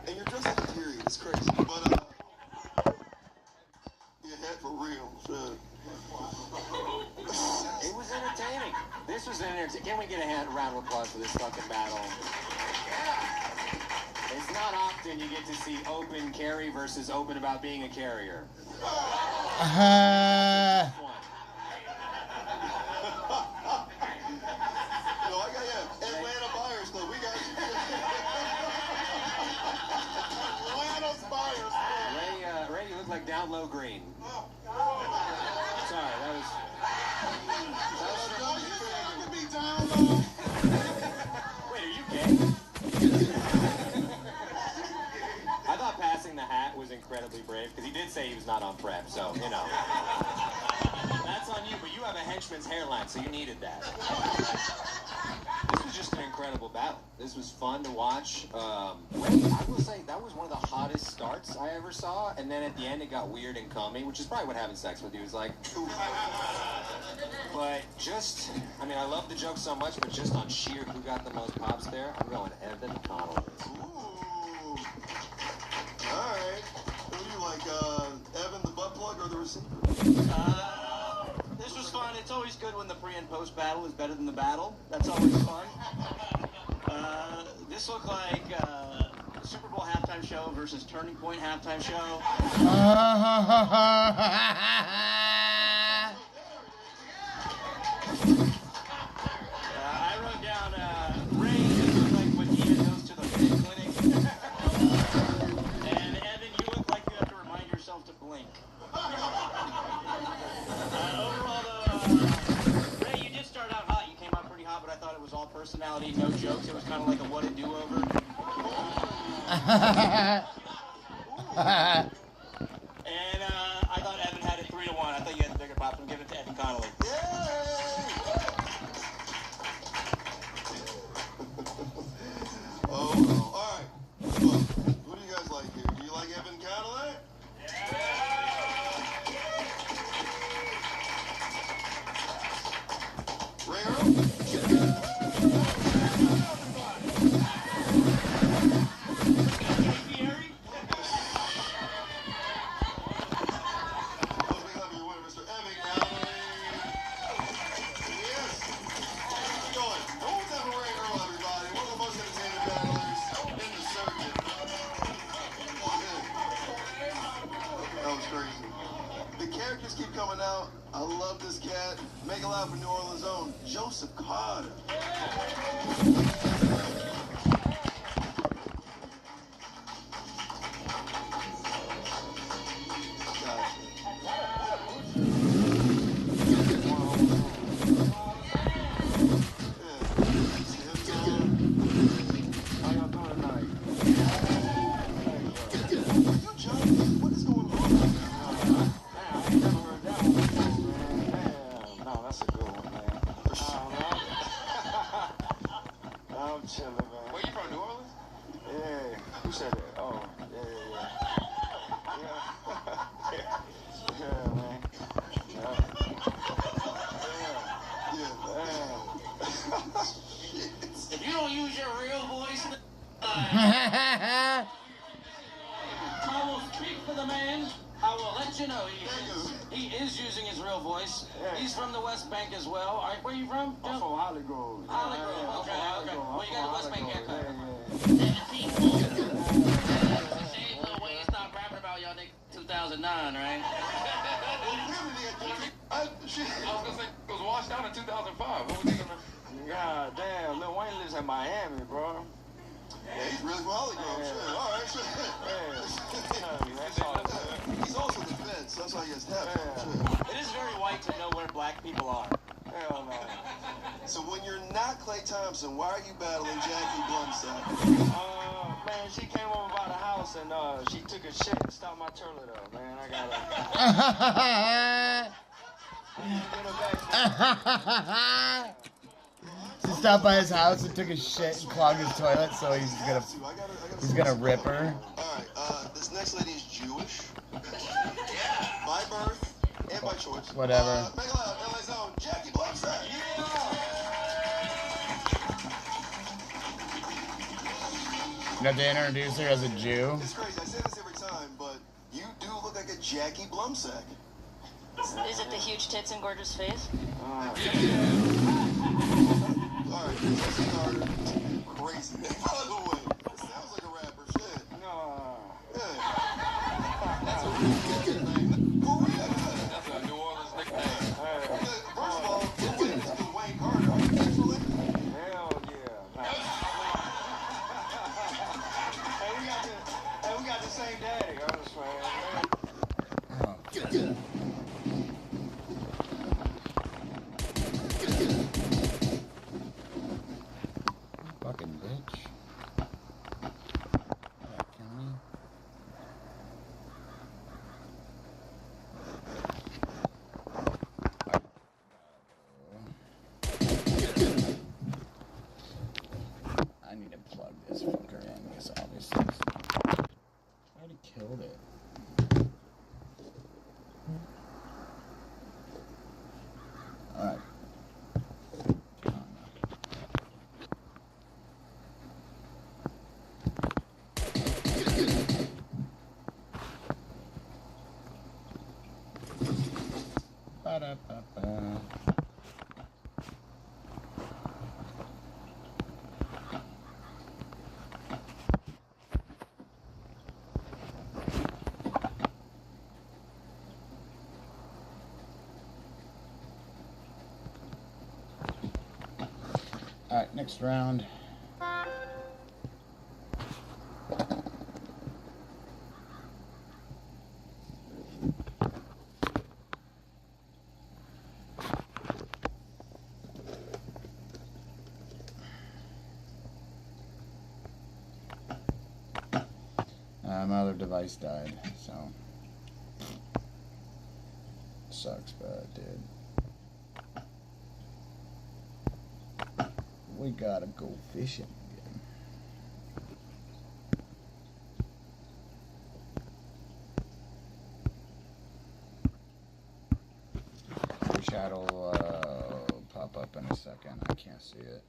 And you're dressed like a period. It's crazy. But, your head for real. Shit. It was entertaining. This was entertaining. Can we get a round of applause for this fucking battle? It's not often you get to see open carry versus open about being a carrier. Atlanta Buyers Club. We got you. Atlanta's Buyers Club. Ray, you look like down low green. Sorry, that was. Wait, are you gay? I thought passing the hat was incredibly brave because he did say he was not on prep, so you know. That's on you, but you have a henchman's hairline, so you needed that. This was just an incredible battle. This was fun to watch. I will say that was one of the hottest starts I ever saw, and then at the end it got weird and cummy, which is probably what having sex with you is like. But just, I mean, I love the joke so much, but just on sheer who got the most pops there, I'm going Evan Connolly. Ooh. All right. Who do you like, Evan the butt plug or the receiver? This was fun. It's always good when the pre and post battle is better than the battle. That's always fun. This looked like Super Bowl halftime show versus Turning Point halftime show. I wrote down Ray looked like when he goes to the clinic. And Evan, you look like you have to remind yourself to blink. Overall, though, Ray, you did start out hot. You came out pretty hot, but I thought it was all personality, no jokes. It was kind of like a what a do-over. And I thought Evan had it 3-1. I thought you had the bigger pops. I'm giving it to Evan Connolly. Oh, well. All right. Well, who do you guys like here? Do you like Evan Cadillac? Ray Earl? Keep coming out. I love this cat. Make it loud for New Orleans' own Joseph Carter. you know, he is using his real voice. He's from the West Bank as well. All right, where are you from? I'm from Holly Grove. Holly Grove. Okay. Well, you got the West Bank haircut. 17 Lil Wayne stopped rapping about y'all niggas 2009, right? I was gonna say it was washed out in 2005. What was he gonna? God damn, Lil Wayne lives in Miami, bro. Yeah, he's really from Holly Grove. Shit. All right, shit. He's also the feds. That's why he has tabs. It is very white to know where black people are. Hell no. So when you're not Clay Thompson, why are you battling Jackie Blumsack? Man, she came over by the house and she took a shit and stopped my toilet up, man. I gotta. She stopped by his house and took a shit and clogged his toilet, so he's gonna rip her. Alright, this next lady is Jewish. By birth and by choice. Whatever. Make it loud, LA's own Jackie Blumsack. You have to introduce her as a Jew. It's crazy, I say this every time, but you do look like a Jackie Blumsack. Is it the huge tits and gorgeous face? Alright, this is harder. Crazy. By the way, it sounds like a rapper, shit. No. Yeah. That's a real good name. For real. That's a New Orleans nickname. First of all, Lil Wayne's good Wayne Carter. Are you actually? Hell yeah. Hey, we got the same daddy. I'm just playing, man. Fucking bitch. Kill me. I need to plug this fucker in because obviously I already killed it. Alright. Ba-da-ba-ba. Alright, next round. My other device died, so sucks, but it did. We gotta go fishing again. Your shadow will pop up in a second. I can't see it.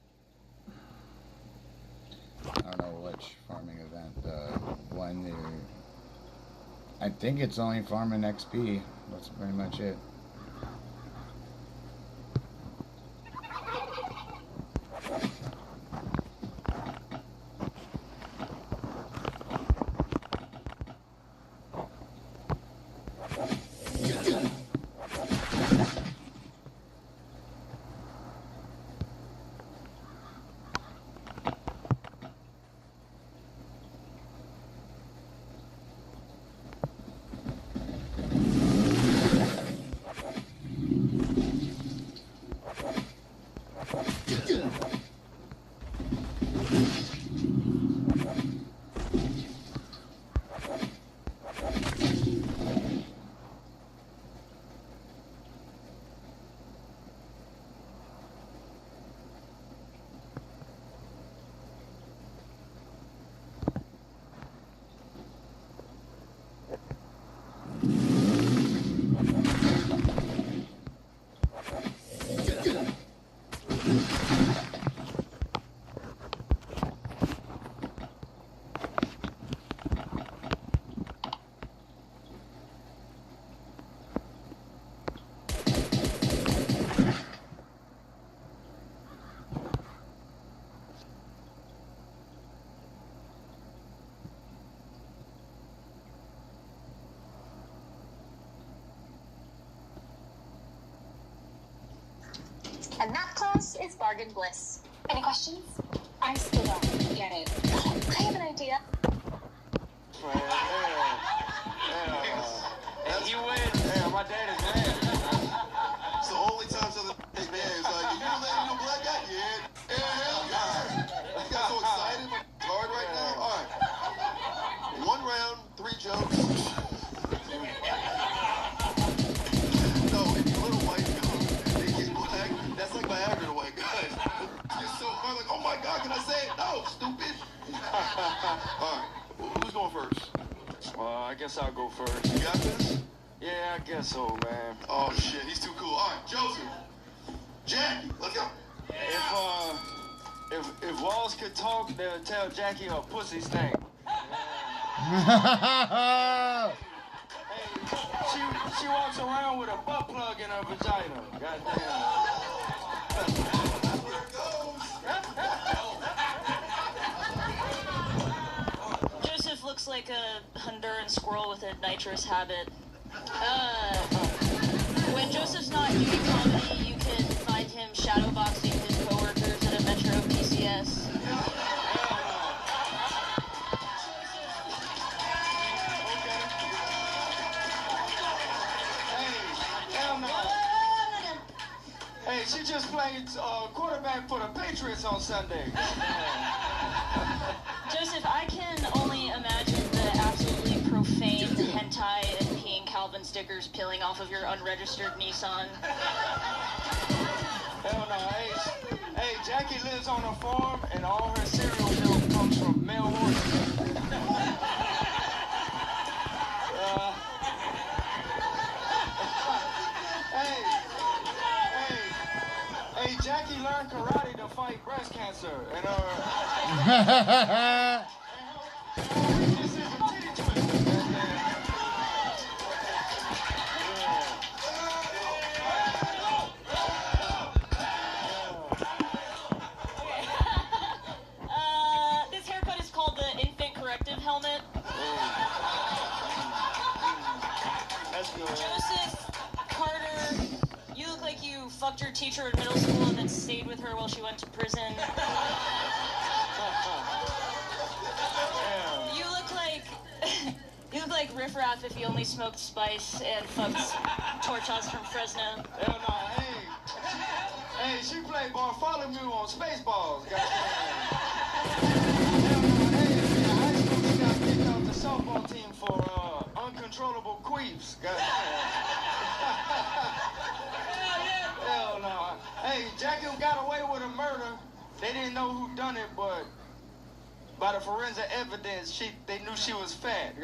I don't know which farming event, when you... I think it's only farming XP. That's pretty much it. This is bargain bliss. Any questions? I still don't get it. I have an idea. And you win. Yeah, my dad is mad. It's the only time something is mad. It's like, you gonna let me know black guy? Yeah, hell yeah. You got so excited. It's hard right now. All right. 1 round, 3 jokes. No, if you let a white guy, they get black. That's like Viagra to white guys. It's so fun. Like, oh my God, can I say it? No, stupid. All right. Who's going first? I guess I'll go first. You got this? Yeah, I guess so, man. Oh shit, he's too cool. All right, Joseph, Jackie, let's go. If walls could talk, they'll tell Jackie her pussy stank. She walks around with a butt plug in her vagina. Joseph looks like a Honduran squirrel with a nitrous habit. When Joseph's not doing comedy, you can find him shadowboxing his coworkers at a Metro PCS. Hey, she just played quarterback for the Patriots on Sunday. Joseph, I can only imagine the absolutely profane hentai and peeing Calvin stickers peeling off of your unregistered Nissan. Hell no, hey, Jackie lives on a farm and all her cereal milk comes from male horses. Hey, Jackie learned karate to fight breast cancer, and this haircut is called the infant corrective helmet. That's good. Joseph Carter, you look like you fucked your teacher in middle school and then stayed with her while she went to prison. You look like Riff Raff if he only smoked spice and fucked torchas from Fresno. Hell no, hey, she played Bartholomew on Spaceballs. The softball team for uncontrollable queefs. Hell no. Hey, Jackie got away with a murder. They didn't know who done it, but by the forensic evidence, they knew she was fat.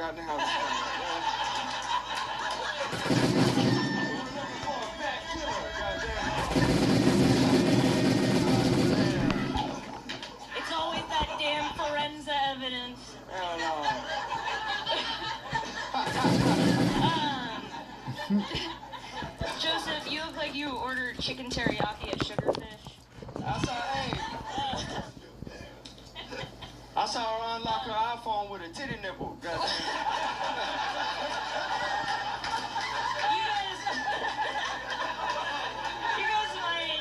It's always that damn forensic evidence. Hell no. Joseph, you look like you ordered chicken teriyaki at Sugarfish. I saw her unlock her iPhone with a titty nipple. You guys might.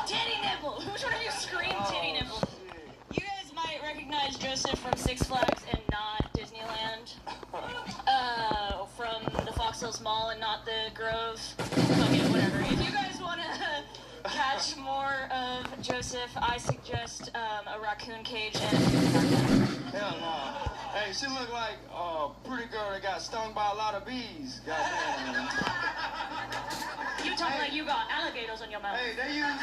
Titty nipple. Which one of you screamed titty nipple? You guys might recognize Joseph from Six Flags and not Disneyland. From the Fox Hills Mall and not the Grove. Okay, whatever. If you guys want to catch more of Joseph, I suggest a raccoon cage and a Hell no. Hey, she looked like a pretty girl that got stung by a lot of bees. Goddamn. You talk like you got alligators on your mouth. Hey, they use...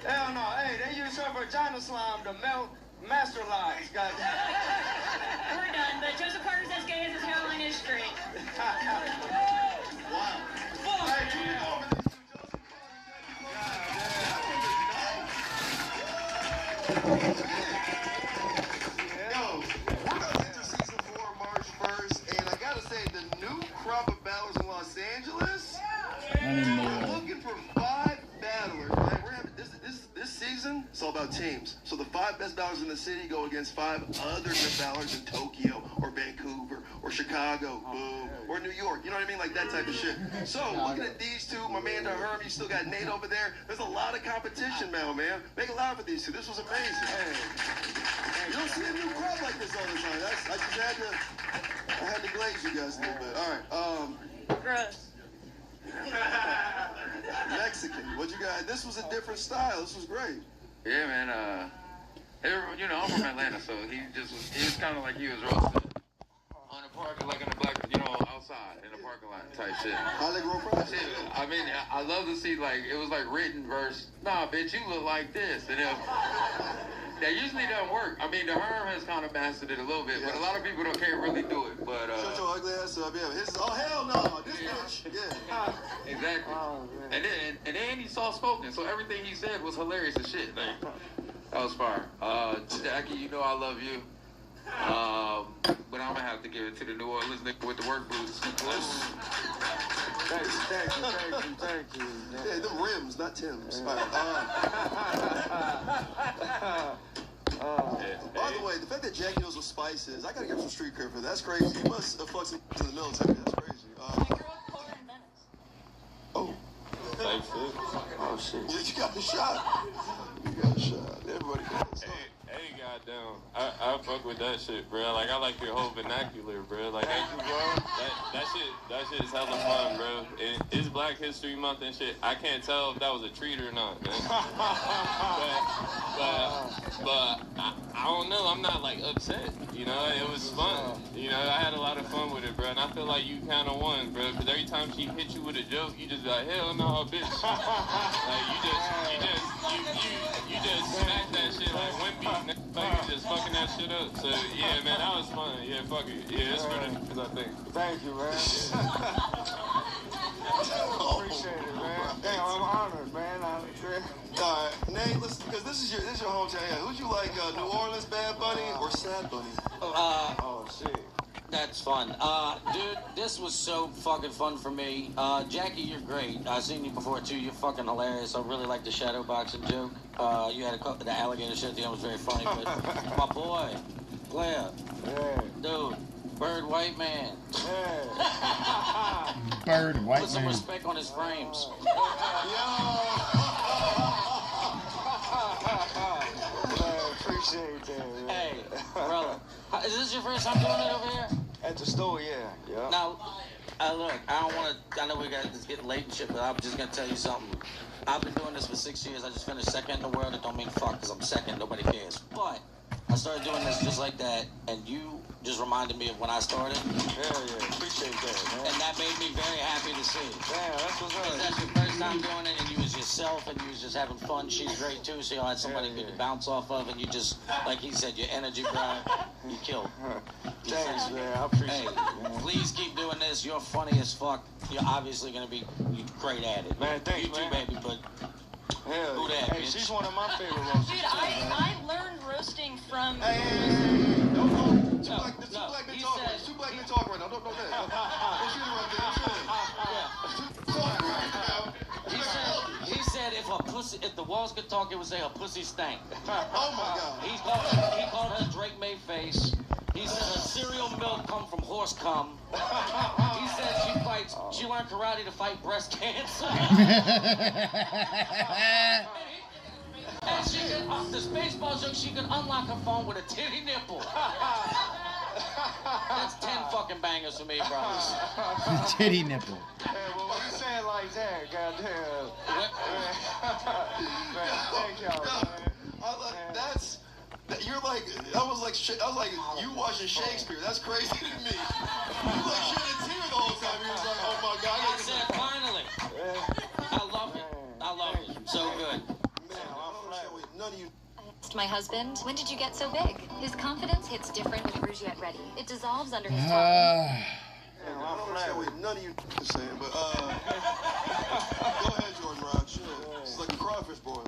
Hell no, hey, they use her vagina slime to melt master lies. Goddamn. We're done, but Joseph Carter's as gay as his hairline is straight. Wow. Hey, keep it going. Yo, we're about to enter season 4 March 1st, and I gotta say, the new crop of battlers in Los Angeles, we're looking for 5 battlers, right? We're having this teams. So the 5 best ballers in the city go against 5 other good ballers in Tokyo or Vancouver or Chicago, boom, or New York. You know what I mean? Like that type of shit. So looking at these two, my man Herm, you still got Nate over there. There's a lot of competition now, man. Make a loud for these two. This was amazing. You don't see a new crowd like this all the time. I had to glaze you guys a little bit. All right. Gross. Mexican. What you got? This was a different style. This was great. Yeah, man. You know, I'm from Atlanta, so he was kind of like he was roasted on the parking, like in the black, you know, outside in the parking lot type shit. I mean, I love to see, like, it was like written verse, nah, bitch, you look like this. And that usually doesn't work. I mean, the Herm has kind of mastered it a little bit, but a lot of people can't really do it. But shut your ugly ass up. Yeah, oh hell no, this bitch. Yeah. Exactly. And then he's soft spoken, so everything he said was hilarious as shit. Like, that was fire. Jackie, you know I love you. But I'm gonna have to give it to the New Orleans nigga with the work boots. Thank you. Yeah, them rims, not Tim's. All right. By the way, the fact that Jackie knows what spice is, I gotta give him some street cred for that. That's crazy. He must have fucked some in the military. That's crazy. Oh. Oh shit. Yeah, you got the shot. Everybody got it. Hey, goddamn. I fuck with that shit, bro. Like, I like your whole vernacular, bro. Like, that shit is hella fun, bro. It's Black History Month and shit. I can't tell if that was a treat or not, man. but I don't know. I'm not, like, upset. You know, it was fun. You know, I had a lot of fun with it, bro. And I feel like you kind of won, bro. Because every time she hit you with a joke, you just be like, hell no, bitch. Like, you just smack that shit like Wimpy. Like, you just fucking that shit up. So, yeah, man, that was fun. Yeah, fuck it. Yeah, it's for the niggas, I think. Thank you, man. Appreciate it, man. Damn, I'm honored, man. All right, Nate, listen, because this is your hometown. Yeah, who'd you like, New Orleans Bad Bunny or Sad Bunny? Oh shit. That's fun. Dude, this was so fucking fun for me. Jackie, you're great. I've seen you before too. You're fucking hilarious. I really like the shadow boxing joke. You had the alligator shit at the end was very funny. But my boy, Blair, dude, Bird White Man. Bird White Man. Put some respect on his frames. Appreciate that, man. Hey, brother. Is this your first time doing it over here? At the store, yeah. Now, look, I don't want to, I know it's getting late and shit, but I'm just going to tell you something. I've been doing this for 6 years. I just finished second in the world. It don't mean fuck because I'm second. Nobody cares. But I started doing this just like that, and you just reminded me of when I started. Yeah. Appreciate that, man. And that made me very happy to see. Yeah, that's what's up. That's your first time doing it, and you was yourself, and you was just having fun. She's great, too, so you had somebody good to bounce off of, and you just, like he said, your energy, bro, you killed. Thanks, man. I appreciate it, man. Please keep doing this. You're funny as fuck. You're obviously going to be great at it. Man, thanks, you too, man. baby, but who that, Hey, bitch? she's one of my favorite roasters. Dude, I learned roasting from. Don't go. Two black men talking right now. Don't that. He said if the walls could talk, it would say her pussy stank. Oh my God. He called her Drake Mayface. He said her cereal milk come from horse cum. He said she learned karate to fight breast cancer. And she could, the Spaceball joke, she could unlock her phone with a titty nipple. That's 10 fucking bangers for me, bro. Titty nipple. Hey, well, when you say it like that, goddamn. Man, thank y'all, man. You're like, I was like, you watching Shakespeare. That's crazy to me. You like shedding tears the whole time. You was like, oh my God. I said, finally. I love it. I love it. So good. None of you. My husband, when did you get so big? His confidence hits different with Rougiette Ready. It dissolves under his tongue. I don't understand what none of you are saying, but go ahead, Jordan Rock. Shit. It's like a crawfish boil.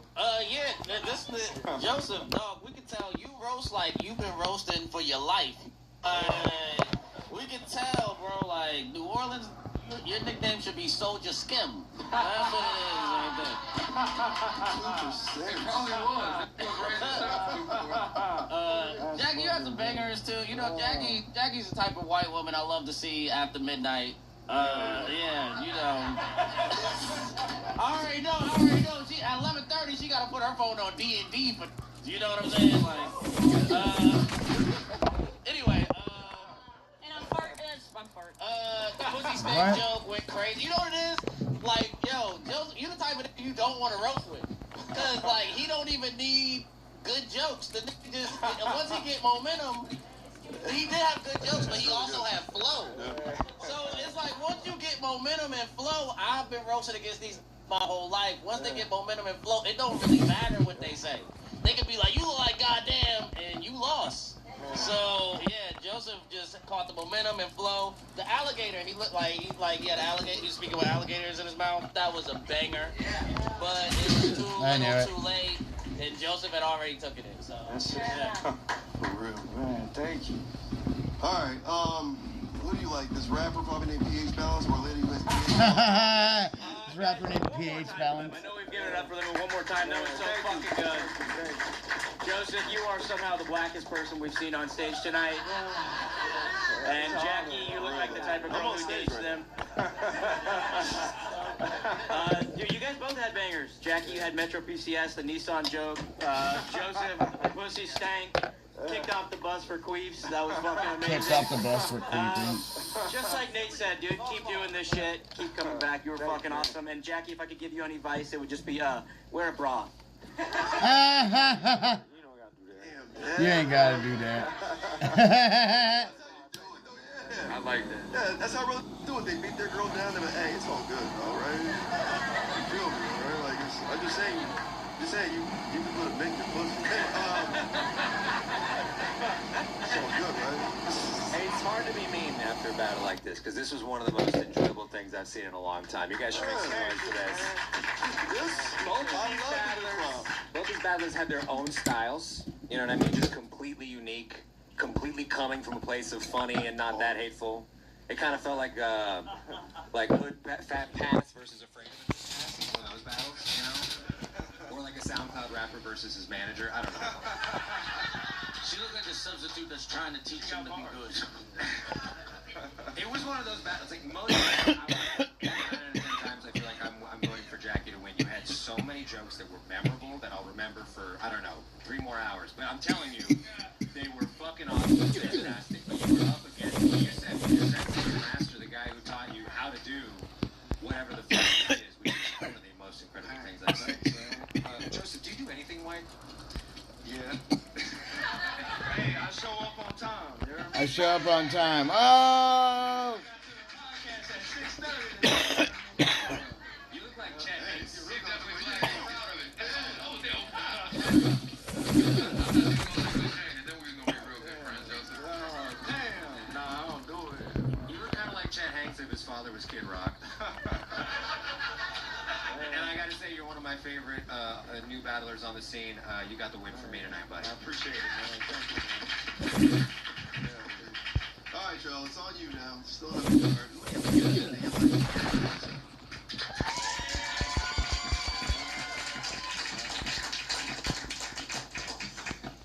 Yeah, this is Joseph, dog. We can tell you roast like you've been roasting for your life. We can tell, bro. Like New Orleans Your nickname should be Soldier Skim. That's what it is right there. It probably was. Jackie, you have some bangers too. You know, Jackie's the type of white woman I love to see after midnight. Yeah, you know. I already know. She at 11:30, she gotta put her phone on D&D for. You know what I'm saying? Like, anyway. And I'm fart. The pussy snake joke went crazy. You know what it is? Like, yo, you the type of nigga you don't want to roast with. Because, like, he don't even need good jokes. The nigga just, once he get momentum, he did have good jokes, but he also had flow. So, it's like, once you get momentum and flow, I've been roasted against these my whole life. Once they get momentum and flow, it don't really matter what they say. They could be like, you look like goddamn, and you lost. So yeah, Joseph just caught the momentum and flow. The alligator, he looked like he had alligator. He was speaking with alligators in his mouth. That was a banger, but it was too late, and Joseph had already took it in. So yeah. For real, man. Thank you. All right. Who do you like? This rapper probably named PH Balance or a lady who has PH Balance? This rapper named PH Balance. I know we've given it up for them one more time. That was so fucking good. Joseph, you are somehow the blackest person we've seen on stage tonight. And Jackie, you look like the type of girl who dates them. You guys both had bangers. Jackie, you had Metro PCS, the Nissan joke. Joseph, pussy stank. Kicked off the bus for queefs. That was fucking amazing. Kicked off the bus for queefing. Just like Nate said, dude, keep doing this shit. Keep coming back. You were fucking awesome. And Jackie, if I could give you any advice, it would just be, wear a bra. You ain't gotta do that. I like that. Yeah, that's how brothers do it. They beat their girl down. They're like, hey, it's all good, all right? You feel me, all right? Like, I'm just saying, you can put a make your pussy. It's all good, right? Hey, it's hard to be mean after a battle like this, because this was one of the most enjoyable things I've seen in a long time. You guys should make some noise for this. Both these battlers had their own styles, you know what I mean? Just completely unique, completely coming from a place of funny and not that hateful. It kind of felt like Hood Fat Pass versus Afraid of It. One of those battles, you know? Or like a SoundCloud rapper versus his manager. I don't know. She looked like a substitute that's trying to teach him to be good. It was one of those battles. Like most times, I feel like I'm going for Jackie to win. You had so many jokes that were memorable that I'll remember for, I don't know, 3 more hours. But I'm telling you, they were fucking awesome, fantastic. But you were up against, you said the master, the guy who taught you how to do whatever the fuck it is, which is one of the most incredible things I've seen. Joseph, do you do anything white? Yeah. Hey, I show up on time. I show up on time. Oh! You look like Chad Hanks. You look kind of like Chad Hanks if his father was Kid Rock. And I gotta say, you're one of my favorite new battlers on the scene. You got the win for me tonight, buddy. I appreciate it, man. Thank you, man. All right, y'all, it's on you now. Still have a card.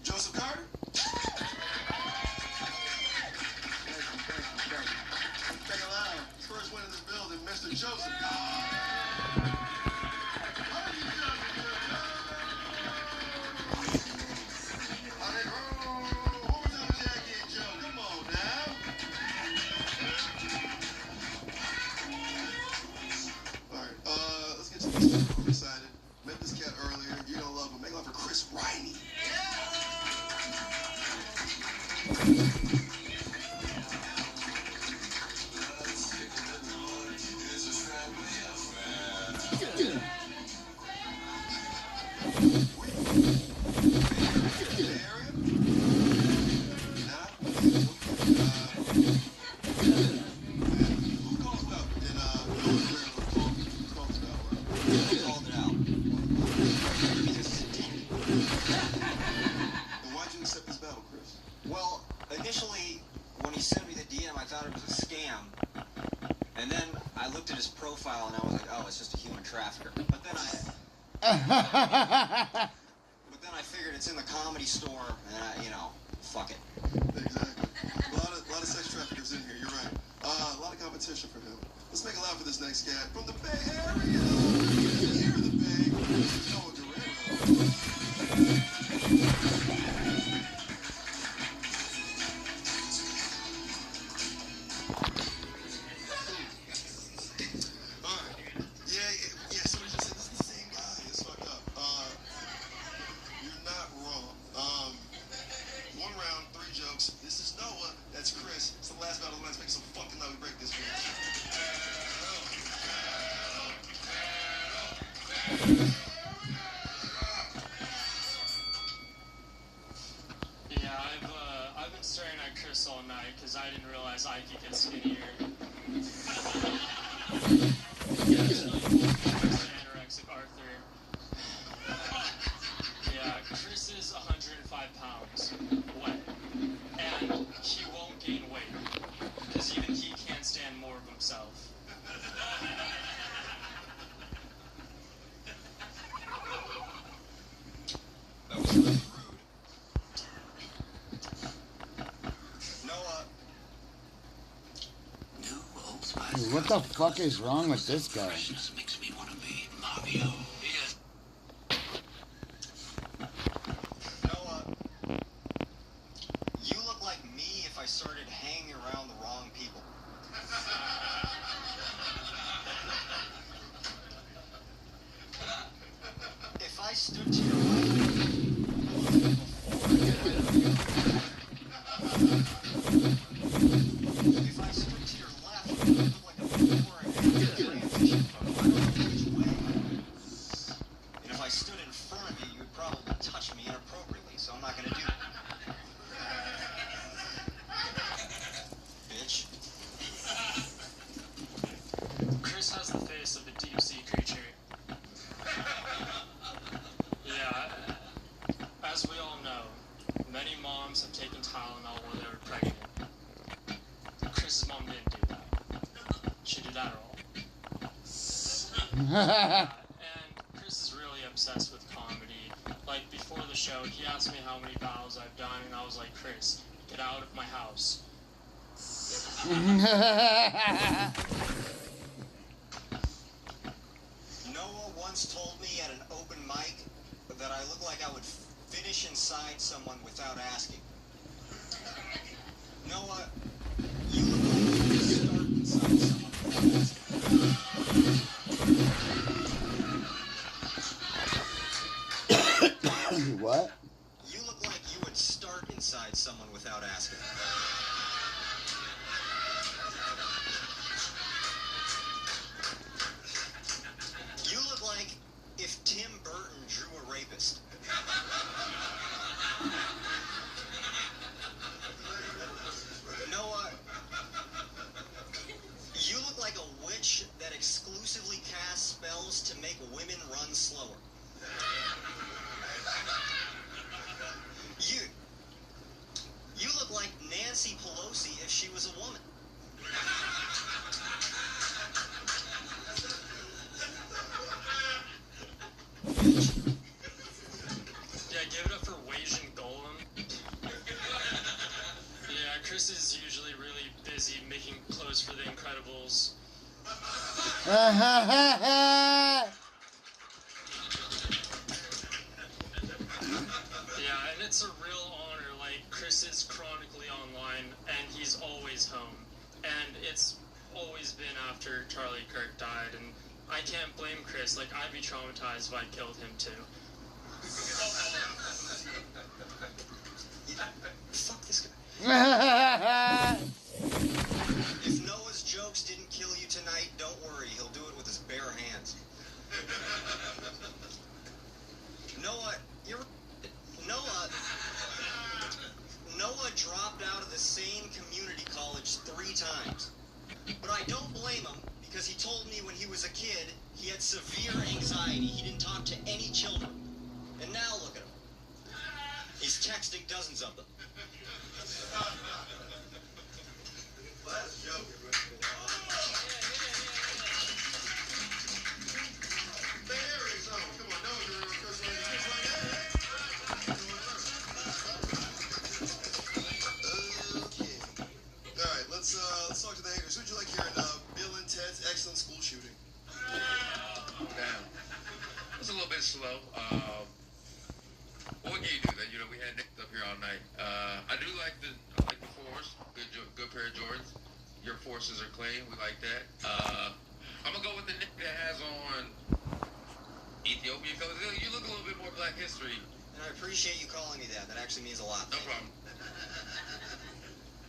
Joseph Carter? Check it out. First win in this building, Mr. Joseph Carter. Excited. Met this cat earlier. You don't love him. Make love for Chris Riney. And then I looked at his profile and I was like, oh, it's just a human trafficker. But then I figured it's in the Comedy Store, and fuck it. Exactly. A lot of sex traffickers in here. You're right. A lot of competition for him. Let's make a laugh for this next guy from the Bay Area. Here in the Bay, Noah Guerrero. I've been staring at Chris all night because I didn't realize I could get skinnier. Anorexic Arthur. Yeah, Chris is 105 pounds wet, and he won't gain weight because even he can't stand more of himself. That was really rude. Dude, what the fuck is wrong with this guy? Makes me want to be Mario. Noah, you look like me if I started hanging around the wrong people. If I stood to your right, if I stood to your left, you would look like a before and after transition photo. I don't know which way. And if I stood in front of you, you would probably touch me inappropriately, so I'm not going to do that. Bitch. Chris has the face of a deep sea creature. Yeah, as we all know, many moms have taken Tylenol when they were pregnant. Chris's mom didn't do that. She did Adderall. And Chris is really obsessed with comedy. Like, before the show, he asked me how many vows I've done, and I was like, Chris, get out of my house. Noah once told me at an open mic that I look like I would finish inside someone without asking. Noah, you look like you would start inside someone without asking. What? You look like you would start inside someone without asking. You look like if Tim Burton drew a rapist. Noah, you look like a witch that exclusively casts spells to make women run slower. You look like Nancy Pelosi if she was a woman. Yeah, give it up for Wasian Golem. Yeah, Chris is usually really busy making clothes for the Incredibles. Yeah, and it's a real honor. Like, Chris is chronically online, and he's always home. And it's always been after Charlie Kirk died, and I can't blame Chris. Like, I'd be traumatized if I killed him, too. Fuck this guy. If Noah's jokes didn't kill you tonight, don't worry. He'll do it with his bare hands. Noah dropped out of the same community college 3 times. But I don't blame him, because he told me when he was a kid, he had severe anxiety. He didn't talk to any children. And now look at him. He's texting dozens of them. was a little bit slow. What can you do? That we had Nick up here all night. I like the fours. Good pair of Jordans. Your forces are clean. We like that. I'm gonna go with the Nick that has on Ethiopian colors. You look a little bit more Black History. And I appreciate you calling me that. That actually means a lot. No problem.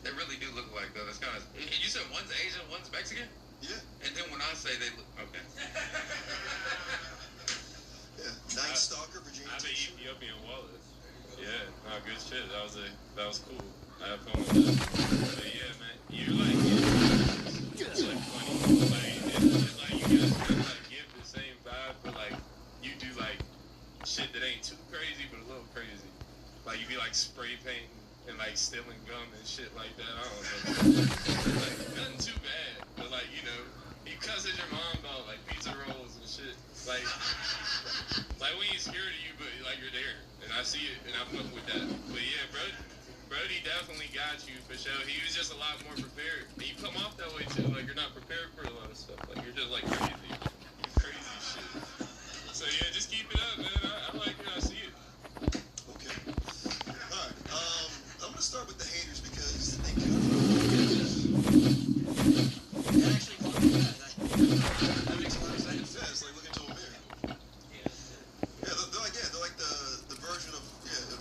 They really do look like though. That's kind of. You said one's Asian, one's Mexican. Yeah. And then when I say they look okay. Yeah. Night Stalker, Virginia. I have an Ethiopian wallet. Yeah, no, good shit. That was cool. I have fun with that. But yeah, man, you're like, it's like funny. Like, it's like you guys kind of like give the same vibe, but like you do like shit that ain't too crazy, but a little crazy. Like you be like spray painting and like stealing gum and shit like that. I don't know. Like nothing too bad, but like you cuss at your mom about like pizza rolls and shit. Like we ain't scared of you, but like you're there, and I see it, and I'm fucking with that. But yeah, Brody definitely got you for sure. He was just a lot more prepared. And you come off that way too, like you're not prepared for a lot of stuff. Like you're just like crazy shit. So yeah, just keep it up, man. I like it. I see it. Okay. All right. I'm gonna start with the haters because they do. Actually, that makes a lot of sense. Yeah, it's like looking to a mirror. Yeah, they're like the version of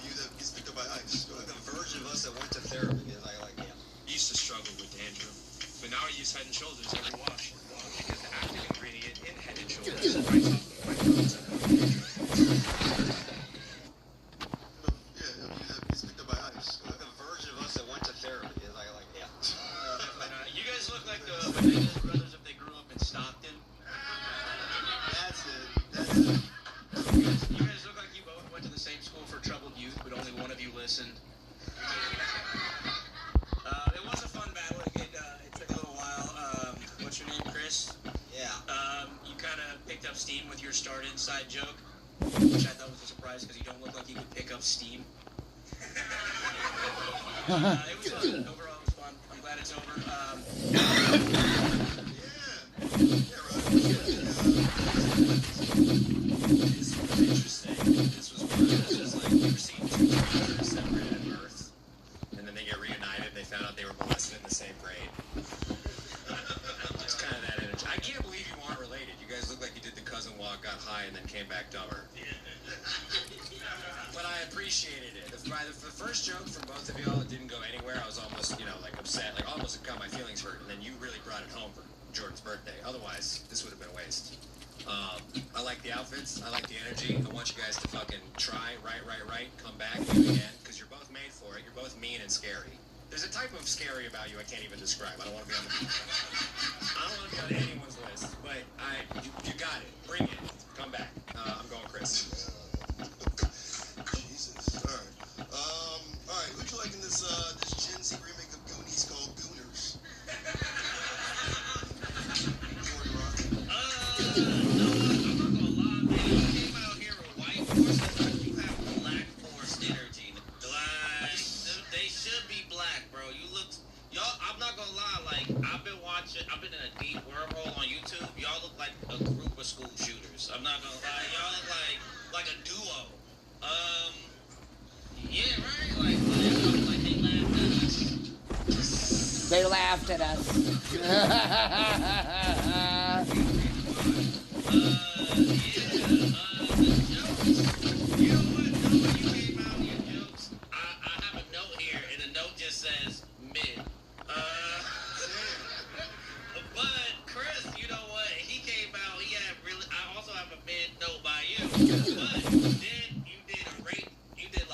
you that gets picked up by ICE. Like the version of us that went to therapy. I like him. Used to struggle with dandruff, but now I use Head and Shoulders every wash because the active ingredient in Head and Shoulders fights off the microbes. Yeah, you that gets picked up by ICE. Like the version of us that went to therapy. I like him. You guys look like the Menendez brothers if they grew up in Stockton. That's it. You guys look like you both went to the same school for troubled youth, but only one of you listened. It was a fun battle. It took a little while. What's your name, Chris? Yeah. You kind of picked up steam with your start inside joke, which I thought was a surprise because you don't look like you could pick up steam. It was fun. Overall, it was fun. I'm glad it's over. This was interesting. This was fun. It was just like you ever seen two brothers separated at birth, and then they get reunited. And they found out they were molested in the same grade. It's kind of that energy. I can't believe you aren't related. You guys look like you did the cousin walk, got high, and then came back dumber. But I appreciated it. The first joke from both of y'all, it didn't go anywhere. I was almost, like upset, like almost got my feelings hurt, and then you really brought it home for Jordan's birthday. Otherwise, this would have been a waste. I like the outfits. I like the energy. I want you guys to fucking try, right, come back, do it again, because you're both made for it. You're both mean and scary. There's a type of scary about you I can't even describe. I don't want to be on anyone's list, but you got it. Bring it. Come back. I'm going Chris. Jesus. All right. Who'd you like in this Gen Z remake of Goonies called Gooners? Jordan Rock. No, I'm not gonna lie, man. You came out here with white forces, but you have black force energy. Like, they should be black, bro. Y'all, I'm not gonna lie, like, I've been in a deep wormhole on YouTube. Y'all look like a group of school shooters. I'm not gonna lie. Y'all look like a duo. Yeah, right? Like they laughed at us. They laughed at us. You know what? When you came out with your jokes, I have a note here, and the note just says mid. But Chris, you know what? He came out. I also have a mid note by you. But then you did a rape. You did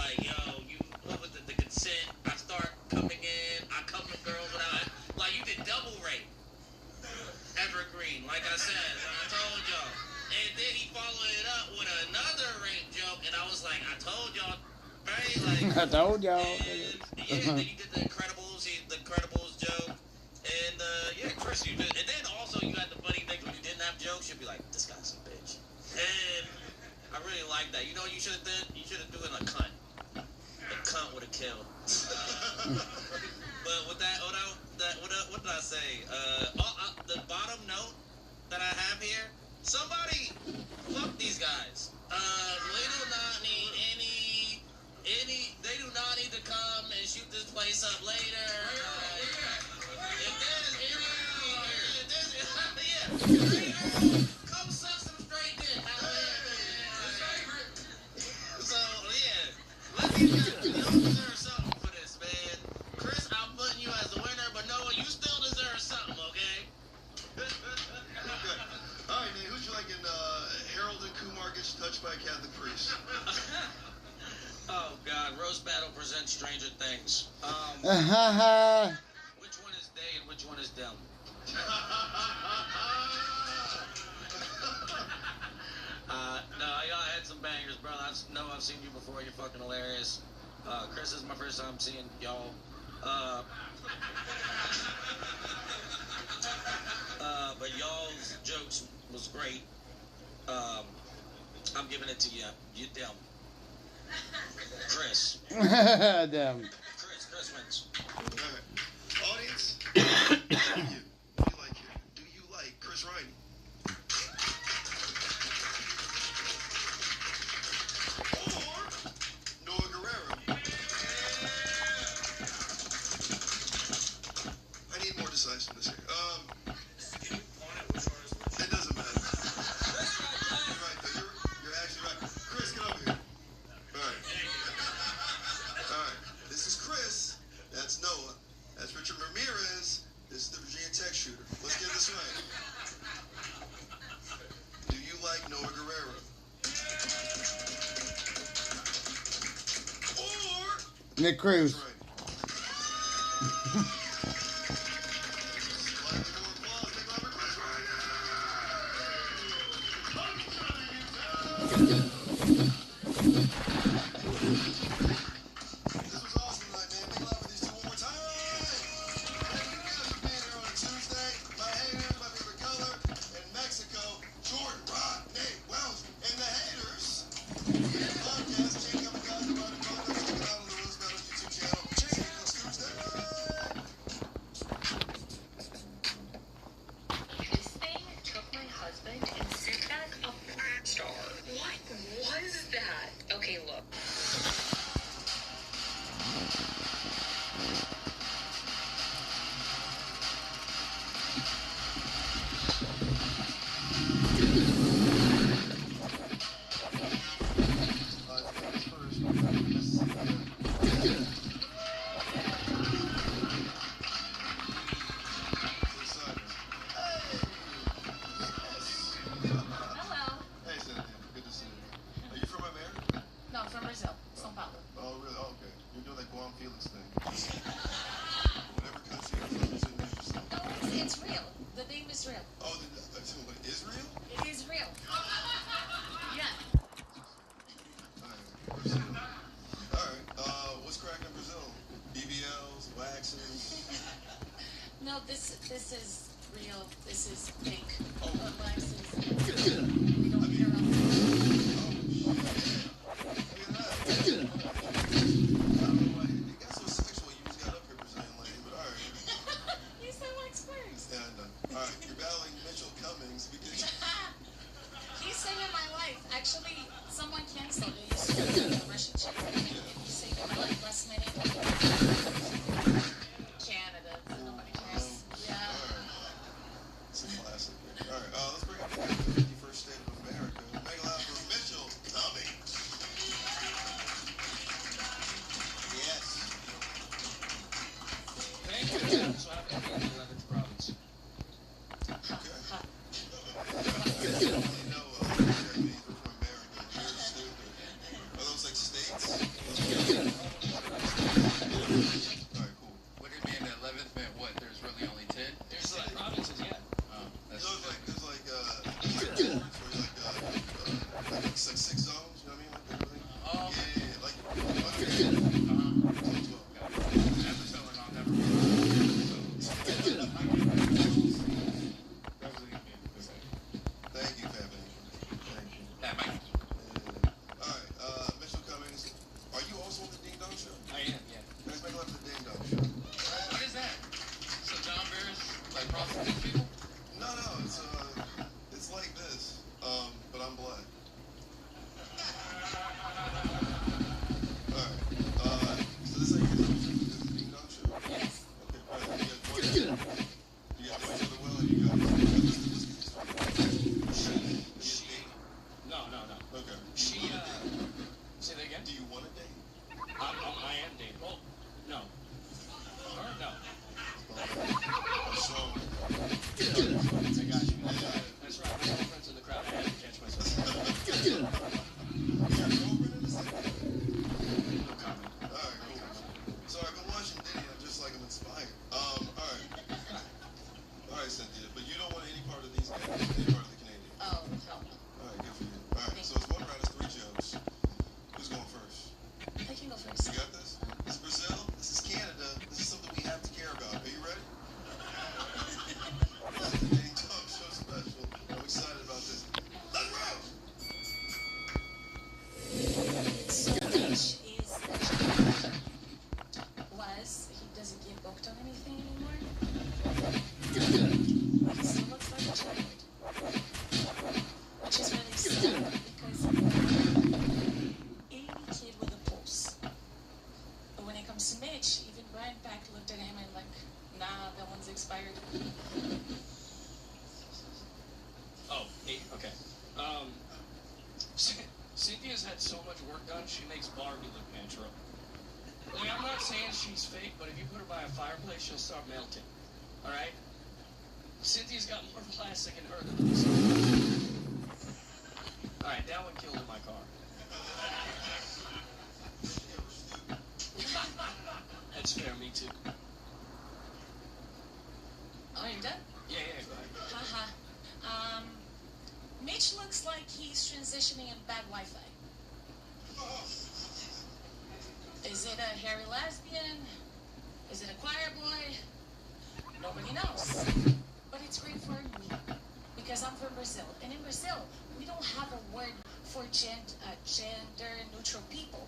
what was it? The consent. I start coming in. I come with girls without. Like you did double rape. Evergreen, like I said, I told y'all. And then he followed it up with another rape joke, and I was like, I told y'all, right? Like, I told y'all. Then you did the Incredibles joke, and Chris, you did. And then also you had the funny things when you didn't have jokes, you'd be like, this guy's a bitch. And I really like that. You know what you should have done? You should have done a cunt. A cunt would have killed. But with that, what did I say? The bottom note that I have here, somebody fuck these guys. shoot this place up later. Come suck some straight dick. So, yeah. Let me know. You don't deserve something for this, man. Chris, I'm putting you as the winner, but Noah, you still deserve something, okay? Good. All right, Nate, who'd you like in Harold and Kumar gets touched by a Catholic priest? Oh, God. Roast Battle presents Stranger Things. Which one is they and which one is them? No, y'all had some bangers, bro. I've seen you before. You're fucking hilarious. Chris, this is my first time seeing y'all. But y'all's jokes was great. I'm giving it to you. You them. Chris. Damn. Chris wins. Alright. Audience, do you like Chris Riney? Or Noah Guerrero? I need more decisiveness here. It doesn't matter. You're right, though. You're actually right. Chris, get over here. Alright, this is Chris, that's Noah, that's Richard Ramirez, this is the Virginia Tech shooter. Let's get this right. Do you like Noah Guerrero? Or Nick Cruz. This is real. This is fake. You sound like Squares. Yeah, I know. All right, you're battling Mitchell Cummings. He saved my life. Actually, someone canceled it. It's a Russian chick. He saved my life last minute. Canada. Nobody cares. Yeah. It's a classic. All right, let's bring up the 51st state of America. Make it loud for Mitchell Cummings. Yes. Thank you. So I'm in the 11th province. Okay. You know, from America. Oh, 8. Okay. Cynthia's had so much work done. She makes Barbie look natural. Like, I'm not saying she's fake, but if you put her by a fireplace, she'll start melting. All right. Cynthia's got more plastic in her than Lisa. All right, that one killed in my car. That's fair, me too. Oh, you're done? Yeah, go ahead. Haha. Mitch looks like he's transitioning in bad Wi-Fi. Is it a hairy lesbian? Is it a choir boy? Nobody knows. But it's great for me, because I'm from Brazil. And in Brazil, we don't have a word for gender-neutral people.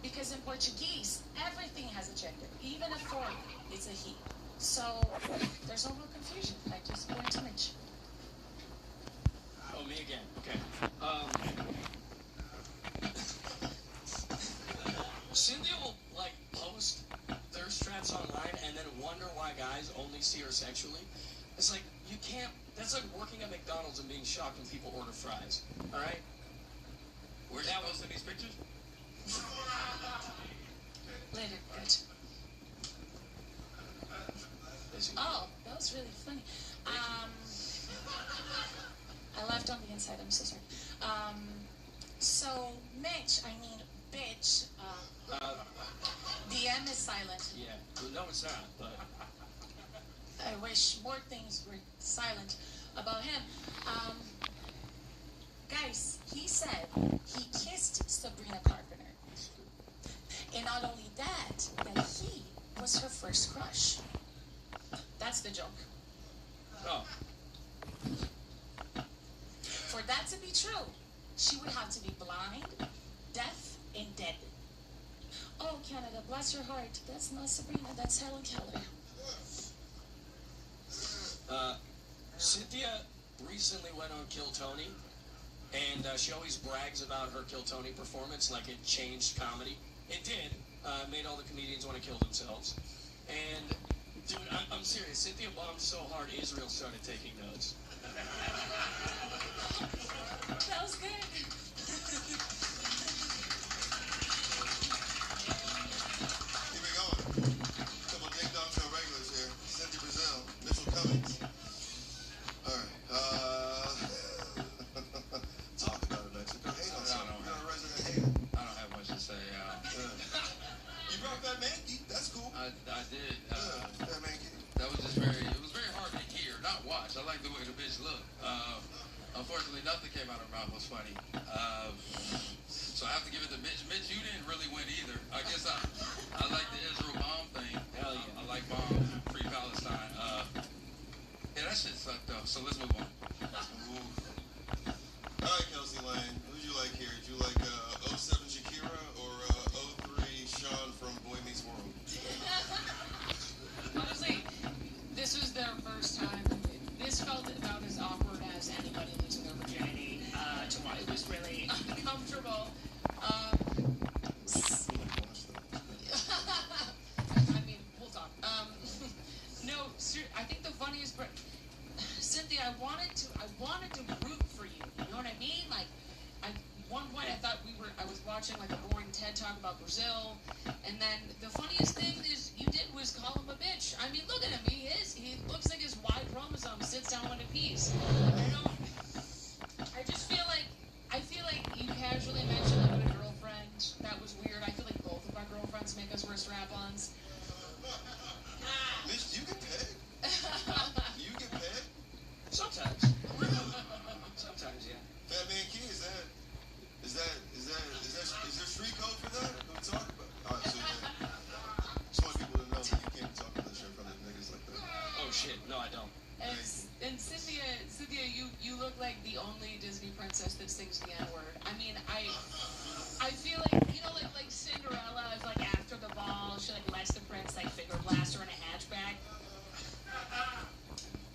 Because in Portuguese, everything has a gender. Even a form is a he. So there's no real confusion. I just point to Mitch. Oh, me again. Okay. Cynthia will, like, post thirst traps online and then wonder why guys only see her sexually. It's like, you can't... That's like working at McDonald's and being shocked when people order fries. All right? Where's that posting these pictures? Later, bitch. Oh, that was really funny. I left on the inside. I'm so sorry. So, Mitch, I mean, bitch, the M is silent. Yeah. Well, no, it's not, but... I wish more things were silent about him. Guys, he said he kissed Sabrina Carpenter. And not only that he was her first crush. That's the joke. Oh. For that to be true, she would have to be blind, deaf, and dead. Oh, Canada, bless your heart. That's not Sabrina, that's Helen Keller. Cynthia recently went on Kill Tony, and she always brags about her Kill Tony performance like it changed comedy. It did. Made all the comedians want to kill themselves. And, dude, I'm serious. Cynthia bombed so hard, Israel started taking notes. That was good. Keep it going. Couple ding dong show regulars here. Cynthia Brazil, Mitchell Cummings. All right. Talk about it, man. Don't hate on something. You're a resident hater. I don't have much to say. You brought that Mankey. That's cool. I did. That Mankey. That was just it was very hard to hear, not watch. I like the way the bitch looked. Unfortunately, nothing came out of her mouth was funny. So I have to give it to Mitch. Mitch, you didn't really win either. I guess I like the Israel bomb thing. Hell yeah. I like bombs, free Palestine. Yeah, that shit sucked though. So let's move on. All right, Kelsey Lane. Who'd you like here? Did you like 07 Shakira or 03 Sean from Boy Meets World? Honestly, this was their first time. This felt about as awkward as anybody losing their virginity to watch. It was really uncomfortable. I mean, we'll talk. No, I think the funniest part, Cynthia, I wanted to root for you. You know what I mean? Like, at one point I thought I was watching like a boring TED talk about Brazil, and then the funniest thing you did was call him a bitch. I mean, look at him. He looks like his Y chromosome sits down when it pees. I just feel like you casually mentioned about a girlfriend. That was weird. I feel like both of our girlfriends make us wear strap-ons. Mitch, do you get paid? Do you get paid? Sometimes. Sometimes, yeah. Fat Man Key, is there street code for that? What are we talking about? All right, so yeah. Just want people to know that you can't talk about this shit in front of niggas like that. Oh shit, no I don't. And Cynthia, you look like the only Disney princess that sings the N-word. I mean, I feel like, you know, like Cinderella is like after the ball, she like lets the prince like finger blast her in a hatchback.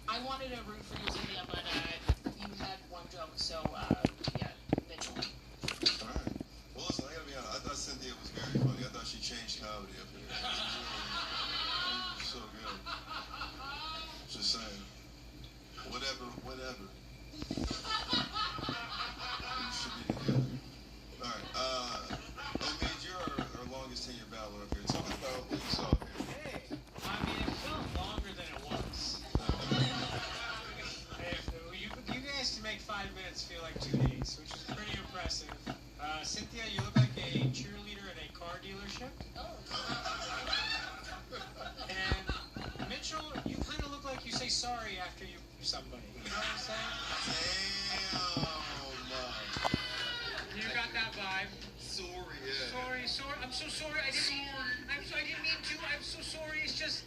I wanted to root for you, Cynthia, but you had one joke, so yeah, Mitchell. Alright. Well listen, I gotta be honest, I thought Cynthia was very funny. I thought she changed comedy up here. It was so good. Just saying. Whatever. Alright, Omid, you're our longest tenured battler up here. Tell me about what you saw up here. Hey, I mean, it felt longer than it was. Hey, you guys can make 5 minutes feel like 2 days, which is pretty impressive. Cynthia, you look like a cheerleader at a car dealership. Oh. And Mitchell, you kind of look like you say sorry after you do somebody. You know what I'm saying? Damn. You got that vibe. Sorry, yeah. Sorry. I'm so sorry. I didn't mean to. I'm so sorry. It's just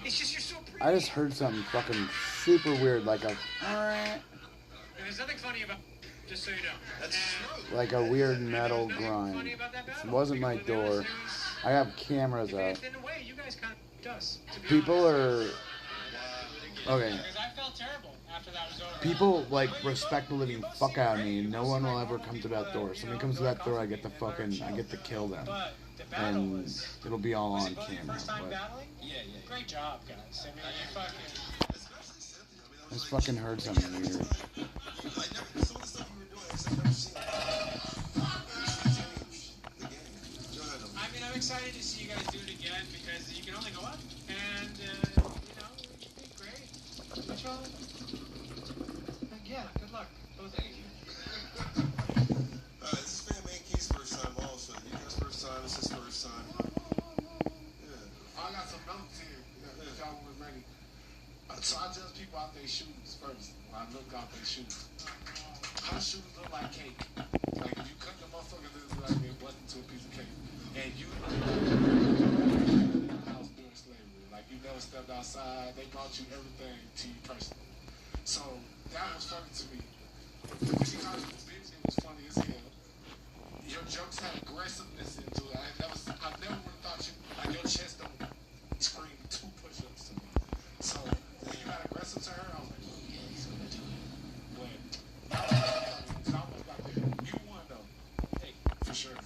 you're so pretty. I just heard something fucking super weird, like a And there's nothing funny about. Just so you know. That's true. like a weird metal grind. It wasn't my door. I have cameras up. In a way, you guys kind of us. People are okay. Because I felt terrible after that was over. People like respect the living fuck out of me. No one will ever come to that door. Somebody comes to that door, I get to kill them, and it'll be all on camera. But Yeah. Great job, guys. I mean, you fucking. I just fucking heard something weird. I mean, I'm excited to see you guys do it again because you can only go up, and you did great. Mitchell, yeah, good luck, both of you. This is Fan Man Key's first time also. You guys first time, it's his first time. Yeah. I got some notes here if y'all was ready. So I judge people out their shoes first. When I look out their shoes. Her shoes look like cake. Like if you cut the motherfucker, this is like it wasn't to a piece of cake. And you in the house during slavery. Like you never stepped outside. They brought you everything to you personally. So that was funny to me. Because it was funny as hell. Your jokes had aggressiveness into it. I never would have thought like your chest don't scream 2 push-ups to me. So when you got aggressive to her, I was like, oh yeah, he's gonna do it. But it's almost like you won though. Hey, for sure. I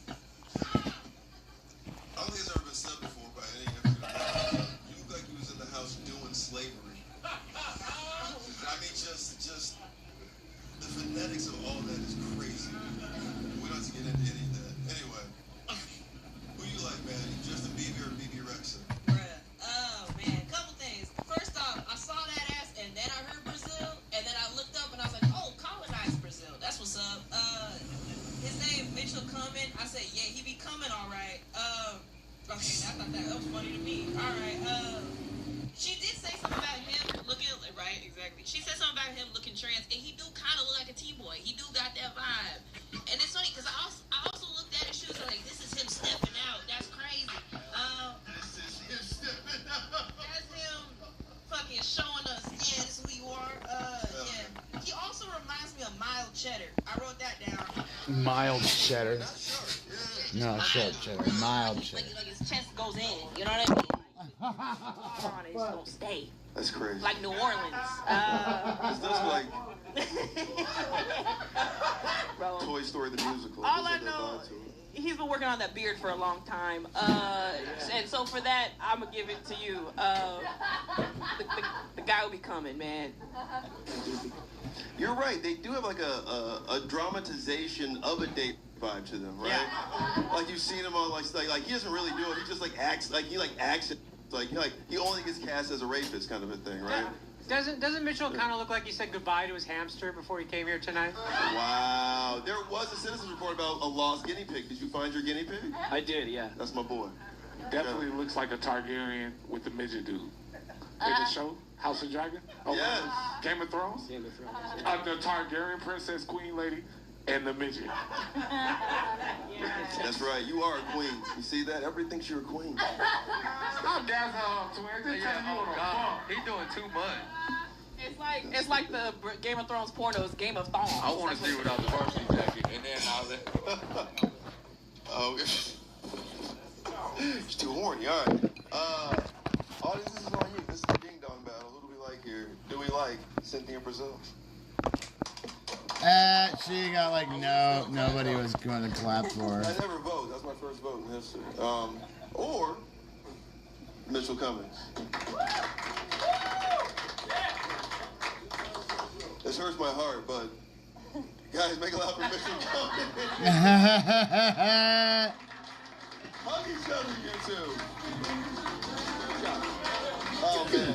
don't think it's ever been said before by any African American. You look like you was in the house doing slavery. I mean, just the phonetics of all that is crazy. We don't have to get into any of that. Anyway, who you like, man? Justin Bieber or BB Rexa? Oh man, couple things. First off, I saw that ass and then I heard Brazil, and then I looked up and I was like, oh, colonized Brazil. That's what's up. His name Mitchell coming. I said, yeah, he be coming all right. Okay, I thought that was funny to me. All right. She did say something about him looking right, exactly. She said something about him looking trans, and he do kind of look like a T-boy. He do got that vibe, and it's funny because I also looked at his shoes and like, this is him stepping out. That's crazy. This is him stepping out. That's him fucking showing us, yeah, this is who you are. Yeah. He also reminds me of Mild Cheddar. I wrote that down. Mild cheddar. No, short cheddar. Mild cheddar. Like his chest goes in. You know what I mean? It's gonna stay. That's crazy. Like New Orleans. This does like Toy Story the musical. All I know, he's been working on that beard for a long time. And so for that, I'm gonna give it to you. The guy will be coming, man. You're right. They do have like a dramatization of a date vibe to them, right? Yeah. Like you've seen him on like he doesn't really do it. He just acts like it. Like he only gets cast as a rapist kind of a thing, right? Doesn't Mitchell kind of look like he said goodbye to his hamster before he came here tonight? Wow. There was a citizen's report about a lost guinea pig. Did you find your guinea pig? I did, yeah. That's my boy. Definitely looks like a Targaryen with the midget dude. Midget show? House of Dragon? Oh, yes. Game of Thrones? Game of Thrones. The Targaryen princess, queen lady, and the midget. That's right. You are a queen. You see that? Everybody thinks you're a queen. Stop gassing off, twin. He's doing too much. It's like the Game of Thrones pornos, Game of Thongs. I want to see without the varsity jacket, and then I'll let. Oh, she's too horny. All right. Audience, this is on you. This is the ding dong battle. Who do we like here? Do we like Cynthia and Brazil? She got like nobody was going to clap for her. I never vote. That's my first vote in history. Or Mitchell Cummings. This hurts my heart, but guys, make a loud for Mitchell Cohen. Hug each other, you two. Oh man,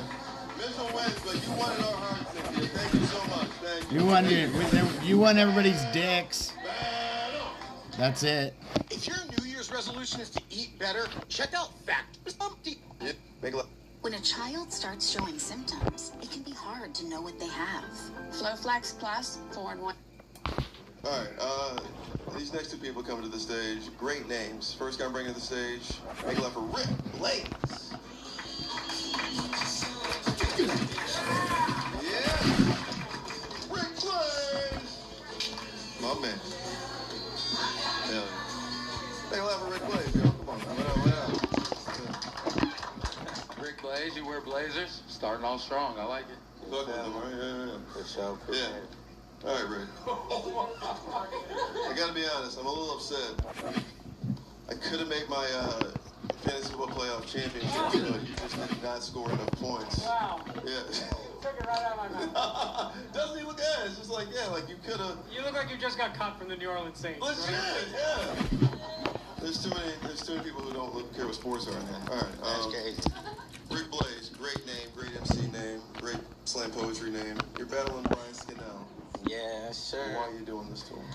Mitchell wins, but you won in our hearts, Cynthia. Thank you so much. Thank you. You won everybody's dicks. That's it. If your New Year's resolution is to eat better, check out Fact. Yeah, make a loud. When a child starts showing symptoms, it can be hard to know what they have. Flowflex Plus, 4-in-1. All right, these next two people coming to the stage. Great names. First guy I'm bringing to the stage. Make a loud for Rick Blaze. Yeah, Rick Blaze. My man. Hell yeah. Make a loud for Rick Blaze, yo. Come on, what up? Rick Blaze, you wear blazers? Starting off strong. I like it. Fuck with them, right? Yeah. For sure. Yeah. All right, Rick. I gotta be honest, I'm a little upset. I could have made my fantasy football playoff championship, but you just did not score enough points. Wow. Yeah. Took it right out of my mouth. Doesn't even look at it. It's just like, yeah, like you could have. You look like you just got cut from the New Orleans Saints. Legit, Right? yeah. There's too many people who don't care what sports are now. All right. Rick Blaze, great name, great MC name, great slam poetry name. You're battling Brian Skinnell. Yeah, sure. Why are you doing this to him?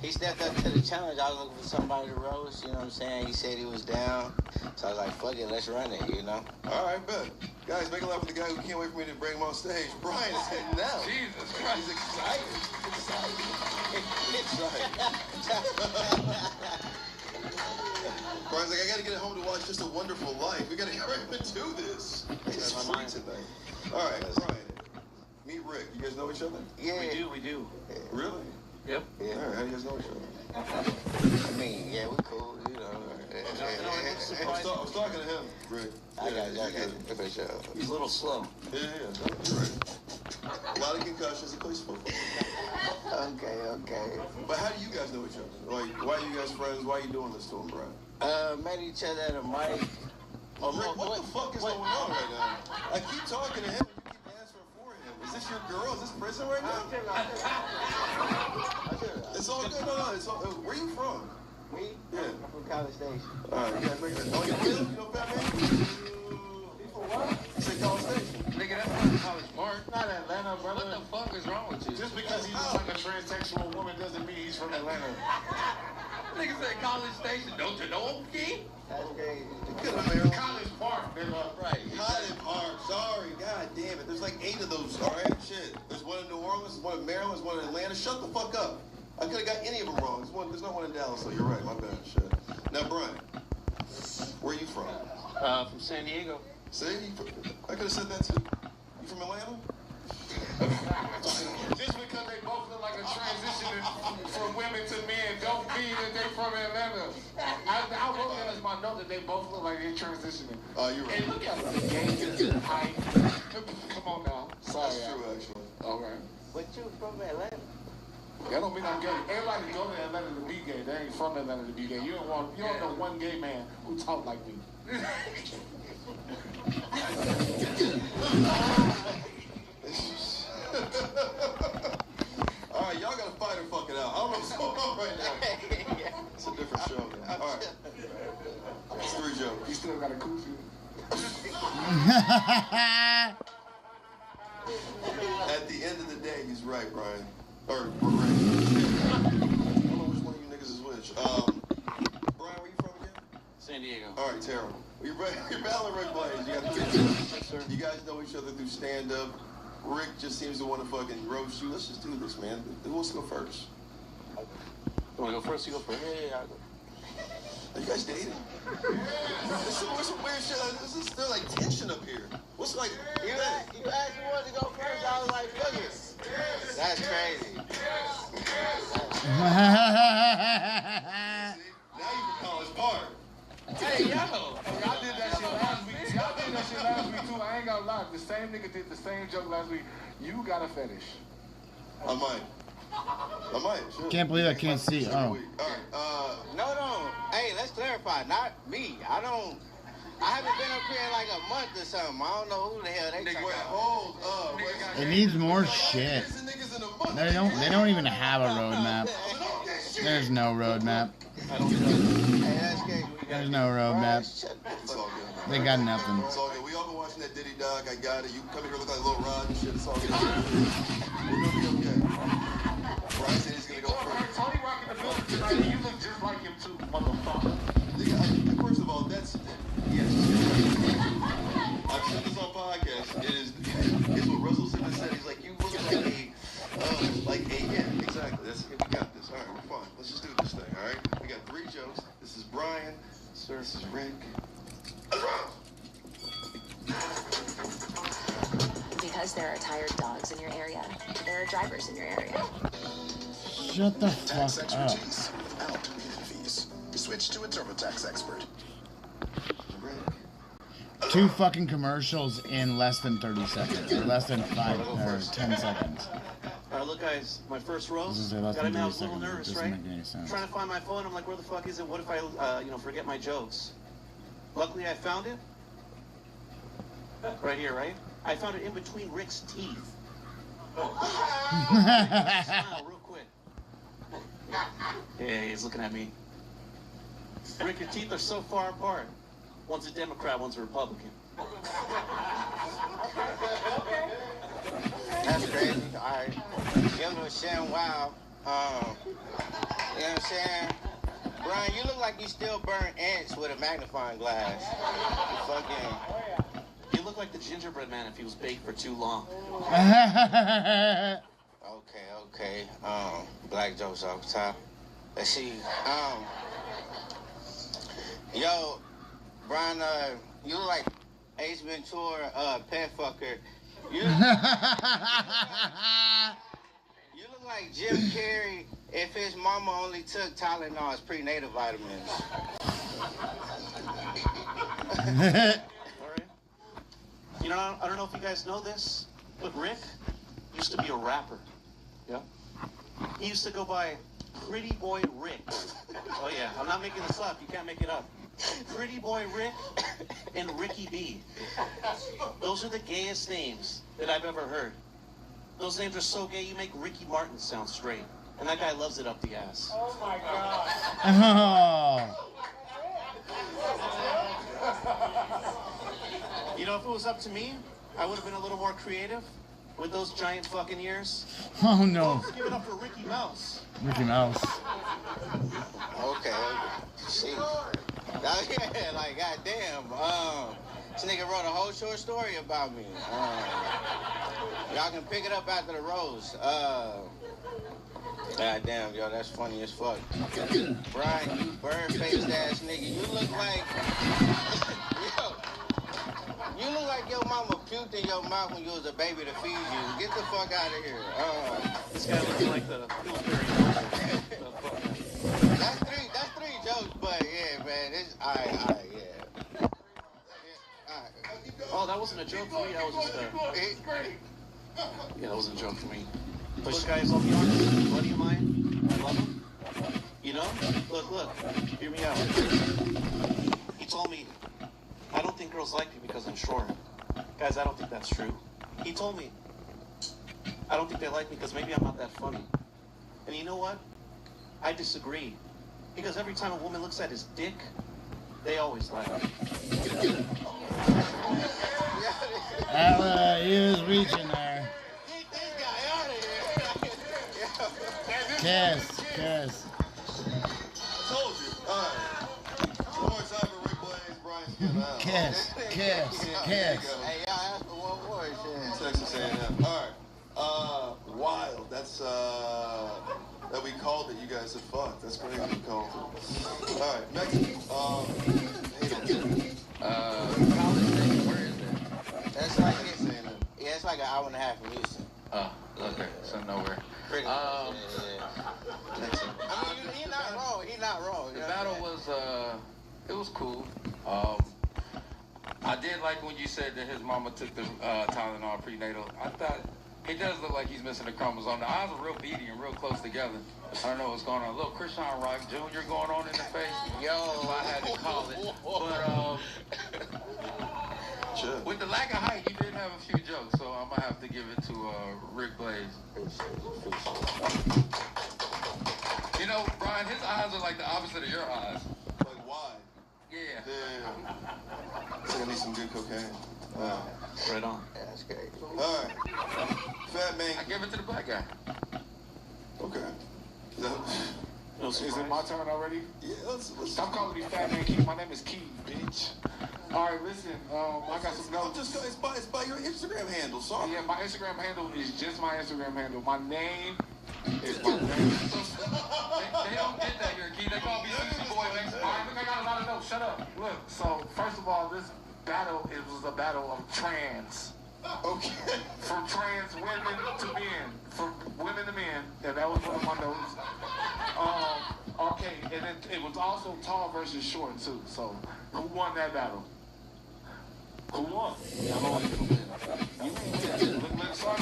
He stepped up to the challenge. I was looking for somebody to roast, you know what I'm saying? He said he was down. So I was like, fuck it, let's run it, you know? All right, bet. Guys, make a laugh for the guy who can't wait for me to bring him on stage. Brian is heading now. Jesus Christ. He's excited. Brian's like, I gotta get home to watch Just a Wonderful Life. We gotta hurry up and do this. It's free tonight. All right, Brian. Meet Rick. You guys know each other? Yeah. We do. Really? Yep. Yeah. All right, how do you guys know each other? I mean, yeah, we cool, you know. I was talking to him, Rick. I got you, for sure. He's a little slow. Yeah, you're right. A lot of concussions. He plays football. Okay. But how do you guys know each other? Like, why are you guys friends? Why are you doing this to him, Brian? Met each other at a mic. Oh, Rick, what the fuck is going on right now? I keep talking to him and you keep answering for him. Is this your girl? Is this prison right now? It's all good. No, it's all, where you from? Me? Yeah. I'm from College Station. All right, you guys make it. Oh, you live? You know Fat Man? You from what? You say College Station. Nigga, that's not College Park. Not Atlanta, brother. What the fuck is wrong with you? Just because he looks like a transsexual woman doesn't mean he's from Atlanta. Nigga said College Station. Don't you know him, Key? That's crazy. College Park, nigga. Right. College Park. Sorry. God damn it. There's like 8 of those, all right? Shit. There's one in New Orleans, there's one in Maryland, there's one in Atlanta. Shut the fuck up. I could have got any of them wrong. There's not one in Dallas, so you're right. My bad. Shit. Now, Brian, where are you from? From San Diego. See? I could have said that too. You from Atlanta? Just because they both look like a transition from women to men don't mean that they from Atlanta. I wrote that as my note that they both look like they're transitioning. Oh, you're right. And look at the game, the height. Come on now. Sorry. That's true, actually. All right. But you from Atlanta? That don't mean I'm gay. Everybody go to Atlanta to be gay. They ain't from Atlanta to be gay. You don't know one gay man who talk like me. All right, y'all gotta fight or fuck it out. I don't know what's going on right now. It's a different show, man. All right. It's 3 jokes. You still got a coochie. At the end of the day, he's right, Brian. Or, Rick. I don't know which one of you niggas is which. Brian, where you from again? San Diego. All right, terrible. You're battling Rick Blaze. You guys know each other through stand-up. Rick just seems to want to fucking roast you. Let's just do this, man. Who wants to go first? You want to go first? You go first. Yeah, I'll go. Are you guys dating? There's some weird shit. This is still like tension up here. What's like? You asked me what to go first. I was like, fuck it. That's crazy. Now you can call us part. Hey, yo. Y'all did that shit last week. Y'all did that shit last week, too. I ain't gonna lie. The same nigga did the same joke last week. You got a fetish. I might. Sure. Can't believe I can't see. Oh. All right. No. Hey, let's clarify. Not me. I I haven't been up here in like a month or something. I don't know who the hell they talking about. It needs more shit. They don't even have a roadmap. There's no roadmap. There's no roadmap. They got nothing. It's all good. We all been watching that Diddy dog. I got it. You come here look like a little Rod and shit. It's all good. We're gonna be okay. Brian said he's gonna go first. Tony rocking the building tonight. You look just like him too, motherfucker. First of all, yes. I've said this on podcast. It's what Russell Simmons said. He's like, you look like a yeah, exactly. We got this. All right, we're fine. Let's just do this thing. All right. We got 3 jokes. This is Brian. Sir, this is Rick. Because there are tired dogs in your area, there are drivers in your area. Shut the fuck up. Without hidden fees. Switch to a TurboTax expert. 2 fucking commercials in less than 30 seconds, or less than 5 or 10 seconds. Alright, look guys, my first roast. This is less Got than I 30 was a little seconds. nervous, It right? doesn't make any sense. Trying to find my phone, I'm like, where the fuck is it? What if I, forget my jokes? Luckily, I found it. Right here, right? I found it in between Rick's teeth. Smile real quick. Yeah, he's looking at me. Rick, your teeth are so far apart. One's a Democrat, one's a Republican. That's crazy. Alright. Give him a sham wow. You know what I'm saying? Brian, you look like you still burn ants with a magnifying glass. You look like the gingerbread man if he was baked for too long. Okay. Black jokes off the top. Let's see. Yo, Brian, you look like Ace Ventura, pet fucker. You look like Jim Carrey if his mama only took Tylenol's prenatal vitamins. You know, I don't know if you guys know this, but Rick used to be a rapper. Yeah? He used to go by Pretty Boy Rick. Oh yeah, I'm not making this up. You can't make it up. Pretty Boy Rick and Ricky B. Those are the gayest names that I've ever heard. Those names are so gay, you make Ricky Martin sound straight. And that guy loves it up the ass. Oh my God. You know, if it was up to me, I would have been a little more creative with those giant fucking ears. Oh no. Let's give it up for Ricky Mouse. Mickey Mouse. Okay. See. Yeah, like, goddamn. This nigga wrote a whole short story about me. Y'all can pick it up after the roast. Goddamn, yo, that's funny as fuck. Brian, you bird-faced ass nigga, you look like... You look like your mama puked in your mouth when you was a baby to feed you. Get the fuck out of here. This guy looks like the Pillsbury. That's three jokes, but yeah, man, it's alright, yeah. Oh, that wasn't a joke for me. That was just yeah, that wasn't a joke for me. But guys, I'll be honest. A buddy of mine, I love him. You know? Look. Hear me out. He told me, I don't think girls like me because I'm short. Guys, I don't think that's true. He told me, I don't think they like me because maybe I'm not that funny. And you know what? I disagree. Because every time a woman looks at his dick, they always laugh. He was reaching there. Kiss. I told you. All right. One more time for Rick Blaze, Brian Skin out. Kiss. Hey, y'all asked for one more shit. Texas A&M. All right. Wild. That's that we called it. You guys have fucked. That's crazy. We called it. All right. Next. Where is that? That's like it's like an hour and a half from Houston. Oh, okay. So nowhere. Pretty much. I mean, he's not wrong. The battle was, it was cool. I did like when you said that his mama took the Tylenol prenatal. I thought he does look like he's missing a chromosome. The eyes are real beady and real close together. I don't know what's going on. A little Krishan Rock Jr. going on in the face. Yo, if I had to call it. But should. With the lack of height, he did have a few jokes, so I'm gonna have to give it to Rick Blaze. You know, Brian, his eyes are like the opposite of your eyes. Like wide. Yeah. Yeah. So I need some good cocaine. Right on. Yeah, that's great. All right. Fat man. I give it to the black guy. Okay. Is it my turn already? Yeah, let's Stop calling me Fat Man Keith. My name is Keith, bitch. All right, listen. I got some notes. It's by your Instagram handle, sorry. Yeah, my Instagram handle is just my Instagram handle. My name is my name. They don't get that here, Keith. They call me Sushi Boy next All right, look, I got a lot of notes. Shut up. Look, so first of all, this battle was a battle of trans. Okay. From trans women to men. From women to men. And that was one of my notes. Okay, and then it was also tall versus short too. So who won that battle? Who won? Y'all always gonna win. You win. Look, sorry,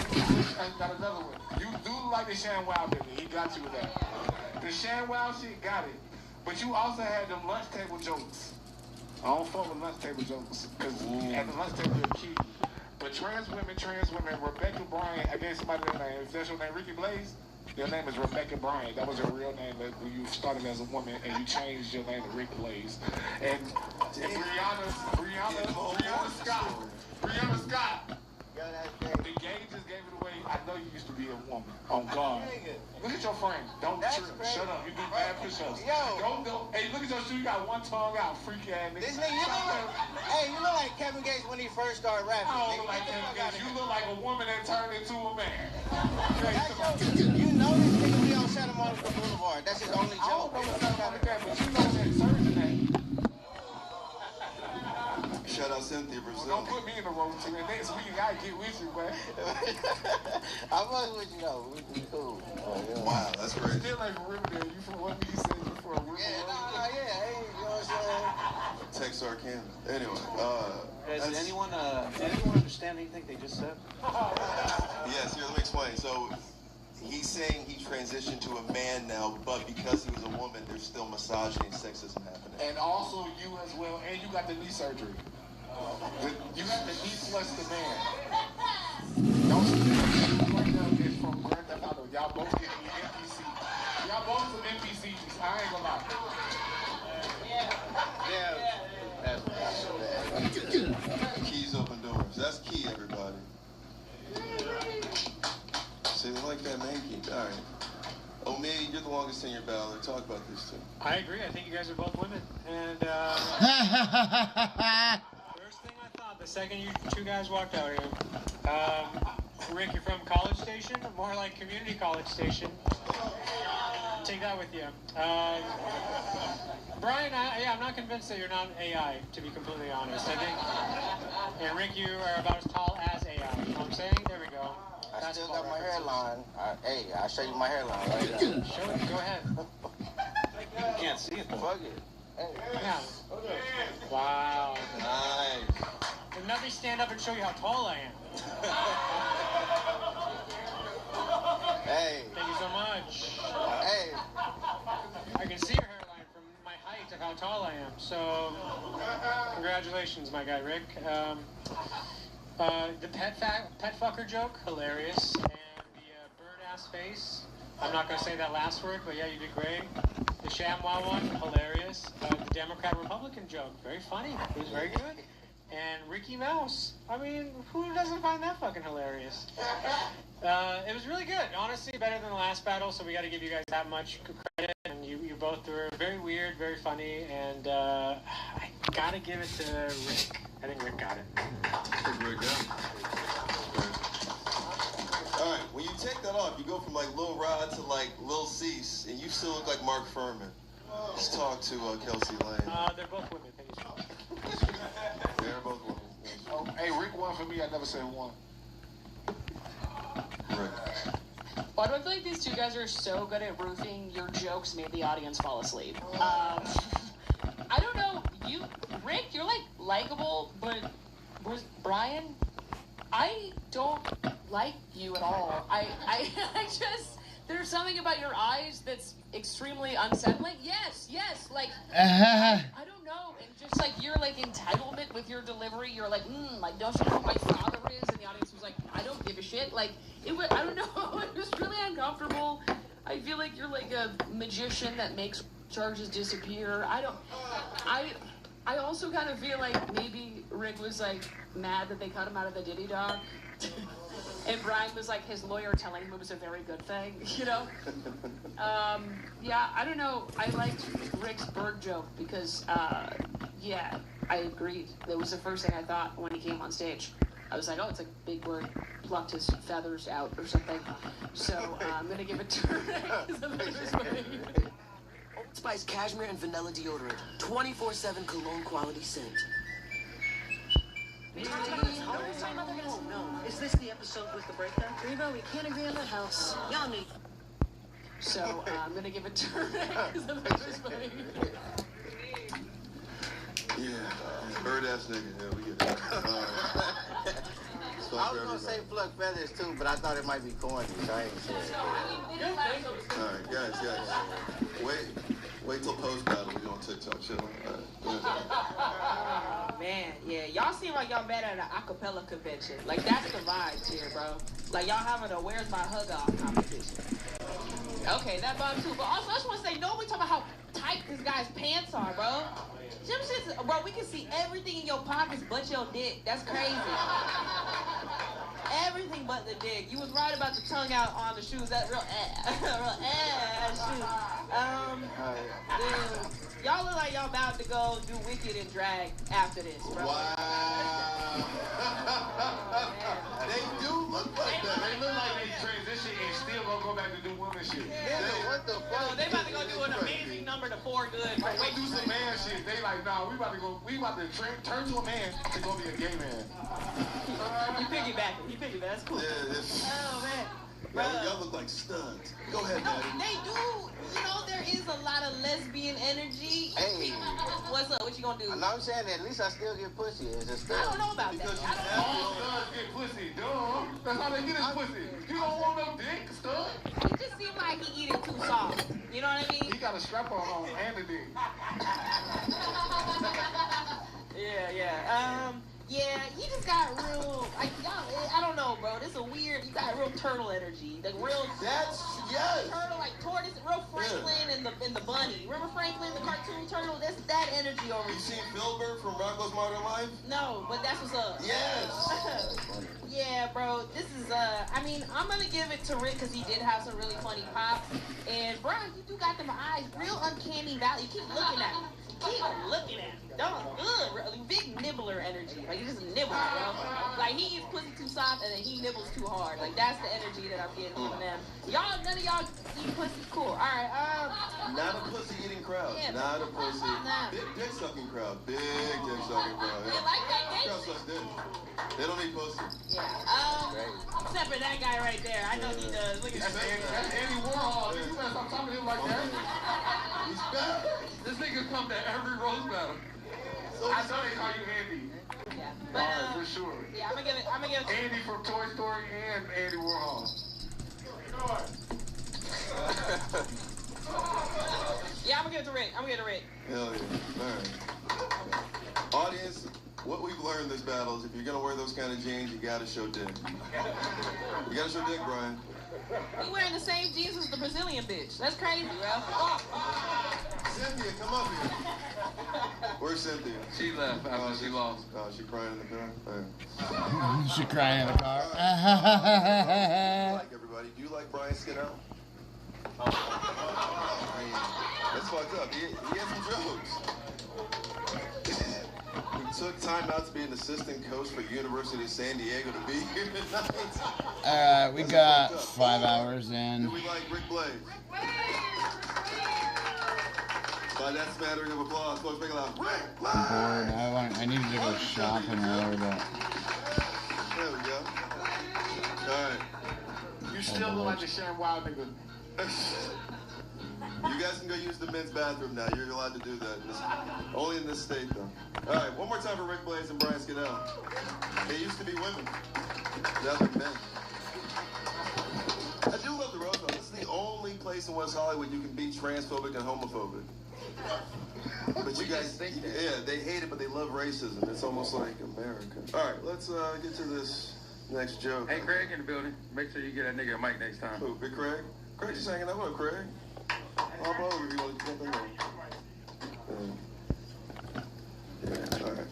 I got another one. You do like the ShamWow, baby. He got you with that. The ShamWow shit got it. But you also had them lunch table jokes. I don't fuck with lunch table jokes. Because at the lunch table, you're key. But trans women, Rebecca Bryant, I gave somebody their name. If that's your name, Ricky Blaze, your name is Rebecca Bryant. That was your real name when you started as a woman and you changed your name to Rick Blaze. And Brianna Scott. The gay just gave it away. I know you used to be a woman. On God. Look at your frame. Don't trip. Shut up. You do bad push-ups. Go. Hey, look at your shoe. You got one tongue out. Freaky ass nigga. This nigga, you look like Kevin Gates when he first started rapping. I don't look like Kevin Gates. You look like a woman that turned into a man. You know this nigga be on Santa Monica Boulevard. That's his only joke. I don't know what's up with that, but you know that surgeon name. Shout out Cynthia Brazil. Don't put me in the role too. And next week I get with you, man. I was with you though. We cool. Wow, that's great. Still like from Riverdale. You from what you said you from Riverdale? Yeah, hey, you know what I'm saying? Texarkana. Anyway, Guys, did anyone understand anything they just said? Yes, here, let me explain. So, he's saying he transitioned to a man now, but because he was a woman, there's still misogyny and sexism happening. And also you as well, and you got the knee surgery. You got the knee plus the man. Don't right now is from Grand Theft Auto. Y'all both get NPC. Y'all both some NPCs. I ain't gonna lie. Yeah. Keys open doors. That's key, everybody. See, they like that main key. All right. Oh, me, you're the longest tenured battler. Talk about this too. I agree. I think you guys are both women. And first thing I thought, the second you two guys walked out here, Rick, you're from College Station, or more like Community College Station. Take that with you. Brian, I'm not convinced that you're not AI, to be completely honest. I think, and Rick, you are about as tall as AI. You know what I'm saying? There we go. I still got my hairline. Hey, I'll show you my hairline right now. Show it. Go ahead. You can't see it. Fuck it. Hey. Yeah. Wow. Nice. Did nothing stand up and show you how tall I am? Hey. Thank you so much. Hey. I can see your hairline from my height of how tall I am. So, congratulations, my guy Rick. The pet fucker joke, hilarious, and the bird ass face. I'm not gonna say that last word, but yeah, you did great. The ShamWow one, hilarious. The Democrat Republican joke, very funny. It was very good. And Ricky Mouse. I mean, who doesn't find that fucking hilarious? It was really good. Honestly, better than the last battle, so we got to give you guys that much credit. And you both were very weird, very funny, and I gotta give it to Rick. I think Rick got it. All right, when you take that off, you go from like Lil Rod to like Lil Cease, and you still look like Mark Furman. Let's talk to Kelsey Lane. They're both women. Thank you so much. They're both women. Oh, hey, Rick won for me. I never said one. Rick. Why do I feel like these two guys are so good at roofing? Your jokes made the audience fall asleep. I don't know. Rick, you're like likable, but Brian, I don't like you at all. I just There's something about your eyes that's extremely unsettling. Yes, like I don't know, and just like your like entitlement with your delivery, you're like, like don't you know who my father is? And the audience was like, I don't give a shit. Like it was, I don't know, it was really uncomfortable. I feel like you're like a magician that makes charges disappear. I also kind of feel like maybe Rick was like mad that they cut him out of the Diddy Dog. And Brian was like his lawyer telling him it was a very good thing, you know? Yeah, I don't know. I liked Rick's bird joke because, yeah, I agreed. That was the first thing I thought when he came on stage. I was like, oh, it's like a big bird plucked his feathers out or something. So I'm going to give it to Rick. Old Spice cashmere and vanilla deodorant. 24/7 cologne quality scent. No. Is this the episode with the breakdown? Reba, we can't agree on the house. Y'all need. So I'm gonna give it to Rick. Yeah, bird ass nigga. Yeah, we get it. I was gonna say pluck feathers too, but I thought it might be corny, so I ain't saying it. All right, guys. Wait till post battle. We on TikTok shit like that. Man, yeah, y'all seem like y'all met at an acapella convention. Like that's the vibes here, bro. Like y'all having a "Where's My Hug Off" competition. Okay, that vibe too. But also, I just want to say, nobody talking about how tight this guy's pants are, bro. Them shits, bro. We can see everything in your pockets but your dick. That's crazy. Everything but the dick. You was right about the tongue out on the shoes. That real shoe. Dude, y'all look like y'all about to go do Wicked and drag after this, bro. Wow. They do look like that. They look like they transition and still gonna go back to do women shit. Yeah, what the fuck? They about to go do an amazing number to 4 good. Like, they do some man shit. They like, nah, we about to turn to a man to go be a gay man. You piggybacking. That's cool. Yeah, oh, man. Y'all look like studs. Go ahead, No, Daddy. they do. You know, there is a lot of lesbian energy. Hey. What's up? What you gonna do? I'm saying at least I still get pussy. It's a stud. I don't know about that. All studs get pussy, duh. That's how they get his pussy. You don't want no dick, stud. It just seemed like he eating too soft. You know what I mean? He got a strap on and a dick. Yeah. Yeah, he just got real, like, y'all, I don't know, bro. This is a weird, you got real turtle energy. Like, real, yes. Turtle, like, tortoise, real Franklin and the bunny. Remember Franklin, the cartoon turtle? That's that energy over You here. seen Filbert from Rocko's Modern Life? No, but that's what's up. Yes. Yeah, bro, this is, I mean, I'm gonna give it to Rick because he did have some really funny pops. And, bro, you do got them eyes, real uncanny valley. You keep looking at me. Keep looking at me. Don't, big nibbler energy. Like, you just nibble, bro. Like, he eats pussy too soft and then he nibbles too hard. Like, that's the energy that I'm getting from them. Y'all, none of y'all eat pussy. Cool. All right, Not a pussy eating crowd. Yeah, Not a pussy. nah. Big dick sucking crowd. Big dick sucking crowd. They like that gay Crowd sucks dick. They don't need pussy. Yeah. Except for that guy right there. I know he does. Look at that. That's Andy Warhol. You better stop talking to him like that. He's back. This nigga come to every roast battle. I know they call you Andy. Yeah. But, for sure. Yeah, I'm gonna give it. Andy from Toy Story and Andy Warhol. Yeah, I'm gonna give it to Rick. Hell yeah. All right. Audience, what we've learned this battle is if you're gonna wear those kind of jeans, you gotta show dick. You gotta show dick, Brian. He wearing the same jeans as the Brazilian bitch. That's crazy, bro. Cynthia, come up here. Where's Cynthia? She left after she lost. Oh, she crying in the car? She crying in the car. Like everybody, do you like Brian Skinnell? That's fucked up. He had some jokes. He took time out to be an assistant coach for University of San Diego to be here tonight. We got 5 hours in. Do we like Rick Blaze? By that smattering of applause, folks, make it loud. Rick Blaze! I'm bored. I needed to go shopping earlier, but... There we go. All right. You still look like the Sharon Wild nigga. You guys can go use the men's bathroom now. You're allowed to do that. Only in this state, though. All right, one more time for Rick Blaze and Brian Skinnell. They used to be women. Now they're men. I do love the roast. This is the only place in West Hollywood you can be transphobic and homophobic. But you guys, yeah, they hate it, but they love racism. It's almost like America. All right, let's get to this next joke. Hey, Craig in the building. Make sure you get that nigga a mic next time. Who, Big Craig? Craig's just hanging out. What up, Craig? Hop over if you want to jump in there. Yeah, all right.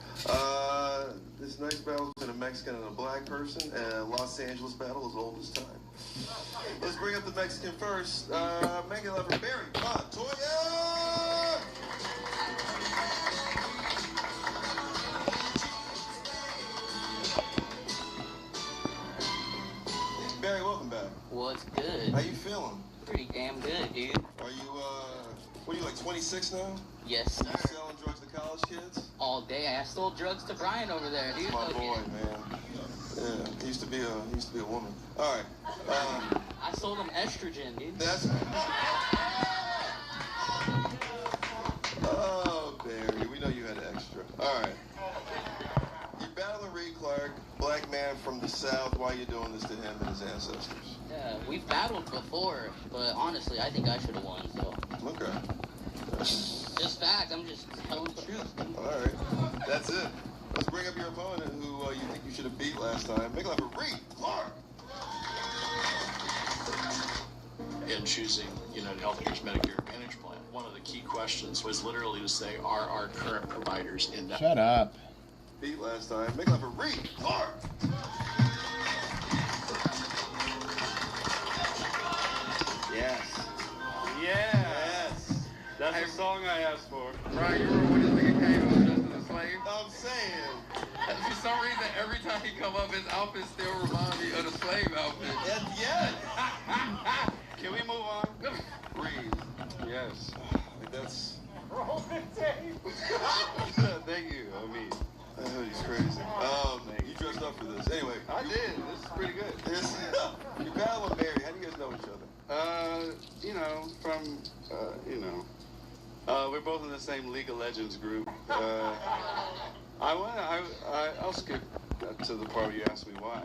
This next battle between a Mexican and a black person, and Los Angeles battle is old as time. Let's bring up the Mexican first. Make it lover Barry. Come on, Toya! Barry, welcome back. What's good? How you feeling? Pretty damn good, dude. Are you, what are you, like 26 now? Yes, sir. You selling drugs to college kids? All day. I sold drugs to Brian over there, dude. That's my boy, man. Yeah, he used to be a woman. All right. I sold him estrogen, dude. That's. Oh, Barry, we know you had extra. All right. You're battling Reed Clark, black man from the South. Why are you doing this to him and his ancestors? Yeah, we've battled before, but honestly, I think I should have won. So. Okay. Just fact. I'm just telling the truth. All right. That's it. Let's bring up your opponent who you think you should have beat last time. Make it like a Reed Clark. In choosing UnitedHealthcare's Medicare Advantage plan, one of the key questions was literally to say, are our current providers in that? Shut up. Beat last time. Make it like a Reed Clark. Yes. Yes. That's the song I asked for. Right, you remember when this nigga came up just as a slave? I'm saying. For some reason, every time he come up, his outfit still reminds me of the slave outfit. Yes. Can we move on? Reed. Yes. That's. Thank you. I mean, that hoodie's crazy. You dressed up for this. Anyway. I did. This is pretty good. You battle with Mary. How do you guys know each other? We're both in the same League of Legends group. I'll skip to the part where you asked me why.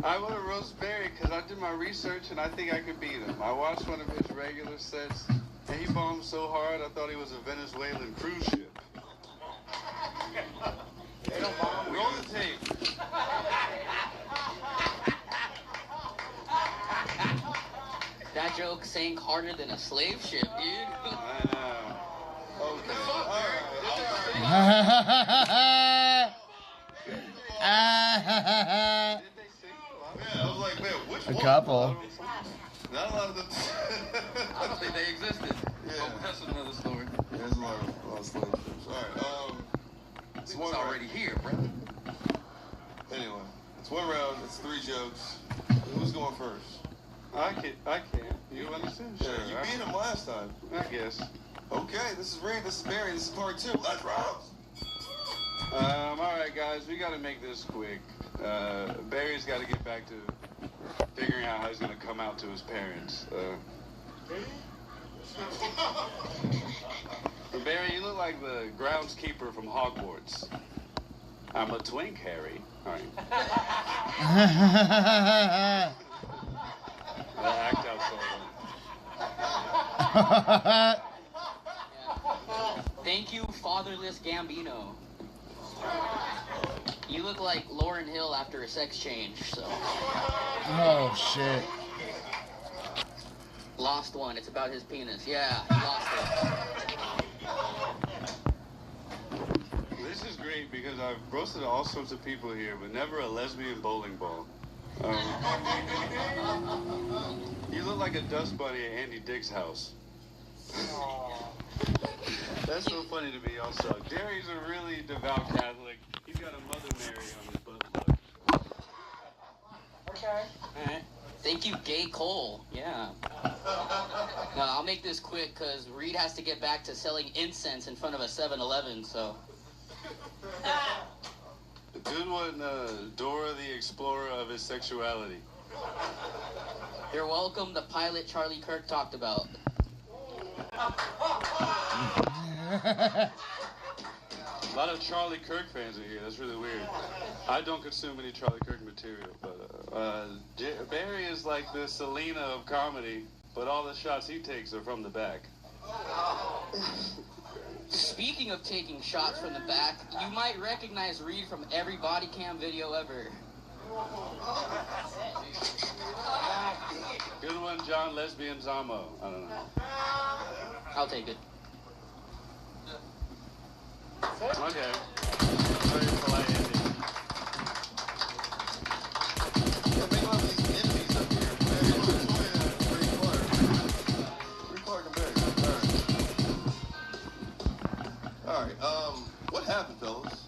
I want to roast Barry because I did my research and I think I could beat him. I watched one of his regular sets and he bombed so hard I thought he was a Venezuelan cruise ship. Roll the tape. That joke sank harder than a slave ship, dude. I know. Okay. I was like, man, which one? A couple. Not a lot of them. I don't think they existed. Yeah. Oh, that's another story. Yeah, there's a lot of slave ships. All right. It's one already here, bro. Anyway, it's one round. It's 3 jokes. Who's going first? I can't. You understand? Sure. You beat him last time. I guess. Okay, this is Reed. This is Barry. This is part 2. Let's roll. All right, guys. We got to make this quick. Barry's got to get back to figuring out how he's going to come out to his parents. Barry, you look like the groundskeeper from Hogwarts. I'm a twink, Harry. All right. Act out so Thank you, fatherless Gambino. You look like Lauryn Hill after a sex change, so. Oh, shit. Lost one. It's about his penis. Yeah, he lost it. This is great because I've roasted all sorts of people here, but never a lesbian bowling ball. You look like a dust bunny at Andy Dick's house. That's so funny to me also. Gary's a really devout Catholic. He's got a Mother Mary on his butt plug. Okay. Alright. Thank you, Gay Cole. Yeah. No, I'll make this quick because Reed has to get back to selling incense in front of a 7-Eleven, so. The good one, Dora the Explorer of his sexuality. You're welcome, the pilot Charlie Kirk talked about. A lot of Charlie Kirk fans are here. That's really weird. I don't consume any Charlie Kirk material, but Barry is like the Selena of comedy, but all the shots he takes are from the back. Speaking of taking shots from the back, you might recognize Reed from every body cam video ever. Good one, John Lesbian Zamo. I don't know. I'll take it. Okay. Very polite ending. Alright, what happened, fellas?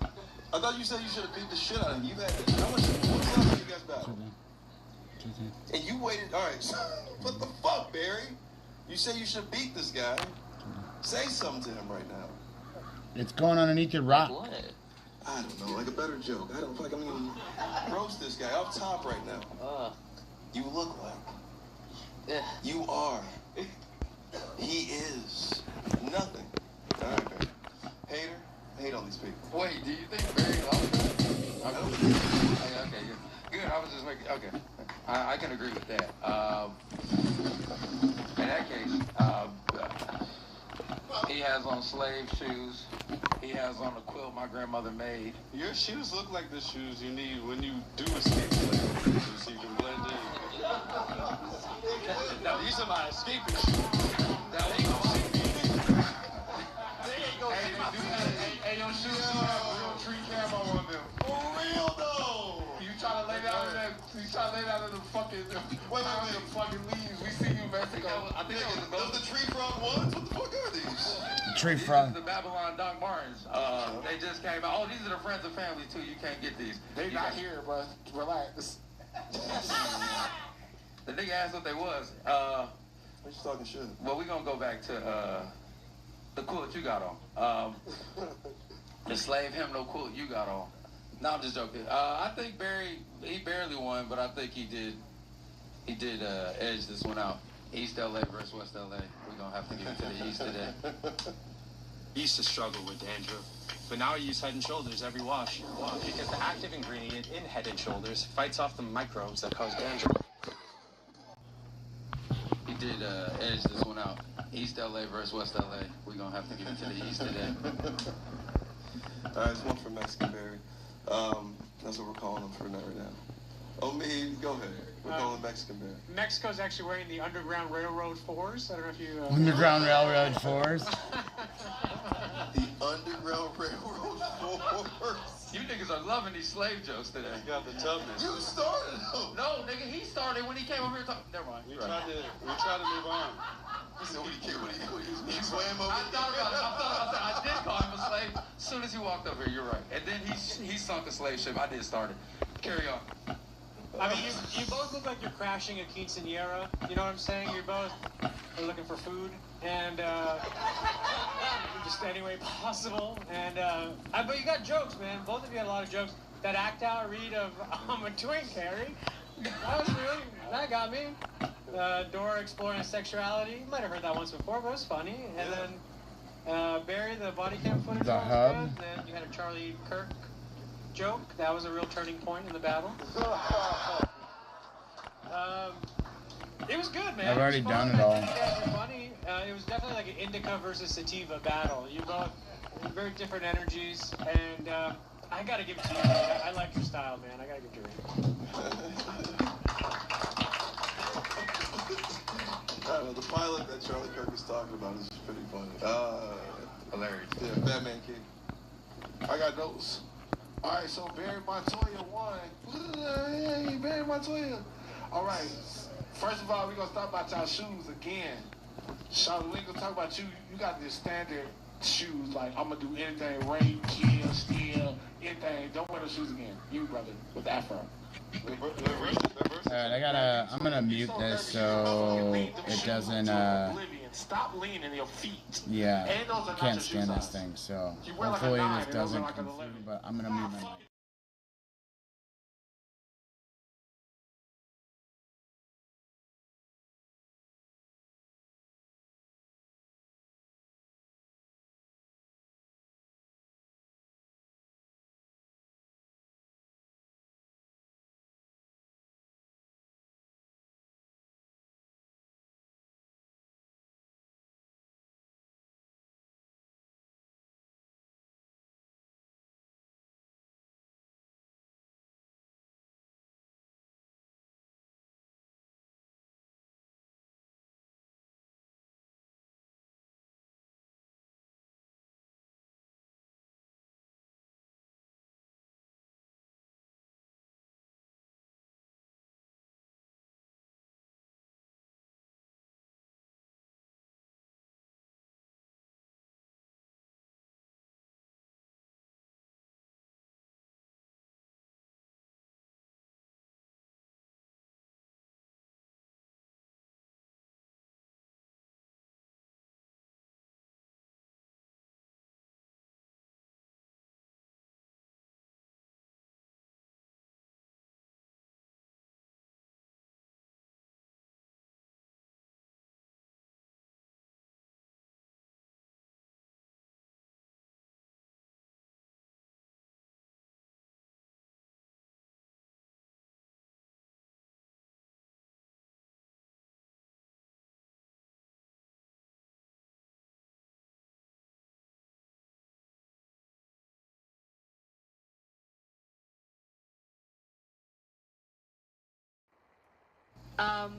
I thought you said you should have beat the shit out of him. You had how much? What was the last time you guys battled? And you waited. Alright, so what the fuck, Barry? You say you should beat this guy. Say something to him right now. It's going underneath your rock. What? I don't know, like a better joke. I don't like. I mean, roast this guy off top right now. You look like. You are. He is nothing. All right, Barry. Hater, hate on these people. Wait, do you think Barry lost? Okay, good. I was just making. Okay, I can agree with that. In that case, he has on slave shoes. He has on a quilt my grandmother made. Your shoes look like the shoes you need when you do escape slavery, so you can blend in. Now, these are my escaping shoes. Hey, your shoes have real tree camo on them. For real though. You try to lay down in that? You try to lay down in the fucking fucking leaves? We see you, Mexico. I think it was Those the tree frog ones? What the fuck are these? Tree frog. The Babylon Doc Martens. They just came out. Oh, these are the friends and family too. You can't get these. They not here, but relax. The nigga asked what they was. What you talking shit? Well, we gonna go back to the quilt you got on. The slave him no quilt you got on. No, I'm just joking. I think Barry, he barely won, but I think he did edge this one out. East LA versus West LA. We're gonna have to give it to the East today. I used to struggle with dandruff, but now I use Head & Shoulders every wash. Because the active ingredient in Head & Shoulders fights off the microbes that cause dandruff. He did edge this one out. East LA versus West LA. We're gonna have to give it to the East today. Alright, it's one for Mexican Barry. That's what we're calling him for right now. Oh, me, go ahead. We're calling Mexican Barry. Mexico's actually wearing the Underground Railroad 4s. I don't know if you... Underground Railroad 4s. The Underground Railroad 4s. You niggas are loving these slave jokes today. You got the toughness. You started them. No, nigga, he started when he came over here talking. Never mind. We tried to move on. Nobody cared what he swam over. I thought about it. I did call him a slave as soon as he walked over here. You're right. And then he sunk a slave ship. I did start it. Carry on. I mean, you both look like you're crashing a quinceañera. You know what I'm saying? You're both are looking for food and just any way possible. And but you got jokes, man. Both of you had a lot of jokes. That act out read of I'm a twink, Harry. That got me. Dora exploring sexuality. You might have heard that once before, but it was funny. And then Barry, the body cam footage. The hub. Then you had a Charlie Kirk joke. That was a real turning point in the battle. It was good, man. I've already done it all. You guys were funny. It was definitely like an indica versus sativa battle. You both very different energies, and I gotta give it to you. I like your style, man. I gotta give it to you. I don't know, the pilot that Charlie Kirk was talking about is pretty funny. Hilarious. Yeah, Batman King. I got notes. All right, so Barry Montoya won. Hey, Barry Montoya. All right. First of all, we're going to start about y'all shoes again. Charlie, we ain't going to talk about you. You got the standard shoes, like, I'm going to do anything, rape, kill, steal, anything. Don't wear those shoes again. You, brother, with the afro. Alright, I'm gonna mute this so it doesn't, Stop leaning your feet. yeah, And those are not can't your stand shoe this size. thing, so You wear like a hopefully 9 this and those are doesn't like come an through, 11. but I'm gonna mute my mic. That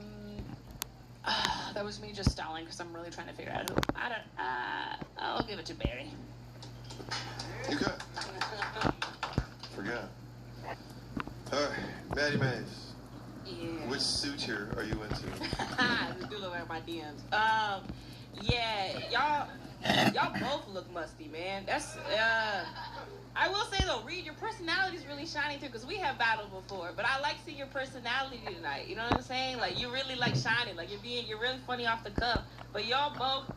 was me just stalling because I'm really trying to figure out who. I'll give it to Barry. Okay. Forgot. All right, Maddie Mays. Yeah. Which suitor are you into? Just do look at my DMs. Yeah, y'all both look musty, man. That's I will say though, Reed, your personality is really shining through because we have battled before, but I like seeing your personality tonight. You know what I'm saying? Like you really like shining. Like you're really funny off the cuff. But y'all both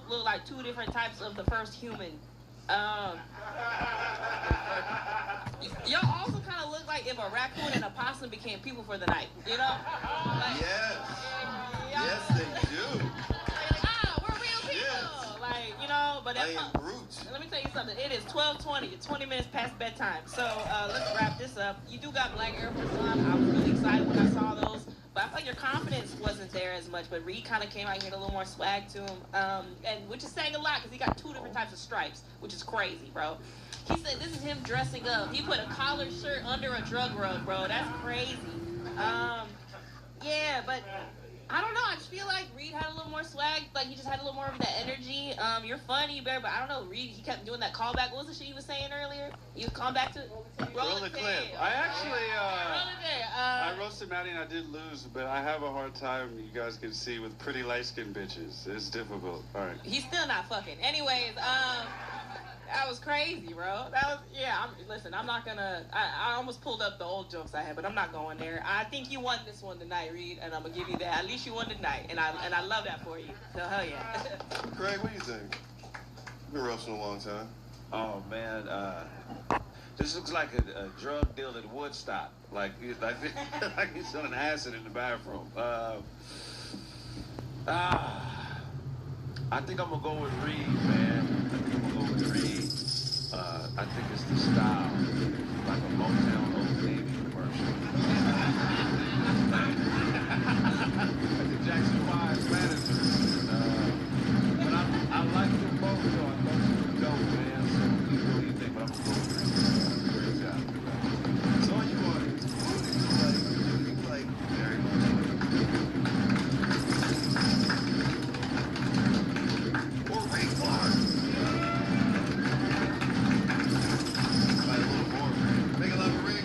look like two different types of the first human. Y'all also kind of look like if a raccoon and a possum became people for the night. You know? Like, yes, they do. We're real people. Yes. Like, you know, but I am Groot. let me tell you something. It is 12:20. It's 20 minutes past bedtime. So let's wrap this up. You do got black Air Force on. I was really excited when I saw those. But I feel like your confidence wasn't there as much. But Reed kind of came out here with a little more swag to him. And which is saying a lot because he got two different types of stripes, which is crazy, bro. He said this is him dressing up. He put a collared shirt under a drug rug, bro. That's crazy. Yeah, but I don't know. I just feel like Reed had a little more swag. Like he just had a little more of that energy. You're funny, Bear, but I don't know. Reed, he kept doing that callback. What was the shit you was saying earlier? You call back to Roll the clip. I actually, I roasted Maddie and I did lose, but I have a hard time, you guys can see, with pretty light-skinned bitches. It's difficult. All right. He's still not fucking. Anyways, that was crazy, bro. Listen, I'm not gonna. I almost pulled up the old jokes I had, but I'm not going there. I think you won this one tonight, Reed, and I'm gonna give you that. At least you won tonight, and I love that for you. So hell yeah. Craig, what do you think? You've been roasting a long time. Oh man, this looks like a drug deal at Woodstock. Like he's selling acid in the bathroom. I think I'm gonna go with Reed, man. I think it's the style, like a Motown Old Navy commercial. Like the Jackson 5 manager. But I like them both, though. I thought you were dope, man. So what do you think? But I'm gonna go with Reed. Great job. So you are like very much or Ray Clark. Like a little more. Make a love for Rick.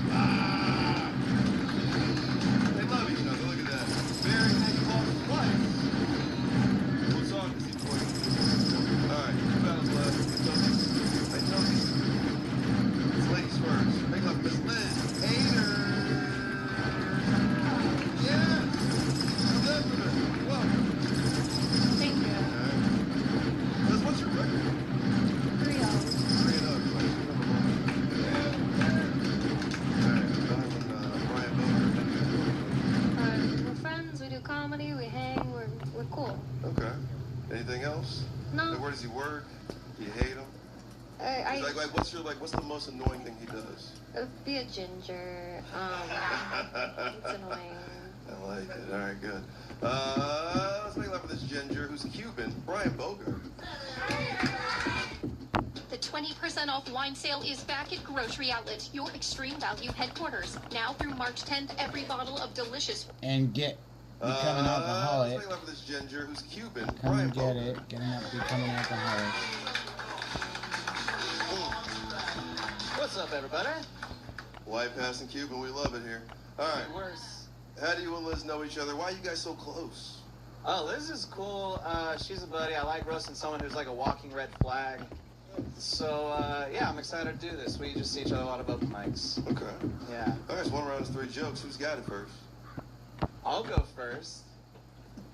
They love each other. Look at that. Barry and you lost twice. What song is he playing? Alright, two battles left. I told you. It's ladies first. Make love for Miss Liz. Hater. Yeah. I'm there for her. Welcome. Thank you. Alright. Liz, what's your record? 3-0. 3-0. Like, number one. Alright, We're friends. We do comedy. We hang. We're cool. okay. Anything else? No. Like, where does he work? Do you hate him? What's the most annoying thing he does? Be a ginger. It's annoying. I like it. All right, good. Let's make love for this ginger who's Cuban, Brian Bogart. The 20% off wine sale is back at Grocery Outlet, your extreme value headquarters. Now through March 10th, every bottle of delicious And get become an alcoholic. Let's make love for this ginger who's Cuban, Come Brian and get Bogart. it. Get him up, become an alcoholic. What's up, everybody? White passing Cuban, we love it here. All right. Worse. How do you and Liz know each other? Why are you guys so close? Oh, Liz is cool. She's a buddy. I like roasting someone who's like a walking red flag. So, yeah, I'm excited to do this. We just see each other a lot of open mics. Okay. Yeah. All right, so one round is 3 jokes. Who's got it first? I'll go first.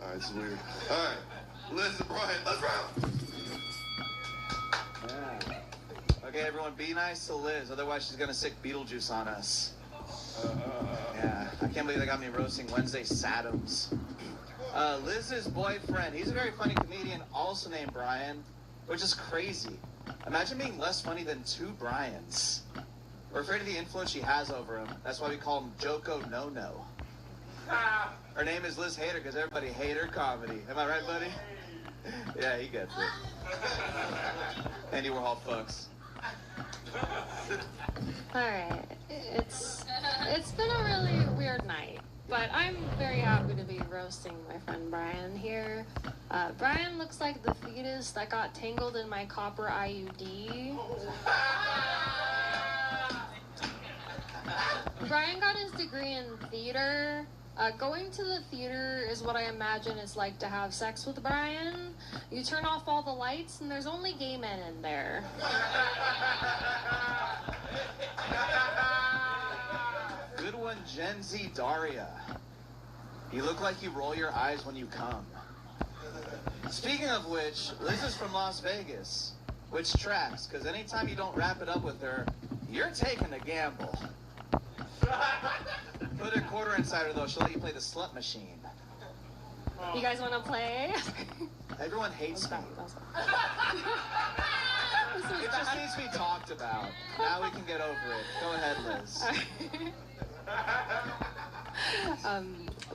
All right, it's weird. All right, Liz and Brian, let's roll. Yeah. Okay, everyone, be nice to Liz. Otherwise, she's going to sick Beetlejuice on us. Yeah, I can't believe they got me roasting Wednesday Saddams. Liz's boyfriend, he's a very funny comedian, also named Brian, which is crazy. Imagine being less funny than 2 Brians. We're afraid of the influence she has over him. That's why we call him Joko No-No. Her name is Liz Hater because everybody hate her comedy. Am I right, buddy? Yeah, he gets it. Andy Warhol fucks. Alright. It's been a really weird night. But I'm very happy to be roasting my friend Brian here. Brian looks like the fetus that got tangled in my copper IUD. Brian got his degree in theater. Going to the theater is what I imagine it's like to have sex with Brian. You turn off all the lights and there's only gay men in there. Good one, Gen Z Daria. You look like you roll your eyes when you come. Speaking of which, Liz is from Las Vegas, which tracks, because anytime you don't wrap it up with her, you're taking a gamble. Put a quarter inside her, though. She'll let you play the slut machine. You guys want to play? Everyone hates me. It just needs to be talked about. Now we can get over it. Go ahead, Liz.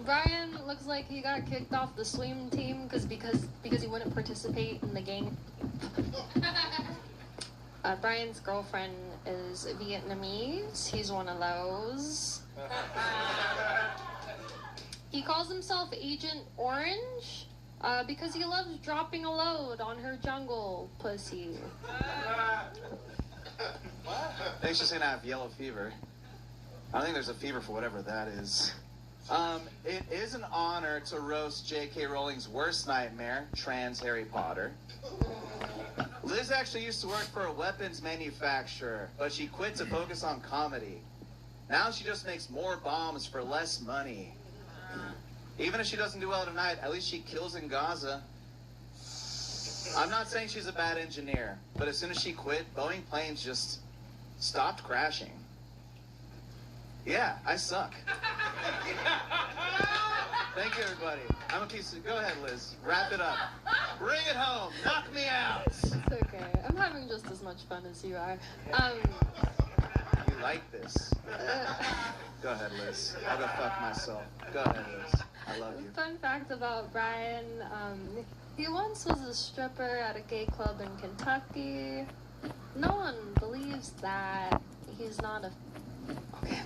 Brian looks like he got kicked off the swim team because he wouldn't participate in the game. Brian's girlfriend is Vietnamese. He's one of those. He calls himself Agent Orange because he loves dropping a load on her jungle pussy. Thanks for saying I have yellow fever. I think there's a fever for whatever that is. It is an honor to roast J.K. Rowling's worst nightmare, trans Harry Potter. Liz actually used to work for a weapons manufacturer, but she quit to focus on comedy. Now she just makes more bombs for less money. Even if she doesn't do well tonight, at least she kills in Gaza. I'm not saying she's a bad engineer, but as soon as she quit, Boeing planes just stopped crashing. Yeah, I suck. Thank you, everybody. I'm a piece of... Go ahead, Liz. Wrap it up. Bring it home. Knock me out. It's okay. I'm having just as much fun as you are. You like this. Go ahead, Liz. I'll go fuck myself. Go ahead, Liz. I love you. Fun fact about Brian, he once was a stripper at a gay club in Kentucky. No one believes that. He's not a... Okay.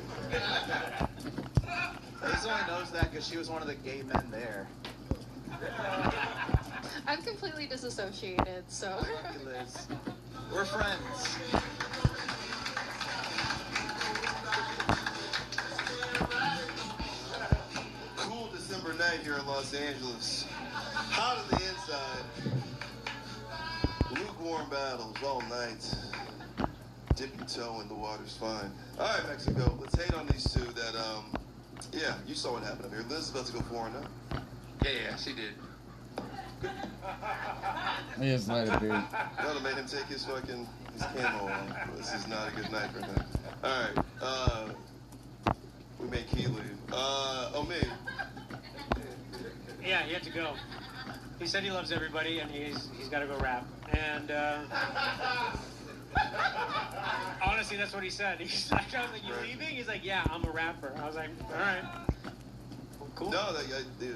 Liz only knows that because she was one of the gay men there. I'm completely disassociated, so... I love you, Liz. We're friends. Cool December night here in Los Angeles. Hot on the inside. Lukewarm battles all night. Dip your toe in the water's fine. All right, Mexico, let's hate on these two that, yeah, you saw what happened up here. Liz is about to go 4-0. Yeah, she did. Just let it be. That'll make him take his camo off. This is not a good night for him. All right, we made Key leave. Me. Yeah, he had to go. He said he loves everybody, and he's got to go rap. And honestly, that's what he said. He's like, I was like, "You leaving?" He's like, "Yeah, I'm a rapper." I was like, "All right, well, cool." No,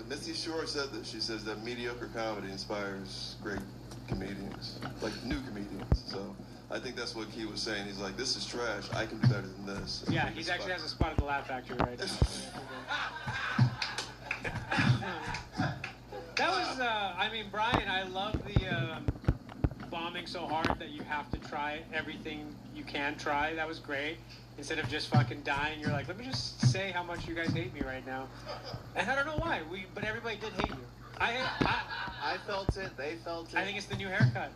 Misty Shore said that. She says that mediocre comedy inspires great comedians, like new comedians. So I think that's what Key was saying. He's like, "This is trash. I can do better than this." Yeah, he actually has a spot at the Laugh Factory right now. That was, I mean, Brian, I love the bombing so hard that you have to try everything you can try. That was great. Instead of just fucking dying, you're like, let me just say how much you guys hate me right now. And I don't know why, but everybody did hate you. I felt it. They felt it. I think it's the new haircut.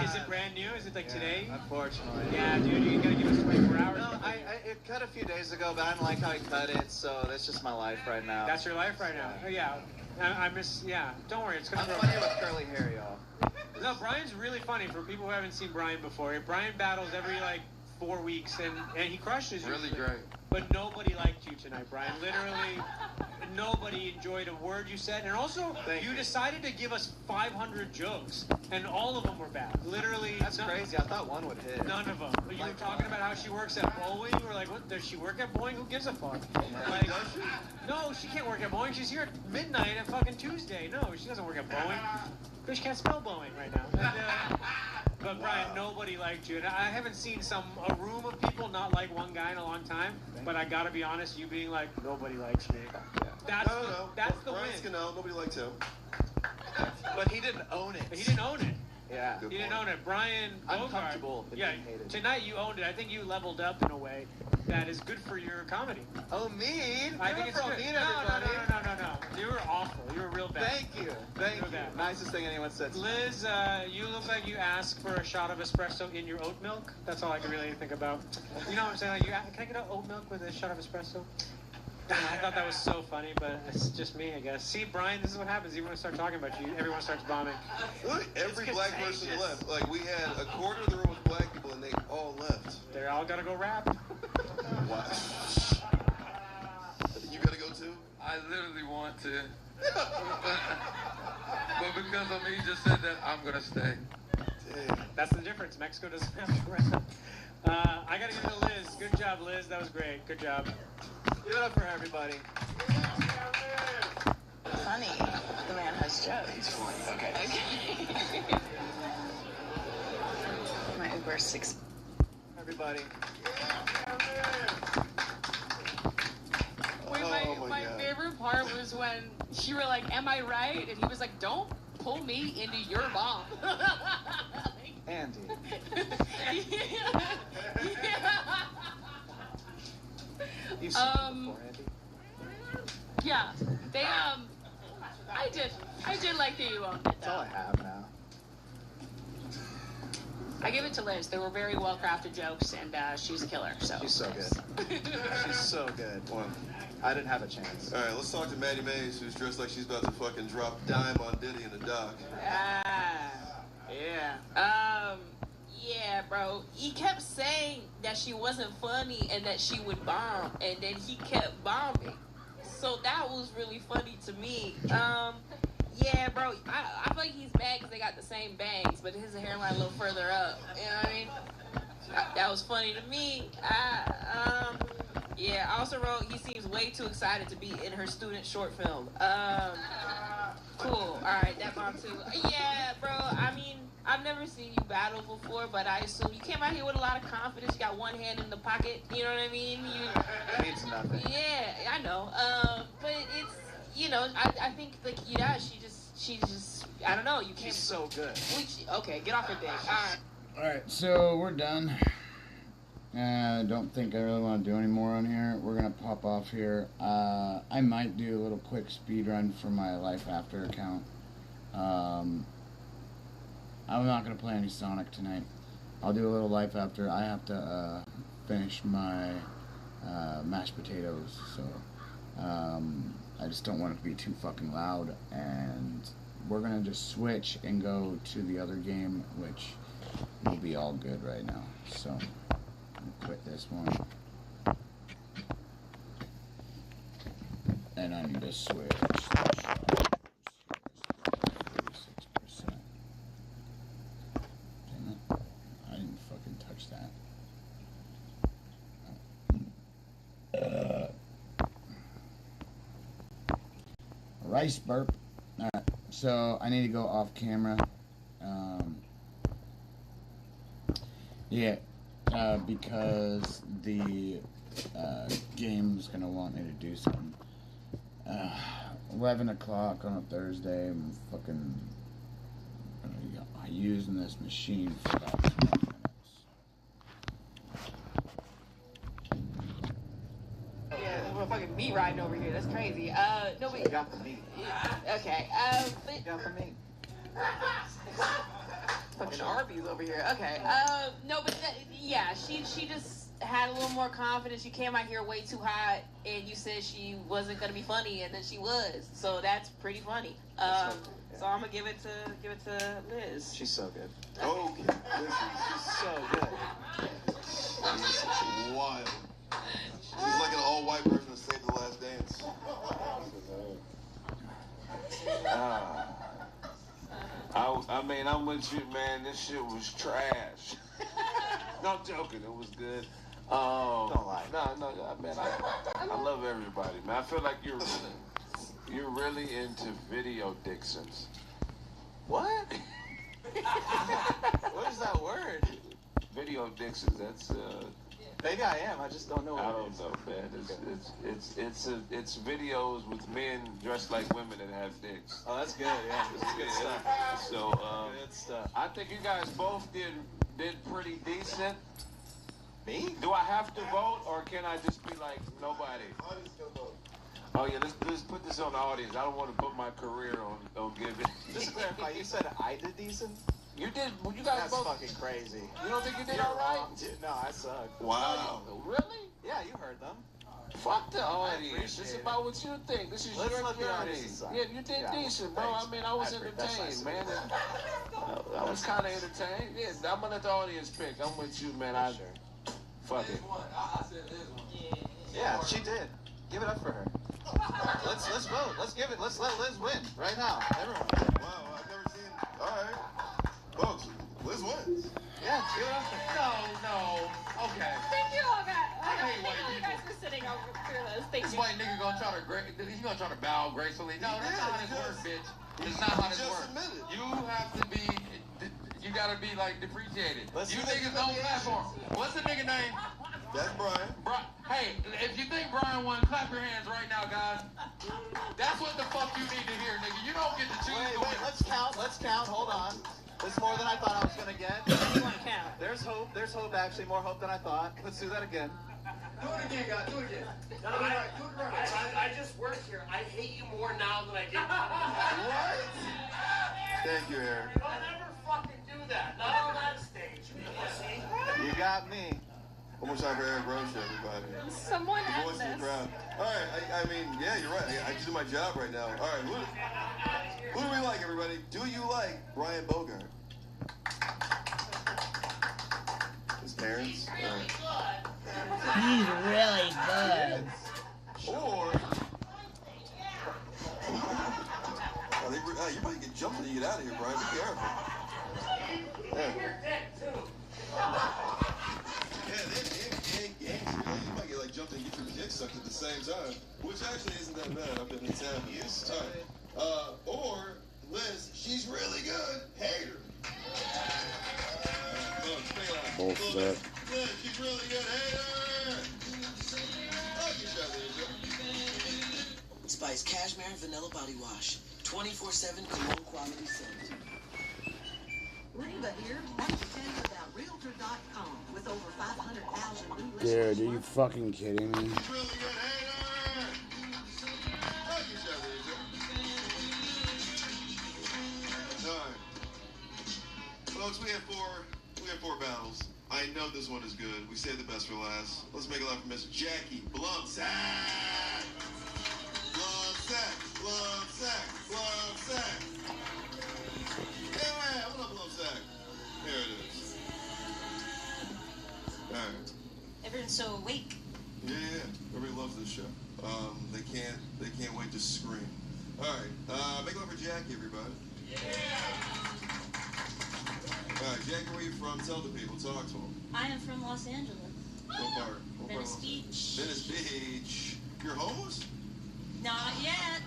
Is it brand new? Is it like today? Unfortunately. Yeah, dude, you gotta give us 24 hours. No, it cut a few days ago, but I don't like how he cut it, so that's just my life right now. That's your life right now? Yeah. I miss, yeah. Don't worry, it's gonna grow. I'm funny with curly hair, y'all. No, Brian's really funny for people who haven't seen Brian before. Brian battles every, 4 weeks, and he crushes you. Really great. But nobody liked you tonight, Brian. Literally, nobody enjoyed a word you said. And also, you decided to give us 500 jokes, and all of them were bad. Literally. That's crazy. I thought one would hit. None of them. You were talking about how she works at Boeing. We're like, what? Does she work at Boeing? Who gives a fuck? Like, does she? No, she can't work at Boeing. She's here at midnight at fucking Tuesday. No, she doesn't work at Boeing. Bitch can't spell Boeing right now. And, but Brian, nobody liked you. And I haven't seen a room of people not like one guy in a long time. But I gotta be honest, you being like, nobody likes me. That's No. that's the Brian win. Scannell, nobody liked him. But he didn't own it. But he didn't own it. Yeah. He didn't own it. Brian Bogart. Uncomfortable, but Yeah. didn't hate it. Tonight you owned it. I think you leveled up in a way that is good for your comedy. Oh, mean? I think it's good. Mean, No. everybody. You were awful. You were real bad. Thank you. Thank you. Bad. Nicest thing anyone said. Liz, you look like you asked for a shot of espresso in your oat milk. That's all I can really think about. You know what I'm saying? Like, can I get an oat milk with a shot of espresso? I thought that was so funny, but it's just me, I guess. See, Brian, this is what happens. Even when I start talking about you, everyone starts bombing. Look, every black person left. Like, we had a quarter of the room with black people, and they all left. They're all gotta go rap. Wow. You gotta go too? I literally want to. But because of me just said that, I'm gonna stay. Damn. That's the difference. Mexico doesn't have to rap. I gotta give it to Liz. Good job, Liz. That was great. Good job. Give it up for everybody. Funny. The man has jokes. He's funny. Okay. My Uber 6. Everybody. Wait, Oh, my God. favorite part was when you were like, "Am I right?" And he was like, "Don't pull me into your bomb." Andy. You've seen it before, Andy. Yeah, they I did like that you owned it. That's all I have now. I give it to Liz. They were very well crafted jokes, and she's a killer. So She's so good. She's so good. One. I didn't have a chance. All right, let's talk to Maddie Mays, who's dressed like she's about to fucking drop dime on Diddy in the dock. Yeah. Yeah, bro. He kept saying that she wasn't funny and that she would bomb, and then he kept bombing. So that was really funny to me. Yeah, bro. I feel like he's bad because they got the same bangs, but his hairline a little further up. You know what I mean? That was funny to me. Yeah, I also wrote he seems way too excited to be in her student short film. Cool. All right, that bomb too. Yeah, bro. I mean, I've never seen you battle before, but I assume you came out here with a lot of confidence. You got one hand in the pocket. You know what I mean? It means nothing. Yeah, I know. But it's, you know, I think like yeah, she just I don't know. You can't. She's so good. Okay, get off her dick. All right. Alright, so we're done. I don't think I really want to do any more on here. We're going to pop off here. I might do a little quick speed run for my Life After account. I'm not going to play any Sonic tonight. I'll do a little Life After. I have to finish my mashed potatoes, so I just don't want it to be too fucking loud. And we're going to just switch and go to the other game, which will be all good right now. So I'll quit this one. And I need to switch the sharpness. 36%. Damn it. I didn't fucking touch that. Rice burp. Alright, so I need to go off camera. Yeah, because the game's gonna want me to do something. 11 o'clock on a Thursday. I'm fucking using this machine for about 20 minutes. Yeah, we're fucking meat riding over here. That's crazy. No, wait. Got the meat. Okay. Got the meat. Fucking Arby's over here. Okay. No, but yeah, she just had a little more confidence. She came out here way too hot, and you said she wasn't gonna be funny, and then she was. So that's pretty funny. So I'm gonna give it to Liz. She's so good. Oh, She's so good. she's wild. She's like an all-white version of Save the Last Dance. I mean, I'm with you, man. This shit was trash. No, I'm joking. It was good. Don't lie. No, man. I love everybody, man. I feel like you're really into video Dixons. What? What is that word? Video Dixons. That's Maybe I am. I just don't know. I don't know, man. It's videos with men dressed like women that have dicks. Oh, that's good. Yeah, that's good stuff. So good stuff. I think you guys both did pretty decent. Me? Do I have to vote, or can I just be like nobody? Oh yeah, let's put this on the audience. I don't want to put my career on giving. Just to clarify, you said I did decent? You did. Well, you guys That's both. fucking crazy. You don't think you did You're all right? wrong. No, I suck. Wow. Really? Yeah, you heard them. Fuck the audience. It's about what you think. This is Let's your let the journey. audience decide. Yeah, you did decent, bro. Thanks. I mean, I was That's entertained, nice. man. I was kind of entertained. Yeah, I'm gonna let the audience pick. I'm with you, man. Fuck it. Yeah, she did. Give it up for her. Let's vote. Let's give it. Let's let Liz win right now. Everyone. Wow, I've never seen. All right, folks, Liz wins. Yeah, give it up for her. No. Okay. Thank you all guys. I hate white you people. guys for sitting over through this. Thank This you. white nigga gonna try to he's gonna try to bow gracefully. No, that's not how this works, bitch. It's not how this works. You have to be. You gotta be like depreciated. You niggas don't platform. What's the nigga name? That's Brian. Hey, if you think Brian won, clap your hands right now, guys. That's what the fuck you need to hear, nigga. You don't get to choose. Wait, let's count. Hold on. It's more than I thought I was gonna get. You want to count? There's hope. There's hope. Actually, more hope than I thought. Let's do that again. Do it again, guys. Do it again. I just worked here. I hate you more now than I did. What? Thank you, Eric. Don't ever fucking do that. Not on that stage, you pussy. You got me. One more time for Eric Roche, everybody. Someone The end voice of the this. crowd. All right, I mean, yeah, you're right. I just do my job right now. All right, who do we like, everybody? Do you like Brian Bogart? His parents? He's really good. Or... you might get jumped when you get out of here, Brian. Be careful. Yeah. Yeah, you might get like jumped and get your dick sucked at the same time, which actually isn't that bad. I've been happened. Yes. Or Liz, she's really good. Hater. Both set. Liz, she's really good. Hater. Fuck each other. Spice Cashmere and Vanilla Body Wash. 24/7 cologne quality scent. Reba here. Want to tell you about Realtor.com with over 500,000 new listeners. Dude, are you fucking kidding me? She's really good. Hater. Fuck each other. All right. Folks, we have four battles. I know this one is good. We saved the best for last. Let's make it loud for Miss Jackie Blumsack. Blumsack. Yeah, what up, Blumsack? Here it is. All right. Everyone's so awake. Yeah. Everybody loves this show. They can't wait to scream. All right. Make it loud for Jackie, everybody. All right, Jackie, where are you from? Tell the people. Talk to them. I am from Los Angeles. What part? Venice Beach. Venice Beach. You're homeless? Not yet.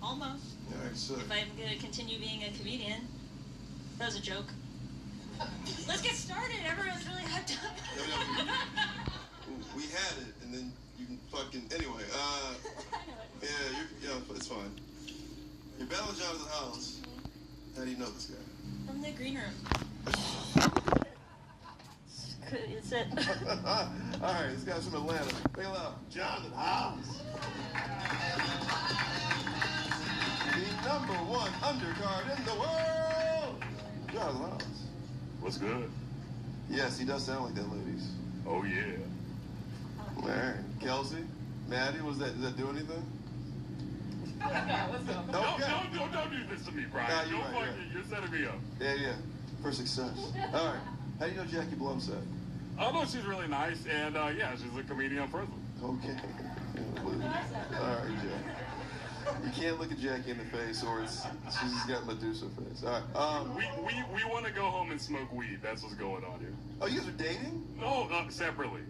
Almost. All right, so. If I'm going to continue being a comedian. That was a joke. Let's get started. Everyone's really hyped up. We had it, and then you can fucking... Anyway, yeah, it's fine. You're battling Jonathan Hollis. How do you know this guy? From the green room. It's it. All right, this guy's from Atlanta. Make it loud. Jonathan Hollis. The #1 undercard in the world. Jonathan Hollis. What's good? Yes, he does sound like that, ladies. Oh, yeah. All right. Kelsey? Maddie, does that do anything? Let's go. Don't do this to me, Brian. Nah, You're setting me up. Yeah. For success. All right. How do you know Jackie Blumsack? I know she's really nice, and she's a comedian present. Okay. All right, Jack. You can't look at Jackie in the face, or she's got Medusa face. All right. We want to go home and smoke weed. That's what's going on here. Oh, you guys are dating? No, separately.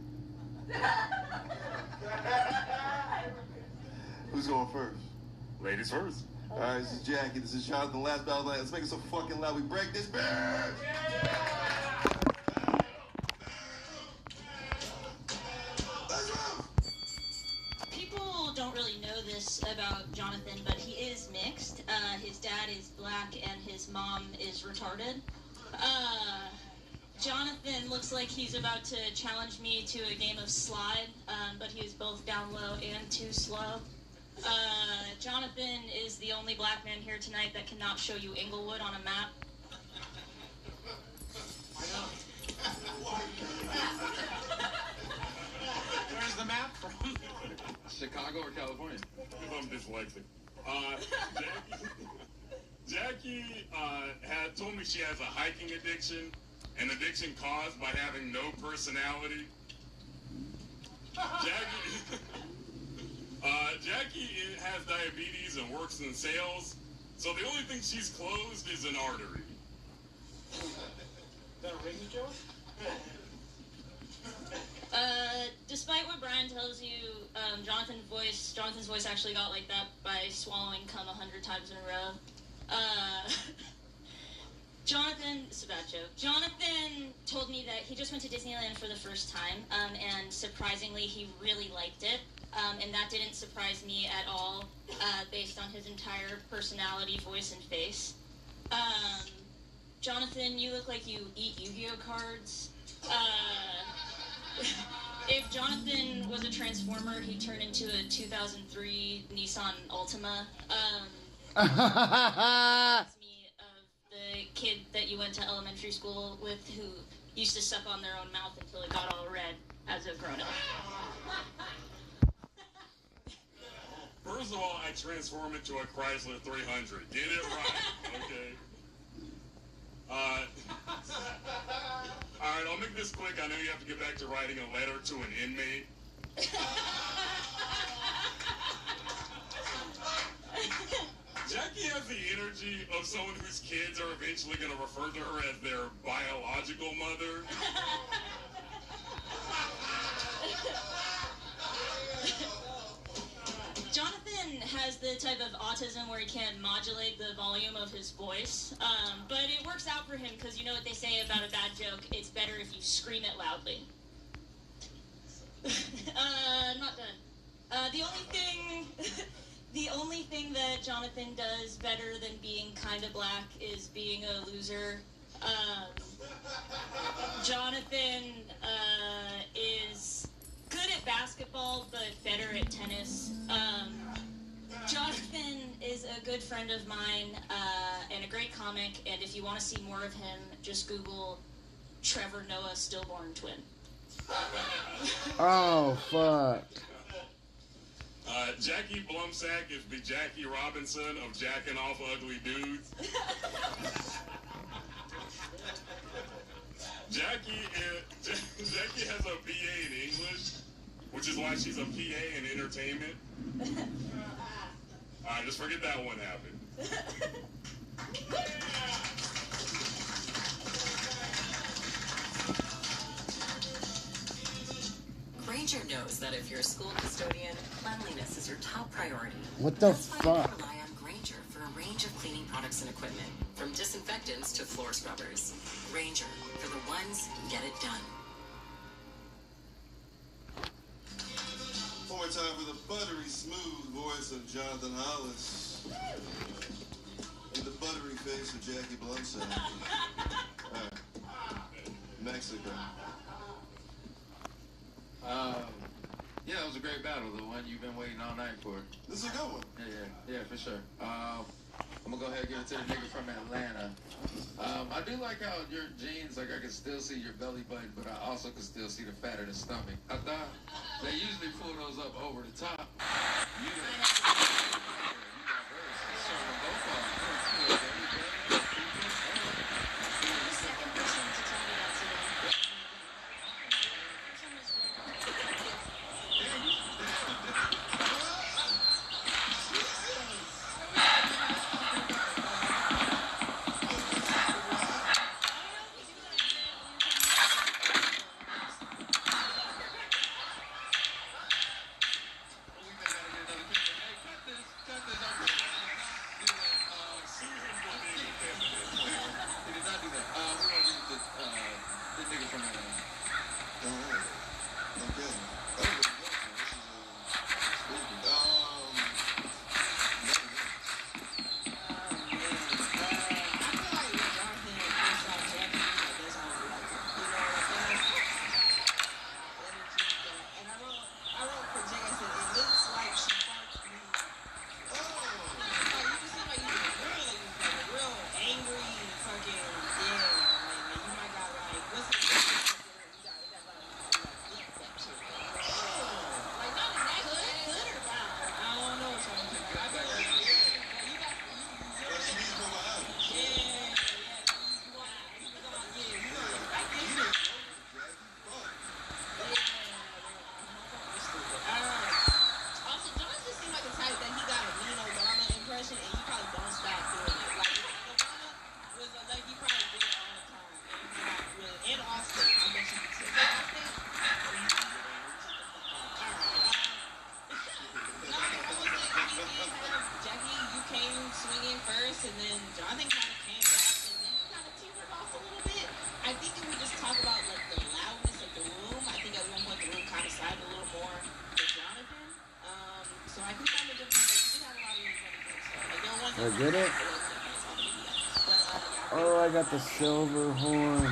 Who's going first? Ladies first. All right, this is Jackie. This is Jonathan. Last battle of the night. Let's make it so fucking loud we break this bitch. his dad is black and his mom is retarded. Jonathan looks like he's about to challenge me to a game of slide, but he is both down low and too slow. Jonathan is the only black man here tonight that cannot show you Inglewood on a map. Where's the map from? Chicago or California? Because I'm dyslexic. Jackie had told me she has a hiking addiction, an addiction caused by having no personality. Jackie has diabetes and works in sales, so the only thing she's closed is an artery. Is that a ring joke? Despite what Brian tells you, Jonathan's voice actually got like that by swallowing cum 100 times in a row. It's a bad joke. Jonathan told me that he just went to Disneyland for the first time, and surprisingly, he really liked it. And that didn't surprise me at all, based on his entire personality, voice, and face. Jonathan, you look like you eat Yu-Gi-Oh cards. If Jonathan was a Transformer, he'd turn into a 2003 Nissan Altima. Reminds me of the kid that you went to elementary school with who used to suck on their own mouth until it got all red as a grown-up. First of all, I transform into a Chrysler 300. Get it right, okay? Alright, I'll make this quick. I know you have to get back to writing a letter to an inmate. Jackie has the energy of someone whose kids are eventually going to refer to her as their biological mother. Jonathan has the type of autism where he can't modulate the volume of his voice, but it works out for him because you know what they say about a bad joke, it's better if you scream it loudly. Not done. The only thing that Jonathan does better than being kinda black is being a loser. Jonathan is good at basketball, but better at tennis. Jonathan is a good friend of mine, and a great comic, and if you want to see more of him, just Google Trevor Noah stillborn twin. Oh, fuck. Jackie Blumsack is the Jackie Robinson of jacking off ugly dudes. Jackie has a BA in English, which is why she's a PA in entertainment. Alright, just forget that one happened. Granger knows that if you're a school custodian, cleanliness is your top priority. What the That's why fuck? you rely on Granger for a range of cleaning products and equipment, from disinfectants to floor scrubbers. Granger, for the ones who get it done. One more time for the buttery smooth voice of Jonathan Hollis and the buttery face of Jackie Blumsack. Mexico. Yeah, it was a great battle, the one you've been waiting all night for. This is a good one. Yeah, for sure. I'm gonna go ahead and give it to the nigga from Atlanta. I do like how your jeans, like I can still see your belly button, but I also can still see the fat of the stomach. I thought they usually pull those up over the top. You swinging first, and then Jonathan kind of came back, and then he kind of teetered off a little bit. I think if we just talk about like the loudness of the room, I think at one point the room kind of sided a little more to Jonathan. So I think kind of different. But you did have a lot of really funny things. So like, no one I get it. Oh, I got the silver horn.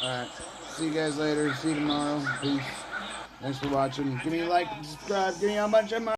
Alright, see you guys later. See you tomorrow. Peace. Thanks for watching. Give me a like, subscribe, give me a bunch of money.